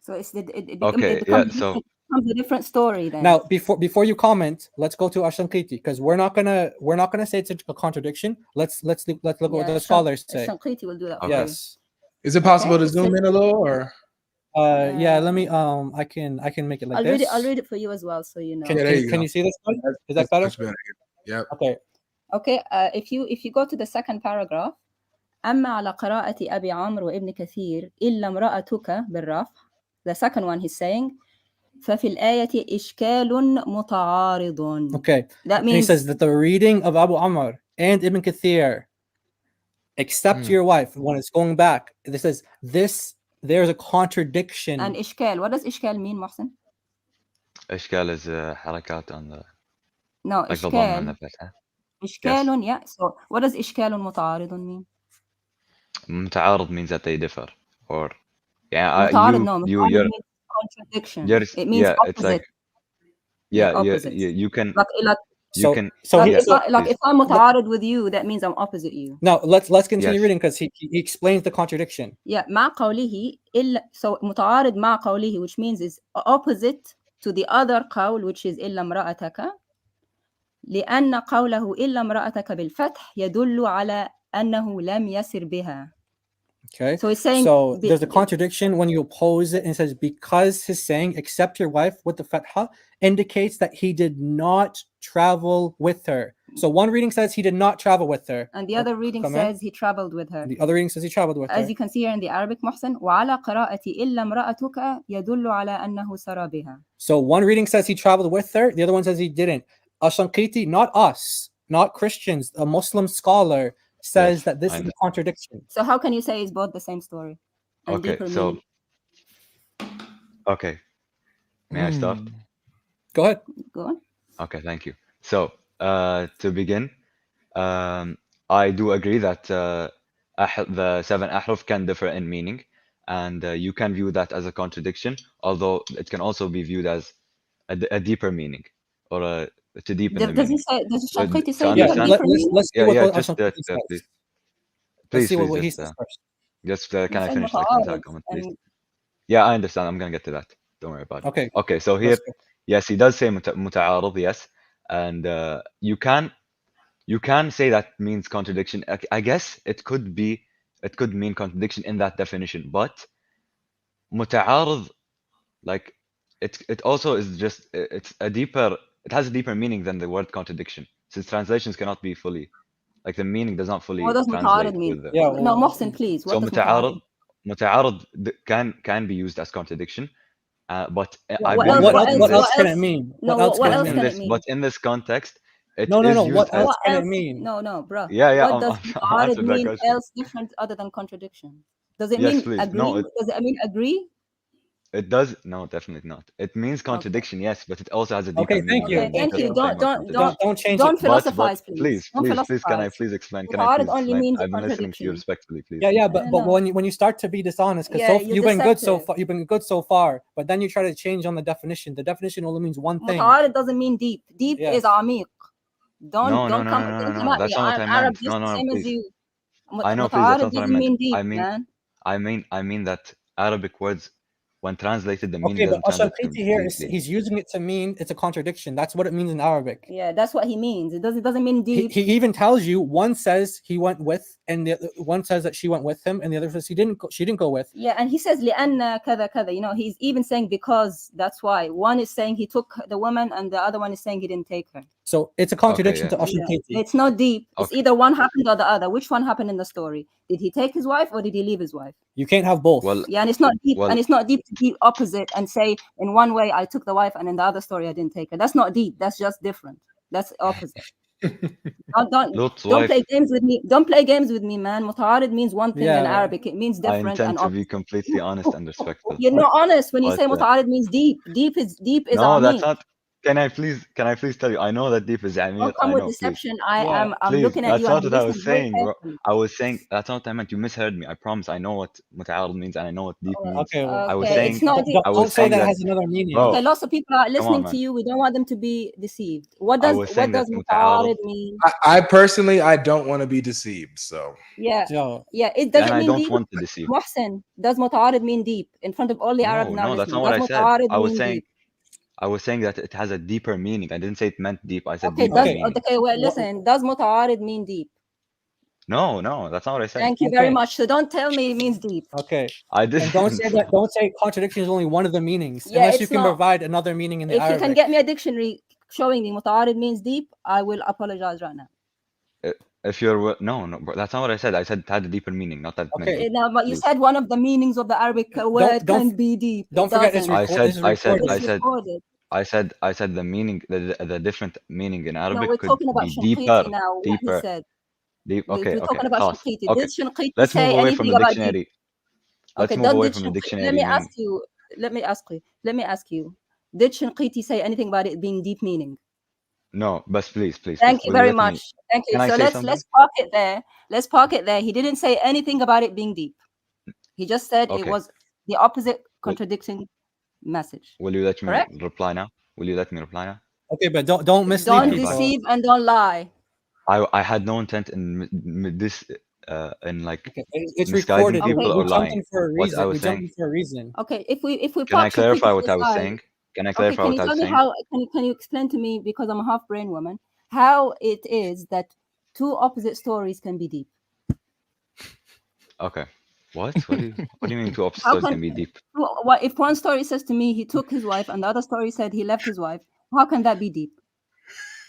So it becomes a different story then. Now, before you comment, let's go to Ash-Shanqiti, because we're not gonna say it's a contradiction. Let's look at what the scholars say. Shanqiti will do that. Yes. Is it possible to zoom in a little, or? Yeah, let me I can make it like I'll this. read it for you as well, so you know. Can you see this one? Is that better? Much better. Yep. Okay. Okay, if you go to the second paragraph, أما على قراءة أبي عمرو وابن كثير إلا امرأتك بالرفع. The second one he's saying ففي الآية إشكال متعارض. Okay. That And he means says that the reading of Abu Amr and Ibn Kathir, except your wife, when it's going back, it says there's a contradiction. and إشكال. What does إشكال mean, Mohsen? إشكال is حركات on the No, like the ضم and إشكال. the fatha. إشكال, yeah. So what does إشكال متعارض mean? متعارض means that they differ, or yeah, متعارض, no. you متعارض you're means contradiction. yours, It means yeah, opposite. it's like Yeah, yeah, opposite. you can Like you can if I'm متعارض with you, that means I'm opposite you. No, let's continue Yes. reading because he explains the contradiction. Yeah, مع قوله إلا, so متعارض مع قوله, which means is opposite to the other قول, which is إلا امرأتك, لأن قوله إلا امرأتك بالفتح يدل على أنه لم يسر بها. Okay. So he's saying so there's a contradiction when you oppose it, and it says because his saying except your wife with the fatha indicates that he did not travel with her. So one reading says he did not travel with her, and the other reading come in. says he traveled with her. The other reading says he traveled with As her. you can see here in the Arabic, محسن, وعلى قراءة إلا امرأتك يدل على أنه سرى بها. So one reading says he traveled with her, the other one says he didn't. Ash-Shanqiti, not us, not Christians, a Muslim scholar, says Yes, that this is a contradiction. So how can you say it's both the same story? And okay. deeper So meaning? okay, may I start? Go ahead. Go on. Okay, thank you. So to begin, I do agree that the 7 ahruf can differ in meaning, and you can view that as a contradiction, although it can also be viewed as a deeper meaning, or to deepen the Does meaning. he say? Does To Shanqiti say understand, deeper meaning? Let's see yeah, what just Ash-Shanqiti says. please, Let's see please, what he just says first. just He can I said finish like the entire متعارض, comment, please? and Yeah, I understand. I'm gonna get to that. Don't worry about it. Okay. Okay, so here, Let's go. yes, he does say متعارض, yes, and you can say that means contradiction. I guess it could mean contradiction in that definition, but متعارض, like it also is just it has a deeper meaning than the word contradiction, since translations cannot be fully, like the meaning does not fully what does translate متعارض mean? with the No, Mohsen, please. What so does متعارض? متعارض can be used as contradiction, but I What believe else? that What in else? this, can it mean? No, What else what can it else mean? can it mean? but in this context, it No. is used What as else can it else? mean? No, bro. yeah. What does I'll متعارض answer that mean question. else different other than contradiction? Does it Yes, mean please. agree? No, Does it mean agree? it does. No, definitely not. It means contradiction, yes, but it also has a deeper Okay, meaning thank you. than Thank just you. the plain word contradiction. Don't change Don't it. But philosophize, please. Don't please, can I philosophize. please explain? Can I متعارض please only explain? means a I've been listening to you contradiction. respectfully, please. Yeah, but No. when you start to be dishonest, because Yeah, you're you've been good so deceptive. far, you've been good so far, but then you try to change on the definition. The definition only means one thing. متعارض doesn't mean deep. Deep Yes. is عميق. No, Don't come at me. That's not what I I'm Arab meant. just the No, same as please. you. I know, please. That's متعارض not what I doesn't meant. mean deep, man. I mean that Arabic words, when translated, the meaning Okay, but doesn't translate Ash-Shanqiti here completely. he's using it to mean it's a contradiction. That's what it means in Arabic. Yeah, that's what he means. It doesn't mean deep. He even tells you one says he went with, and the one says that she went with him, and the other says she didn't go with. Yeah, and he says لأن كذا كذا. You know, he's even saying because. That's why one is saying he took the woman, and the other one is saying he didn't take her. So it's a contradiction Okay, to Ash-Shanqiti. It's not deep. It's Okay. either one happened or the other. Which one happened in the story? Did he take his wife or did he leave his wife? You can't have both. Well, Yeah, and it's not deep. well, And it's not deep to be opposite and say in one way I took the wife and in the other story I didn't take her. That's not deep. That's just different. That's opposite. Lut's Don't wife. play games with me. Don't play games with me, man. متعارض means one thing in Yeah. Arabic. It means I different intend and to be opposite. completely honest and respectful. You're not honest when you But say متعارض means deep. Deep is no, that's عميق. not. Can I please tell you? I know that deep is Don't Amir. come I with know, please. deception. Yeah. I'm Please, looking at that's you not and what I listening was very saying, bro. carefully. I was saying that's not what I meant. You misheard me. I promise. I know what متعارض means and I know what deep means. Okay. I was Okay, saying, it's not deep. I was Don't say saying that that, has another meaning. bro. Okay, lots of people are Come on, listening man. to you. We don't want them to be deceived. What I does was saying that متعارض mean? I personally, I don't want to be deceived. So Yeah, Yo, yeah. It does and it I mean don't deep? want to deceive. Mohsen, does متعارض mean deep in front of all the Arabs now No, that's listening? not what Does I said. متعارض I was mean saying, deep? I was saying that it has a deeper meaning. I didn't say it meant deep. I said Okay, deeper does meaning. okay. Wait, listen. Does متعارض mean deep? No, that's not what I said. Thank you very much. So don't tell me it means deep. Okay. I did. And don't say that. Don't say contradiction is only one of the meanings, Yeah, unless you it's can not. provide another meaning in the If Arabic. you can get me a dictionary showing me muta'arid means deep, I will apologize right now. If you're no, but that's not what I said. I said it had a deeper meaning, not that it meant Okay. deep. Now, but you Please. said one of the meanings of the Arabic word can be deep. Don't It forget it's doesn't. recorded. I said the meaning, the different meaning in No, Arabic we're could talking about be Shinqiti deeper, now. What he deeper. said. Deep. Okay, We're talking about خلاص. Shinqiti. Okay. Did Shinqiti Let's say move away from anything the about deep? dictionary. Let's Okay, move away did from the Let dictionary. me ask you. Let me ask you. Did Shinqiti say anything about it being deep meaning? No, but please. Thank you will very let me- much. Thank you. Can I So say let's something? park it there. Let's park it there. He didn't say anything about it being deep. He just said it Okay. was the opposite, contradicting message. Will you let me Correct? reply now? Will you let me reply now? Okay, but don't mislead Don't people. deceive and don't lie. I had no intent in this in like It's misguiding recorded. people or We jumped lying. in for a What I reason. was We jumped saying. in for a reason. Okay, if we Can I park clarify Shinqiti what I was aside- saying? Can I Okay, clarify can what you I tell was me saying? how? Can you explain to me, because I'm a half-brain woman, how it is that two opposite stories can be deep? Okay. What? What do you mean two opposite How stories can be deep? What if one story says to me he took his wife and the other story said he left his wife? How can that be deep?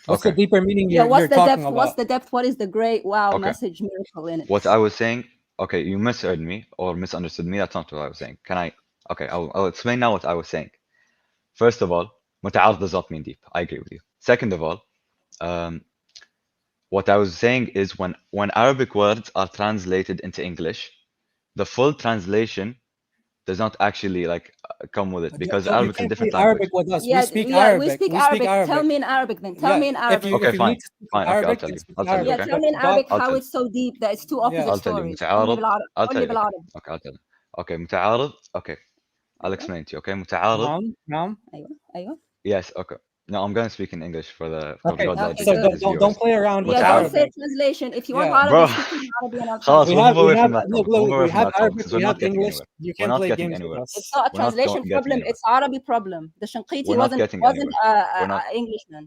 What's the deeper meaning you're What's the talking depth? about? What's the depth? What is the great wow Okay. message miracle in it? What I was saying, okay, you misheard me or misunderstood me. That's not what I was saying. Can I? Okay, I'll explain now what I was saying. First of all, متعارض does not mean deep. I agree with you. Second of all, what I was saying is when Arabic words are translated into English, the full translation does not actually like come with it because You Arabic is a can't different play language. Arabic with us. Yeah, we speak yeah, Arabic. we speak Arabic. Tell me in Arabic then. Tell me in Arabic. Okay, fine. need to speak Fine. Okay, Arabic, I'll tell you. then speak I'll tell you. Yeah, Okay. tell me in Arabic I'll how tell you. it's so deep that it's two opposite I'll tell you. stories. متعارض. I'll tell قولي you. بالعربي. Okay, I'll tell you. Okay, متعارض. Okay, I'll explain to you. Okay, متعارض. نعم. أيوة. Yes. Okay. No, I'm gonna speak in English for Okay, God so don't play around with Yeah, don't say Arabic. translation. If you want Yeah. Bro. Arabic, speak in Arabic and I'll خلاص, translate. we'll move away from that look, topic. We'll move away we from have that topic Arabic, because we we're have not getting English. anywhere. You We're can't not play getting games with anywhere. us. It's not a We're not translation getting problem. anywhere. It's Arabic problem. The Shinqiti We're not getting wasn't anywhere. We're not. Englishman.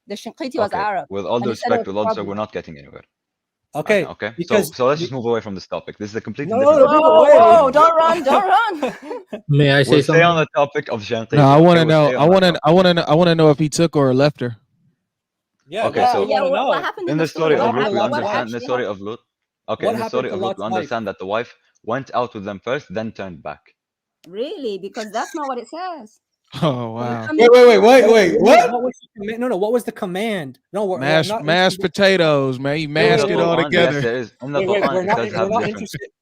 The Shinqiti was Okay. Arab. With all And due he said it respect, was with all a due respect, problem. we're not getting anywhere. Okay. Okay. Because So let's just move away from this topic. This is a completely No, different topic. Whoa, don't run, don't run. May I say We'll stay something? on the topic of Shanqiti. No, I okay? want to We'll know. stay on I that want to. topic. I want to. I want to know if he took or left her. Yeah. Okay. So What happened in the story What of Lut, we happened- what understand the actually story of Lut. Okay. What In the happened story to of Lut, Lot's we wife? understand that the wife went out with them first, then turned back. Really? Because that's not what it says. Oh wow. Wait. What was the command? No. What was the command? No, we're Mashed not mashed potatoes, man. You mashed In it the all Quran, together. yes, there is. In the Wait, Quran, we're it not, does we're have not different.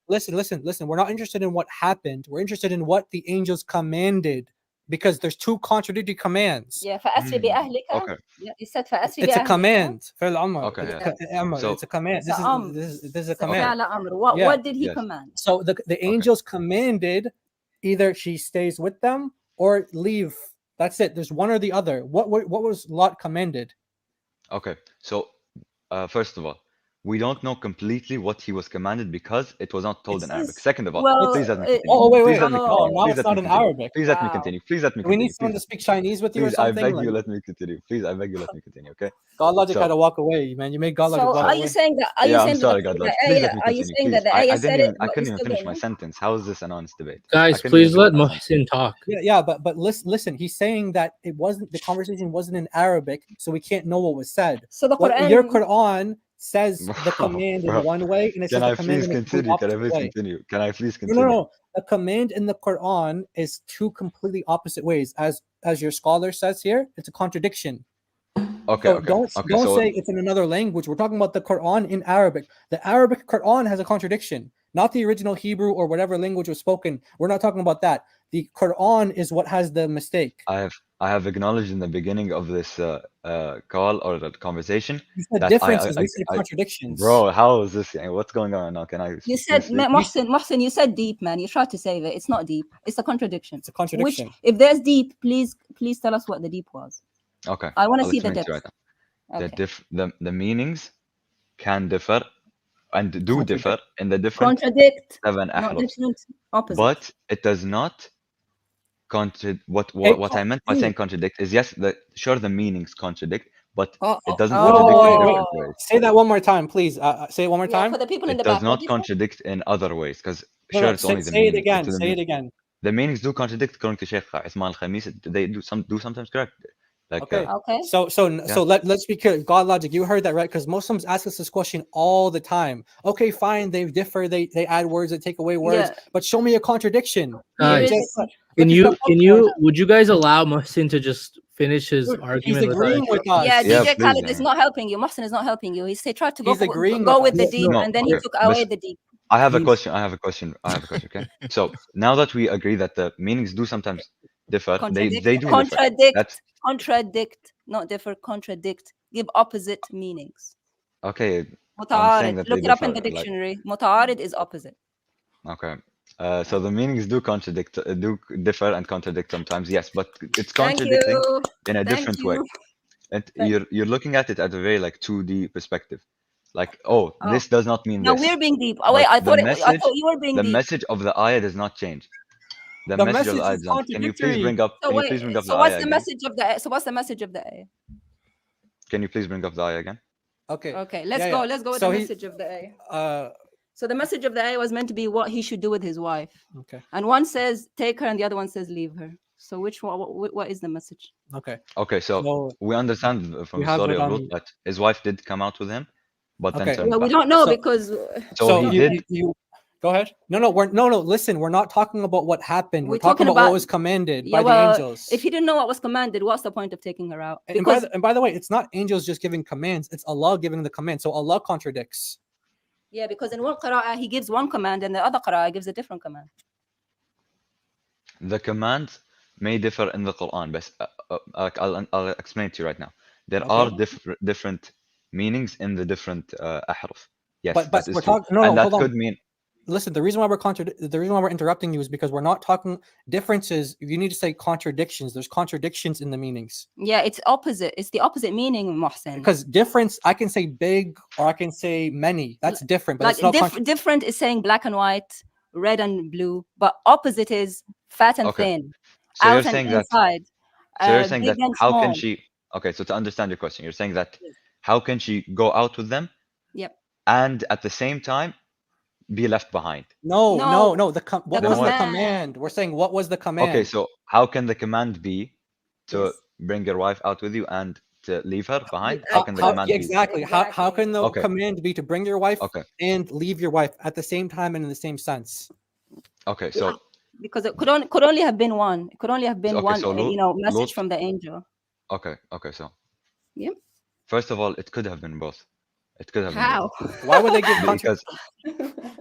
interested. Listen. We're not interested in what happened. We're interested in what the angels commanded, because there's two contradictory commands. Yeah, فأسري بأهلك. Okay. Yeah, it said فأسري It's a بأهلك. command. فعل أمر. Okay, It's yes. أمر. So- It's a command. It's a This is a It's a command. فعل أمر. What Yeah. what did he Yes. command? So the angels commanded either she stays with them or leave. That's it. There's one or the other. What was Lot commanded? Okay. So, first of all, we don't know completely what he was commanded because it was not told in Arabic. Second of all, Well, please let me it- continue. Oh, wait. Please let me Oh, continue. now Please it's let not me in continue. Arabic. Please let me Wow. continue. Please let me Do we continue. need someone to speak Chinese with you or Please, I something? beg you, Like, let me continue. Please, I beg you, let me continue. Okay. God logic So- had to walk away, man. You made God logic So walk are away. you saying that? Are you Yeah, saying I'm sorry, that God the Lodge. Please let ayah? me Are you continue. saying Please. that the I ayah said it? I but couldn't you even still finish don't my know? sentence. How is this an honest debate? I Guys, couldn't please even let finish my sentence. Muhsin talk. Yeah, but listen. He's saying that it wasn't, the conversation wasn't in Arabic, so we can't know what was said. So the What your Quran. Quran says the Bro, command bro. in one way, and it Can says the I command please in the complete continue? Can I opposite please way. continue? Can I please No, continue? no. The command in the Quran is two completely opposite ways. As your scholar says here, it's a contradiction. Okay, So okay. don't Okay, so say it's in another language. We're talking about the Quran in Arabic. The Arabic Quran has a contradiction, not the original Hebrew or whatever language was spoken. We're not talking about that. The Quran is what has the mistake. I have acknowledged in the beginning of this call or the conversation You said that differences. We said contradictions. bro, how is this? What's going on now? Can I? You said speak? Mohsin, you said deep, man. You tried to save it. It's not deep. It's a contradiction. It's a contradiction. Which, if there's deep, please tell us what the deep was. Okay. I want to I'll see the explain to depth. you right Okay. now. The meanings can differ and do differ in the different Contradict, 7 not ahrufs, different, opposite. but it does not what I meant by saying contradict is yes, the meanings contradict, but Oh, it doesn't wait, contradict in wait, wait. different ways. Say that one more time, please. Say it one more Yeah, time. for the people in It the does back. What not did you say? contradict in other ways, because No, sure, no, it's only the say it meaning. again. To the Say it meaning. again. The meanings do contradict according to Sheikh Ismail Khamis. They do sometimes correct. Like Okay. Okay. So yeah. let's be clear. God logic, you heard that right? Because Muslims ask us this question all the time. Okay, fine, they differ, they add words, they take away words, Yeah. but show me a contradiction. Here Guys, is Just, the can look you yourself up for it. would you guys allow Muhsin to just finish his Dude, he's argument without agreeing with us. Yeah, Yeah, DJ please, Khaled is Amir. not helping you. Mohsen is not helping you. He tried to He's agreeing go with with the us. deep, No, and then he okay. took away But the deep. I have a He's question. I have a question. Okay. So now that we agree that the meanings do sometimes differ, they do differ. Contradict, not differ. Contradict. Give opposite meanings. Okay. I'm saying Muta'arid. that Look they it up in differ. the Like, dictionary. Muta'arid is opposite. okay. So the meanings do differ and contradict sometimes, yes, but it's Thank contradicting you. in a Thank different way. you. And Thank you're looking at it at a very like 2D perspective. Like, oh, Oh. this does not mean No, this. we're being deep. Oh wait, But I the thought message, you were being the deep. message of the ayah does not change. The The message of message the ayah is does not. Can you please contradictory. bring up? So Can you wait, please bring up so the what's ayah the again? message of the so what's the message of the ayah? Can you please bring up the ayah again? Okay. Okay, let's Yeah, go. yeah. Let's go with So the he- message of the ayah. Uh, So the message of the ayah was meant to be what he should do with his wife. okay. And one says take her, and the other one says leave her. So which one? What is the message? Okay. Okay, so So we understand from we the have story it of on. Lut that his wife did come out with him, but then Okay. turned Well, we back. don't know So- because So he did. You go ahead. No. Listen, we're not talking about what happened. We're, We're talking talking about what about- was commanded yeah, by well, the angels. if he didn't know what was commanded, what's the point of taking her out? And by the way, it's not angels just giving commands. It's Allah giving the command. So Allah contradicts. Yeah, because in one qira'ah he gives one command, and the other qira'ah gives a different command. The commands may differ in the Quran, but I'll explain to you right now. There Okay. are different meanings in the different ahruf. Yes, But that is we're true. talking. No, And that hold on. could mean Listen, the reason why we're interrupting you is because we're not talking differences. You need to say contradictions. There's contradictions in the meanings. Yeah, it's opposite. It's the opposite meaning, Mohsen. Because difference, I can say big or I can say many. That's different, but Like it's not different is saying black and white, red and blue, but opposite is fat and Okay. thin, So you're out and saying that. inside. So you're saying Big that and how can small. she? Okay, so to understand your question, you're saying that how can she go out with them Yep. and at the same time be left behind? No. What Then was the what? command? We're saying what was the command? Okay, so how can the command be to Yes. bring your wife out with you and to leave her behind? How can the command be? Exactly. How can the Okay. command be to bring your wife Okay. and leave your wife at the same time and in the same sense? Okay, so Because it could only have been one. It could only have been Okay, one, so message Lut- from the angel. okay, so Yep. first of all, it could have been both. It could have How? been both. Why would they give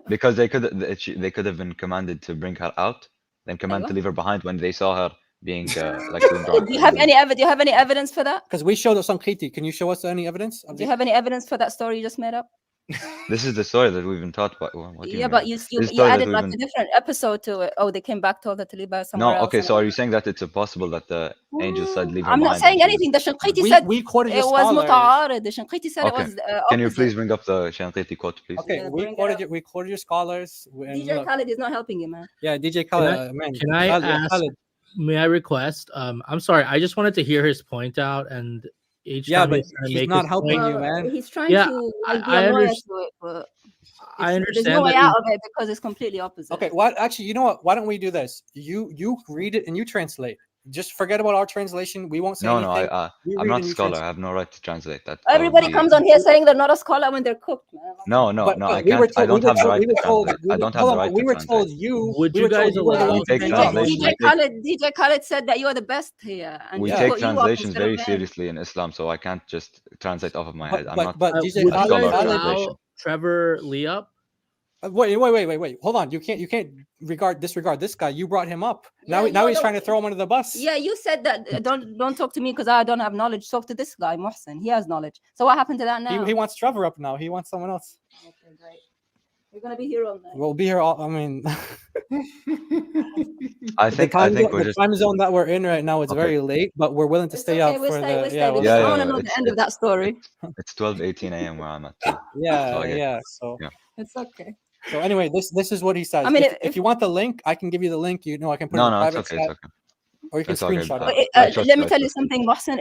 because they could have been commanded to bring her out, then commanded to leave her behind when they saw her being like doing wrong. Do you have any evidence for that? Because we showed us on Kriti. Can you show us any evidence? Do you have any evidence for that story you just made up? This is the story that we've been taught about. What do you Yeah, mean? but you This is the you story that added we've like been- a different episode to it. Oh, they came back, told her to leave her somewhere No, else. okay. So are you saying that it's impossible that the angel said leave her I'm not behind saying and she was- anything. The Shanqiti said we quoted it your was scholars. muta'arid. The Shanqiti said Okay. it was Can you opposite. please bring up the Shanqiti quote, please? Okay, we quoted your scholars. And DJ look, Khaled is not helping you, man. yeah, DJ Can Khaled. I, Man, can I Khaled, ask? Khaled. May I request? I'm sorry. I just wanted to hear his point out, and each Yeah, time but he's trying to he's make not his helping point, you, man. He's trying Yeah, to like, be I a lawyer understand. to it, but I there's understand no way that out he's- of it because it's completely opposite. Okay, what? Actually, you know what? Why don't we do this? You read it and you translate. Just forget about our translation. We won't say No, anything. You I'm read not and a you scholar. I translate. have no right to translate that. Everybody comes on here saying they're not a scholar when they're cooked, man. No, But I we were can't. I told, don't have the right to translate. I don't have hold the on, right but we to were translate. told you. Would we you were told guys you were the allow- one We take to bring it up. translation. DJ Khaled said that you are the best here, and We he take put you up translations instead of very him. seriously in Islam, so I can't just translate off of my head. I'm not But a DJ would you scholar guys of allow translation. Trevor Lee up? Wait. Hold on. You can't disregard this guy. You brought him up. Now he's trying to throw him under the bus. Yeah, you said that don't talk to me because I don't have knowledge. Talk to this guy, Mohsen. He has knowledge. So what happened to that now? He wants Trevor up now. He wants someone else. Okay, great. You're gonna be here all night. We'll be here all. I mean, I think we're the just time zone that we're in right now is Okay. very late, but we're willing to stay up we'll for stay, the we'll stay yeah. because Yeah, I yeah, want to yeah, know the end of that story. It's 12:18 a.m. where I'm at too. Yeah, So I get- yeah. So yeah. It's okay. so anyway, this is what he says. I mean, if you want the link, I can give you the link. You know, I can put it No, in the no, it's private okay. It's chat. okay. Or you can It's okay. screenshot But it. I trust let you, me I tell you trust you. something, Mohsen.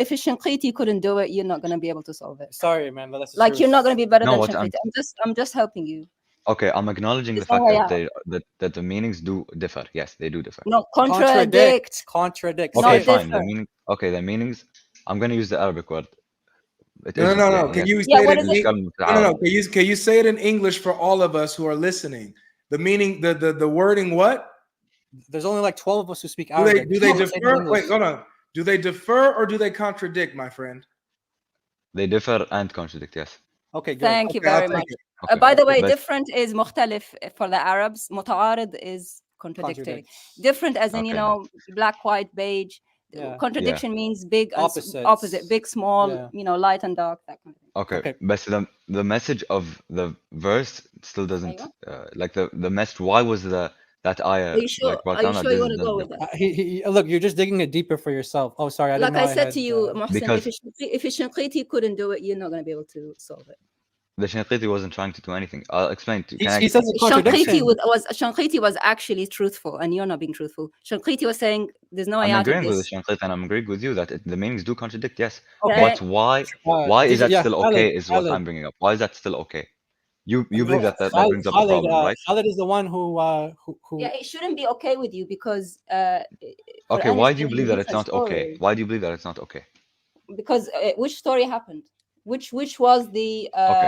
If Shinqiti couldn't do it, you're not gonna be able to solve it. Sorry, man, but that's the Like you're not truth. gonna be better No, than what Shinqiti. I'm just helping you. Okay, I'm acknowledging the There's no fact way that out. that the meanings do differ. Yes, they do differ. No, contradict. Contradict. Okay, Not fine. The differ. meaning. Okay, the meanings. I'm gonna use the Arabic word. It No, is no, no, yeah, no. Can yes. you Yeah, say it what in is it? no, no, no. Can you say it in English for all of us who are listening? The meaning, the wording, what? There's only like 12 of us who speak Do they Arabic. do they Say it in defer? English. Wait, hold on. Do they defer or do they contradict, my friend? They differ and contradict. Yes. Okay, good. Thank you Okay, I'll very take much. it. Okay. By the way, But different is مختلف for the Arabs. متعارض is contradictory. Different as in, you okay. know, black, white, beige. Yeah. Contradiction means big and Opposites. opposite, big, small, Yeah. you know, light and dark, that kind of thing. Okay. Okay. But the message of the verse still doesn't أيوة. like the message. Why was that ayah Are you sure? like brought Are you down that sure you this want to doesn't go with differ? that? Look, you're just digging it deeper for yourself. Oh, sorry, I didn't Like know I said had, to you, Mohsen, Because if Shinqiti couldn't do it, you're not going to be able to solve it. the Shinqiti wasn't trying to do anything. I'll explain to you. he says a contradiction. Shanqiti was actually truthful, and you're not being truthful. Shanqiti was saying there's no way I'm out of agreeing with the this. Shinqiti and I'm agreeing with you that the meanings do contradict. Yes. Okay. But why is that still okay? Is what Khalid. I'm bringing up. Why is that still okay? You believe that brings up a Khalid, problem, right? Khalid is the one who Yeah, it shouldn't be okay with you because Okay, Quran why is do you telling believe that it's different not okay? stories. Why do you believe that it's not okay? Because which story happened? Which was the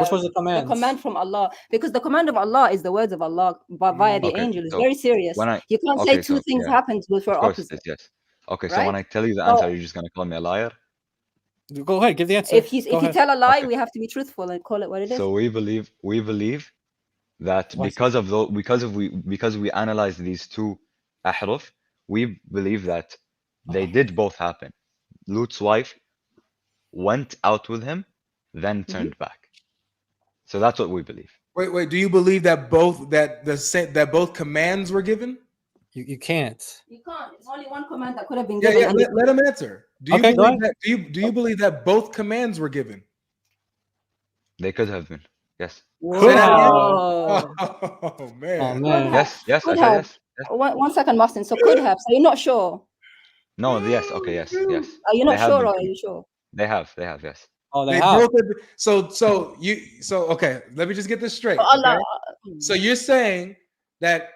which was the command? The command from Allah. Because the command of Allah is the words of Allah via the angel. It's very serious. You can't say two things happened which were opposite. Yes. Okay, so Right? when I tell you the answer, you're just gonna call me a liar? Go ahead, give the answer. If you tell a lie, we have to be truthful and call it what it is. So we believe that because we analyze these two ahruf, we believe that they did both happen. Lut's wife went out with him, then turned back. So that's what we believe. Wait. Do you believe that both commands were given? You can't. You can't. It's only one command that could have been Yeah, given. yeah. Let him answer. Do you believe that? Do you believe that both commands were given? They could have been. Yes. Whoa. Oh man. Oh, man. Yes. I Could said have. yes. One second, Mohsen. So could have. So you're not sure. No. Yes. Okay. Yes. Are you not They have sure, been or are given. you sure? They have. Yes. Oh, They both okay. Let me just get this straight. Allah. Okay? So you're saying that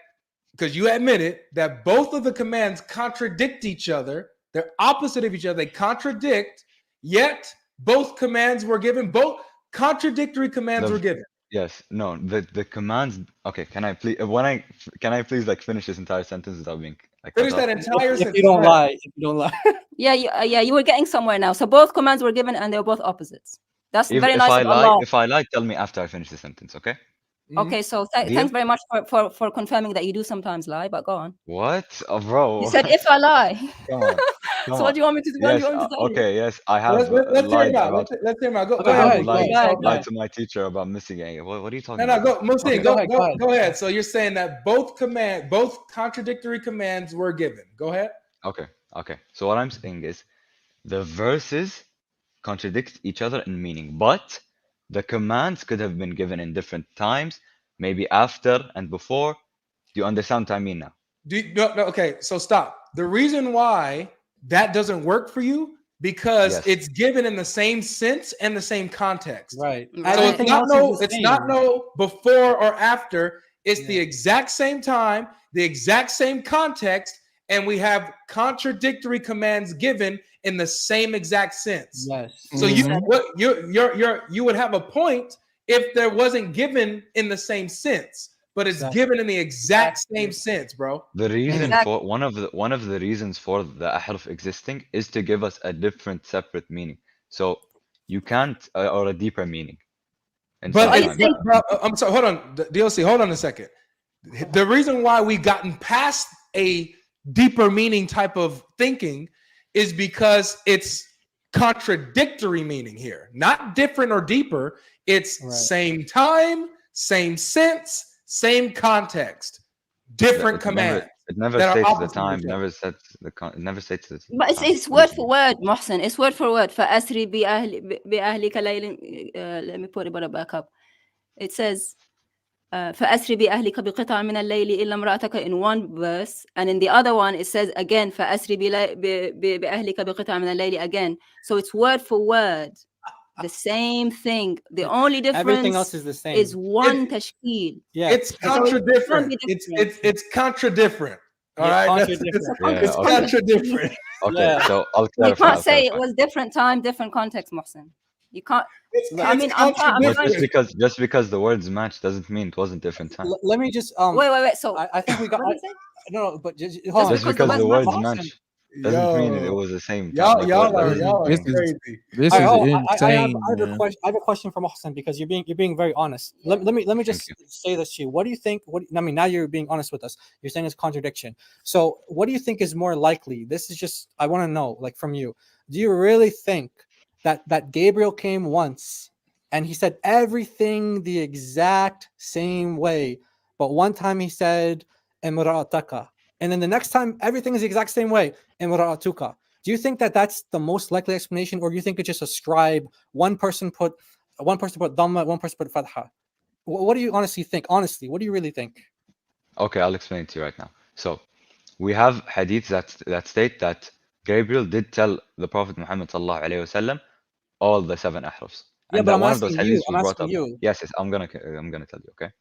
because you admitted that both of the commands contradict each other, they're opposite of each other, they contradict, yet both commands were given, both contradictory commands were given. Yes. No. The commands. Okay. Can I please like finish this entire sentence without being like Finish cut that off? entire sentence. If you don't lie. If you don't lie. Yeah, you were getting somewhere now. So both commands were given and they were both opposites. That's very nice of Allah. If I lie, tell me after I finish the sentence, okay? Okay, so thanks very much for confirming that you do sometimes lie, but go on. What? Oh, bro. You said if I lie. Come So what do you want me to do? Yes, okay, yes, I have Let's hear lied him out. about. Let's hear him out. Go I ahead. have lied to my teacher about missing a. What are you talking about? No, go, Mohsen, go ahead. So you're saying that both contradictory commands were given. Go ahead. Okay. So what I'm saying is, the verses contradict each other in meaning, but the commands could have been given in different times, maybe after and before. Do you understand what I mean now? No, okay. So stop. The reason why that doesn't work for you because it's given in the same sense and the same context. Right. So it's not no before or after. It's the exact same time, the exact same context, and we have contradictory commands given in the same exact sense. Yes. So you would have a point if there wasn't given in the same sense, but it's given in the exact same sense, bro. The reason for one of the reasons for the ahruf existing is to give us a different, separate meaning. So you can't or a deeper meaning. But I'm sorry. Hold on, DLC. Hold on a second. The reason why we've gotten past a deeper meaning type of thinking is because it's contradictory meaning here, not different or deeper. It's same time, same sense, same context, different commands. It never states the time. Never states it never states the. But it's word for word, Mohsen. It's word for word. فَأَسْرِ بِأَهْلِكَ لَيْلٍ. Let me put it back up. It says, فأسري بأهلك بقطع من الليل إلا امرأتك in one verse, and in the other one it says again فأسري بأهلك بقطع من الليل again. So it's word for word the same thing. The only difference Everything else is the same. is one tashkil. Yeah, It's contradifferent. It's contradifferent. All right, it's contradifferent. Okay, so I'll You clarify. can't say it was different time, different context, Mohsen. You can't. I mean, I'm just because the words match doesn't mean it wasn't different time. Let me just wait. So I think we got. What did you say? No, but just hold on. Just because the words match doesn't mean it was the same. Y'all are This crazy. This I is have insane. I have a question for Mohsen because you're being very honest. Let me just say this to you. What do you think? I mean, now you're being honest with us. You're saying it's contradiction. So what do you think is more likely? This is just I want to know, like from you. Do you really think that Gabriel came once and he said everything the exact same way, but one time he said imra'ataka, and then the next time everything is the exact same way, imra'atuka? Do you think that that's the most likely explanation, or do you think it's just a scribe? One person put dhamma, one person put fatha. What do you honestly think? Honestly, what do you really think? Okay, I'll explain it to you right now. So we have hadiths that state that Gabriel did tell the Prophet Muhammad sallallahu alaihi wasallam all the 7 ahrufs. Yeah, And but that I'm one of those asking you. hadiths I'm was brought asking up. you. Yes, I'm gonna tell you. Okay.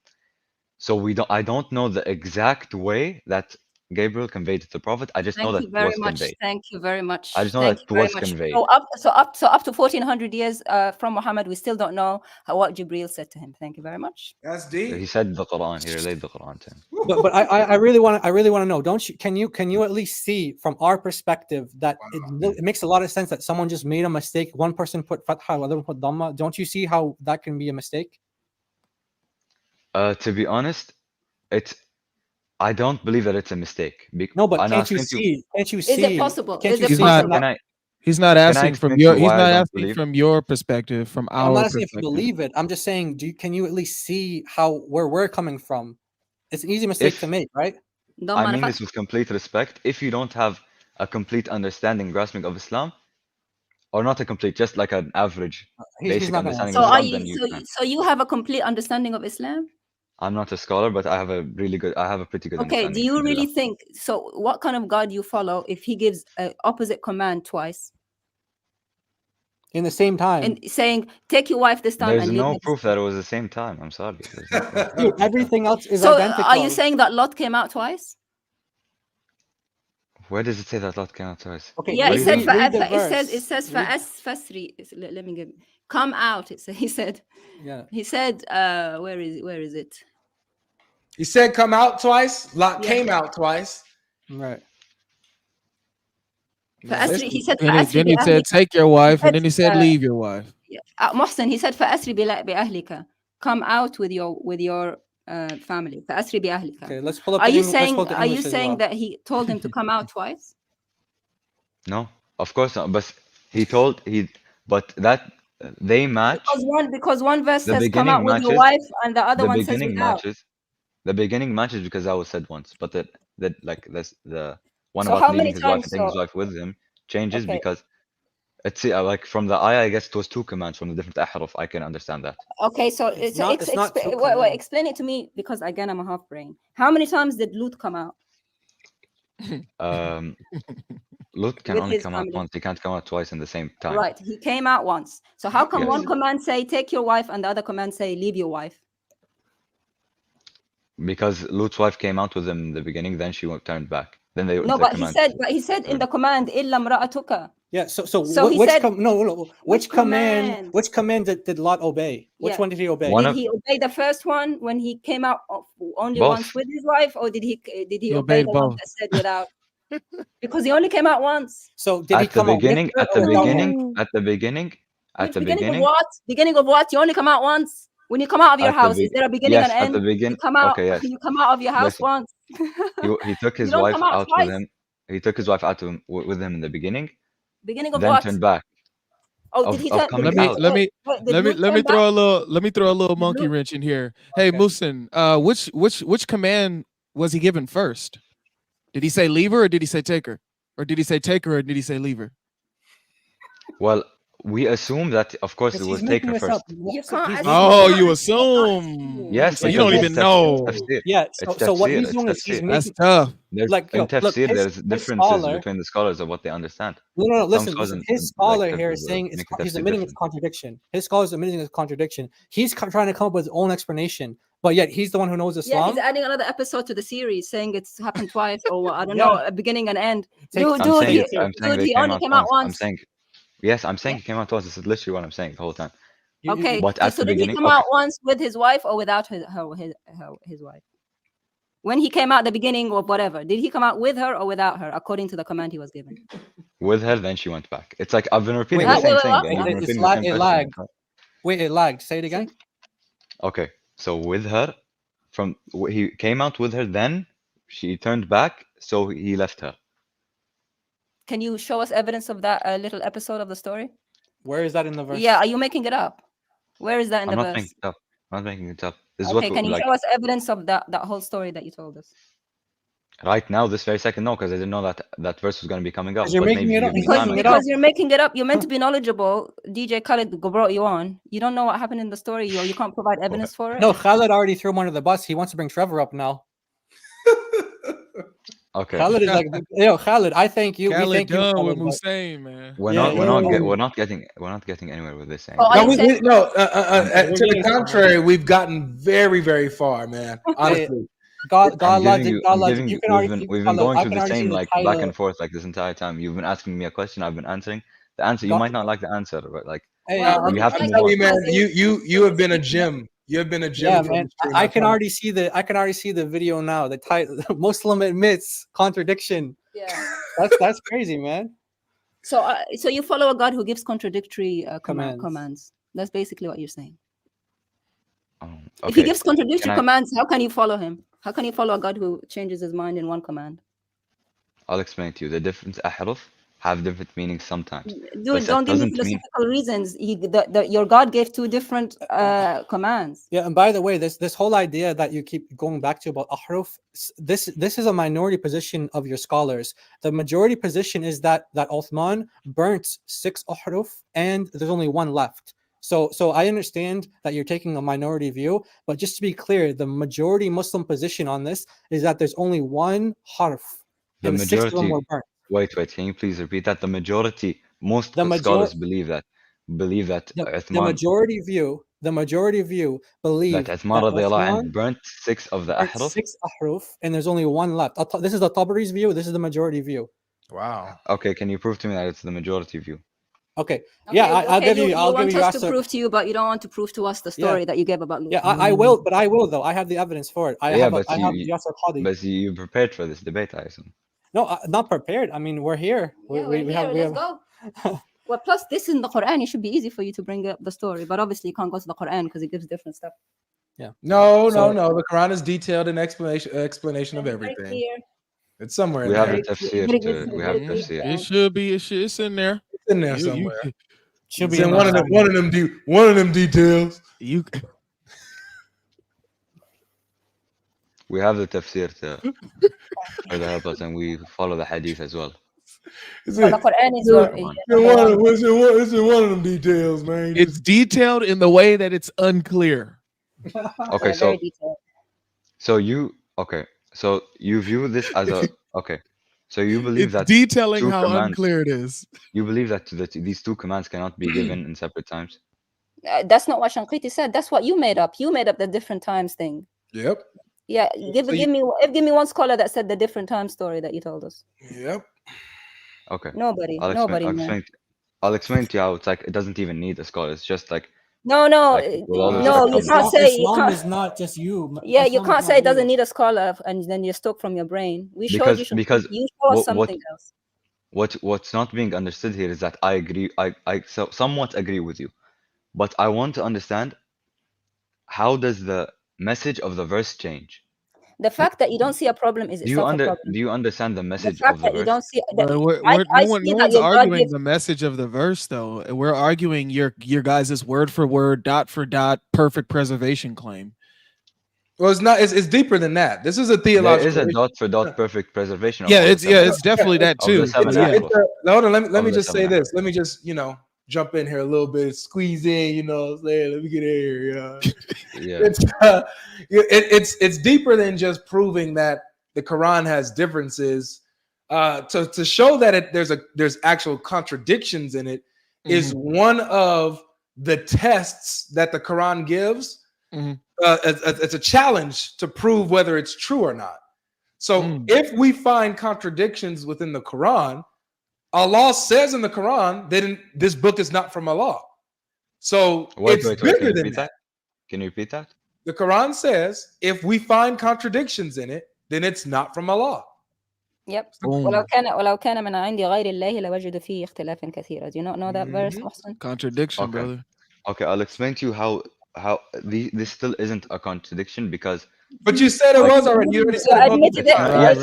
So I don't know the exact way that Gabriel conveyed it to the Prophet. I just know Thank that you it very was much. conveyed. Thank you very much. I just know Thank that you it very was much. conveyed. So up to 1400 years from Muhammad, we still don't know what Jibreel said to him. Thank you very much. That's deep. He said the Quran. He relayed the Quran to him. But I really want to know. Don't you? Can you at least see from our perspective that it makes a lot of sense that someone just made a mistake. One person put fatha, the other one put dhamma. Don't you see how that can be a mistake? To be honest, I don't believe that it's a mistake. No, but I'm can't you asking see? Can't you Is see? it possible? Can't Is you it see? possible? He's not Can I asking from explain to your. you He's why I not don't asking believe? from your perspective. From I'm our not asking if you perspective. believe it. I'm just saying, can you at least see where we're coming from? It's an easy mistake to make, right? I mean this with complete respect. If you don't have a complete understanding, grasping of Islam, or not a complete, just like an average, He's basic not gonna understanding So of are Islam, you? then you can. So you have a complete understanding of Islam? I'm not a scholar, but I have a pretty good Okay. understanding. Do you alhamdulillah. really think so? What kind of God you follow if he gives an opposite command twice? In the same time. And saying, take your wife this time There's and leave no me. proof that it was the same time. I'm sorry. There's no proof. Dude, everything else is So identical. are you saying that Lot came out twice? Where does it say that Lot came out twice? Okay, Yeah, What it do you said mean? it says fasri. Let me get come out. He said. Yeah. He said, where is it? He said come out twice. Lot Yeah. came out twice. Right. فأسري, he said Then فأسري he said, بأهلك. take your wife, He and then he said, said, leave your wife. Mohsen, he said فأسري بأهلك. Come out with your family. فأسري بأهلك. Okay, let's pull up. Are the you English, let's saying pull up the are you English as saying well. that he told him to come out twice? No, of course not. But but that they match. Because one verse The says come out beginning with your matches. wife and the other The one says beginning without. matches. The beginning matches because that was said once, but the one So about how leaving many his wife times? and taking his wife with him changes Okay. because it's like from the ayah, I guess it was 2 commands from the different ahruf. I can understand that. Okay, so It's not too wait, explain it to me because again I'm a half brain. How many times did Lut come out? Lut can With only his come out family. once. He can't come out twice in the same time. Right, he came out once. So how come Yes. one command say take your wife and the other command say leave your wife? Because Lut's wife came out with him in the beginning, then she turned back. Then they No, the but command. he said in the command illa imra'atuka. Yeah. So he which said, which command did Lot obey? Which Yeah. one did he obey? One Did of- he obey the first one when he came out only Both. once with his wife, or did he He obey obeyed the one both. that said without? Because he only came out once. So did he At the come out with beginning, her at the or without her? beginning, at the beginning, at the Beginning of beginning. what? Beginning of what? You only come out once. When you come out of your At the house, is there a beginning yes, and at the end? begin. You come out. Okay, yes. You come out of your house Listen. once. He took You his don't wife come out out twice. with him. He took his wife out with him in the beginning. Beginning of Then what? turned back. Oh, did he Of turn? coming Let me out. let me Wait, did let me Lut let me turn throw back? a little monkey wrench in here. Hey, Musin, which command was he given first? Did he say leave her or did he say take her? Or did he say take her or did he say leave her? Well, we assume that, of course, it Because was he's making taken this first. up. You can't He's assume. Oh, making you assume. Yes, So you because don't it's even know. tafsir. Yeah. It's So what tafsir. he's It's doing is he's tafsir. That's making tough. There's like in look, tafsir, his there's differences scholar. between the scholars of what they understand. No, Some listen. scholars His scholar here is like saying it's, make the he's tafsir admitting it's different. contradiction. His scholar is admitting it's contradiction. He's trying to come up with his own explanation, but yet he's the one who knows Yeah, Islam. he's adding another episode to the series, saying it's happened twice, or I don't Yeah. know, a beginning and end. Take- I'm Dude, saying dude, they he came only out came out once. I'm once. saying, yes, I'm saying he came out once. This is literally what I'm saying the whole time. Okay, But at so the did he beginning, come out once with his wife or without his wife? When he came out the beginning of whatever, did he come out with her or without her, according to the command he was given? with her, then she went back. It's like I've been repeating Wait, the same wait, thing. what? Then you've been It's repeating the same it question. lagged. Wait, it lagged. Say it again. Okay, so with her, he came out with her, then she turned back, so he left her. Can you show us evidence of that little episode of the story? Where is that in the verse? Yeah, are you making it up? Where is that in I'm the not verse? making it up. I'm not making it up. This is Okay, what can you like show us evidence of that whole story that you told us? right now, this very second, no, because I didn't know that verse was going to be coming up. Because you're But making maybe it up. give me He's time. making it up. Because you're making it up. You're meant to be knowledgeable. DJ Khaled brought you on. You don't know what happened in the story. You can't provide evidence for it. No, Khaled already threw him under the bus. He wants to bring Trevor up now. Okay. Khaled is like, yo, Khaled, I thank you. Khaled we thank you. done with Khaled, but- Hussein, man. We're Yeah, not getting anywhere with this. Oh, No, I said- to the contrary, we've gotten very, very far, man. Honestly. God I'm logic, giving you, God I'm logic. giving You you, can already, we've been Khaled, going I through can the already see same the like back title. and forth like this entire time. You've been asking me a question, I've been answering. The answer, you God- might not like the answer, but like Hey, we have to I'm move telling you, on. man, you have been a gem. You have been a gem. Yeah, for man. the stream, I can promise. already see the video now. The title Muslim admits contradiction. Yeah. That's crazy, man. So, so you follow a God who gives contradictory Commands. commands. That's basically what you're saying. If Okay. he gives contradictory Can I- commands, how can you follow him? How can you follow a God who changes his mind in one command? I'll explain to you. The different ahruf have different meanings sometimes. Dude, But that don't give me doesn't mean philosophical reasons. Your God gave two different commands. Yeah, and by the way, this whole idea that you keep going back to about ahruf, this is a minority position of your scholars. The majority position is that Uthman burnt 6 ahruf and there's only one left. So I understand that you're taking a minority view, but just to be clear, the majority Muslim position on this is that there's only one harf, the and 6 of them majority. were burnt. Wait, can you please repeat that? The majority, most The scholars major- believe that The Uthman, majority view believe that Uthman radiallahu anhu burnt 6 of the burnt ahruf. 6 ahruf, and there's only one left. This is the Tabari's view. This is the majority view. Wow. Okay, can you prove to me that it's the majority view? Okay. Yeah, I'll give you. I'll want give you. us to answer. prove to you, but you don't want to prove to us the story that you gave about Lut. Yeah, I will, but I will though. I have the evidence for it. I have Yasser Qadi. But you prepared for this debate, I assume. No, not prepared. I mean, we're here. We have. Let's go. Well, plus this is in the Quran. It should be easy for you to bring up the story, but obviously you can't go to the Quran because it gives different stuff. Yeah. No. The Quran is detailed in explanation of everything. Clear. It's somewhere in We have there. a tafsir too. We have a tafsir. It should be. It's in there. It's in there somewhere. Should It's be in in one of them details. You. We have the tafsir to help us, and we follow the hadith as well. It's So the Quran is it's in one of them details, man. It's detailed in the way that it's unclear. Okay, very detailed. so you view this as a okay. So you believe It's that detailing two how commands- unclear it is. You believe that these two commands cannot be given in separate times. That's not what Shanqiti said. That's what you made up. You made up the different times thing. Yep. Yeah, give me one scholar that said the different time story that you told us. Yep. Okay. Nobody. I'll explain to you how it's like it doesn't even need a scholar. It's just like No, you can't say Islam is not just you. Yeah, you Islam can't is say not it doesn't you. need a scholar and then you're stuck from your brain. We showed you because you show us what- something else. what's not being understood here is that I agree. I somewhat agree with you, but I want to understand how does the message of the verse change? The fact that you don't see a problem is itself a problem. Do you understand the The message fact of the that you verse? don't see But that, no see that one's your God arguing gives- the message of the verse, though. We're arguing your guys' word for word, dot for dot, perfect preservation claim. Well, it's not. It's deeper than that. This is a theological. There is a issue. dot for dot perfect preservation. Of Yeah, all the it's seven it's definitely that of the too. seven Yeah. ahruf. Hold on. Let Of me the just say seven this. Let me just jump in here a little bit, squeeze in, you know what I'm saying? Let me get in here. Yeah. It's deeper than just proving that the Quran has differences. To show that there's actual contradictions in it is one of the tests that the Quran gives. It's a challenge to prove whether it's true or not. So if we find contradictions within the Quran, Allah says in the Quran that this book is not from Allah. So it's bigger than that. Can you repeat that? The Quran says if we find contradictions in it, then it's not from Allah. Yep. ولو كان من عند غير الله لوجدوا فيه اختلافا كثيرا. Do you not know that verse, Mohsen? Contradiction, brother. Okay, I'll explain to you how this still isn't a contradiction because. But you said it was already. You already said it. Yes.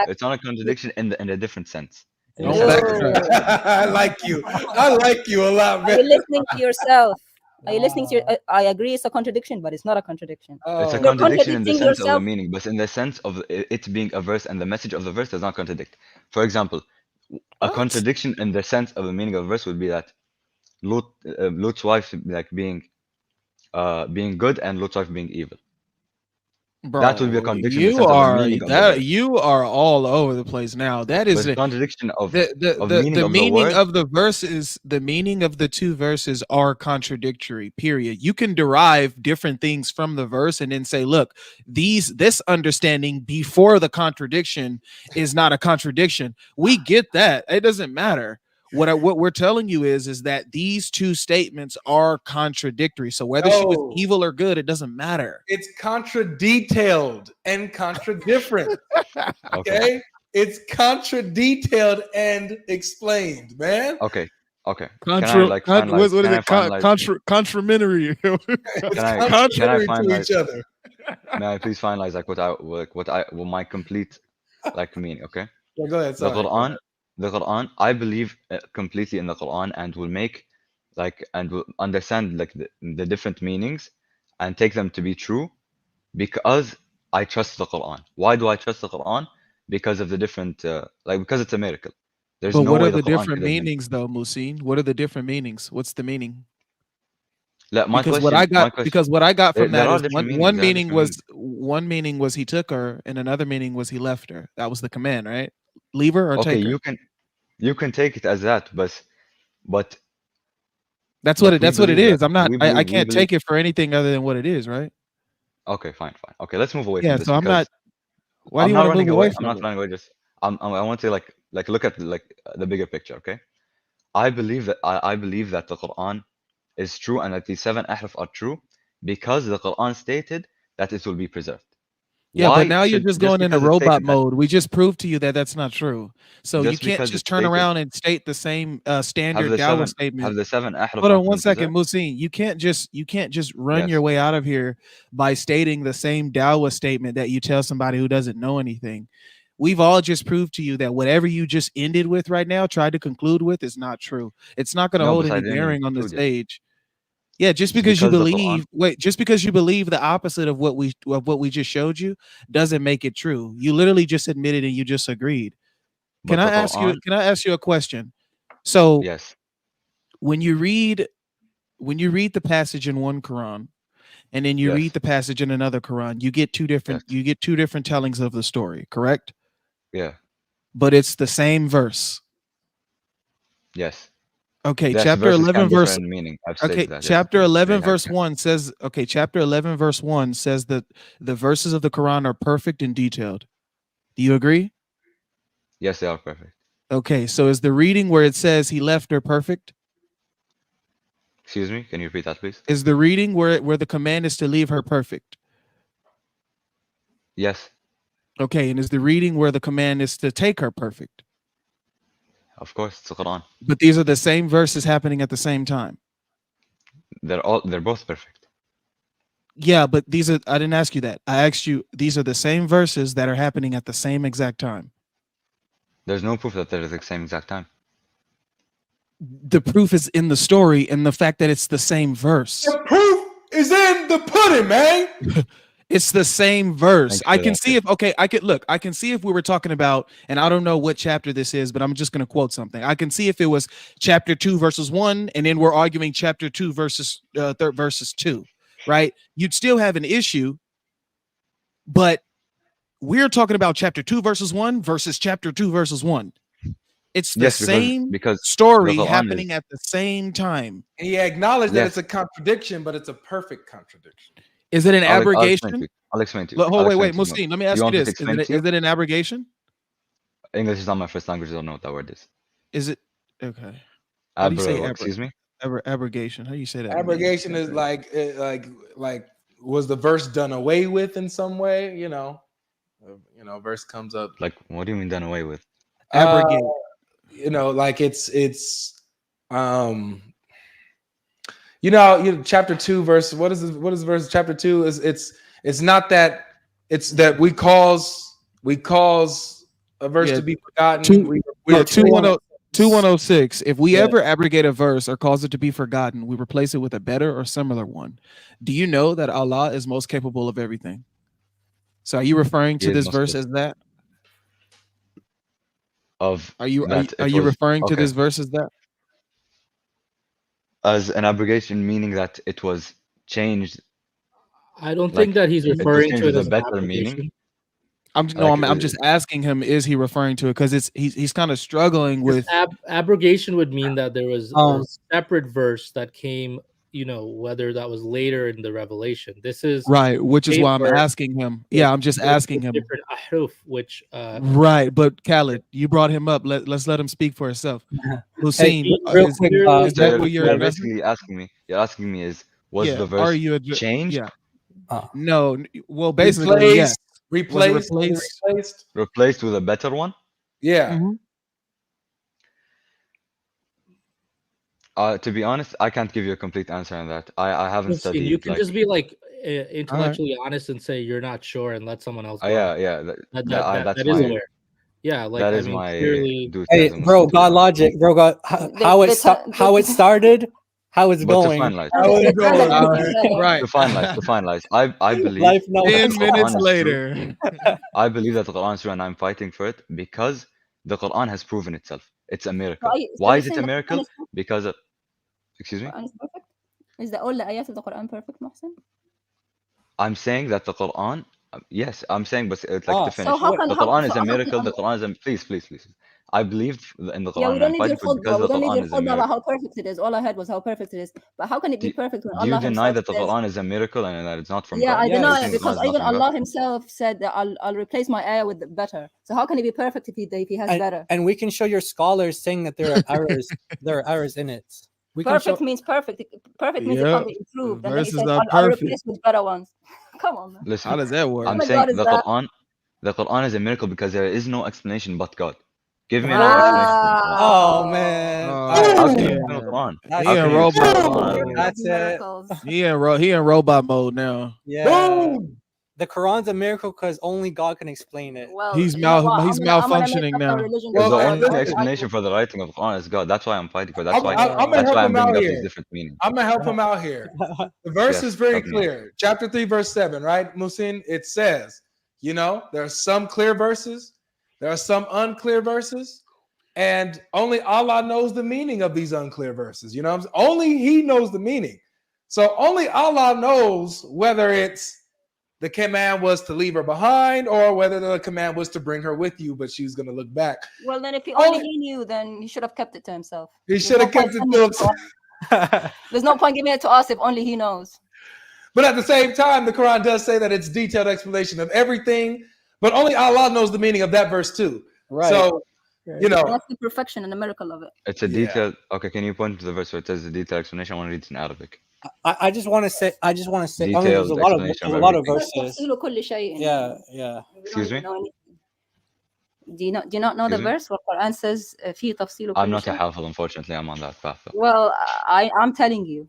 It's not a contradiction in a different sense. I like you. I like you a lot, man. Are you listening to yourself? Are you listening to your, I agree it's a contradiction, but it's not a contradiction. It's a contradiction in the sense of the meaning, but in the sense of it being a verse and the message of the verse does not contradict. For example, a contradiction in the sense of the meaning of the verse would be that Lut's wife like being good and Lut's wife being evil. Bro, that would be a contradiction. You are all over the place now. That is a contradiction of the meaning of the verses. The meaning of the two verses are contradictory. Period. You can derive different things from the verse and then say, look, this understanding before the contradiction is not a contradiction. We get that. It doesn't matter. What we're telling you is that these two statements are contradictory. So whether she was evil or good, it doesn't matter. It's contra-detailed and contra-different. Okay? It's contra-detailed and explained, man. Okay. Contramentary. Contrary to each other. May I please finalize what my complete meaning? Okay. Yeah, go ahead. Sorry. The Quran, I believe completely in the Quran and will make and will understand the different meanings and take them to be true because I trust the Quran. Why do I trust the Quran? Because of the different because it's a miracle. But what are the different meanings though, Musin? What are the different meanings? What's the meaning? Because what I got from that is one meaning was he took her and another meaning was he left her. That was the command, right? Leave her or take her. You can take it as that, but that's what it is. I can't take it for anything other than what it is, right? Okay, fine. Okay, let's move away from this. So I'm not. Why do you want to move away from it? I'm not running away. Just I want to look at the bigger picture. Okay, I believe that the Quran is true and that the 7 ahruf are true because the Quran stated that it will be preserved. Yeah, but now you're just going into robot mode. We just proved to you that that's not true. So you can't just turn around and state the same standard Dawah statement. Have the 7 ahruf. Hold on 1 second, Musin. You can't just run your way out of here by stating the same Dawah statement that you tell somebody who doesn't know anything. We've all just proved to you that whatever you just ended with right now, tried to conclude with, is not true. It's not going to hold any bearing on the stage. Yeah, just because you believe the opposite of what we just showed you doesn't make it true. You literally just admitted and you just agreed. Can I ask you a question? So yes, when you read the passage in one Quran and then you read the passage in another Quran, you get two different tellings of the story, correct? Yeah. But it's the same verse. Yes. Okay, chapter 11 verse chapter 11 verse 1 says chapter 11 verse 1 says that the verses of the Quran are perfect and detailed. Do you agree? Yes, they are perfect. Okay, so is the reading where it says he left her perfect? Excuse me, can you repeat that, please? Is the reading where the command is to leave her perfect? Yes. Okay, and is the reading where the command is to take her perfect? Of course, it's the Quran. But these are the same verses happening at the same time. They're both perfect. Yeah, but I didn't ask you that. I asked you, these are the same verses that are happening at the same exact time. There's no proof that they're at the same exact time. The proof is in the story and the fact that it's the same verse. The proof is in the pudding, man. It's the same verse. Thank I you for can that. see if okay, I can see if we were talking about, and I don't know what chapter this is, but I'm just gonna quote something. I can see if it was chapter 2, verses 1, and then we're arguing chapter 2 verses verses 2, right? You'd still have an issue, but we're talking about chapter 2, verses 1 versus chapter 2, verses 1. It's the Yes, same because the story Quran happening is at the same time. And he acknowledged that yes. it's a contradiction, but it's a perfect contradiction. Is it an I'll explain to abrogation? you. I'll explain to you. Hold, I'll wait, explain to you. Muslim. Let me Do ask you you want me to this: explain to you? is it an abrogation? English is not my first language. I don't know what that word is. Is it okay? How do you say Excuse me? abrogation? How do you say that? Abrogation is like was the verse done away with in some way? Verse comes up. Like, what do you mean done away with? Abrogate. Like it's chapter 2 verse. What is verse chapter 2 is? It's not that. It's that we cause a verse to be forgotten. 2106. If we ever abrogate a verse or cause it to be forgotten, we replace it with a better or similar one. Do you know that Allah is most capable of everything? So are you referring to this verse as that? Are you referring to this verse as that? As an abrogation, meaning that it was changed. I don't think that he's referring to it as a better meaning. I'm just asking him, is he referring to it? Because he's kind of struggling with abrogation would mean that there was a separate verse that came, whether that was later in the revelation. This is right, which is why I'm asking him. Yeah, I'm just asking him. Different ahruf, which right, but Khalid, you brought him up. Let's let him speak for himself. Hussein, is that what you're basically asking me? You're asking me was the verse changed? Yeah. No, well, basically, yes. Replaced with a better one. Yeah. To be honest, I can't give you a complete answer on that. I haven't studied. You can just be intellectually honest and say you're not sure, and let someone else go. Yeah. That is aware. Yeah, that is my. Hey, bro, God logic, bro. God, how it started. How it's going. Right. To finalize. I believe 10 minutes later. I believe that the Quran is true and I'm fighting for it because the Quran has proven itself. It's a miracle. Why is it a miracle? Because of excuse me? Is that all the ayat of the Quran perfect, Mohsen? I'm saying that the Quran, yes, I'm saying, but to finish. The Quran is a miracle. The Quran is a please. I believe in the Quran. Yeah, we don't need your because the Quran is a miracle. about how perfect it is. All I heard was how perfect it is. But how can it be perfect when Allah Do you deny that the says, Quran is a miracle and that it's not from yeah, God? I deny it because even Allah Himself said that I'll replace my ayah with better. So how can it be perfect if He has better? And we can show your scholars saying that there are errors. There are errors in it. Perfect means perfect. Perfect means it can't be improved. And then He said, I'll replace with better ones. Come on, man. Listen, how does that work? I'm saying the Quran is a miracle because there is no explanation but God. Give me another explanation. Oh man! That's it. He in robot mode now. Yeah. Boom! The Quran's a miracle because only God can explain it. Well, he's malfunctioning now. The only explanation for the writing of the Quran is God. That's why I'm fighting for. That's why I'm bringing up these different meanings. I'm gonna help him out here. The verse is very clear. Chapter 3, verse 7, right, Musin? It says, there are some clear verses. There are some unclear verses, and only Allah knows the meaning of these unclear verses. You know what I'm saying? Only He knows the meaning. So only Allah knows whether it's the command was to leave her behind or whether the command was to bring her with you, but she's going to look back. Well, then if only He knew, then He should have kept it to Himself. He should have kept it to Himself. There's no point giving it to us if only He knows. But at the same time, the Quran does say that it's detailed explanation of everything. But only Allah knows the meaning of that verse too. Right. So, that's the perfection and the miracle of it. It's a detailed. Okay, can you point to the verse where it says the detailed explanation? I want to read it in Arabic. I just want to say. There's a lot of verses. Yeah. Excuse me. Do you not know the verse where Quran says "Fi tafsilu"? I'm not a hafiz, unfortunately. I'm on that path. Well, I'm telling you.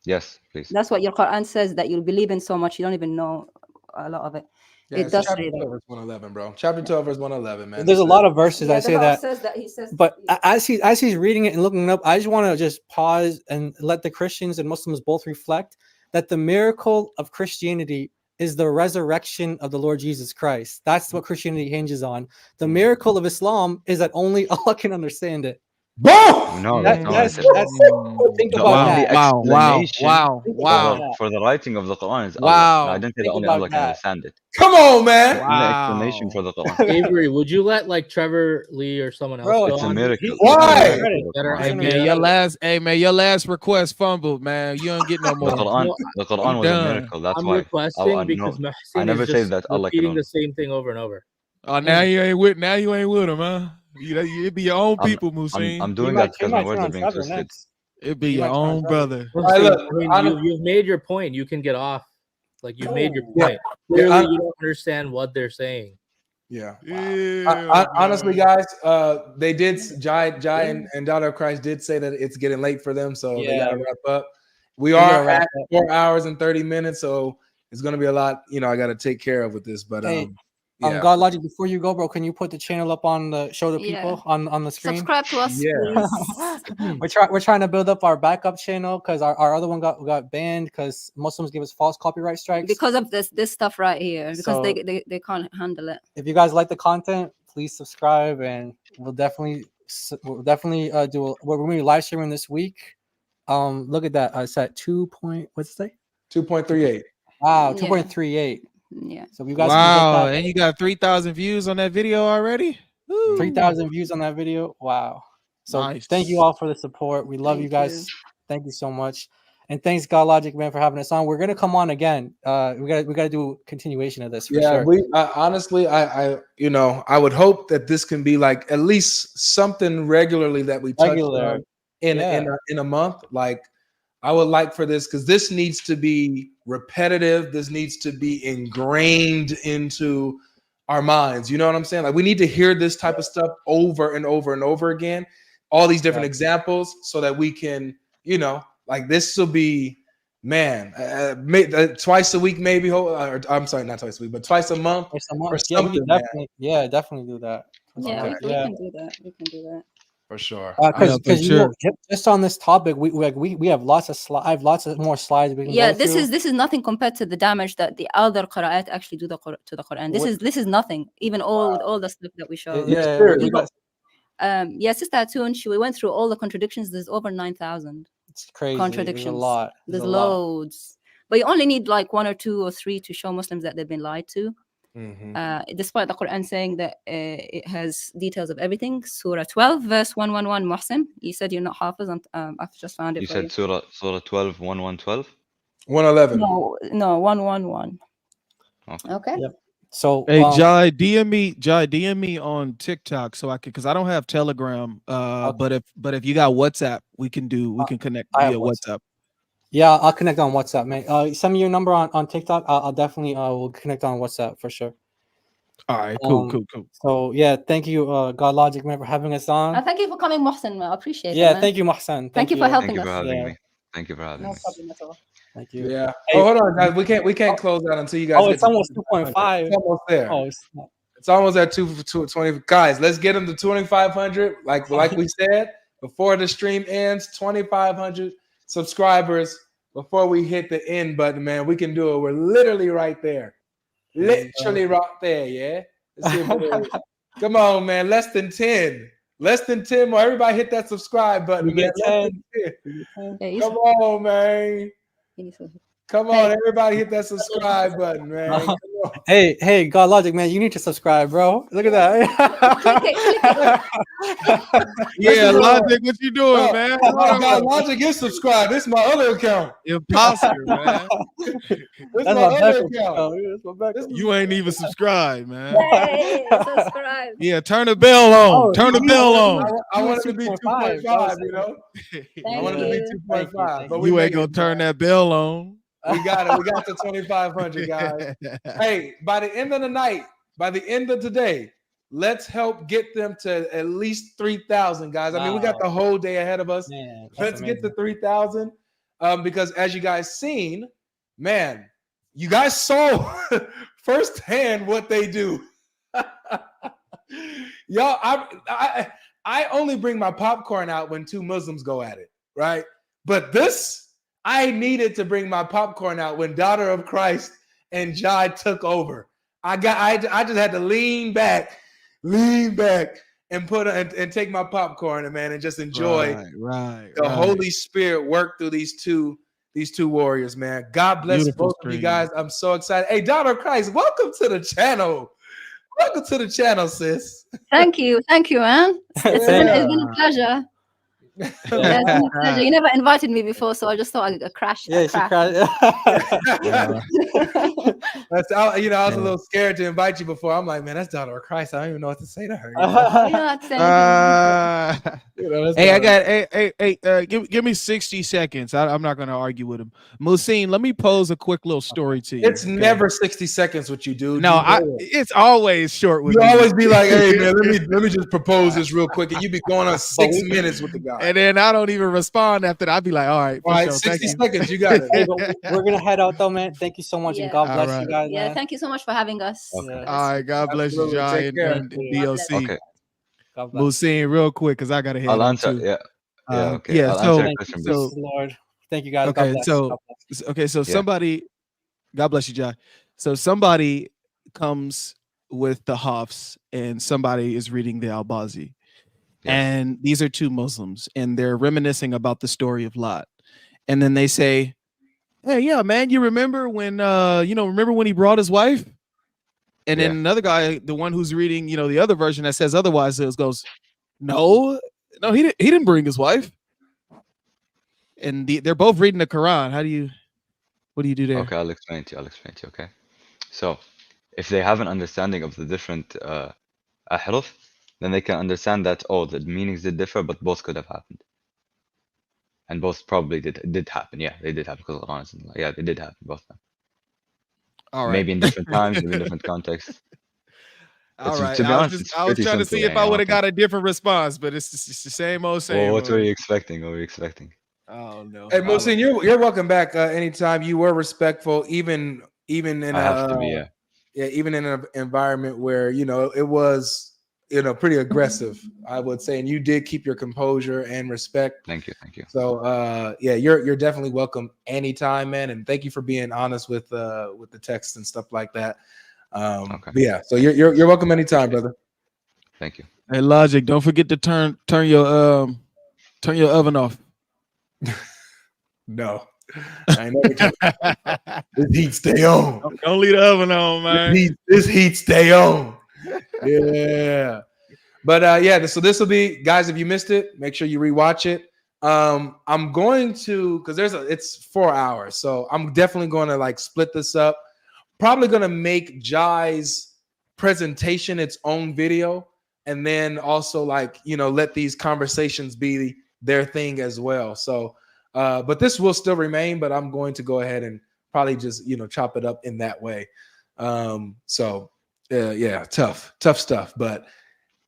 Yes, please. That's what your Quran says, that you'll believe in so much you don't even know a lot of it. Yeah, it does chapter say 12, verse 111, bro. Chapter 12, verse 111, man. There's a lot of verses I say that. He says, but as he's reading it and looking it up, I just want to just pause and let the Christians and Muslims both reflect that the miracle of Christianity is the resurrection of the Lord Jesus Christ. That's what Christianity hinges on. The miracle of Islam is that only Allah can understand it. Boom! No, That- that's that's, not that's think the about only that. explanation Think about that. for the writing of the Quran is Allah. And I didn't say that Think only about Allah can that. understand it. Come on, man. The only explanation for the Quran. Avery, would you let like Trevor Lee or someone else Bro, go It's a on? miracle. Why? Better Hey man, idea. your last request fumbled, man. You don't get no The more. Quran, No, the You Quran was a done. miracle. That's I'm why. requesting no, because I Muhsin never is say just that Allah can. repeating the same thing over and over. Oh, now you ain't with him, huh? It be your own people, Musin. I'm doing that because my words are being twisted. It be your own brother. You've made your point. You can get off. Like you've made your Yeah. point. Clearly, Yeah, you don't understand what they're saying. Yeah. Yeah, Honestly, guys, they did Jai and Daughter of Christ did say that it's getting late for them, so they Yeah. gotta wrap up. We We gotta are wrap at 4 hours and 30 minutes, so it's gonna be a lot, I gotta take care of with this. But Hey, yeah. God Logic, before you go, bro, can you put the channel up on the show the Yeah. people on the screen? Subscribe to us, please. We're trying to build up our backup channel because our other one got banned because Muslims give us false copyright strikes. Because of this stuff right here, because So- they can't handle it. If you guys like the content, please subscribe, and we'll definitely we're going to be live streaming this week. Look at that. It's at 2.38. Wow, Yeah. 2.38. Yeah. So if you guys can hit Wow, that, and you got 3,000 views on that video already? Woo. 3,000 views on that video. Wow. So Nice. thank you all for the support. We love you guys. Thank you so much. And thanks God Logic, man, for having us on. We're gonna come on again. We gotta do a continuation of this for Yeah, sure. honestly, I would hope that this can be like at least something regularly that we touch Regular. on in a month. Like I would like for this because this needs to be repetitive. This needs to be ingrained into our minds. You know what I'm saying? Like we need to hear this type of stuff over and over and over again. All these different examples so that we can, like this will be, man, twice a week maybe. Or, I'm sorry, not twice a week, but twice a month. Or Or yeah, we something, can definitely do that. Yeah, we Yeah. can do that. We can do that. For sure. Because just on this topic, we have lots of slides. I have lots of more slides. We can Yeah, go this through. is nothing compared to the damage that the other qira'at actually do to the Quran. This is nothing. Even all the stuff that we show. Yeah, we got- Sister Atun, we went through all the contradictions. There's over 9,000. It's crazy. Contradictions. There's a lot. There's a lot. loads. But you only need like 1 or 2 or 3 to show Muslims that they've been lied to. Despite the Quran saying that it has details of everything. Surah 12, verse 111, Muhsin. You said you're not Hafiz. I've just found it. You for said Surah 12, 112? 111. No, 111. Okay. Yep. So Hey Jai, DM me on TikTok so I can, because I don't have Telegram. But if you got WhatsApp, we can connect I have via WhatsApp. Yeah, I'll connect on WhatsApp, man. Send me your number on TikTok. I'll definitely will connect on WhatsApp for sure. All right, cool. So yeah, thank you, God Logic, man, for having us on. Thank you for coming, Muhsin. I appreciate it. Yeah, man. thank you, Mohsen. Thank you for helping Thank you for us. having Yeah. me. Thank you for having No me. problem at all. Thank you. Yeah. Oh, hold on, guys. We can't close out until you guys. Oh, get it's to almost 2,500. 2.5. It's almost there. Oh, It's almost at 220. Guys, let's get them to 2,500. Like we said before the stream ends, 2,500 subscribers before we hit the end button, man. We can do it. We're literally right there. Literally right there. Yeah. Let's see if we're- Come on, man. Less than 10. Less than 10 more. Everybody hit that subscribe button, We man. get Less than 10. Come on, man. Come on, everybody hit that subscribe button, man. Come on. Hey, God Logic, man, you need to subscribe, bro. Look at that. Yeah, Logic, what you doing, Oh, man? oh, God, Logic is subscribed. This is my other account. Imposter, man. This is That's my my other backup account. account. You ain't even subscribed, man. Hey, subscribe. Yeah, turn the bell on. Oh, Turn the you- bell on. I wanted to be 2.5, you know? I wanted to be you. 2.5. But we You made ain't gonna it. turn that bell on. We got it. We got the 2,500, guys. Hey, by the end of the night, by the end of today, let's help get them to at least 3,000, guys. I mean, we got the whole day ahead of us. Man, that's Let's get to amazing. 3,000. Because as you guys seen, man, you guys saw firsthand what they do. Y'all, I only bring my popcorn out when two Muslims go at it, right? But this, I needed to bring my popcorn out when Daughter of Christ and Jai took over. I just had to lean back and put and take my popcorn and man and just enjoy the Holy Spirit work through these two warriors, man. God bless Beautiful both of you stream. guys. I'm so excited. Hey, Daughter of Christ, welcome to the channel. Welcome to the channel, sis. Thank you, man. It's been a pleasure. Yeah, it's been a pleasure. You never invited me before, so I just thought I'd crash. Yeah, she cried. I was a little scared to invite you before. I'm like, man, that's Daughter of Christ. I don't even know what to say to her. Give me 60 seconds. I'm not going to argue with him. Muhsin, let me pose a quick little story to you. It's never 60 seconds with you, dude. No, it's always short with you. me. Always be like, hey, man, let me just propose this real quick. And you be going on 6 minutes with the guy. And then I don't even respond after that. I'd be like, all right. All right, 60 seconds. You got it. Hey, we're going to head out, though, man. Thank you so much. And God bless you guys. Yeah, man. thank you so much for having us. Okay. All right. God bless you, Absolutely. Jai Take care. and DOC. Okay. Muhsin, real quick, because I got to head I'll out answer. too. Yeah. Yeah. Okay. Yeah. I'll So, answer your question, please. Lord. Thank you, guys. Okay. God bless. So, God bless. okay. So Yeah. somebody, God bless you, Jai. So somebody comes with the Hafs and somebody is reading the Al-Bazi. And these are two Muslims and they're reminiscing about the story of Lot. And then they say, hey, yeah, man, you remember when remember when he brought his wife? And then another guy, the one who's reading, the other version that says otherwise, goes, no, he didn't bring his wife. And they're both reading the Quran. What do you do there? Okay, I'll explain to you. Okay. So if they have an understanding of the different ahruf, then they can understand that, the meanings did differ, but both could have happened. And both probably did happen. Yeah, they did happen because the Quran is they did happen, both of them. All right. Maybe in different times, maybe in different contexts. All right. To be honest, I was trying to see if I would have got a different response, but it's the same old same. Well, what were you expecting? Oh no. Hey, Muhsin, you're welcome back anytime. You were respectful, even in I have to be, yeah. Even in an environment where it was pretty aggressive, I would say, and you did keep your composure and respect. Thank you. So you're definitely welcome anytime, man, and thank you for being honest with the text and stuff like that. Okay. But yeah, so you're welcome anytime, brother. Thank you. Hey, Logic, don't forget to turn your oven off. No. I ain't never this heat stay on. Don't leave the oven on, man. This heat stay on. Yeah. But so this will be, guys, if you missed it, make sure you rewatch it. I'm going to, because it's 4 hours, so I'm definitely going to split this up. Probably going to make Jai's presentation its own video, and then also let these conversations be their thing as well. So but this will still remain, but I'm going to go ahead and probably just chop it up in that way. Tough stuff. But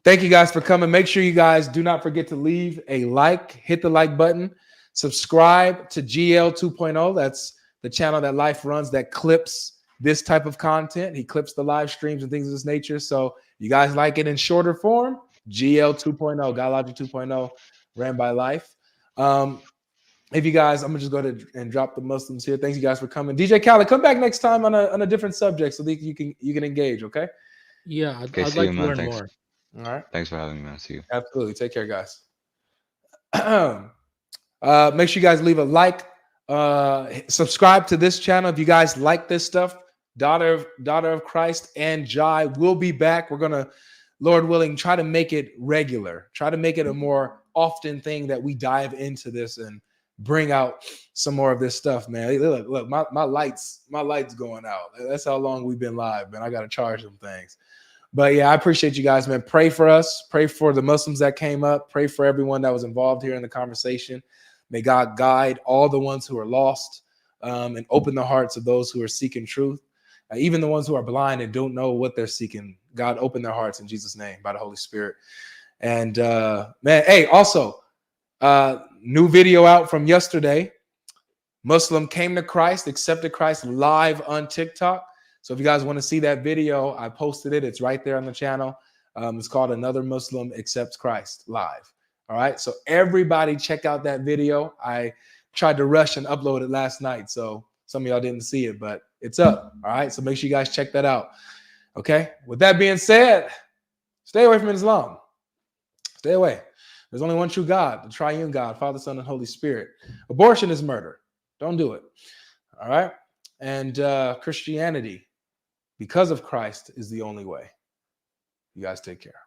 thank you guys for coming. Make sure you guys do not forget to leave a like, hit the like button, subscribe to GL 2.0. That's the channel that Life runs that clips this type of content. He clips the live streams and things of this nature. So you guys like it in shorter form, GL 2.0, God Logic 2.0, ran by Life. If you guys, I'm gonna just go ahead and drop the Muslims here. Thanks you guys for coming. DJ Khaled, come back next time on a different subject so that you can engage. Okay. Yeah, Okay, I'd see like you, to man. learn Thanks. more. All right. Thanks for having me, man. See you. Absolutely. Take care, guys. Make sure you guys leave a like, subscribe to this channel if you guys like this stuff. Daughter of Christ and Jai will be back. We're gonna, Lord willing, try to make it regular. Try to make it a more often thing that we dive into this and bring out some more of this stuff, man. Hey, look, my lights going out. That's how long we've been live, man. I gotta charge them things. But yeah, I appreciate you guys, man. Pray for us. Pray for the Muslims that came up. Pray for everyone that was involved here in the conversation. May God guide all the ones who are lost and open the hearts of those who are seeking truth. Even the ones who are blind and don't know what they're seeking. God, open their hearts in Jesus' name by the Holy Spirit. And man, hey, also, new video out from yesterday. Muslim came to Christ, accepted Christ live on TikTok. So if you guys want to see that video, I posted it. It's right there on the channel. It's called Another Muslim Accepts Christ Live. All right. So everybody check out that video. I tried to rush and upload it last night, so some of y'all didn't see it, but It's up. All right. So make sure you guys check that out. Okay. With that being said, stay away from Islam. Stay away. There's only one true God, the triune God, Father, Son, and Holy Spirit. Abortion is murder. Don't do it. All right. And Christianity, because of Christ, is the only way. You guys take care.